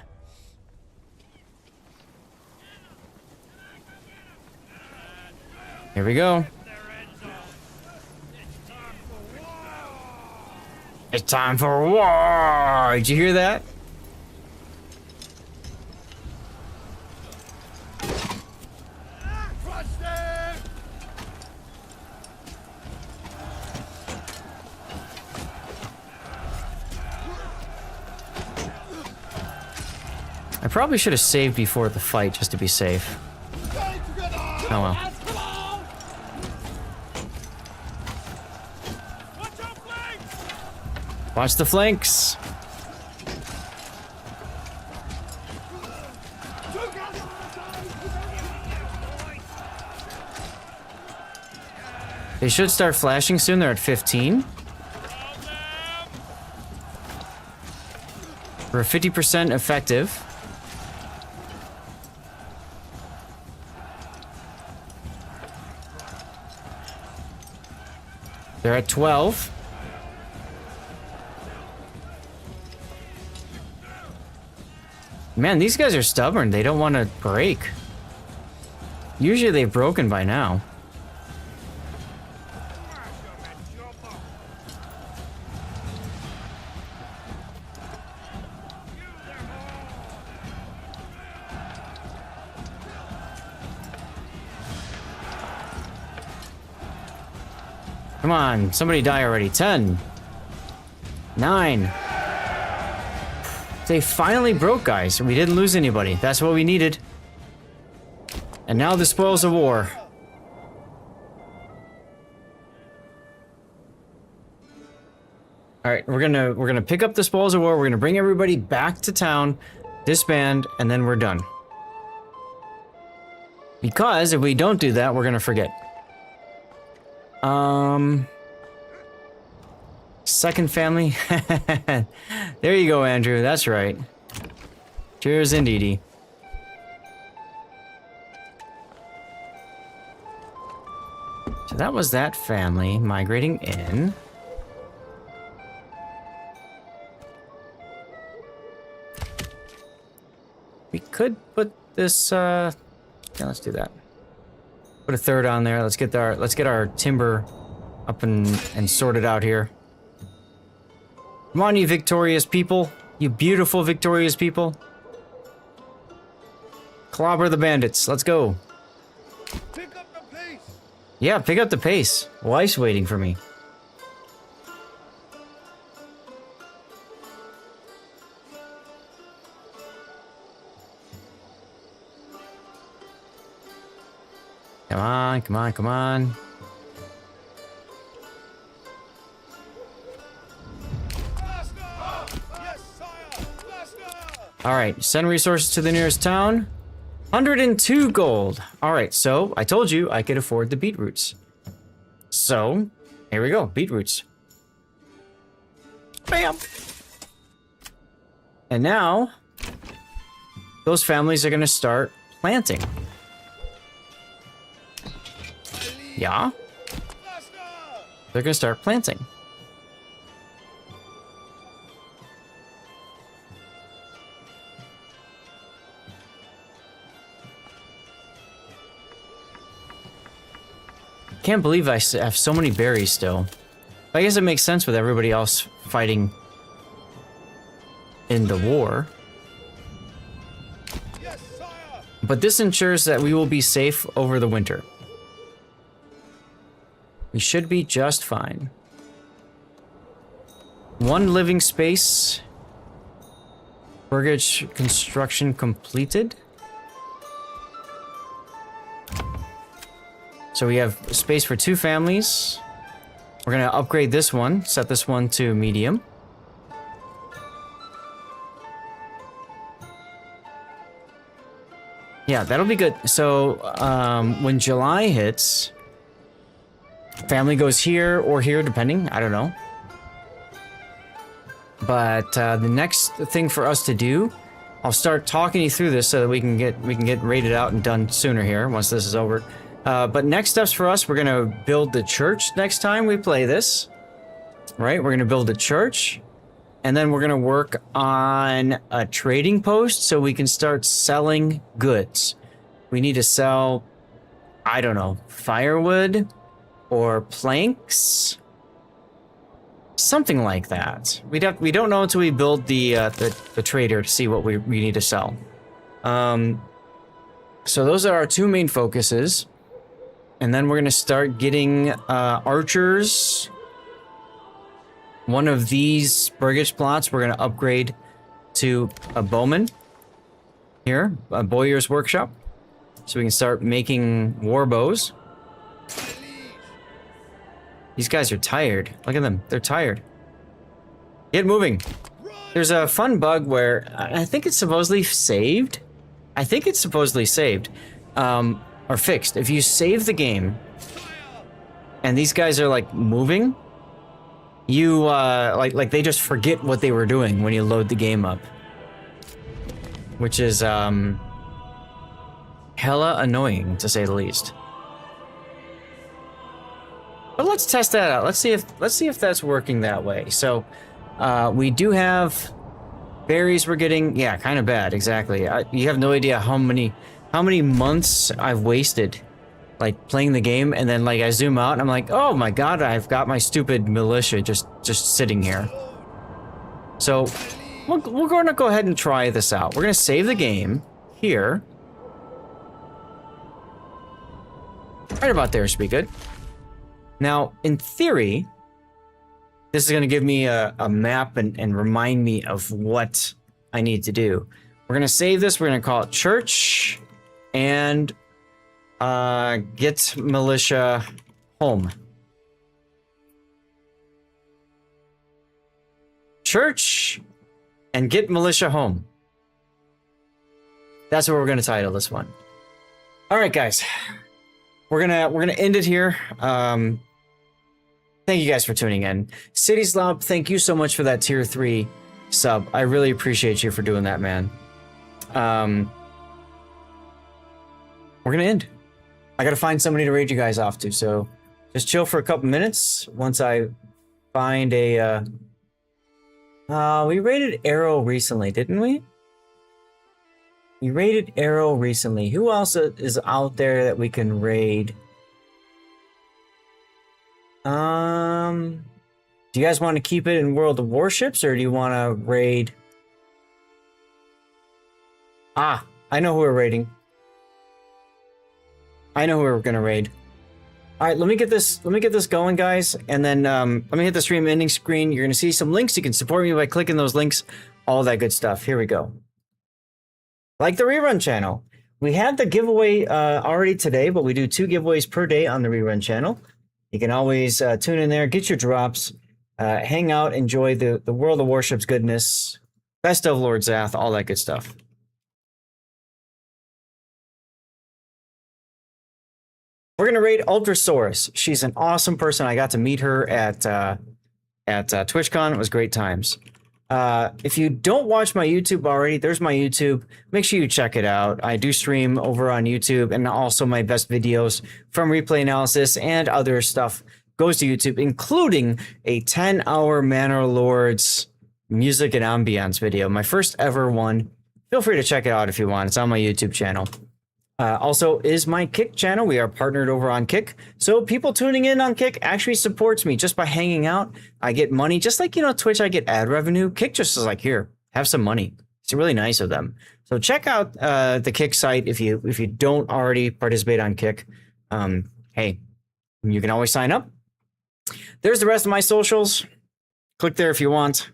Here we go. It's time for war! Did you hear that? I probably should have saved before the fight just to be safe. Oh well. Watch the flanks. They should start flashing soon. They're at 15. We're 50% effective. They're at 12. Man, these guys are stubborn. They don't want to break. Usually they've broken by now. Come on, somebody die already. 10. 9. They finally broke, guys. We didn't lose anybody. That's what we needed. And now the spoils of war. All right, we're gonna pick up the spoils of war. We're gonna bring everybody back to town, disband, and then we're done. Because if we don't do that, we're gonna forget. Second family. There you go, Andrew. That's right. Cheers, indeedy. So that was that family migrating in. We could put this, yeah, let's do that. Put a third on there. Let's get our timber up and sorted out here. Come on, you victorious people. You beautiful victorious people. Clobber the bandits. Let's go. Pick up the pace. Yeah, pick up the pace. Wife's waiting for me. Come on, come on, come on. Alright, send resources to the nearest town. 102 gold. Alright, so I told you I could afford the beetroots. So, Here we go, beetroots. Bam! And now, those families are gonna start planting. Yeah? They're gonna start planting. Can't believe I have so many berries still. I guess it makes sense with everybody else fighting in the war. But this ensures that we will be safe over the winter. We should be just fine. One living space. Burgage construction completed. So we have space for 2 families. We're gonna upgrade this one, set this one to medium. Yeah, that'll be good. So when July hits, family goes here or here, depending. I don't know. But the next thing for us to do, I'll start talking you through this so that we can get rated out and done sooner here once this is over. But next steps for us, we're gonna build the church next time we play this. Right? We're gonna build a church. And then we're gonna work on a trading post so we can start selling goods. We need to sell, I don't know, firewood or planks, something like that. We don't know until we build the trader to see what we need to sell. So those are our 2 main focuses. And then we're gonna start getting archers. One of these burgage plots we're gonna upgrade to a bowman. Here, a bowyer's workshop. So we can start making war bows. These guys are tired. Look at them, they're tired. Get moving. There's a fun bug where I think it's supposedly saved. Or fixed. If you save the game and these guys are like moving, you like they just forget what they were doing when you load the game up, which is hella annoying to say the least. But let's test that out. Let's see if that's working that way. So we do have berries we're getting. Yeah, kind of bad. Exactly. You have no idea how many months I've wasted like playing the game, and then like I zoom out and I'm like, oh my god, I've got my stupid militia just sitting here. So we're going to go ahead and try this out. We're going to save the game here. Right about there should be good. Now, in theory, this is going to give me a map and remind me of what I need to do. We're going to save this. We're going to call it church. And get militia home. Church and get militia home. That's what we're gonna title this one. All right, guys, we're gonna end it here. Thank you guys for tuning in. City Slob, thank you so much for that tier 3 sub. I really appreciate you for doing that, man. We're gonna end. I gotta find somebody to raid you guys off to, so just chill for a couple minutes once I find a, we raided Arrow recently, didn't we? We raided Arrow recently. Who else is out there that we can raid? Do you guys want to keep it in World of Warships, or do you want to raid? Ah, I know who we're raiding. I know who we're gonna raid. All right, let me get this going, guys, and then let me hit the stream ending screen. You're gonna see some links. You can support me by clicking those links, all that good stuff. Here we go. Like the rerun channel, we had the giveaway already today, but we do 2 giveaways per day on the rerun channel. You can always tune in there, get your drops, hang out, enjoy the World of Warships goodness, best of Lord Zath, all that good stuff. We're gonna raid Ultrasaurus. She's an awesome person. I got to meet her at TwitchCon. It was great times. If you don't watch my YouTube already, there's my YouTube. Make sure you check it out. I do stream over on YouTube, and also my best videos from replay analysis and other stuff goes to YouTube, including a 10-hour Manor Lords music and ambience video, my first ever one. Feel free to check it out if you want. It's on my YouTube channel. Also is my Kick channel. We are partnered over on Kick. So people tuning in on Kick actually supports me just by hanging out. I get money. Just like, Twitch, I get ad revenue. Kick just is like, here, have some money. It's really nice of them. So check out the Kick site if you don't already participate on Kick. Hey, you can always sign up. There's the rest of my socials. Click there if you want.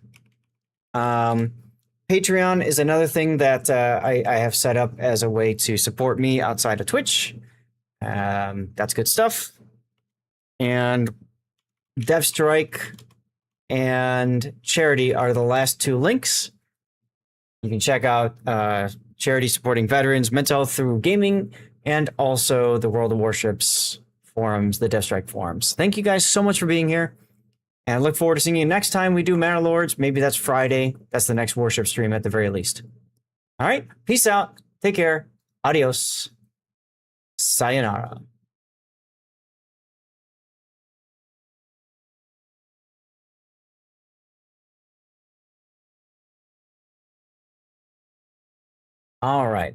Patreon is another thing that I have set up as a way to support me outside of Twitch. That's good stuff. And DevStrike and Charity are the last two links. You can check out charity supporting veterans, mental health through gaming, and also the World of Warships forums, the DevStrike forums. Thank you guys so much for being here. And I look forward to seeing you next time we do Manor Lords. Maybe that's Friday. That's the next Warship stream at the very least. All right. Peace out. Take care. Adios. Sayonara. All right.